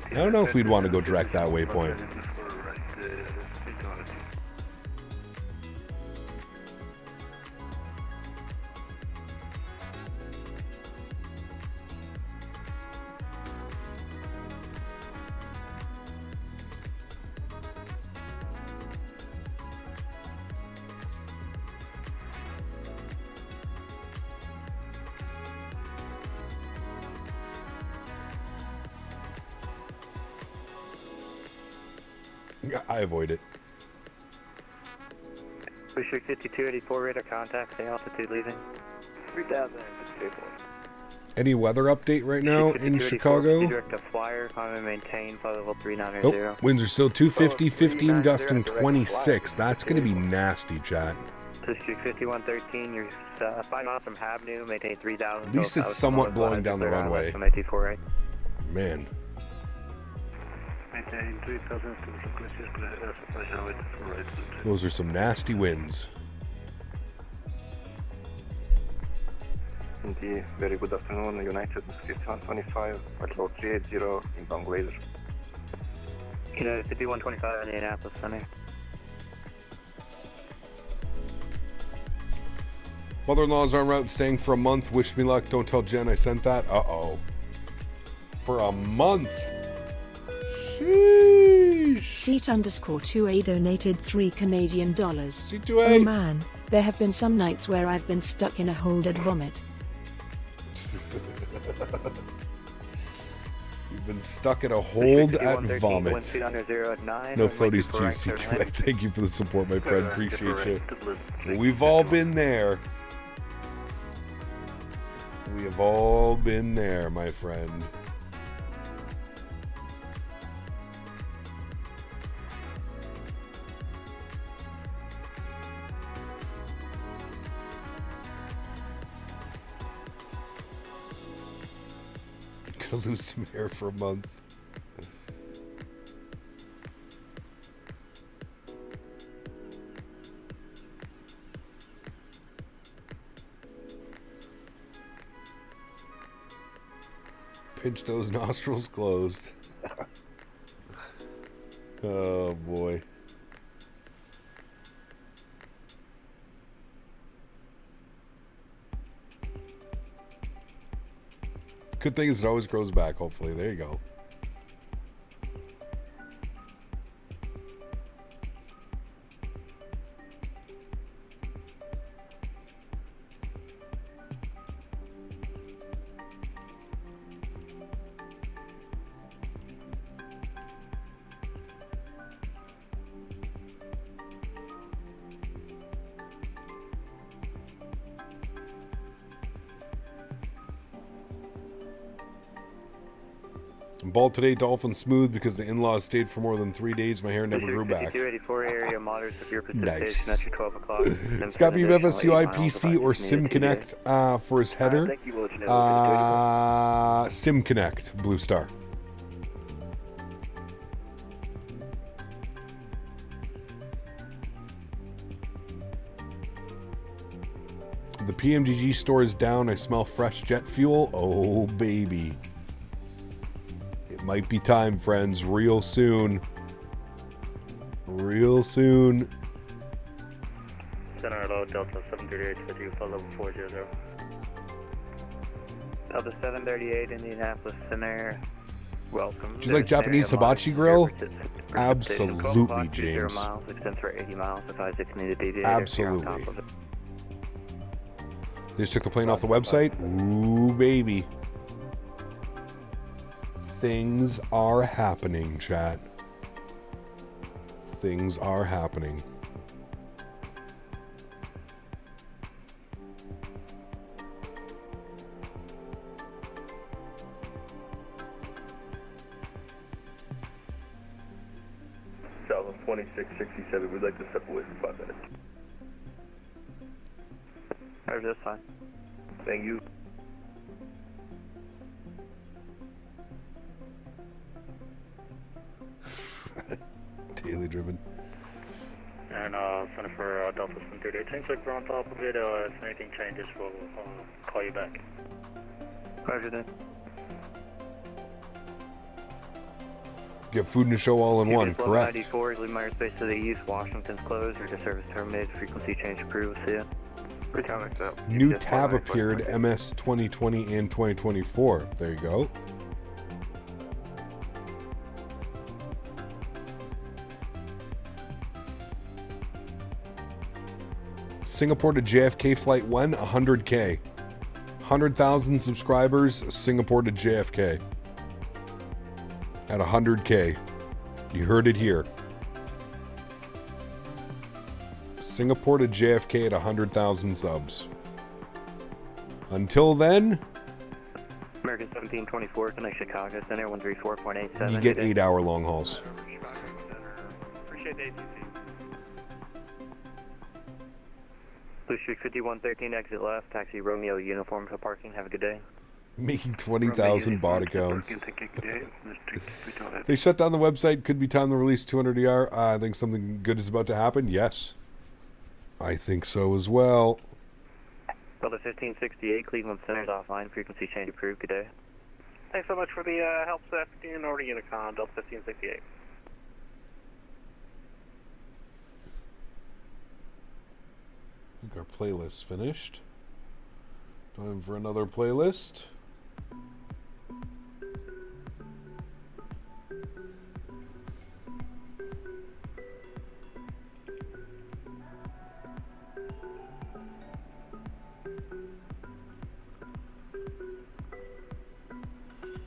I don't know if we'd want to go direct that waypoint. I avoid it. Sólríkt 5284, radar contact, stay altitude leaving. 3000, Any weather update right now in Chicago? Direct to flyer, climb and maintain, flight level 3990. Nope. Winds are still 250, 15 gusting 26. That's going to be nasty, chat. Sólríkt 5113, you're 5 miles from Habnu, maintain 3000. At least it's somewhat blowing down the runway. Right. Man. Those are some nasty winds. Very good afternoon, United 5125, flight level 380, inbound Glazer. United 5125, Indianapolis Center. Mother-in-law's en route, staying for a month. Wish me luck. Don't tell Jen I sent that. Uh-oh. For a month. Sheesh. Seat_2A donated $3 Canadian. C2A. Oh man, there have been some nights where I've been stuck in a hold at vomit. You've been stuck in a hold at vomit. No floaties to C2A. Thank you for the support, my friend. Appreciate you. We've all been there. We have all been there, my friend. Gonna lose some hair for a month. Pinch those nostrils closed. Oh boy. Good thing is it always grows back, hopefully. There you go. Bald today, dolphin smooth because the in-laws stayed for more than 3 days. My hair never grew back. 5284 area, moderate severe precipitation Nice. at your 12 o'clock. Scott, you have SUI PC or Sim Connect for his header? Thank you, we'll let you know. Sim Connect, Blue Star. The PMDG store is down. I smell fresh jet fuel. Oh, baby. It might be time, friends. Real soon. Real soon. Center low, Delta 738 with you, level 400. Delta 738, Indianapolis Center. Welcome. Do you like Japanese hibachi grill? Absolutely, James. Miles, extends for 80 miles, advise if you need to deviate. Absolutely. They just took the plane off the website. Ooh, baby. Things are happening, chat. Things are happening. Southern 2667, we'd like to step away for 5 minutes. Alright, that's fine. Thank you. Daily driven. And Center for Delta 738. Seems like we're on top of it. If anything changes, we'll call you back. Roger that. Get food and a show all in one, correct. 94, leave minor space to the east, Washington's closed, or service terminated, frequency change approved, see ya. New tab appeared, MS 2020 and 2024. There you go. Singapore to JFK flight 1, 100K. 100,000 subscribers, Singapore to JFK. At 100K. You heard it here. Singapore to JFK at 100,000 subs. Until then, American 1724, connect Chicago Center, 134.87. you get 8-hour long hauls. Appreciate the ATC. Blue Streak 5113, exit left, taxi Romeo uniform for parking. Have a good day. Making 20,000 bot accounts. They shut down the website. Could be time to release 200 ER. I think something good is about to happen. Yes. I think so as well. Delta 1568, Cleveland Center's offline. Frequency change approved. Good day. Thanks so much for the help this afternoon. Over to Unicon, Delta 1568. I think our playlist's finished. Time for another playlist.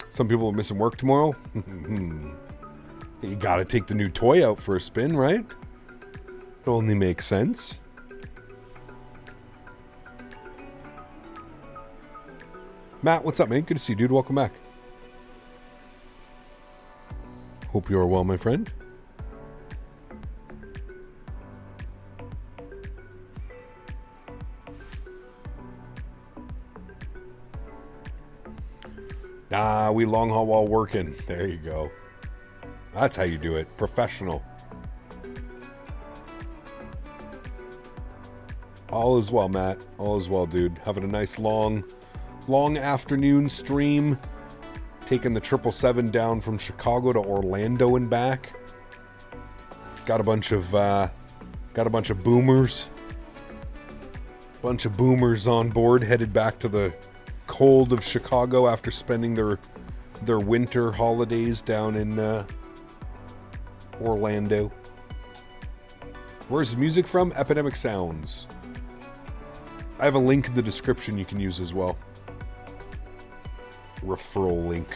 Some people are missing work tomorrow. You gotta take the new toy out for a spin, right? It only makes sense. Matt, what's up, man? Good to see you, dude. Welcome back. Hope you are well, my friend. Nah, we long haul while working. There you go. That's how you do it. Professional. All is well, Matt. All is well, dude. Having a nice long afternoon stream. taking the 777 down from Chicago to Orlando and back. Got a bunch of boomers. Bunch of boomers on board, headed back to the cold of Chicago after spending their winter holidays down in Orlando. Where's the music from? Epidemic Sounds. I have a link in the description you can use as well. Referral link.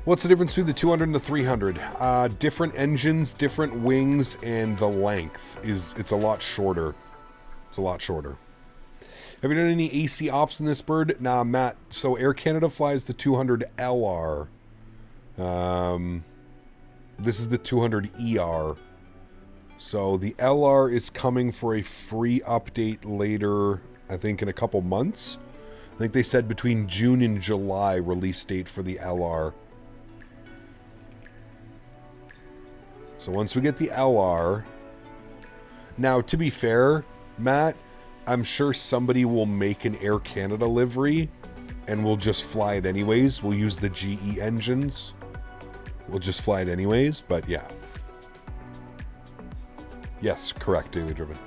What's the difference between the 200 and the 300? Different engines, different wings, and the length it's a lot shorter. It's a lot shorter. Have you done any AC ops in this bird? Nah, Matt. So Air Canada flies the 200 LR. This is the 200 ER. So the LR is coming for a free update later, I think in a couple months. I think they said between June and July release date for the LR. So once we get the LR... Now, to be fair, Matt, I'm sure somebody will make an Air Canada livery and we'll just fly it anyways. We'll use the GE engines. We'll just fly it anyways, but yeah. Yes, correct, daily driven.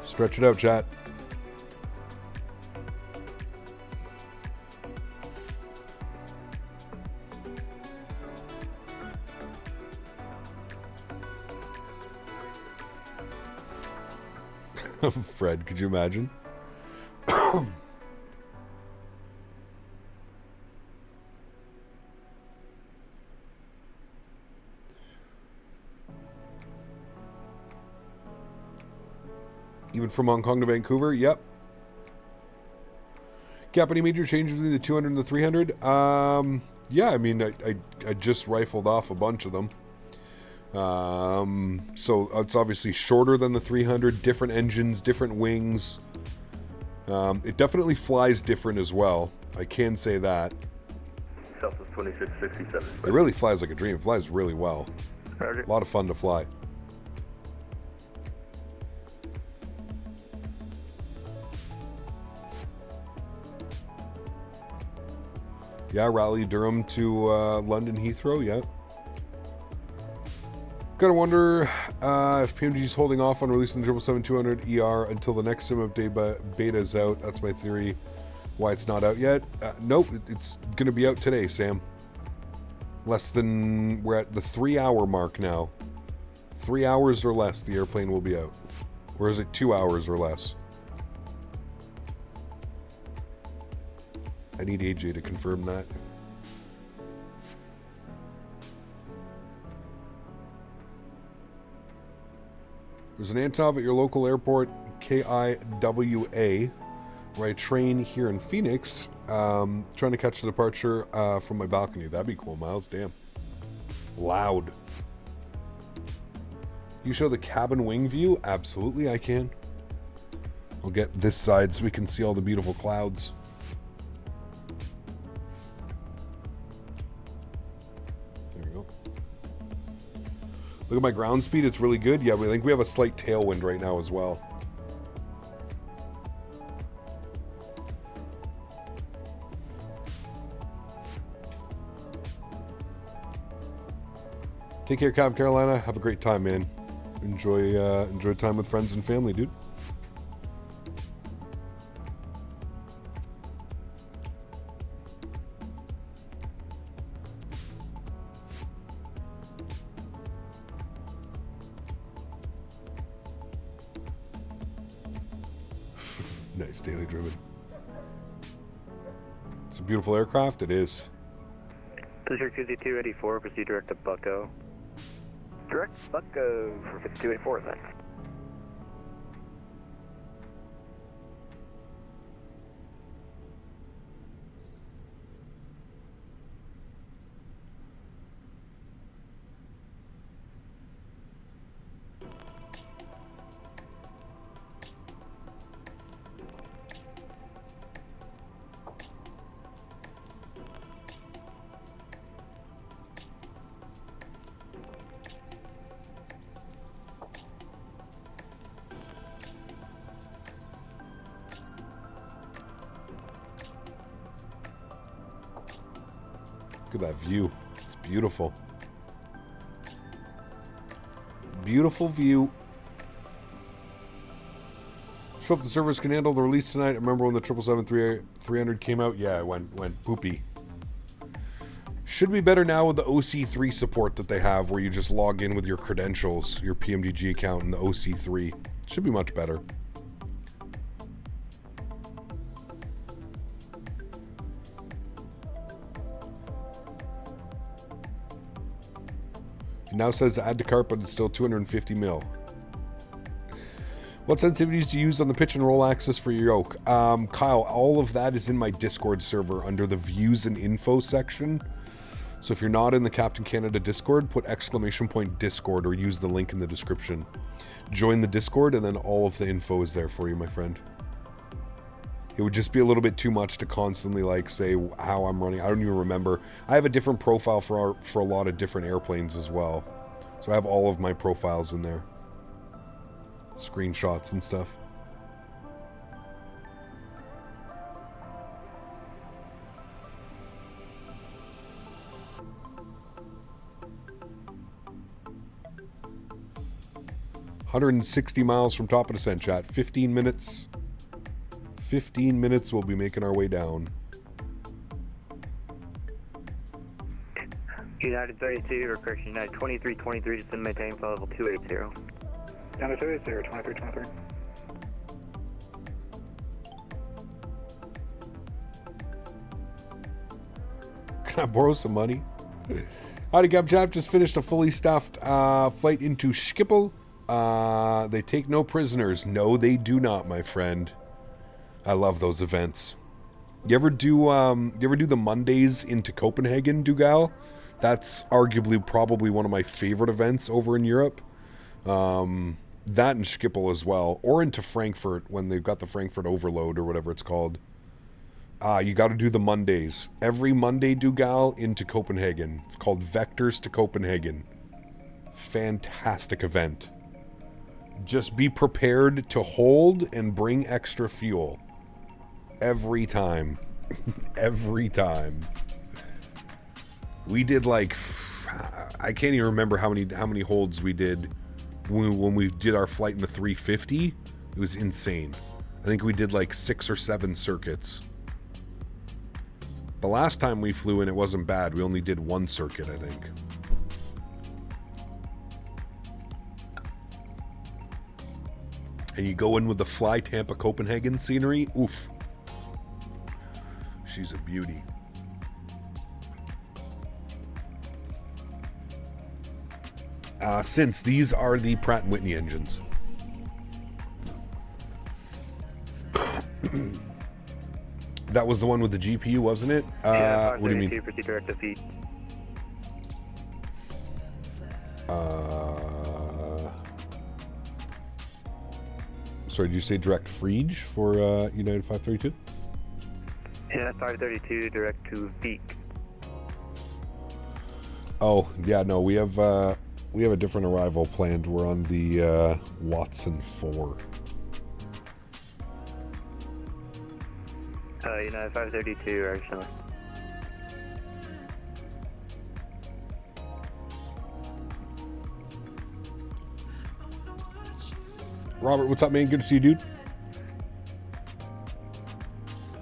Stretch it out, chat. Fred, could you imagine? Even from Hong Kong to Vancouver? Yep. Cap, any major changes between the 200 and the 300? Yeah, I mean, I just rifled off a bunch of them. So it's obviously shorter than the 300, different engines, different wings. It definitely flies different as well. I can say that. Southwest 2667. It really flies like a dream. It flies really well. Roger. A lot of fun to fly. Yeah, Raleigh, Durham to London Heathrow, yeah. Gotta wonder if PMDG is holding off on releasing the 777-200 ER until the next sim update beta is out. That's my theory. Why it's not out yet? Nope, it's gonna be out today, Sam. We're at the 3-hour mark now. 3 hours or less, the airplane will be out. Or is it 2 hours or less? I need AJ to confirm that. There's an Antonov at your local airport, KIWA, where I train here in Phoenix, trying to catch the departure from my balcony. That'd be cool, Miles. Damn. Loud. You show the cabin wing view? Absolutely, I can. I'll get this side so we can see all the beautiful clouds. Look at my ground speed, it's really good. Yeah, I think we have a slight tailwind right now as well. Take care, Cab Carolina. Have a great time, man. Enjoy time with friends and family, dude. Nice, daily driven. It's a beautiful aircraft, it is. Pleasure 5284, proceed direct to Bucko. Direct Bucko for 5284, then. Look at that view. It's beautiful. Beautiful view. Just hope the servers can handle the release tonight. I remember when the 777-300 came out. Yeah, it went poopy. Should be better now with the OC3 support that they have, where you just log in with your credentials, your PMDG account in the OC3. Should be much better. It now says add to cart, but it's still 250 mil. What sensitivities do you use on the pitch and roll axis for your yoke? Kyle, all of that is in my Discord server under the views and info section. So if you're not in the Captain Canada Discord, put !Discord or use the link in the description. Join the Discord and then all of the info is there for you, my friend. It would just be a little bit too much to constantly like say how I'm running. I don't even remember. I have a different profile for a lot of different airplanes as well. So I have all of my profiles in there. Screenshots and stuff. $160 miles from top of descent, chat. 15 minutes. 15 minutes, we'll be making our way down. United 32, or correction, United 2323, just maintain flight level 280. United 280, 2323. Can I borrow some money? Howdy, Gab Chap. Just finished a fully staffed flight into Schiphol. They take no prisoners. No, they do not, my friend. I love those events. You ever do the Mondays into Copenhagen, Dougal? That's arguably probably one of my favorite events over in Europe. That and Schiphol as well, or into Frankfurt when they've got the Frankfurt Overload or whatever it's called. You got to do the Mondays. Every Monday, Dougal, into Copenhagen. It's called Vectors to Copenhagen. Fantastic event. Just be prepared to hold and bring extra fuel. Every time. Every time. We did like... I can't even remember how many holds we did when we did our flight in the 350. It was insane. I think we did like 6 or 7 circuits. The last time we flew in, it wasn't bad. We only did 1 circuit, I think. And you go in with the Fly Tampa Copenhagen scenery. Oof. She's a beauty. Since these are the Pratt & Whitney engines. That was the one with the GPU, wasn't it? Yeah, what do you mean? Directive feed. Sorry, did you say direct Frege for United 532? Yeah, 532 direct to Beak. Oh, yeah, no, we have a different arrival planned. We're on the Watson 4. United 532, actually. Robert, what's up, man? Good to see you, dude.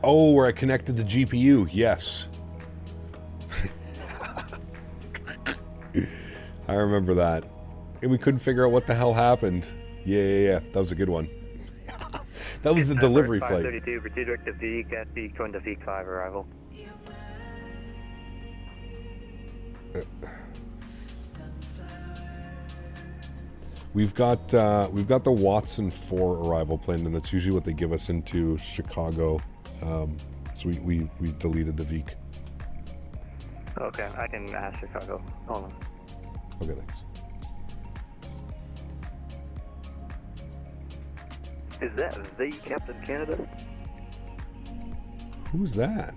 Oh, where I connected the GPU. Yes. I remember that. And we couldn't figure out what the hell happened. Yeah. That was a good one. That was the delivery flight. 532 for 2 direct to Beak at Beak, going to Beak 5 arrival. We've got the Watson 4 arrival planned, and that's usually what they give us into Chicago. So we deleted the Veek. Okay, I can ask Chicago. Hold on. Okay, thanks. Is that the Captain Canada? Who's that?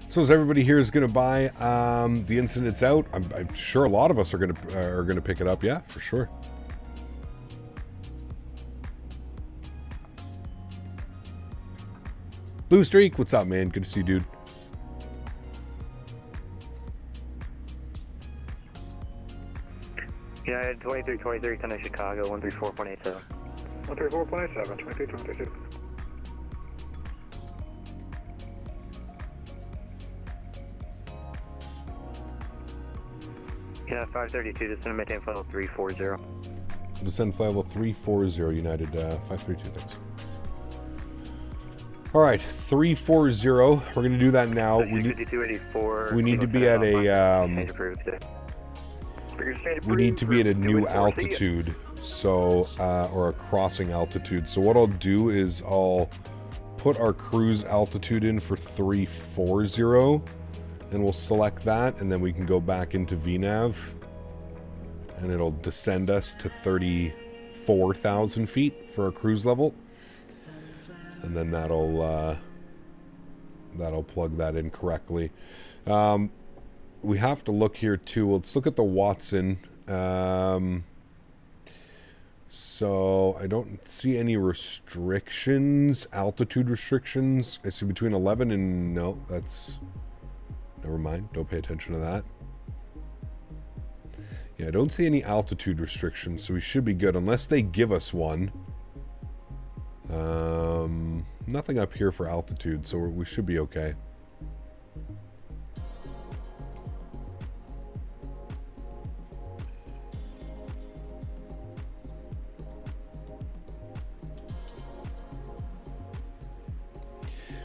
So as everybody here is going to buy the instant it's out, I'm sure a lot of us are going to pick it up. Yeah, for sure. Blue Streak, what's up, man? Good to see you, dude. United 2323, kind of Chicago, 134.87. 134.87, 2322. Yeah, 532, just going to maintain flight level 340. Descend flight level 340, United 532, thanks. All right, 340. We're going to do that now. We need to be at a new altitude, so or a crossing altitude. So what I'll do is I'll put our cruise altitude in for 340, and we'll select that, and then we can go back into VNav, and it'll descend us to 34,000 feet for our cruise level. And then that'll plug that in correctly. We have to look here too. Let's look at the Watson. So I don't see any restrictions, altitude restrictions. I see between 11 and no, that's never mind. Don't pay attention to that. Yeah, I don't see any altitude restrictions, so we should be good unless they give us one. Nothing up here for altitude, so we should be okay.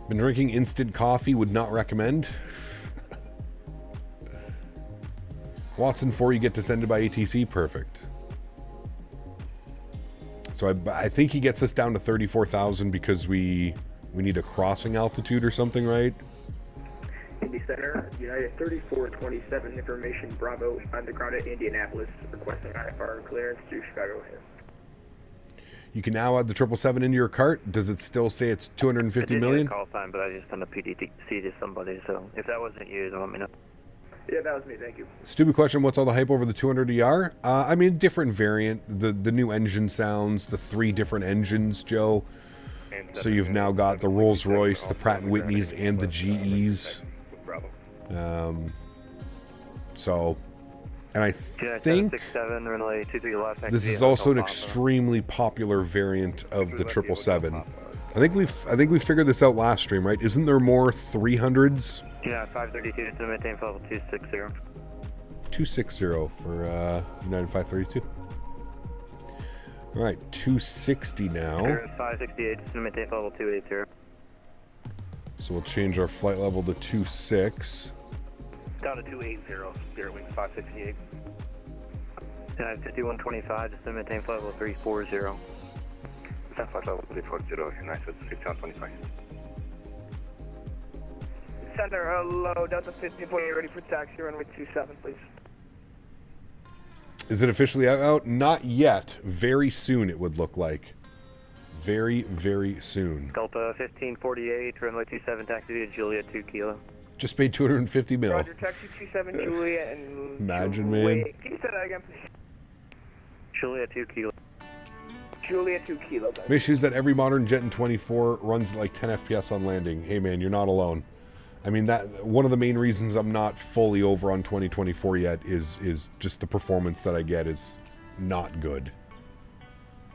Been drinking instant coffee, would not recommend. Watson 4, you get descended by ATC, perfect. So I think he gets us down to 34,000 because we need a crossing altitude or something, right? Indy Center, United 3427, information Bravo, underground at Indianapolis, requesting IFR clearance to Chicago. You can now add the 777 into your cart. Does it still say it's 250 million? Call sign, but I just sent a PDC to somebody, so if that wasn't you, then let me know. Yeah, that was me, thank you. Stupid question, what's all the hype over the 200ER? I mean, different variant. The new engine sounds, the 3 different engines, Joe. So you've now got the Rolls-Royce, the Pratt & Whitneys, and the GEs. And I think this is also an extremely popular variant of the 777. I think we figured this out last stream, right? Isn't there more 300s? Yeah, 532 to maintain level 260. 260 for United 532. All right, 260 now. 568 to maintain level 280. So we'll change our flight level to 26. Down to 280, Spirit Wings 568. Yeah, 5125 just to maintain flight level 340. Flight level 340, United 6125. Center, hello, Delta 15, ready for taxi, runway 27, please. Is it officially out? Not yet. Very soon, it would look like. Very, very soon. Delta 1548, runway 27, taxi to Juliet 2 Kilo. Just paid 250 mil. Roger, taxi 27, Juliet and... Imagine, man. Can you say that again, please? Juliet 2 Kilo. Juliet 2 Kilo, guys. Issues that every modern jet in 24 runs at like 10 FPS on landing. Hey, man, you're not alone. I mean, that one of the main reasons I'm not fully over on 2024 yet is just the performance that I get is not good.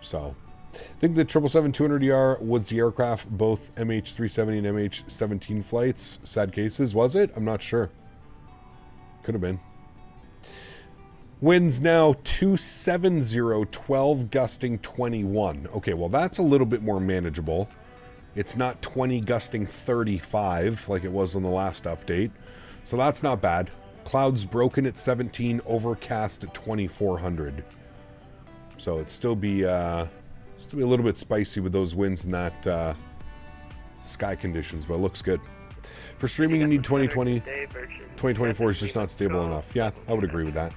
So, I think the 777-200ER was the aircraft, both MH370 and MH17 flights. Sad cases, was it? I'm not sure. Could have been. Winds now 270, 12 gusting 21. Okay, well, that's a little bit more manageable. It's not 20 gusting 35 like it was on the last update. So that's not bad. Clouds broken at 17, overcast at 2400. So it'd still be a little bit spicy with those winds and that sky conditions, but it looks good. For streaming, you need 2020. 2024 is just not stable enough. Yeah, I would agree with that.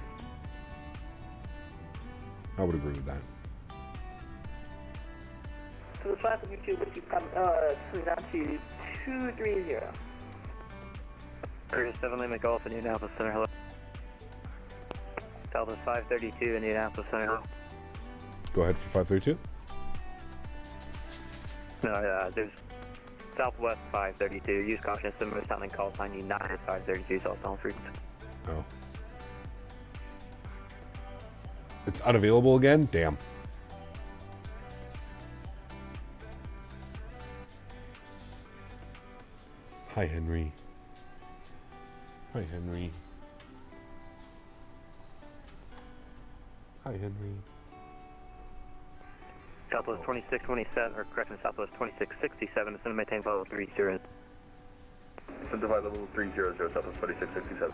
I would agree with that. So the flight will be down to 230. Curtis 7 Lima Golf, Indianapolis Center, hello. Delta 532, Indianapolis Center, hello. Go ahead for 532. No, there's Southwest 532. Use caution. Similar sounding call sign. United 532. Southbound frequency. Oh. It's unavailable again? Damn. Hi, Henry. Hi, Henry. Hi, Henry. Southwest 2627, or correction, Southwest 2667. It's going to maintain level 30. Divide level 300, Southwest 2667.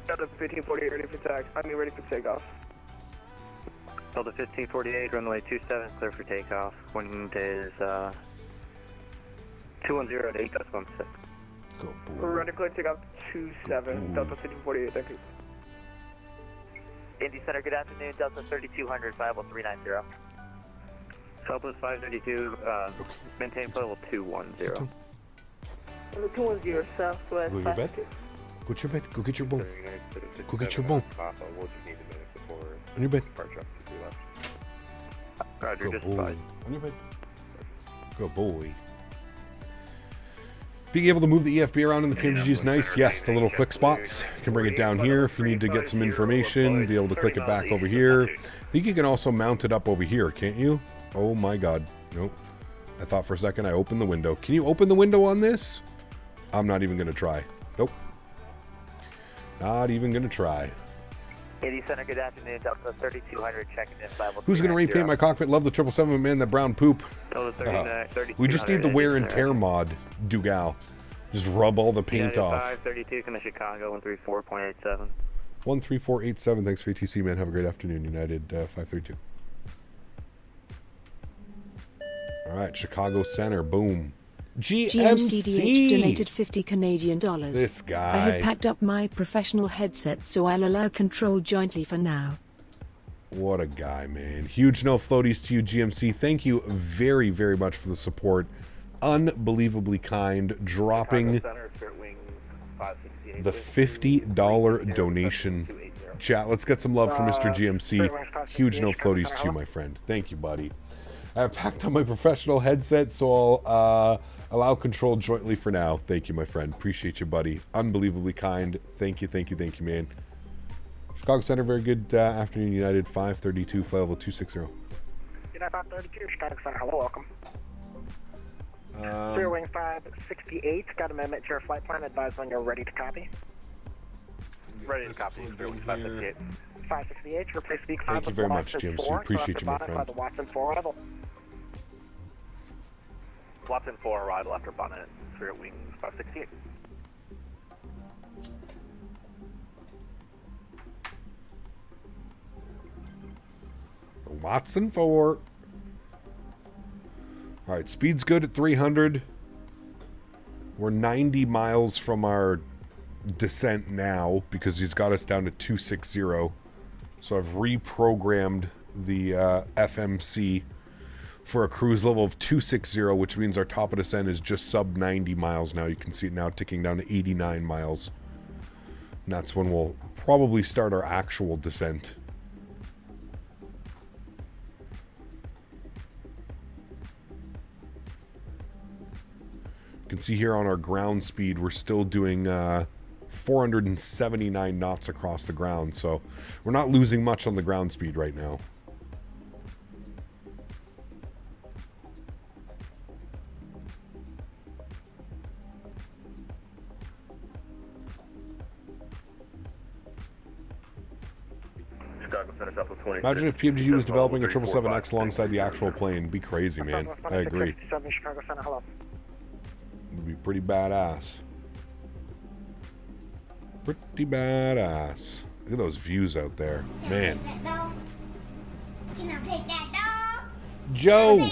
Delta 1548 ready for ready for takeoff. Delta 1548, runway 27, clear for takeoff. Wind is 210 to 8.16. Go, boy. We're ready to clear takeoff 27, Delta 1548, thank you. Indy Center, good afternoon. Delta 3200, 50390. Southwest 532, maintain level 210. 210, Southwest Go to your bed. Go to your bed. Go get your bone. Go get your bone. On your bed. Roger, Go just boy. fine. On your bed. Go boy. Being able to move the EFB around in the PMDG is nice. Yes, the little click spots. You can bring it down here if you need to get some information. Be able to click it back over here. I think you can also mount it up over here, can't you? Oh my god. Nope. I thought for a second I opened the window. Can you open the window on this? I'm not even going to try. Nope. Not even going to try. Indy Center, good afternoon. Delta 3200, checking in level. Who's going to repaint my cockpit? Love the 777, man. That brown poop. We just need the wear and tear mod, Dougal. Just rub all the paint off. 532, come to Chicago, 134.87. 13487. Thanks for ATC, man. Have a great afternoon. United 532. All right, Chicago Center. Boom. GMCDH donated 50 Canadian dollars. This guy. I have packed up my professional headset, so I'll allow control jointly for now. What a guy, man. Huge no floaties to you, GMC. Thank you very, very much for the support. Unbelievably kind. Dropping the $50 donation. Chat, let's get some love for Mr. GMC. Huge no floaties to you, my friend. Thank you, buddy. I have packed up my professional headset, so I'll allow control jointly for now. Thank you, my friend. Appreciate you, buddy. Unbelievably kind. Thank you, thank you, thank you, man. Chicago Center, very good afternoon. United 532, flight level 260. United 532, Chicago Center, hello, welcome. Clear wing 568, got amendment to your flight plan, advise when you're ready to copy. Ready to copy, 568. 568, replace speak 5. Thank you very much, GMC. Appreciate you, my friend. Watson 4 arrival. Watson 4 arrival after bonnet, clear wing 568. Watson 4. All right, speed's good at 300. We're 90 miles from our descent now because he's got us down to 260. So I've reprogrammed the FMC for a cruise level of 260, which means our top of descent is just sub 90 miles now. You can see it now ticking down to 89 miles. And that's when we'll probably start our actual descent. You can see here on our ground speed, we're still doing 479 knots across the ground, so we're not losing much on the ground speed right now. Imagine if PMDG was developing a 777X alongside the actual plane. It'd be crazy, man. I agree. It'd be pretty badass. Pretty badass. Look at those views out there. Man. Joe!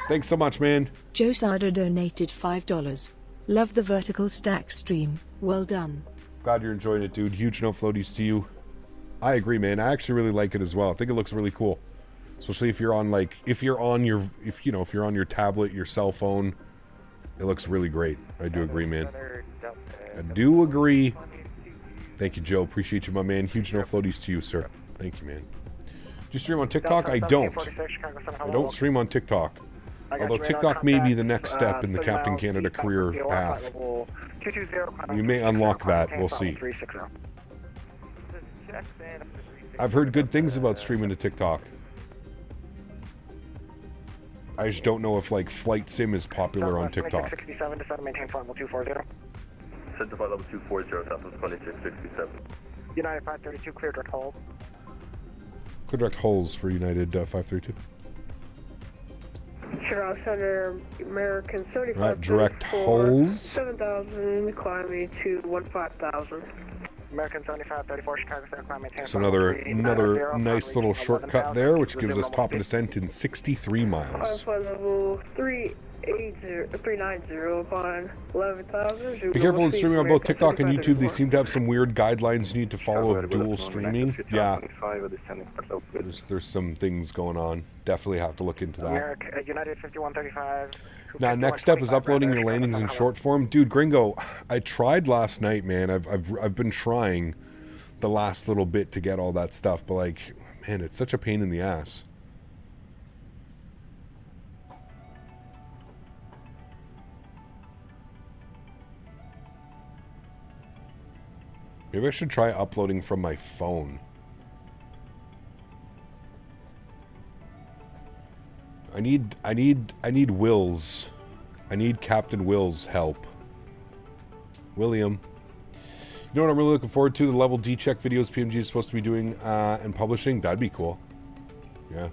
Thanks so much, man. Joe Sada donated $5. Love the vertical stack stream. Well done. Glad you're enjoying it, dude. Huge no floaties to you. I agree, man. I actually really like it as well. I think it looks really cool. Especially if you're on if you're on your tablet, your cell phone. It looks really great. I do agree, man. I do agree. Thank you, Joe. Appreciate you, my man. Huge no floaties to you, sir. Thank you, man. you stream on TikTok? I don't. I don't stream on TikTok. Although TikTok may be the next step in the Captain Canada career path. We may unlock that. We'll see. I've heard good things about streaming to TikTok. I just don't know if, like, Flight Sim is popular on TikTok. 67 to maintain flight level 240. Set to flight level 240, Southwest 2667. United 532, clear direct hold. Clear direct holes for United 532. Childerz Center, American 75. Right, direct holes. 7,000, climbing to 15,000. American 7534, Chicago Center, climb maintain. So another nice little shortcut there, which gives us top of descent in 63 miles. Flight level 390 upon 11,000. Be careful when streaming on both TikTok and YouTube. They seem to have some weird guidelines you need to follow of dual streaming. Yeah, there's some things going on. Definitely have to look into that. United 5135. Now, next step is uploading your landings in short form. Dude, Gringo, I tried last night, man. I've been trying the last little bit to get all that stuff, but, like, man, it's such a pain in the ass. Maybe I should try uploading from my phone. I need Will's. I need Captain Will's help. William. You know what I'm really looking forward to? The level D check videos PMG is supposed to be doing and publishing. That'd be cool. Yeah.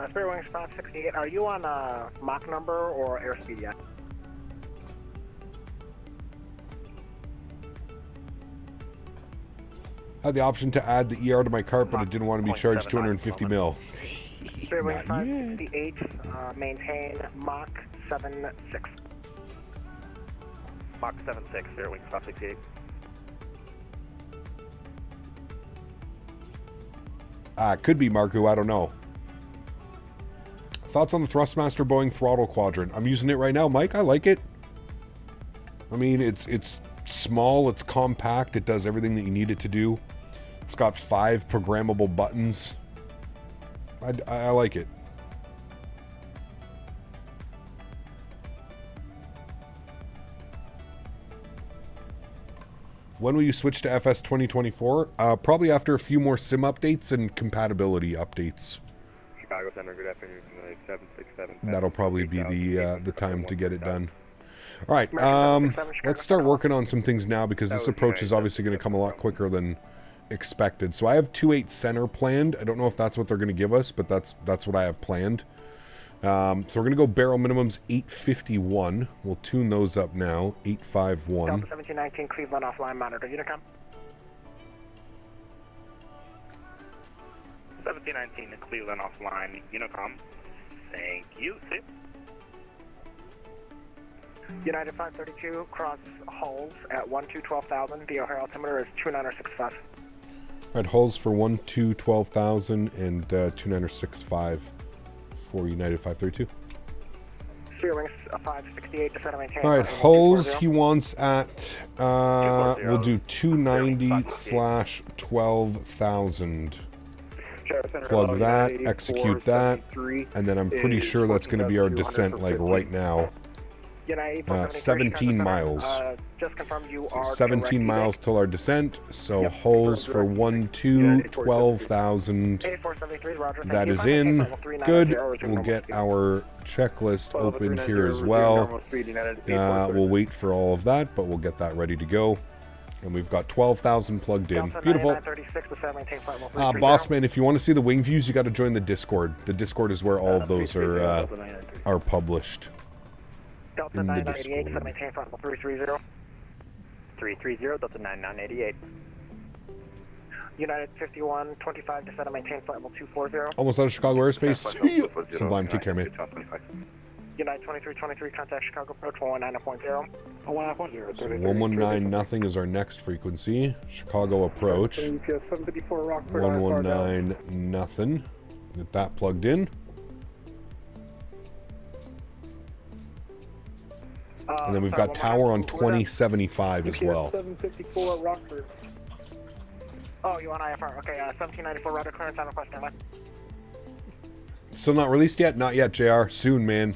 Spirit Wings 568. Are you on Mach number or airspeed yet? I had the option to add the ER to my cart, but I didn't want to be charged 250 mil. Spirit Wings 568, maintain Mach 76. Mach 76, Spirit Wings 568. Could be Marku, I don't know. Thoughts on the Thrustmaster Boeing throttle quadrant? I'm using it right now, Mike. I like it. I mean, it's small, it's compact, it does everything that you need it to do. It's got 5 programmable buttons. I like it. When will you switch to FS 2024? Probably after a few more sim updates and compatibility updates. Chicago Center, good afternoon. 767. That'll probably be the time to get it done. All right, let's start working on some things now because this approach is obviously going to come a lot quicker than expected. So I have 2.8 center planned. I don't know if that's what they're going to give us, but that's what I have planned. So we're going to go barrel minimums 851. We'll tune those up now. 851. Delta 1719 Cleveland offline monitor. Unicom. 1719 Cleveland offline. Unicom. Thank you. See. United 532, cross holes at 12,000. The O'Hare altimeter is 2965. All right, holes for 12,000 and 2965 for United 532. Spirit Wings 568 to center maintain. All right, holes he wants at, we'll do 290/12,000. Plug that, execute that, and then I'm pretty sure that's going to be our descent, like, right now. 17 miles. Just confirm you so are 17 miles till our descent. So holes for 12,000. That is in. Good. We'll get our checklist open here as well. We'll wait for all of that, but we'll get that ready to go. And we've got 12,000 plugged in. Beautiful. Bossman, if you want to see the wing views, you got to join the Discord. The Discord is where all of those are published. Delta 9988, set maintain front level 330. 330, Delta 9988. United 5125 to set maintain flight level 240. Almost out of Chicago airspace. Sublime, take care, mate. United 2323, contact Chicago approach 119.0. 119.0. 119 nothing is our next frequency. Chicago approach. 119 nothing. Get that plugged in. And then we've got tower on 2075 as well. 754 Rockford. Oh, you want IFR? Okay, 1794 router clearance on request, standby. Still not released yet? Not yet, JR. Soon, man.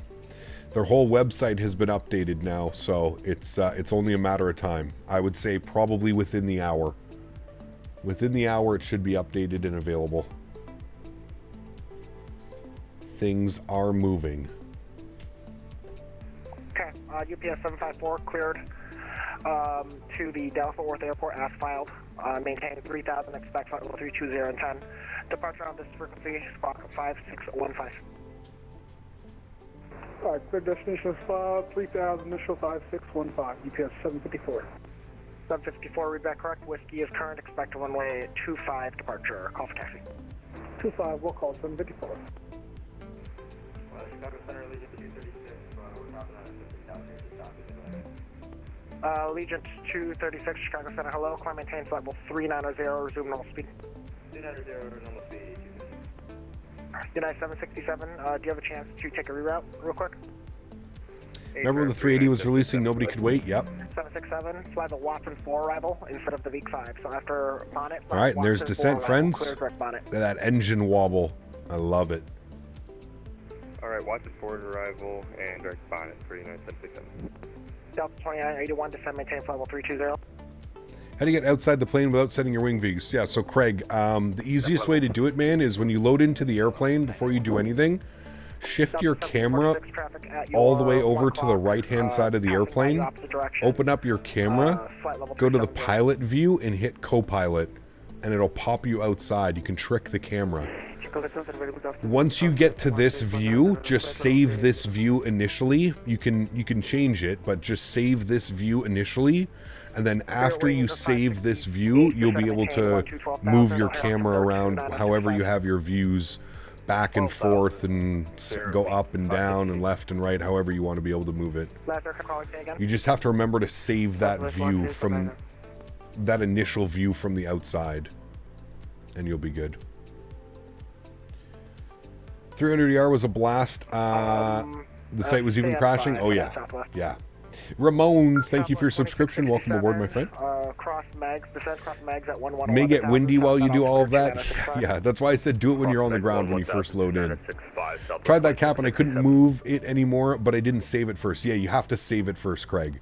Their whole website has been updated now, so it's only a matter of time. I would say probably within the hour. Within the hour, it should be updated and available. Things are moving. Okay, UPS 754 cleared to the Dallas-Fort Worth Airport as filed. Maintain 3000, expect flight level 320 and 10. Departure on this frequency, squawk 5615. Alright, clear destination 3000, initial 5615, UPS 754. 754, read back correct. Whiskey is current, expect runway 25 departure. Call for taxi. 25, we'll call 754. Allegiant 236, Chicago Center, hello. Climb maintain flight level 390, resume normal speed. 390, normal speed. United 767, do you have a chance to take a reroute real quick? Remember when the 380 was releasing, nobody could wait? Yep. 767, fly the Watson 4 arrival instead of the Veek 5. So after bonnet, All right, and there's descent, friends. Direct bonnet. That engine wobble. I love it. All right, Watson forward arrival and direct bonnet, 39767. Delta 2981, descend, maintain flight level 320. How do you get outside the plane without setting your wing V's? Yeah, so Craig, the easiest way to do it, man, is when you load into the airplane before you do anything, shift your camera all the way over to the right-hand side of the airplane, open up your camera, go to the pilot view, and hit co-pilot, and it'll pop you outside. You can trick the camera. Once you get to this view, just save this view initially. You can change it, but just save this view initially, and then after you save this view, you'll be able to move your camera around however you have your views, back and forth, and go up and down and left and right, however you want to be able to move it. You just have to remember to save that view from that initial view from the outside, and you'll be good. 300ER was a blast. The site was even crashing. Oh yeah, yeah. Ramones, thank you for your subscription. Welcome aboard, my friend. Cross mags, descend cross mags at 111. May get windy while you do all of that. Yeah, that's why I said do it when you're on the ground when you first load in. Tried that cap and I couldn't move it anymore, but I didn't save it first. Yeah, you have to save it first, Craig.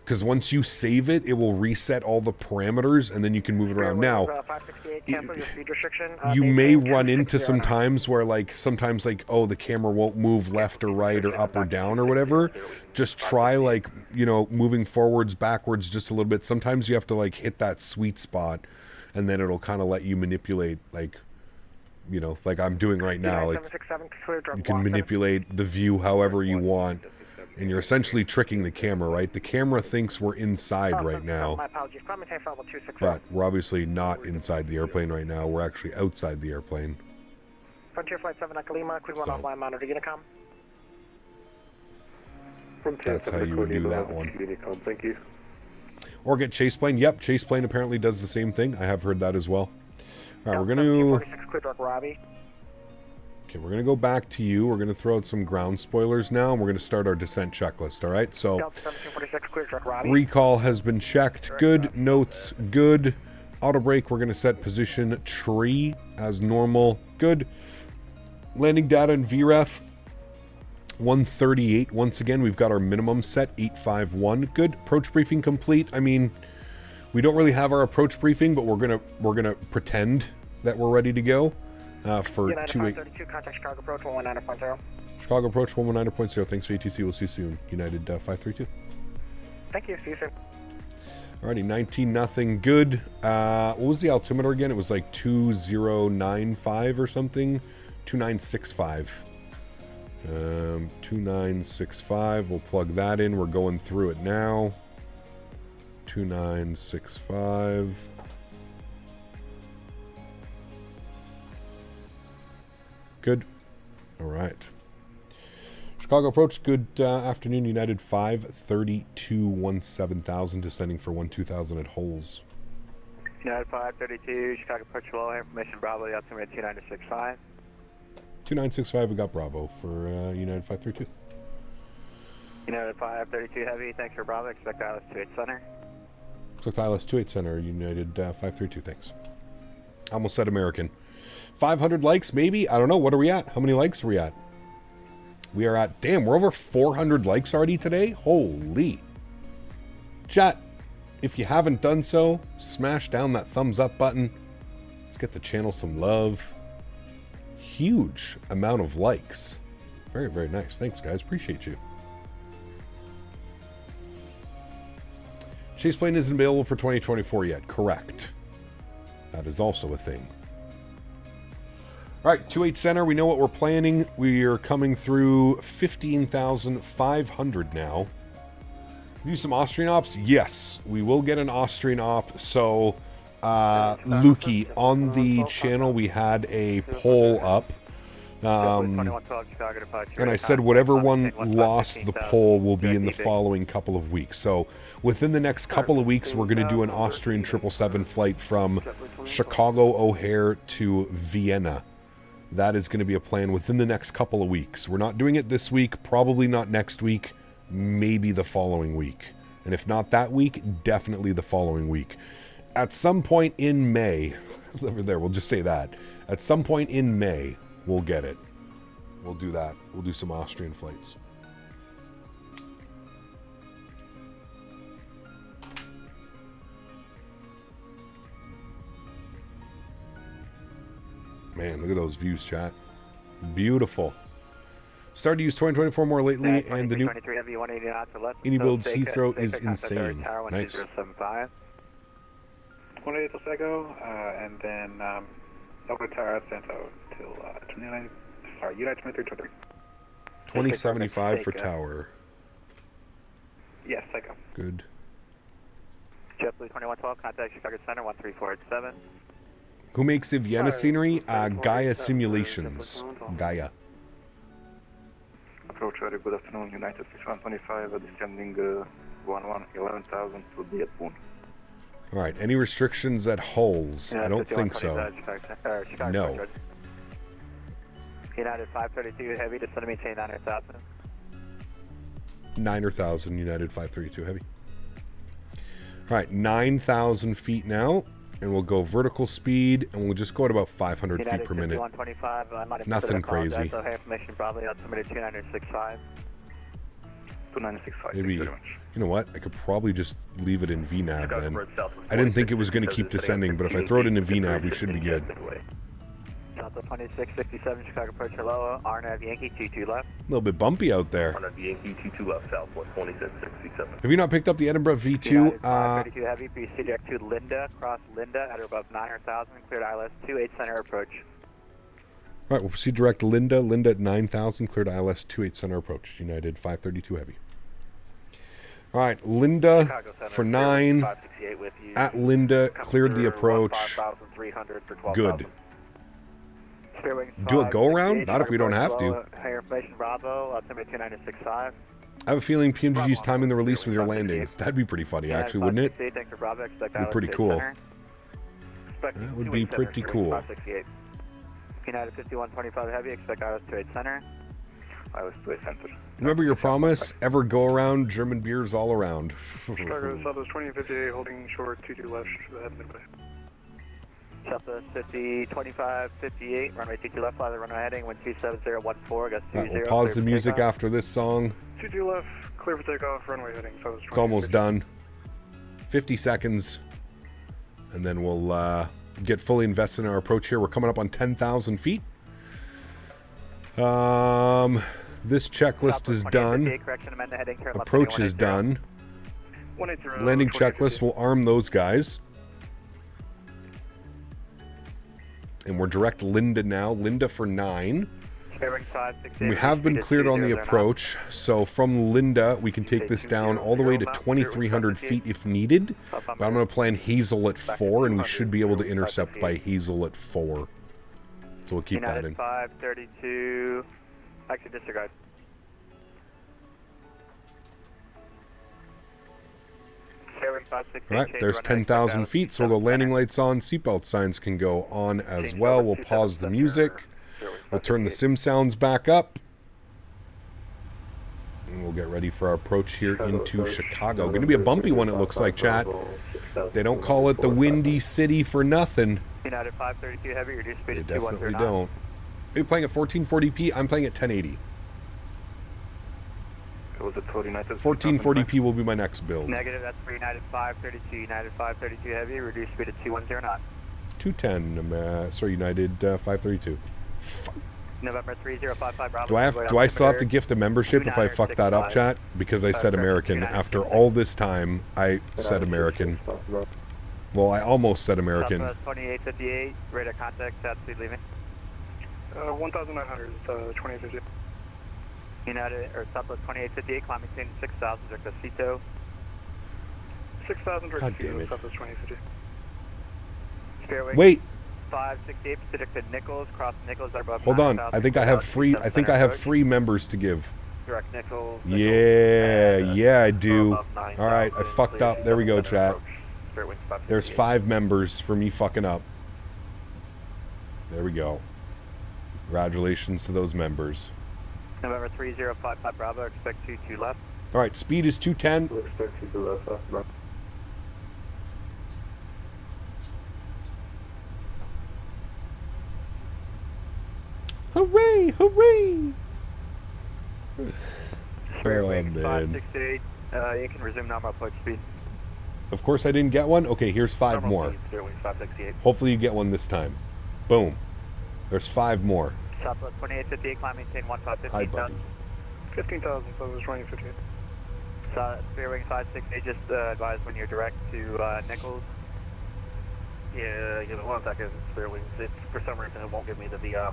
Because once you save it, it will reset all the parameters, and then you can move it around. Now, you may run into some times where, like, sometimes, like, oh, the camera won't move left or right or up or down or whatever. Just try, like, you know, moving forwards, backwards just a little bit. Sometimes you have to, like, hit that sweet spot, and then it'll kind of let you manipulate, like, you know, like I'm doing right now. Like, you can manipulate the view however you want. And you're essentially tricking the camera, right? The camera thinks we're inside right now, but we're obviously not inside the airplane right now. We're actually outside the airplane. Frontier Flight 7 Lima, Cleveland offline monitor, Unicom. That's how you would do that one. Thank you. Or get chase plane. Yep, chase plane apparently does the same thing. I have heard that as well. All right, we're going to... Robbie. Okay, we're going to go back to you. We're going to throw out some ground spoilers now, and we're going to start our descent checklist, all right? So, recall has been checked. Good. Notes, good. Auto brake, we're going to set position tree as normal. Good. Landing data and VREF, 138. Once again, we've got our minimum set, 851. Good. Approach briefing complete. I mean, we don't really have our approach briefing, but we're gonna pretend that we're ready to go. For United 532, contact Chicago approach 119.0. Chicago approach 119.0. Thanks for ATC. We'll see you soon. United 532. Thank you. See you soon. Alrighty, 19-0. Good. What was the altimeter again? It was like 2095 or something. 2965. 2965. We'll plug that in. We're going through it now. 2965. Good. All right. Chicago approach. Good afternoon. United 532 17,000 descending for 12,000 at holes. United 532 Chicago approach below information Bravo. The altimeter 2965. 2965. We got Bravo for United 532. United 532 heavy. Thanks for Bravo. Expect ILS 28 center. Expect ILS 28 center. United 532. Thanks. I almost said American. 500 likes, maybe? I don't know. What are we at? How many likes are we at? We are at... Damn, we're over 400 likes already today? Holy. Chat, if you haven't done so, smash down that thumbs up button. Let's get the channel some love. Huge amount of likes. Very, very nice. Thanks, guys. Appreciate you. Chase plane isn't available for 2024 yet. Correct. That is also a thing. All right, 2-8 center. We know what we're planning. We are coming through 15,500 now. Do some Austrian ops? Yes, we will get an Austrian op. So, Lukey, on the channel, we had a poll up. And I said whatever one lost the poll will be in the following couple of weeks. So within the next couple of weeks, we're going to do an Austrian 777 flight from Chicago O'Hare to Vienna. That is going to be a plan within the next couple of weeks. We're not doing it this week, probably not next week, maybe the following week. And if not that week, definitely the following week. At some point in May, over there, we'll just say that. At some point in May, we'll get it. We'll do that. We'll do some Austrian flights. Man, look at those views, chat. Beautiful. Started to use 2024 more lately, and the new Any builds Heathrow is insane. Nice. 28 Seco, and then over Tower Santo till 29. Sorry, United 2323. 2075 for Tower. Yes, Seco. Good. JetBlue 2112, contact Chicago Center 13487. Who makes the Vienna scenery? Gaia Simulations. Gaia. Approach very good afternoon, United 6125, descending 11,000 to the at Boone. All right, any restrictions at hulls? I don't think so. No. United 532 heavy, descend to maintain 900,000. 9,000, United 532 heavy. All right, 9,000 feet now, and we'll go vertical speed, and we'll just go at about 500 United feet per minute. 5125, Nothing crazy. So information probably altimeter 2965. 2965. Maybe, you know what? I could probably just leave it in VNAV then. I didn't think it was going to keep descending, but if I throw it into VNAV, we should be good. South of 2667, Chicago approach hello, RNAV Yankee 22 left. A little bit bumpy out there. RNAV Yankee 22 left, southwest 2667. Have you not picked up the Edinburgh V2? 532 heavy, proceed direct to Linda, cross Linda at or above 900,000, cleared ILS 28 center approach. All right, we'll proceed direct to Linda. Linda at 9,000, cleared ILS 28 center approach. United 532 heavy. All right, Linda for 9. At Linda, cleared the approach. Good. Do a go around? Not if we don't have to. Bravo, altimeter 2965. I have a feeling PMDG's timing the release with your landing. That'd be pretty funny, actually, wouldn't it? That'd be pretty cool. That would be pretty cool. United 5125 heavy, expect ILS 28 center. ILS 28 center. Remember your promise? Ever go around, German beers all around. Chicago Southwest 2058, holding short 22 left, midway. Southwest 50, 25, 58, runway 22 left, fly the runway heading 127.014, got 20. We'll pause the music after this song. 22 left, clear for takeoff, runway heading Southwest 20. It's almost done. 50 seconds, and then we'll get fully invested in our approach here. We're coming up on 10,000 feet. This checklist is done. Approach is done. Landing checklist, we'll arm those guys. And we're direct Linda now. Linda for 9. And we have been cleared on the approach. So from Linda, we can take this down all the way to 2,300 feet if needed. But I'm going to plan Hazel at 4, and we should be able to intercept by Hazel at 4. So we'll keep that in. 532. Actually, disregard. All right, there's 10,000 feet, so we'll go landing lights on, seatbelt signs can go on as well. We'll pause the music. We'll turn the sim sounds back up. And we'll get ready for our approach here into Chicago. Going to be a bumpy one, it looks like, chat. They don't call it the Windy City for nothing. United 532 Heavy, reduce speed They to definitely 2109. don't. Are you playing at 1440p? I'm playing at 1080. Was it 1440p will be my next build. Negative, that's for United 532. United 532 Heavy, reduce speed to 2109. 210, sorry, United 532. November 3055 Bravo. Do I still have to gift a membership if I fuck that up, chat? Because I said American. After all this time, I said American. Well, I almost said American. Southwest 2858, radar contact, Statewi leaving. 1,900, 2850. United, or Southwest 2858, climbing to 6,000, direct to Cito. 6,000 God damn it. Southwest 2850. Fairway. Wait. 568 Pacific to Nichols, cross Nichols, above. Hold on. I think I have free. I think I have free members to give. Direct Nichols. Yeah, I do. All right, I fucked up. There we go, chat. There's 5 members for me fucking up. There we go. Congratulations to those members. November 3055 Bravo, expect 22 left. All right, speed is 210. Expect 22 left, Bravo. Hooray! Hooray! Fairway Oh, man. 568, you can resume normal approach speed. Of course I didn't get one. Okay, here's 5 more. Fairway 568. Hopefully you get one this time. Boom. There's 5 more. Southwest 2858, climb maintain 1515. Hi, buddy. 15,000, Southwest 2850. Fairway 568, just advise when you're direct to Nichols. Yeah, give it 1 second. Fairwings. It's for some reason it won't give me the VR.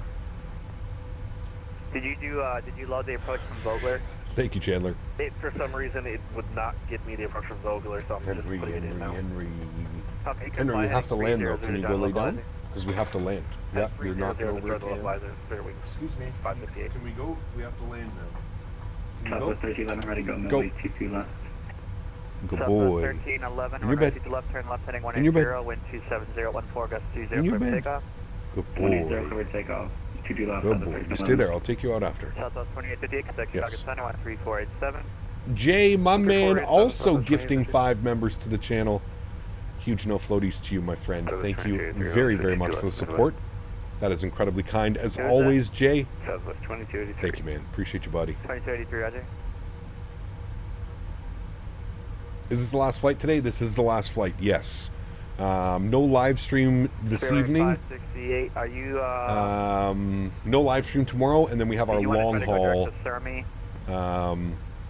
Did you load the approach from Vogler? Thank you, Chandler. For some reason it would not give me the approach from Vogler, so I'm just putting it in now. Okay, you can Henry, fly we have to land though. 30 Can you go lay down? Because we have to land. Yeah, you're not over the again. Fairwings. Excuse me. 558. Can we go? We have to land now. Can we Southwest 1311, ready to go. Go. 22 left. Good Southwest boy. 1311, In your bed. to left, turn left, heading In your bed. 180, wind 27014, gust 20, In your clear for bed. takeoff. Good boy. clear takeoff. 22 left. Good boy. You stay there. I'll take you out after. Southwest 2850, expect Yes. target center 13487. Jay, my man, also gifting 5 members to the channel. Huge no floaties to you, my friend. Thank you very, very much for the support. That is incredibly kind. As always, Jay. Southwest 2283. Thank you, man. Appreciate you, buddy. 2283, roger. Is this the last flight today? This is the last flight, yes. No live stream this Fairway evening. 568, are you, No live stream tomorrow, and then we have our you wanna long try to go haul. direct to Surrey?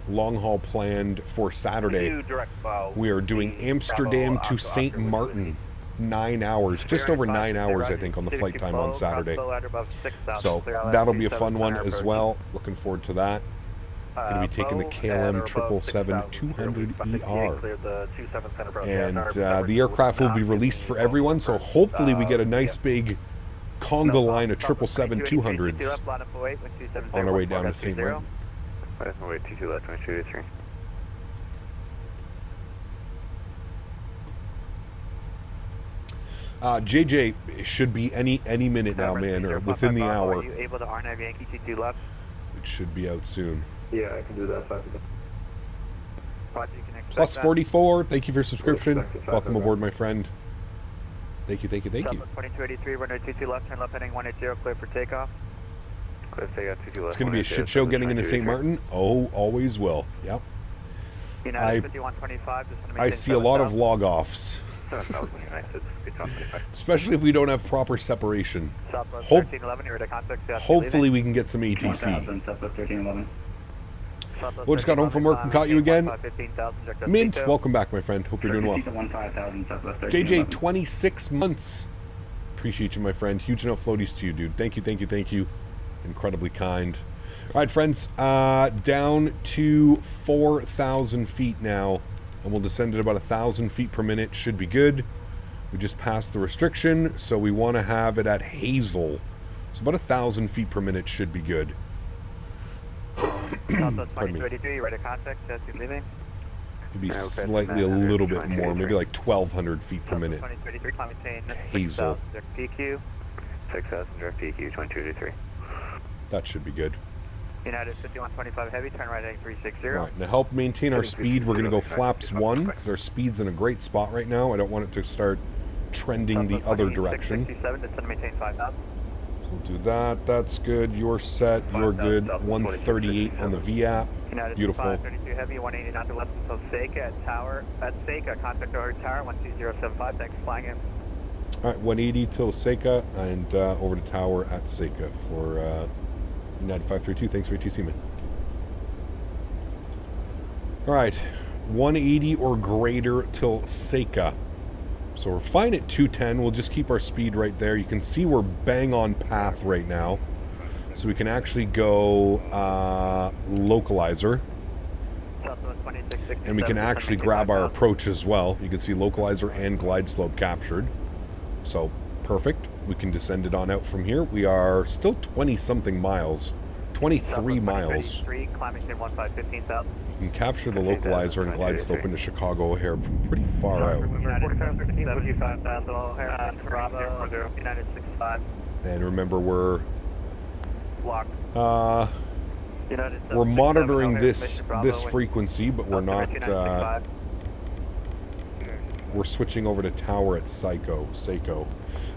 Long haul planned for Saturday. We are doing Amsterdam to St. Martin. 9 hours, just over 9 hours, I think, on the flight time on Saturday. So that'll be a fun one as well. Looking forward to that. Going to be taking the KLM 777-200ER. And the aircraft will be released for everyone, so hopefully we get a nice big conga line of 777-200s on our way down to St. Martin. Wait, 22 left, 2283. JJ should be any minute now, man, or within the hour. Are you able to R9 Yankee 22 left? It should be out soon. Yeah, I can do that. Roger, you can expect Plus that. 44, thank you for your subscription. Welcome aboard, my friend. Thank you, thank you, thank you. Southwest 2283, runway 22 left, turn left heading 180, clear for takeoff. Clear, take out 22 left. It's going to be a shit show getting into St. Martin. Oh, always will. Yep. United 5125, just want to I see a lot of log-offs. Especially if we don't have proper separation. Southwest 1311, you're at contact. Hopefully we can get some ATC. Southwest 1311. Well, just got home from work and caught you again. Mint, welcome back, my friend. Hope you're doing well. JJ, 26 months. Appreciate you, my friend. Huge enough floaties to you, dude. Thank you, thank you, thank you. Incredibly kind. All right, friends. Down to 4,000 feet now. And we'll descend at about 1,000 feet per minute. Should be good. We just passed the restriction, so we want to have it at Hazel. So about 1,000 feet per minute should be good. Southwest 2283, you're ready to contact. Leaving. Maybe slightly a little bit more, maybe like 1,200 feet per minute. 2283, climb maintain. Hazel. PQ. 6,000 direct PQ, 2283. That should be good. United 5125 heavy, turn right heading 360. All right, to help maintain our speed, we're going to go flaps 1, because our speed's in a great spot right now. I don't want it to start trending the other direction. 67, descend and maintain 5,000. We'll do that. That's good. You're set. You're good. 138 on the VAP. Beautiful. 532 heavy, 180 not to left until Seika at tower. At Seika, contact over tower 12075. Thanks for flying in. All right, 180 till Seika and over to tower at Seika for United 532. Thanks for ATC, man. All right, 180 or greater till Seika. So we're fine at 210. We'll just keep our speed right there. You can see we're bang on path right now. So we can actually go localizer. And we can actually grab our approach as well. You can see localizer and glide slope captured. So perfect. We can descend it on out from here. We are still 20-something miles. 23 miles. You can capture the localizer and glide slope into Chicago O'Hare from pretty far out. And remember, we're monitoring this frequency, but we're not. We're switching over to tower at Seiko.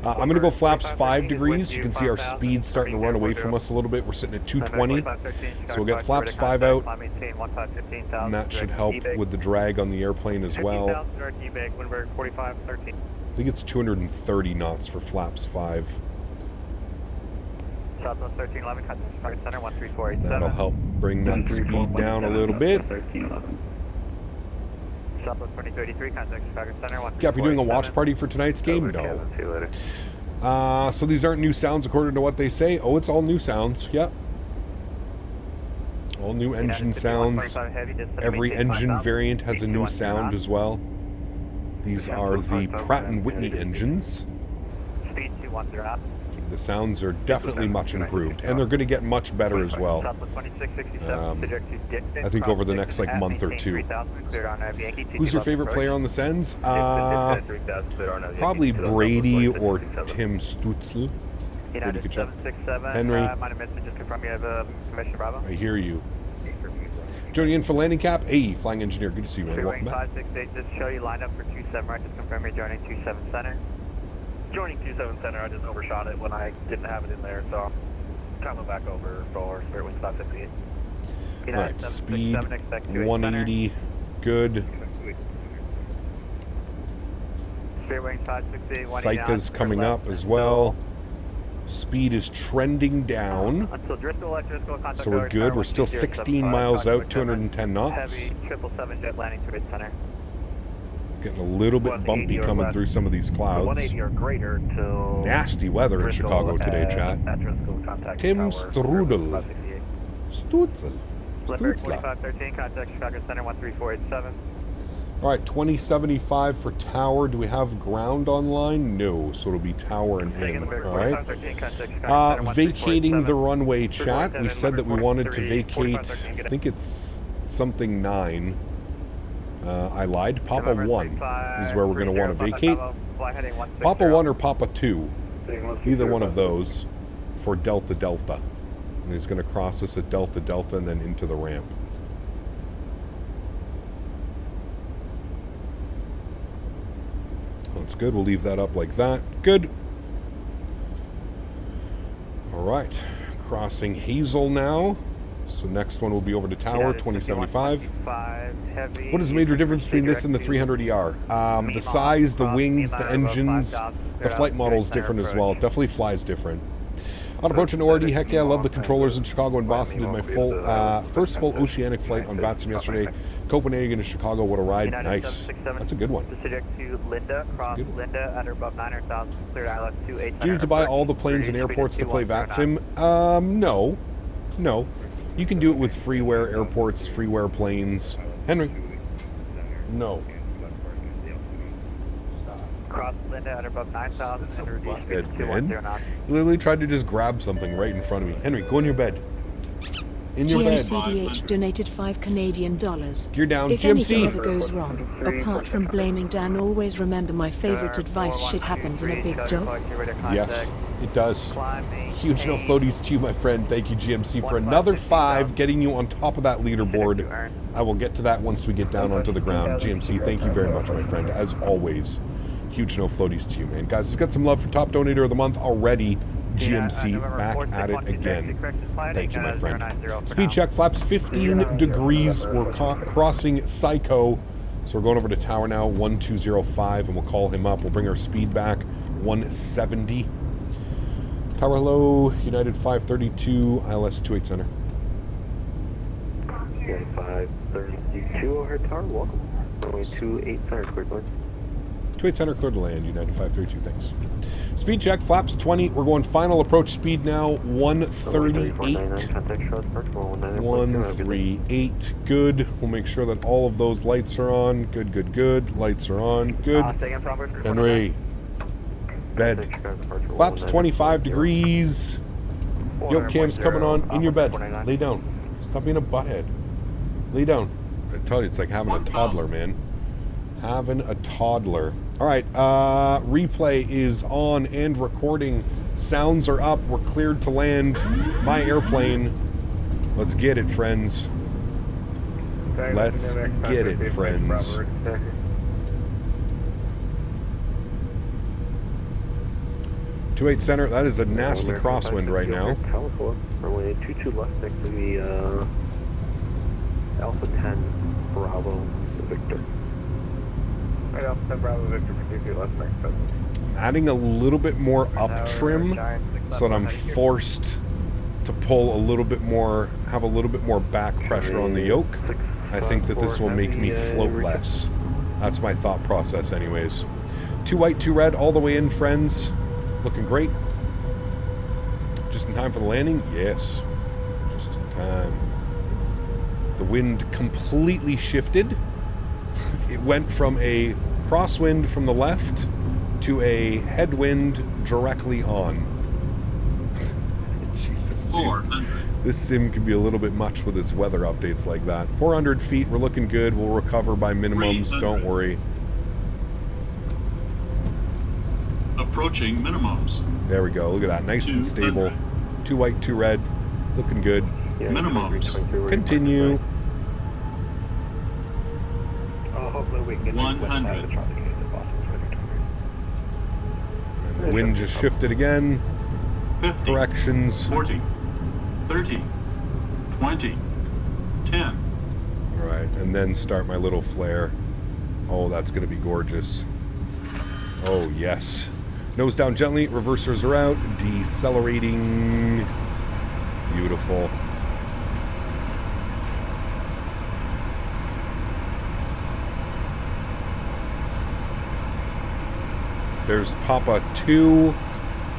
I'm going to go flaps 5 degrees. You can see our speed starting to run away from us a little bit. We're sitting at 220. So we'll get flaps 5 out. And that should help with the drag on the airplane as well. I think it's 230 knots for flaps 5. And that'll help bring that speed down a little bit. Cap, you doing a watch party for tonight's game? No. So these aren't new sounds according to what they say. Oh, it's all new sounds. Yep. All new engine sounds. Every engine variant has a new sound as well. These are the Pratt & Whitney engines. The sounds are definitely much improved, and they're going to get much better as well. I think over the next like month or two. Who's your favorite player on the Sens? Probably Brady or Tim Stutzel. Henry. I hear you. Joining in for landing cap. Hey, flying engineer. Good to see you, man. Welcome back. 568, just show you lined up for 27 right. Just confirm you're joining 27 center. Joining 27 center, I just overshot it when I didn't have it in there, so I'm coming back over for Spirit Wings 558. Alright, speed 180, good. Spirit Wings 568, Seika's coming up as well. Speed is trending down. So we're good. We're still 16 miles out, 210 knots. Heavy 777 jet landing to mid-center. Getting a little bit bumpy coming through some of these clouds. 180 or greater till nasty weather in Chicago today, chat. Tim Strudel. Stutzel. Stutzla. 4513, contact Chicago Center 13487. Alright, 2075 for tower. Do we have ground online? No, so it'll be tower and in. Alright. Vacating the runway, chat. We said that we wanted to vacate, I think it's something 9. I lied. Papa 1 is where we're going to want to vacate. Papa 1 or Papa 2. Either one of those for Delta Delta. And he's going to cross us at Delta Delta and then into the ramp. That's good. We'll leave that up like that. Good. Alright. Crossing Hazel now. So next one will be over to tower, 2075. What is the major difference between this and the 300ER? The size, the wings, the engines, the flight model is different as well. It definitely flies different. On approach in ORD, heck yeah, I love the controllers in Chicago and Boston. Did my first full oceanic flight on VATSIM yesterday. Copenhagen to Chicago, what a ride. Nice. That's a good one. Do you need to buy all the planes and airports to play VATSIM? No. No. You can do it with freeware airports, freeware planes. Henry? No. Cross Linda at above 9,000. He literally tried to just grab something right in front of me. Henry, go in your bed. In your bed. GMCDH donated $5 Canadian. Gear down, if GMC. anything ever goes wrong, apart from blaming Dan, always remember my favorite advice: shit happens in a big job. Yes, it does. Huge no floaties to you, my friend. Thank you, GMC, for another 5, getting you on top of that leaderboard. I will get to that once we get down onto the ground. GMC, thank you very much, my friend, as always. Huge no floaties to you, man. Guys, let's get some love for top donator of the month already. GMC back at it again. Thank you, my friend. Speed check, flaps 15 degrees. We're crossing Psycho. So we're going over to tower now, 1205, and we'll call him up. We'll bring our speed back, 170. Tower hello, United 532, ILS 28 center. United 532 over tower, welcome. Runway 28 center, clear to land. 28 center, clear to land, United 532, thanks. Speed check, flaps 20. We're going final approach speed now, 138. 138, good. We'll make sure that all of those lights are on. Good, good, good. Lights are on, good. Henry, bed. Flaps 25 degrees. Yoke cam's coming on, in your bed. Lay down. Stop being a butthead. Lay down. I tell you, it's like having a toddler, man. Having a toddler. All right, replay is on and recording. Sounds are up. We're cleared to land my airplane. Let's get it, friends. Let's get it, friends. 28 center. That is a nasty crosswind right now. Runway 22 left next to the Alpha 10 Bravo Victor. Right, Alpha 10 Bravo Victor, 22 left next to Adding a little bit more up trim so that I'm forced to pull a little bit more, have a little bit more back pressure on the yoke. I think that this will make me float less. That's my thought process anyways. 2 white, 2 red, all the way in, friends. Looking great. Just in time for the landing? Yes. Just in time. The wind completely shifted. It went from a crosswind from the left to a headwind directly on. Jesus, dude. This sim can be a little bit much with its weather updates like that. 400 feet, we're looking good. We'll recover by minimums, don't worry. Approaching minimums. There we go, look at that, nice and stable. 2 white, 2 red, looking good. Minimums. Continue. hopefully we can 100. And the wind just shifted again. 50, Corrections. 40, 30, 20, 10. All right, and then start my little flare. Oh, that's going to be gorgeous. Oh, yes. Nose down gently, reversers are out, decelerating. Beautiful. There's Papa 2.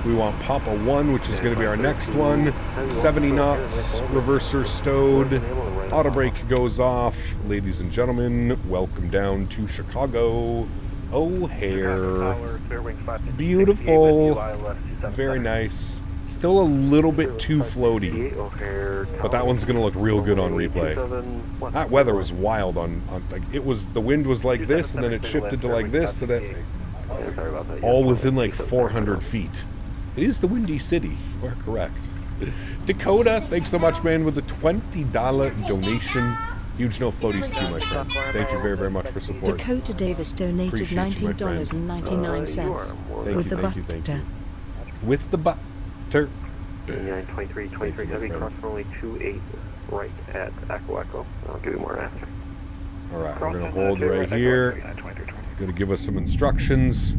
We want Papa 1, which is going to be our next one. 70 knots, reverser stowed. Auto brake goes off. Ladies and gentlemen, welcome down to Chicago O'Hare. Beautiful. Very nice. Still a little bit too floaty, but that one's going to look real good on replay. That weather was wild on like, it was, the wind was like this, and then it shifted to like this, to that, all within like 400 feet. It is the Windy City. You are correct. Dakota, thanks so much, man, with the $20 donation. Huge no floaties to you, my friend. Thank you very, very much for support. Dakota Davis donated $19.99 with the butter. With the butter. 23, heavy cross runway 28 right at Echo. I'll give you more after. All right, we're going to hold right here. Going to give us some instructions.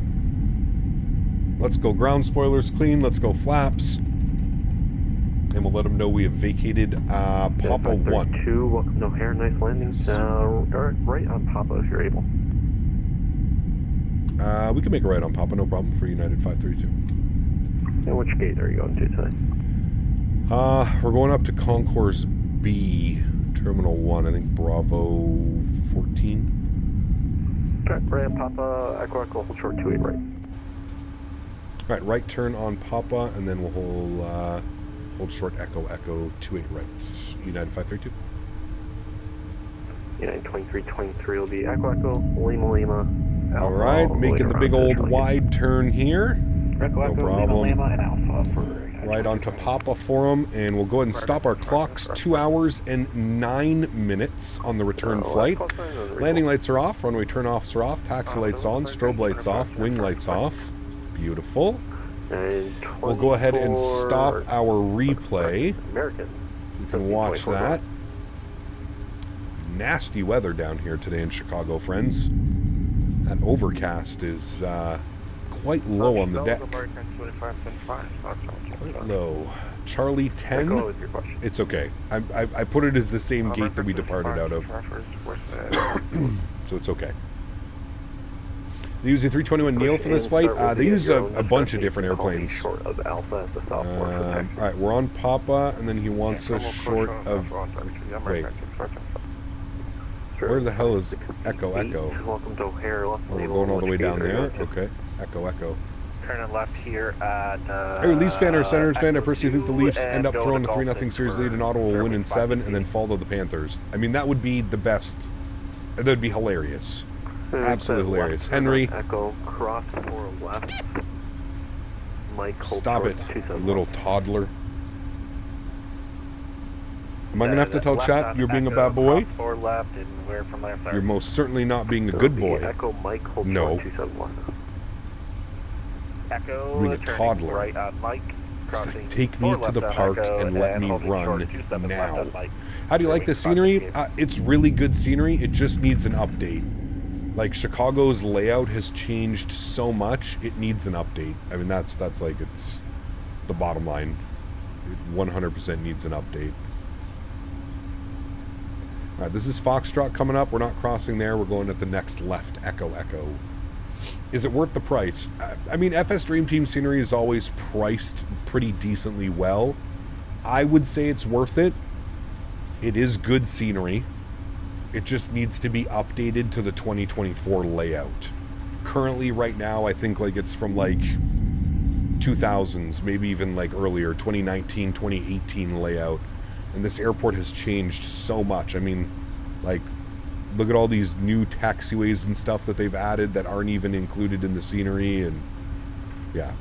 Let's go ground spoilers clean. Let's go flaps. And we'll let them know we have vacated Papa 1. 2, welcome to O'Hare. Nice landings. Right on Papa if you're able. We can make a right on Papa, no problem, for United 532. And which gate are you going to today? We're going up to Concourse B, Terminal 1, I think Bravo 14. Okay, right on Papa, Echo, hold short 28 right. All right, right turn on Papa, and then we'll hold short Echo 28 right. United 532. United 2323 will be Echo, Lima. All right, making the big old wide turn here. Echo, no problem. Lima, and Alpha for right onto Papa for them, and we'll go ahead and stop our clocks. 2 hours and 9 minutes on the return flight. Landing lights are off, runway turn-offs are off, taxi lights on, strobe lights off, wing lights off. Beautiful. We'll go ahead and stop our replay. You can watch that. Nasty weather down here today in Chicago, friends. That overcast is quite low on the deck. Quite low. Charlie 10. It's okay. I put it as the same gate that we departed out of. So it's okay. They use a 321 Neo for this flight. They use a bunch of different airplanes. Alright, we're on Papa, and then he wants us short of... Wait. Where the hell is Echo Echo? Welcome to O'Hare. Oh, we're going all the way down there? Okay. Echo Echo. Turning left here at... Hey, Leafs fan or Senators fan, I personally think the Leafs end up throwing a 3-0 series lead, and Ottawa will win in 7, and then follow the Panthers. I mean, that would be the best. That would be hilarious. Absolutely hilarious. Henry. Echo, cross 4 left. Mike, stop it, you little toddler. Am I going to have to tell chat you're being a bad boy? You're most certainly not being a good boy. Echo, Mike, hold no. 271. Echo, being a toddler. right on Mike. It's like, take me to the park and let me run now. How do you like the scenery? It's really good scenery. It just needs an update. Like, Chicago's layout has changed so much, it needs an update. I mean, that's like, it's the bottom line. It 100% needs an update. Alright, this is Foxtrot coming up. We're not crossing there. We're going at the next left. Echo Echo. Is it worth the price? I mean, FS Dream Team scenery is always priced pretty decently well. I would say it's worth it. It is good scenery. It just needs to be updated to the 2024 layout. Currently, right now, I think like it's from like 2000s, maybe even like earlier, 2019, 2018 layout. And this airport has changed so much. I mean, like, look at all these new taxiways and stuff that they've added that aren't even included in the scenery, and yeah.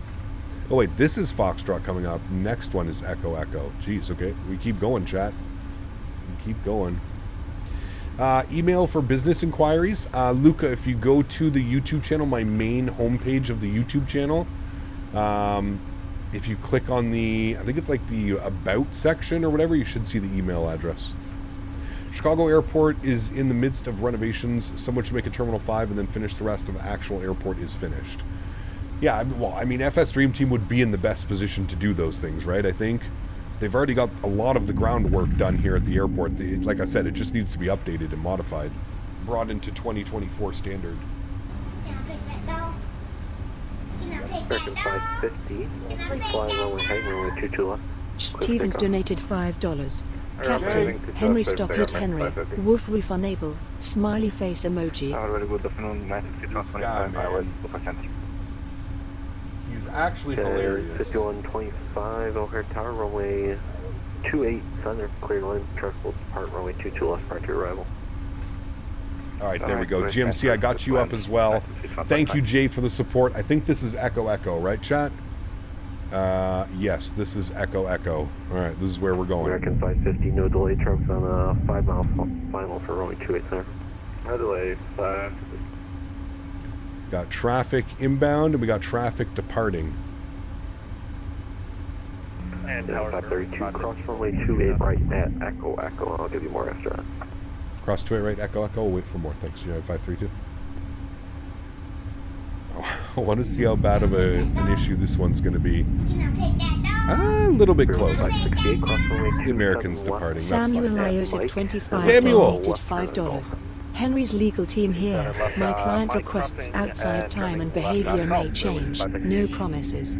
Oh wait, this is Foxtrot coming up. Next one is Echo Echo. Jeez, okay. We keep going, chat. We keep going. Email for business inquiries. Luca, if you go to the YouTube channel, my main homepage of the YouTube channel, if you click on the, I think it's like the About section or whatever, you should see the email address. Chicago Airport is in the midst of renovations. Someone should make a Terminal 5 and then finish the rest of the actual airport is finished. Yeah, well, I mean, FS Dream Team would be in the best position to do those things, right? I think they've already got a lot of the groundwork done here at the airport. Like I said, it just needs to be updated and modified, brought into 2024 standard. Can I take that dog? Can I take American that dog? 550. Fly runway hang runway 22 left. Stevens donated $5. Captain, Henry stop hit Henry. Wolf roof unable. Smiley face emoji. He's actually hilarious. 5125 O'Hare Tower, runway 28 Thunder, clear line, transport depart, runway 22 left prior to arrival. Alright, there we go. GMC, I got you up as well. Thank you, Jay, for the support. I think this is Echo Echo, right, chat? Yes, this is Echo Echo. Alright, this is where we're going. American 550, no delay, trucks on a 5 mile final for runway 28 Center. No delay, Got traffic inbound and we got traffic departing. And 532, cross runway 28 right at Echo Echo. I'll give you more after that. Cross 28 right, Echo Echo. We'll wait for more. Thanks, United 532. I want to see how bad of an issue this one's going to be. A little bit close. The Americans departing. That's Samuel fine. Iosif 25 Samuel! donated $5. Henry's legal team here. My client requests outside time and behavior may change. No promises.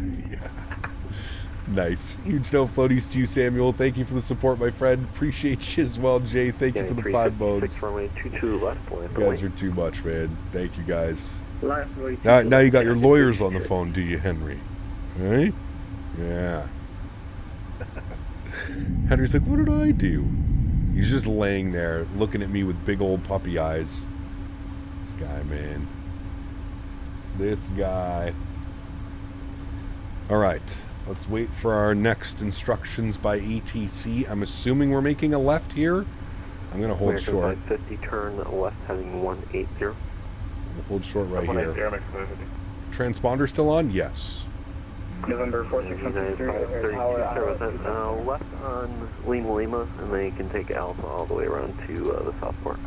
Nice. Huge no floaties to you, Samuel. Thank you for the support, my friend. Appreciate you as well, Jay. Thank you for the 5 bones. You guys are too much, man. Thank you, guys. Now you got your lawyers on the phone, do you, Henry? Right? Yeah. Henry's like, what did I do? He's just laying there, looking at me with big old puppy eyes. This guy, man. This guy. All right. Let's wait for our next instructions by ATC. I'm assuming we're making a left here. I'm going to hold American short. 550, turn left heading 180. We'll hold short right 180, here. American 550. Transponder still on? Yes. November 4613, left on Lima, and they can take Alpha all the way around to the Southport.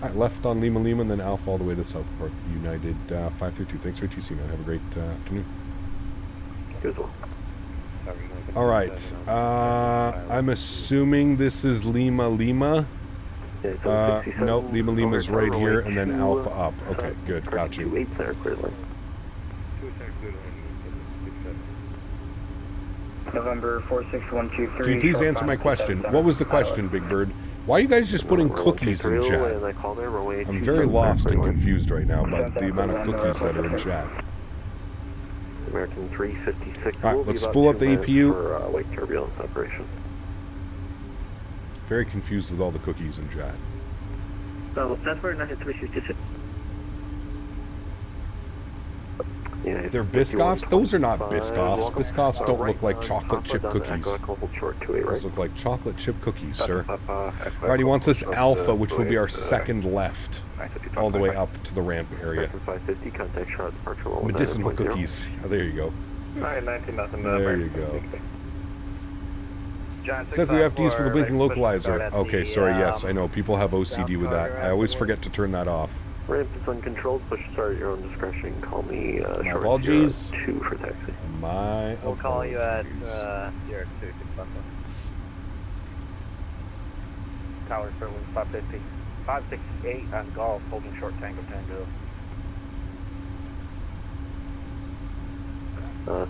All right, left on Lima, and then Alpha all the way to Southport. United 532. Thanks for ATC, man. Have a great afternoon. You as well. All right. I'm assuming this is Lima. No, Lima's right here, and then Alpha up. Okay, good. Got you. 28 there, clearly. November 46123. Can you please answer my question? What was the question, Big Bird? Why are you guys just putting cookies in chat? I'm very lost and confused right now about the amount of cookies that are in chat. American 356. All right, let's spool up the APU. For wake turbulence operation. Very confused with all the cookies in chat. So that's for 356. Yeah, they're Biscoffs? Those are not Biscoffs. Biscoffs don't look like chocolate chip cookies. Those look like chocolate chip cookies, sir. Alright, he wants us Alpha, which will be our second left, all the way up to the ramp area. Medicinal cookies. Oh, there you go. There you go. Statewi FDs for the blinking localizer. Okay, sorry, yes, I know. People have OCD with that. I always forget to turn that off. Ramp is uncontrolled. Push start at your own discretion. Call me my apologies. 2 for taxi. My We'll call you at 02. Tower Sterling 550. 568 on Golf, holding short Tango.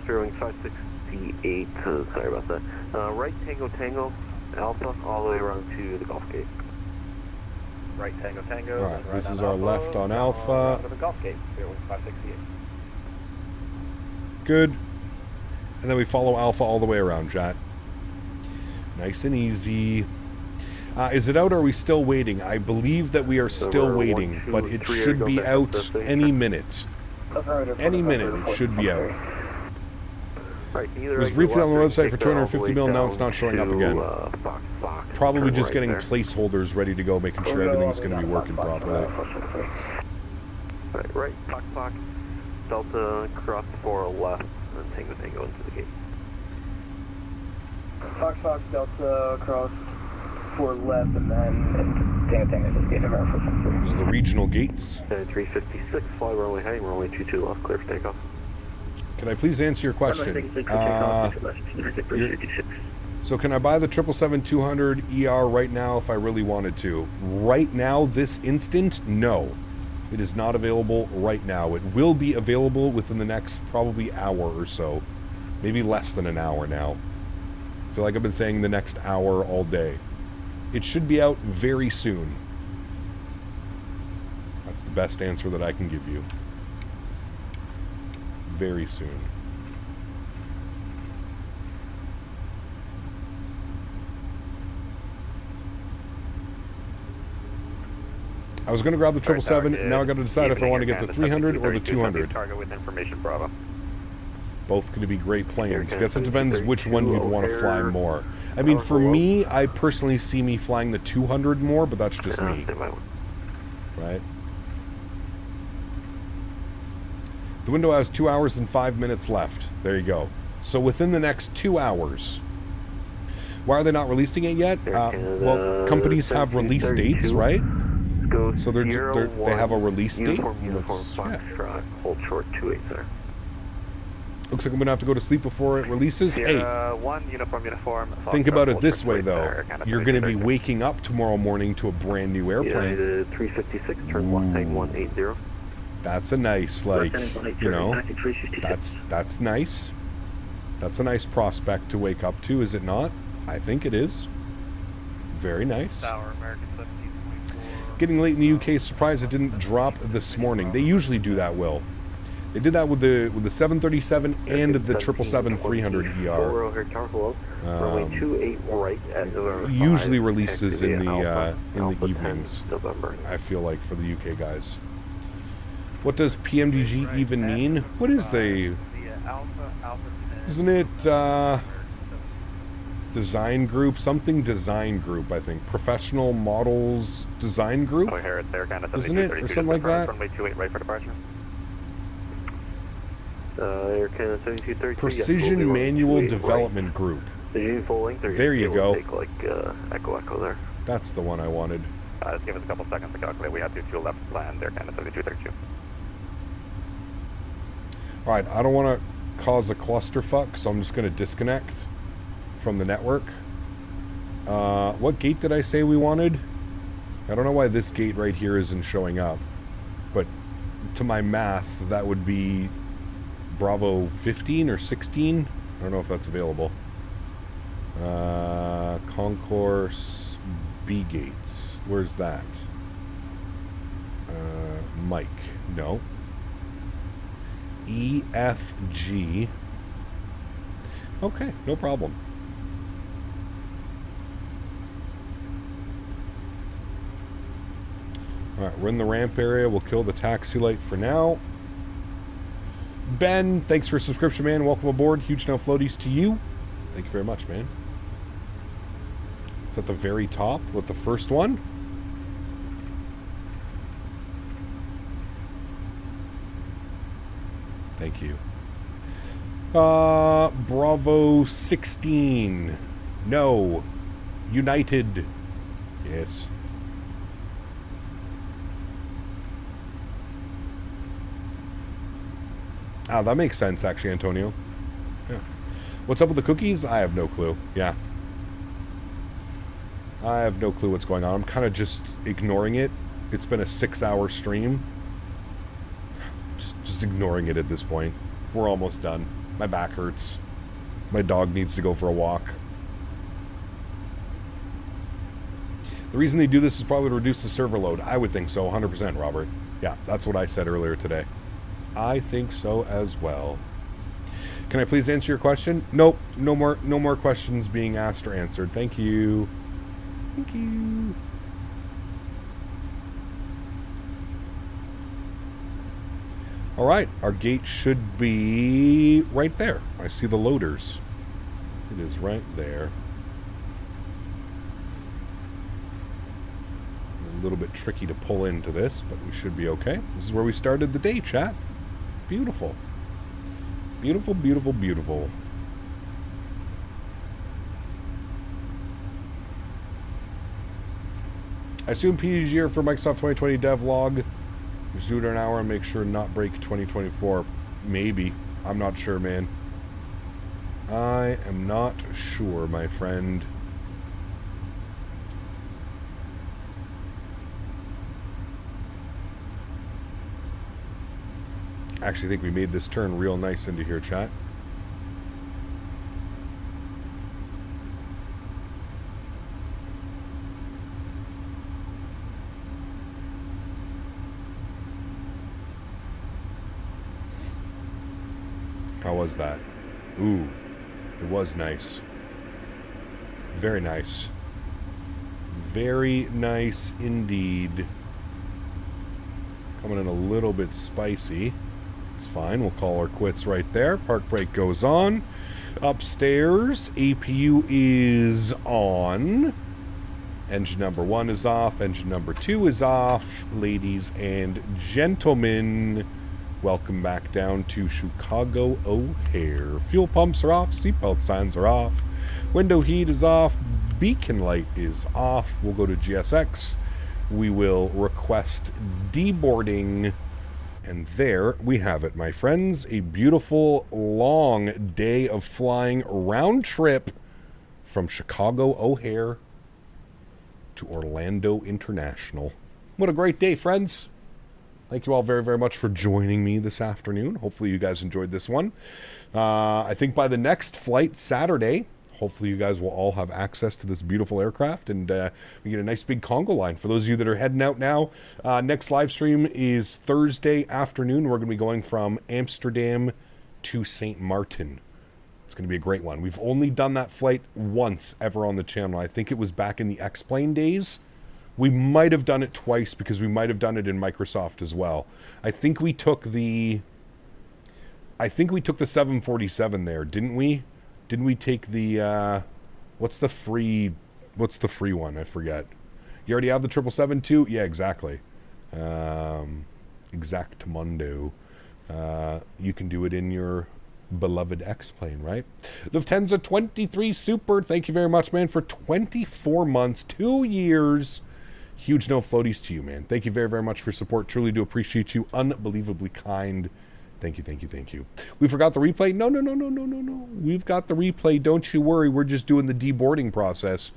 Sterling 568. Sorry about that. Right Tango, Alpha, all the way around to the Golf Gate. Right Tango. All right, this is our left on Alpha. To the Golf Gate, 568. Good. And then we follow Alpha all the way around, chat. Nice and easy. Is it out or are we still waiting? I believe that we are still waiting, but it should be out any minute. Any minute it should be out. It was briefly on the website for 250 mil, now it's not showing up again. Probably just getting placeholders ready to go, making sure everything's going to be working properly. Right, Fox, Delta, cross 4 left, and Tango into the gate. Fox, Delta, cross 4 left, and then Tango into the gate. These are the regional gates. 356, fly runway heading, runway 22 left, clear for takeoff. Can I please answer your question? So can I buy the 777-200 ER right now if I really wanted to? Right now, this instant, no. It is not available right now. It will be available within the next probably hour or so. Maybe less than an hour now. I feel like I've been saying the next hour all day. It should be out very soon. That's the best answer that I can give you. Very soon. I was going to grab the 777, now I got to decide if I want to get the 300 or the 200. Target with information, Bravo. Both going to be great planes. Guess it depends which one you'd want to fly more. I mean, for me, I personally see me flying the 200 more, but that's just me. Right? The window has 2 hours and 5 minutes left. There you go. So within the next 2 hours. Why are they not releasing it yet? Well, companies have release dates, right? So they have a release date. Hold short 28 there. Looks like I'm gonna have to go to sleep before it releases. Hey, 1 uniform. Think about it this way though. You're gonna be waking up tomorrow morning to a brand new airplane. United 356, turn left, heading 180. That's a nice, like, you know, that's nice. That's a nice prospect to wake up to, is it not? I think it is. Very nice. Getting late in the UK, surprised it didn't drop this morning. They usually do that, Will. They did that with the 737 and the 777-300ER. Usually releases in the evenings. I feel like for the UK guys. What does PMDG even mean? What is the Alpha 10. Isn't it design group? Something design group, I think. Professional Models Design Group? O'Hare at Air Canada Isn't it? Or something like that? Runway 28 right for departure. Air Canada 7232. Precision Manual Development Group. Full length, there you go. Take like echo there. That's the one I wanted. Just give us a couple seconds to calculate. We have to fuel left land Air Canada 7232. Alright, I don't want to cause a clusterfuck, so I'm just going to disconnect from the network. What gate did I say we wanted? I don't know why this gate right here isn't showing up. But to my math, that would be Bravo 15 or 16. I don't know if that's available. Concourse B gates. Where's that? Mike. No. EFG. Okay, no problem. Alright, we're in the ramp area. We'll kill the taxi light for now. Ben, thanks for a subscription, man. Welcome aboard. Huge no floaties to you. Thank you very much, man. It's at the very top with the first one. Thank you. Bravo 16. No. United. Yes. Ah, that makes sense, actually, Antonio. Yeah. What's up with the cookies? I have no clue. Yeah. I have no clue what's going on. I'm kind of just ignoring it. It's been a 6-hour stream. Just ignoring it at this point. We're almost done. My back hurts. My dog needs to go for a walk. The reason they do this is probably to reduce the server load. I would think so, 100%, Robert. Yeah, that's what I said earlier today. I think so as well. Can I please answer your question? Nope. No more questions being asked or answered. Thank you. Thank you. All right, our gate should be right there. I see the loaders. It is right there. A little bit tricky to pull into this, but we should be okay. This is where we started the day, chat. Beautiful. Beautiful, beautiful, beautiful. I assume PDG for Microsoft 2020 devlog. Just do it in an hour and make sure not break 2024. Maybe. I'm not sure, man. I am not sure, my friend. I actually think we made this turn real nice into here, chat. How was that? Ooh, it was nice. Very nice. Very nice indeed. Coming in a little bit spicy. It's fine. We'll call our quits right there. Park brake goes on. Upstairs, APU is on. Engine number 1 is off. Engine number 2 is off. Ladies and gentlemen, welcome back down to Chicago O'Hare. Fuel pumps are off. Seatbelt signs are off. Window heat is off. Beacon light is off. We'll go to GSX. We will request deboarding. And there we have it, my friends. A beautiful, long day of flying round trip from Chicago O'Hare to Orlando International. What a great day, friends. Thank you all very, very much for joining me this afternoon. Hopefully you guys enjoyed this one. I think by the next flight, Saturday, hopefully you guys will all have access to this beautiful aircraft and we get a nice big Congo line. For those of you that are heading out now, next live stream is Thursday afternoon. We're going to be going from Amsterdam to St. Martin. It's going to be a great one. We've only done that flight once ever on the channel. I think it was back in the X-Plane days. We might have done it twice because we might have done it in Microsoft as well. I think we took the I think we took the 747 there, didn't we? Didn't we take the, what's the free one? I forget. You already have the 777 too? Yeah, exactly. Exactamundo. You can do it in your beloved X-Plane, right? Lufthansa 23 Super, thank you very much, man, for 24 months, 2 years. Huge no floaties to you, man. Thank you very, very much for support. Truly do appreciate you. Unbelievably kind. Thank you, thank you, thank you. We forgot the replay? No. We've got the replay. Don't you worry. We're just doing the deboarding process.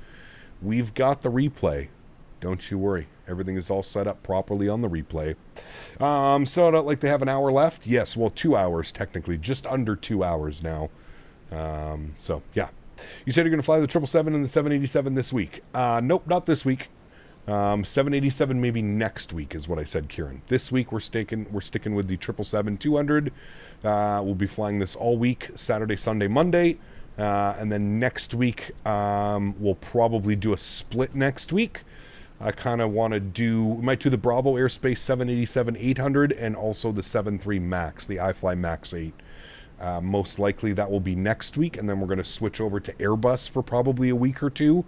We've got the replay. Don't you worry. Everything is all set up properly on the replay. So I don't like they have an hour left. Yes, well, 2 hours technically. Just under 2 hours now. So, yeah. You said you're going to fly the 777 and the 787 this week. Nope, not this week. 787 maybe next week is what I said, Kieran. This week we're sticking with the 777-200. We'll be flying this all week, Saturday, Sunday, Monday. And then next week we'll probably do a split next week. I kind of want to we might do the Bravo Airspace 787-800 and also the 73 MAX, the iFly MAX 8. Most likely that will be next week, and then we're going to switch over to Airbus for probably a week or two.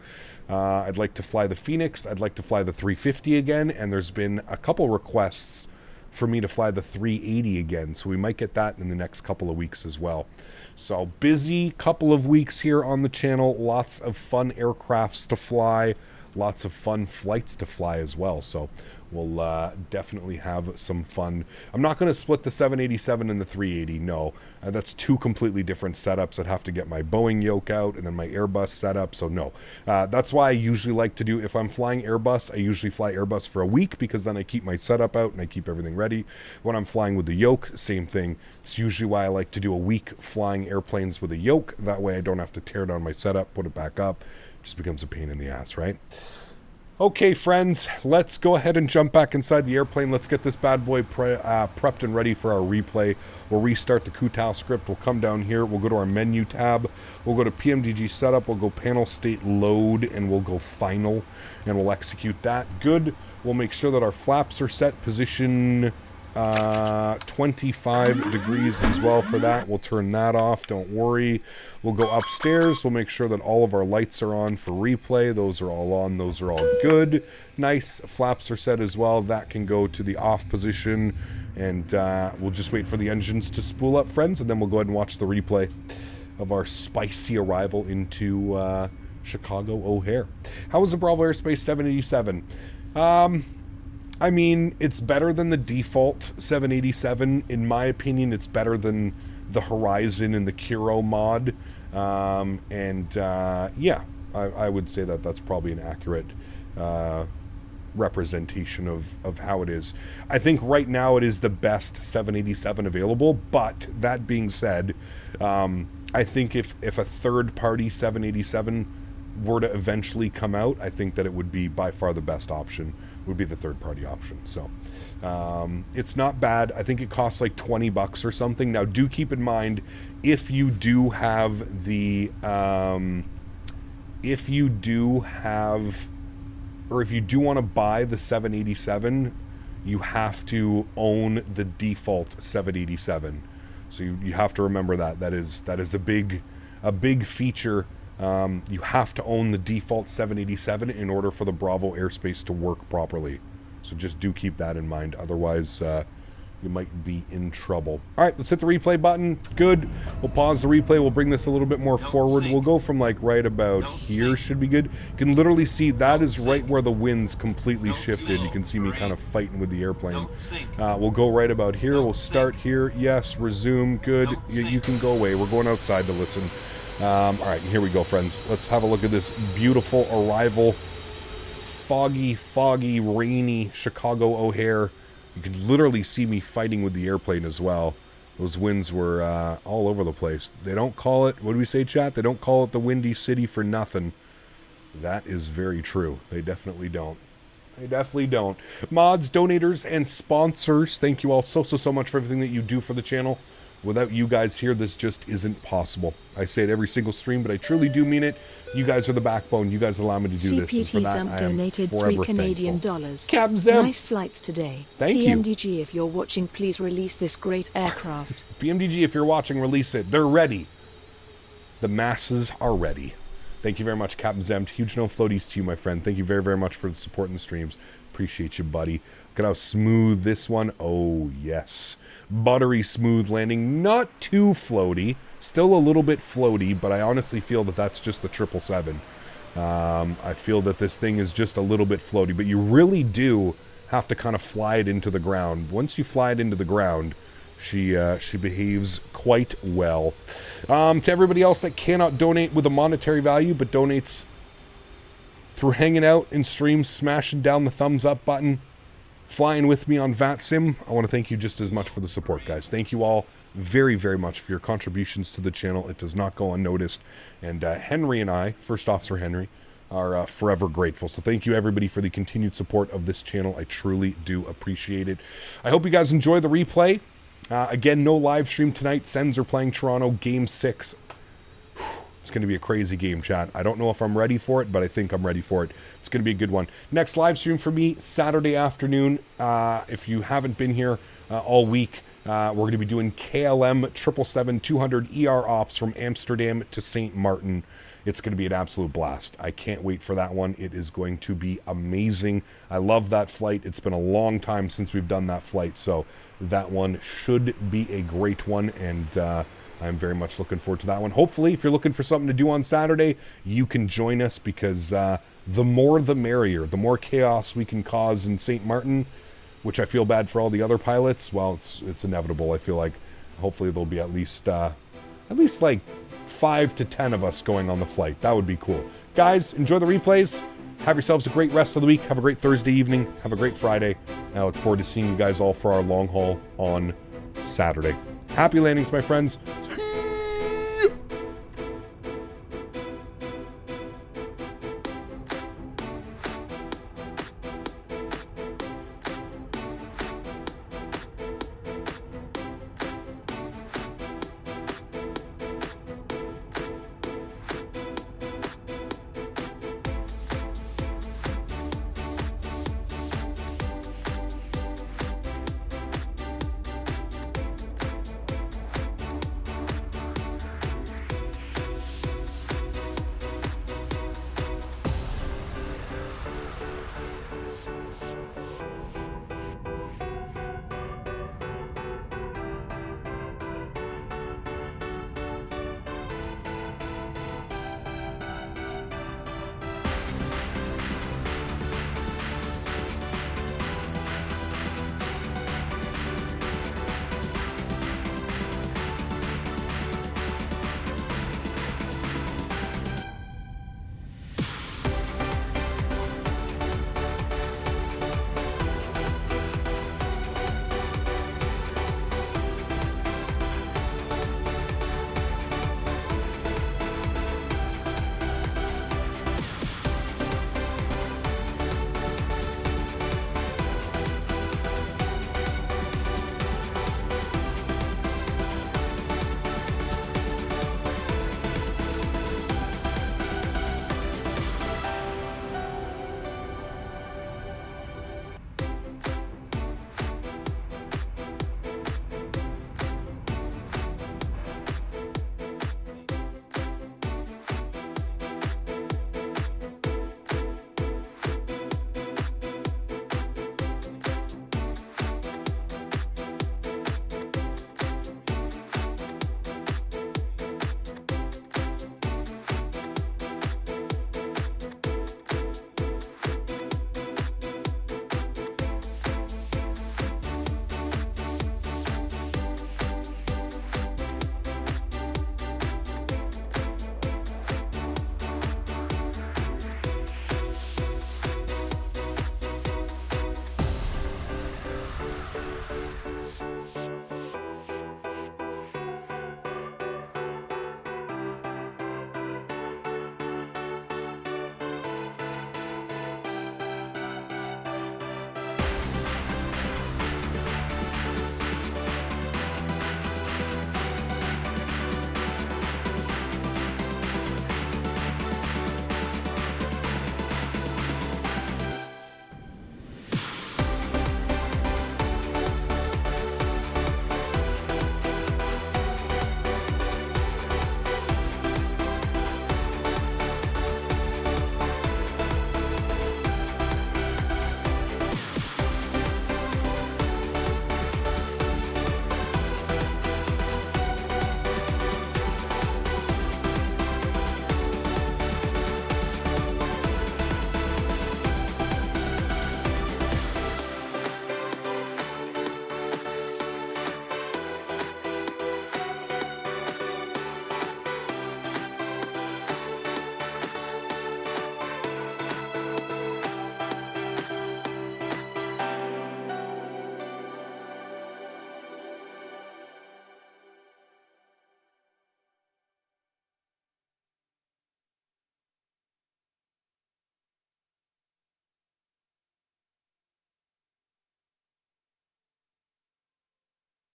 I'd like to fly the Phoenix. I'd like to fly the 350 again, and there's been a couple requests for me to fly the 380 again, so we might get that in the next couple of weeks as well. So busy couple of weeks here on the channel. Lots of fun aircrafts to fly. Lots of fun flights to fly as well. So we'll definitely have some fun. I'm not going to split the 787 and the 380. No, that's two completely different setups. I'd have to get my Boeing yoke out and then my Airbus setup. So no, that's why I usually like to do, if I'm flying Airbus, I usually fly Airbus for a week because then I keep my setup out and I keep everything ready. When I'm flying with the yoke, same thing. It's usually why I like to do a week flying airplanes with a yoke. That way I don't have to tear down my setup, put it back up. Just becomes a pain in the ass, right? Okay, friends, let's go ahead and jump back inside the airplane. Let's get this bad boy prepped and ready for our replay. We'll restart the Kutao script. We'll come down here. We'll go to our menu tab. We'll go to PMDG setup. We'll go panel state load, and we'll go final, and we'll execute that. Good. We'll make sure that our flaps are set position 25 degrees as well for that. We'll turn that off, don't worry. We'll go upstairs. We'll make sure that all of our lights are on for replay. Those are all on. Those are all good. Nice. Flaps are set as well. That can go to the off position, and we'll just wait for the engines to spool up, friends, and then we'll go ahead and watch the replay of our spicy arrival into Chicago O'Hare. How was the Bravo Airspace 787? I mean, it's better than the default 787. In my opinion, it's better than the Horizon and the Kiro mod. Yeah, I would say that that's probably an accurate representation of how it is. I think right now it is the best 787 available, but that being said, I think if a third-party 787 were to eventually come out, I think that it would be by far the best option, would be the third-party option. So it's not bad. I think it costs like $20 or something. Now, do keep in mind, if you do have the if you do want to buy the 787, you have to own the default 787. So you have to remember that. That is a big feature. You have to own the default 787 in order for the Bravo airspace to work properly. So just do keep that in mind. Otherwise, you might be in trouble. All right, let's hit the replay button. Good. We'll pause the replay. We'll bring this a little bit more forward. We'll go from like right about here should be good. You can literally see that is right where the wind's completely shifted. You can see me kind of fighting with the airplane. We'll go right about here. We'll start here. Yes, resume. Good. You can go away. We're going outside to listen. All right, here we go, friends. Let's have a look at this beautiful arrival. Foggy, rainy Chicago O'Hare. You can literally see me fighting with the airplane as well. Those winds were all over the place. They don't call it, what do we say, chat? They don't call it the Windy City for nothing. That is very true. They definitely don't. They definitely don't. Mods, donators, and sponsors, thank you all so much for everything that you do for the channel. Without you guys here, this just isn't possible. I say it every single stream, but I truly do mean it. You guys are the backbone. You guys allow me to do this. And for CPT that, Zump I am donated forever 3 Canadian thankful. dollars. Captain Zem. Nice flights today. Thank you. PMDG, if you're watching, please release this great aircraft. PMDG, if you're watching, release it. They're ready. The masses are ready. Thank you very much, Captain Zem. Huge no floaties to you, my friend. Thank you very, very much for the support in the streams. Appreciate you, buddy. Look at how smooth this one. Oh, yes. Buttery smooth landing. Not too floaty. Still a little bit floaty, but I honestly feel that that's just the 777. I feel that this thing is just a little bit floaty, but you really do have to kind of fly it into the ground. Once you fly it into the ground, she behaves quite well. To everybody else that cannot donate with a monetary value, but donates through hanging out in streams, smashing down the thumbs up button, flying with me on VATSIM, I want to thank you just as much for the support, guys. Thank you all very, very much for your contributions to the channel. It does not go unnoticed. And Henry and I, First Officer Henry, are forever grateful. So thank you, everybody, for the continued support of this channel. I truly do appreciate it. I hope you guys enjoy the replay. Again, no live stream tonight. Sens are playing Toronto, Game 6. It's going to be a crazy game, chat. I don't know if I'm ready for it, but I think I'm ready for it. It's going to be a good one. Next live stream for me, Saturday afternoon. If you haven't been here all week, we're going to be doing KLM 777-200 ER ops from Amsterdam to St. Martin. It's going to be an absolute blast. I can't wait for that one. It is going to be amazing. I love that flight. It's been a long time since we've done that flight, so that one should be a great one, and I'm very much looking forward to that one. Hopefully, if you're looking for something to do on Saturday, you can join us, because the more the merrier. The more chaos we can cause in St. Martin, which I feel bad for all the other pilots. Well, it's inevitable. I feel like hopefully there'll be at least like 5 to 10 of us going on the flight. That would be cool. Guys, enjoy the replays. Have yourselves a great rest of the week. Have a great Thursday evening. Have a great Friday. And I look forward to seeing you guys all for our long haul on Saturday. Happy landings, my friends.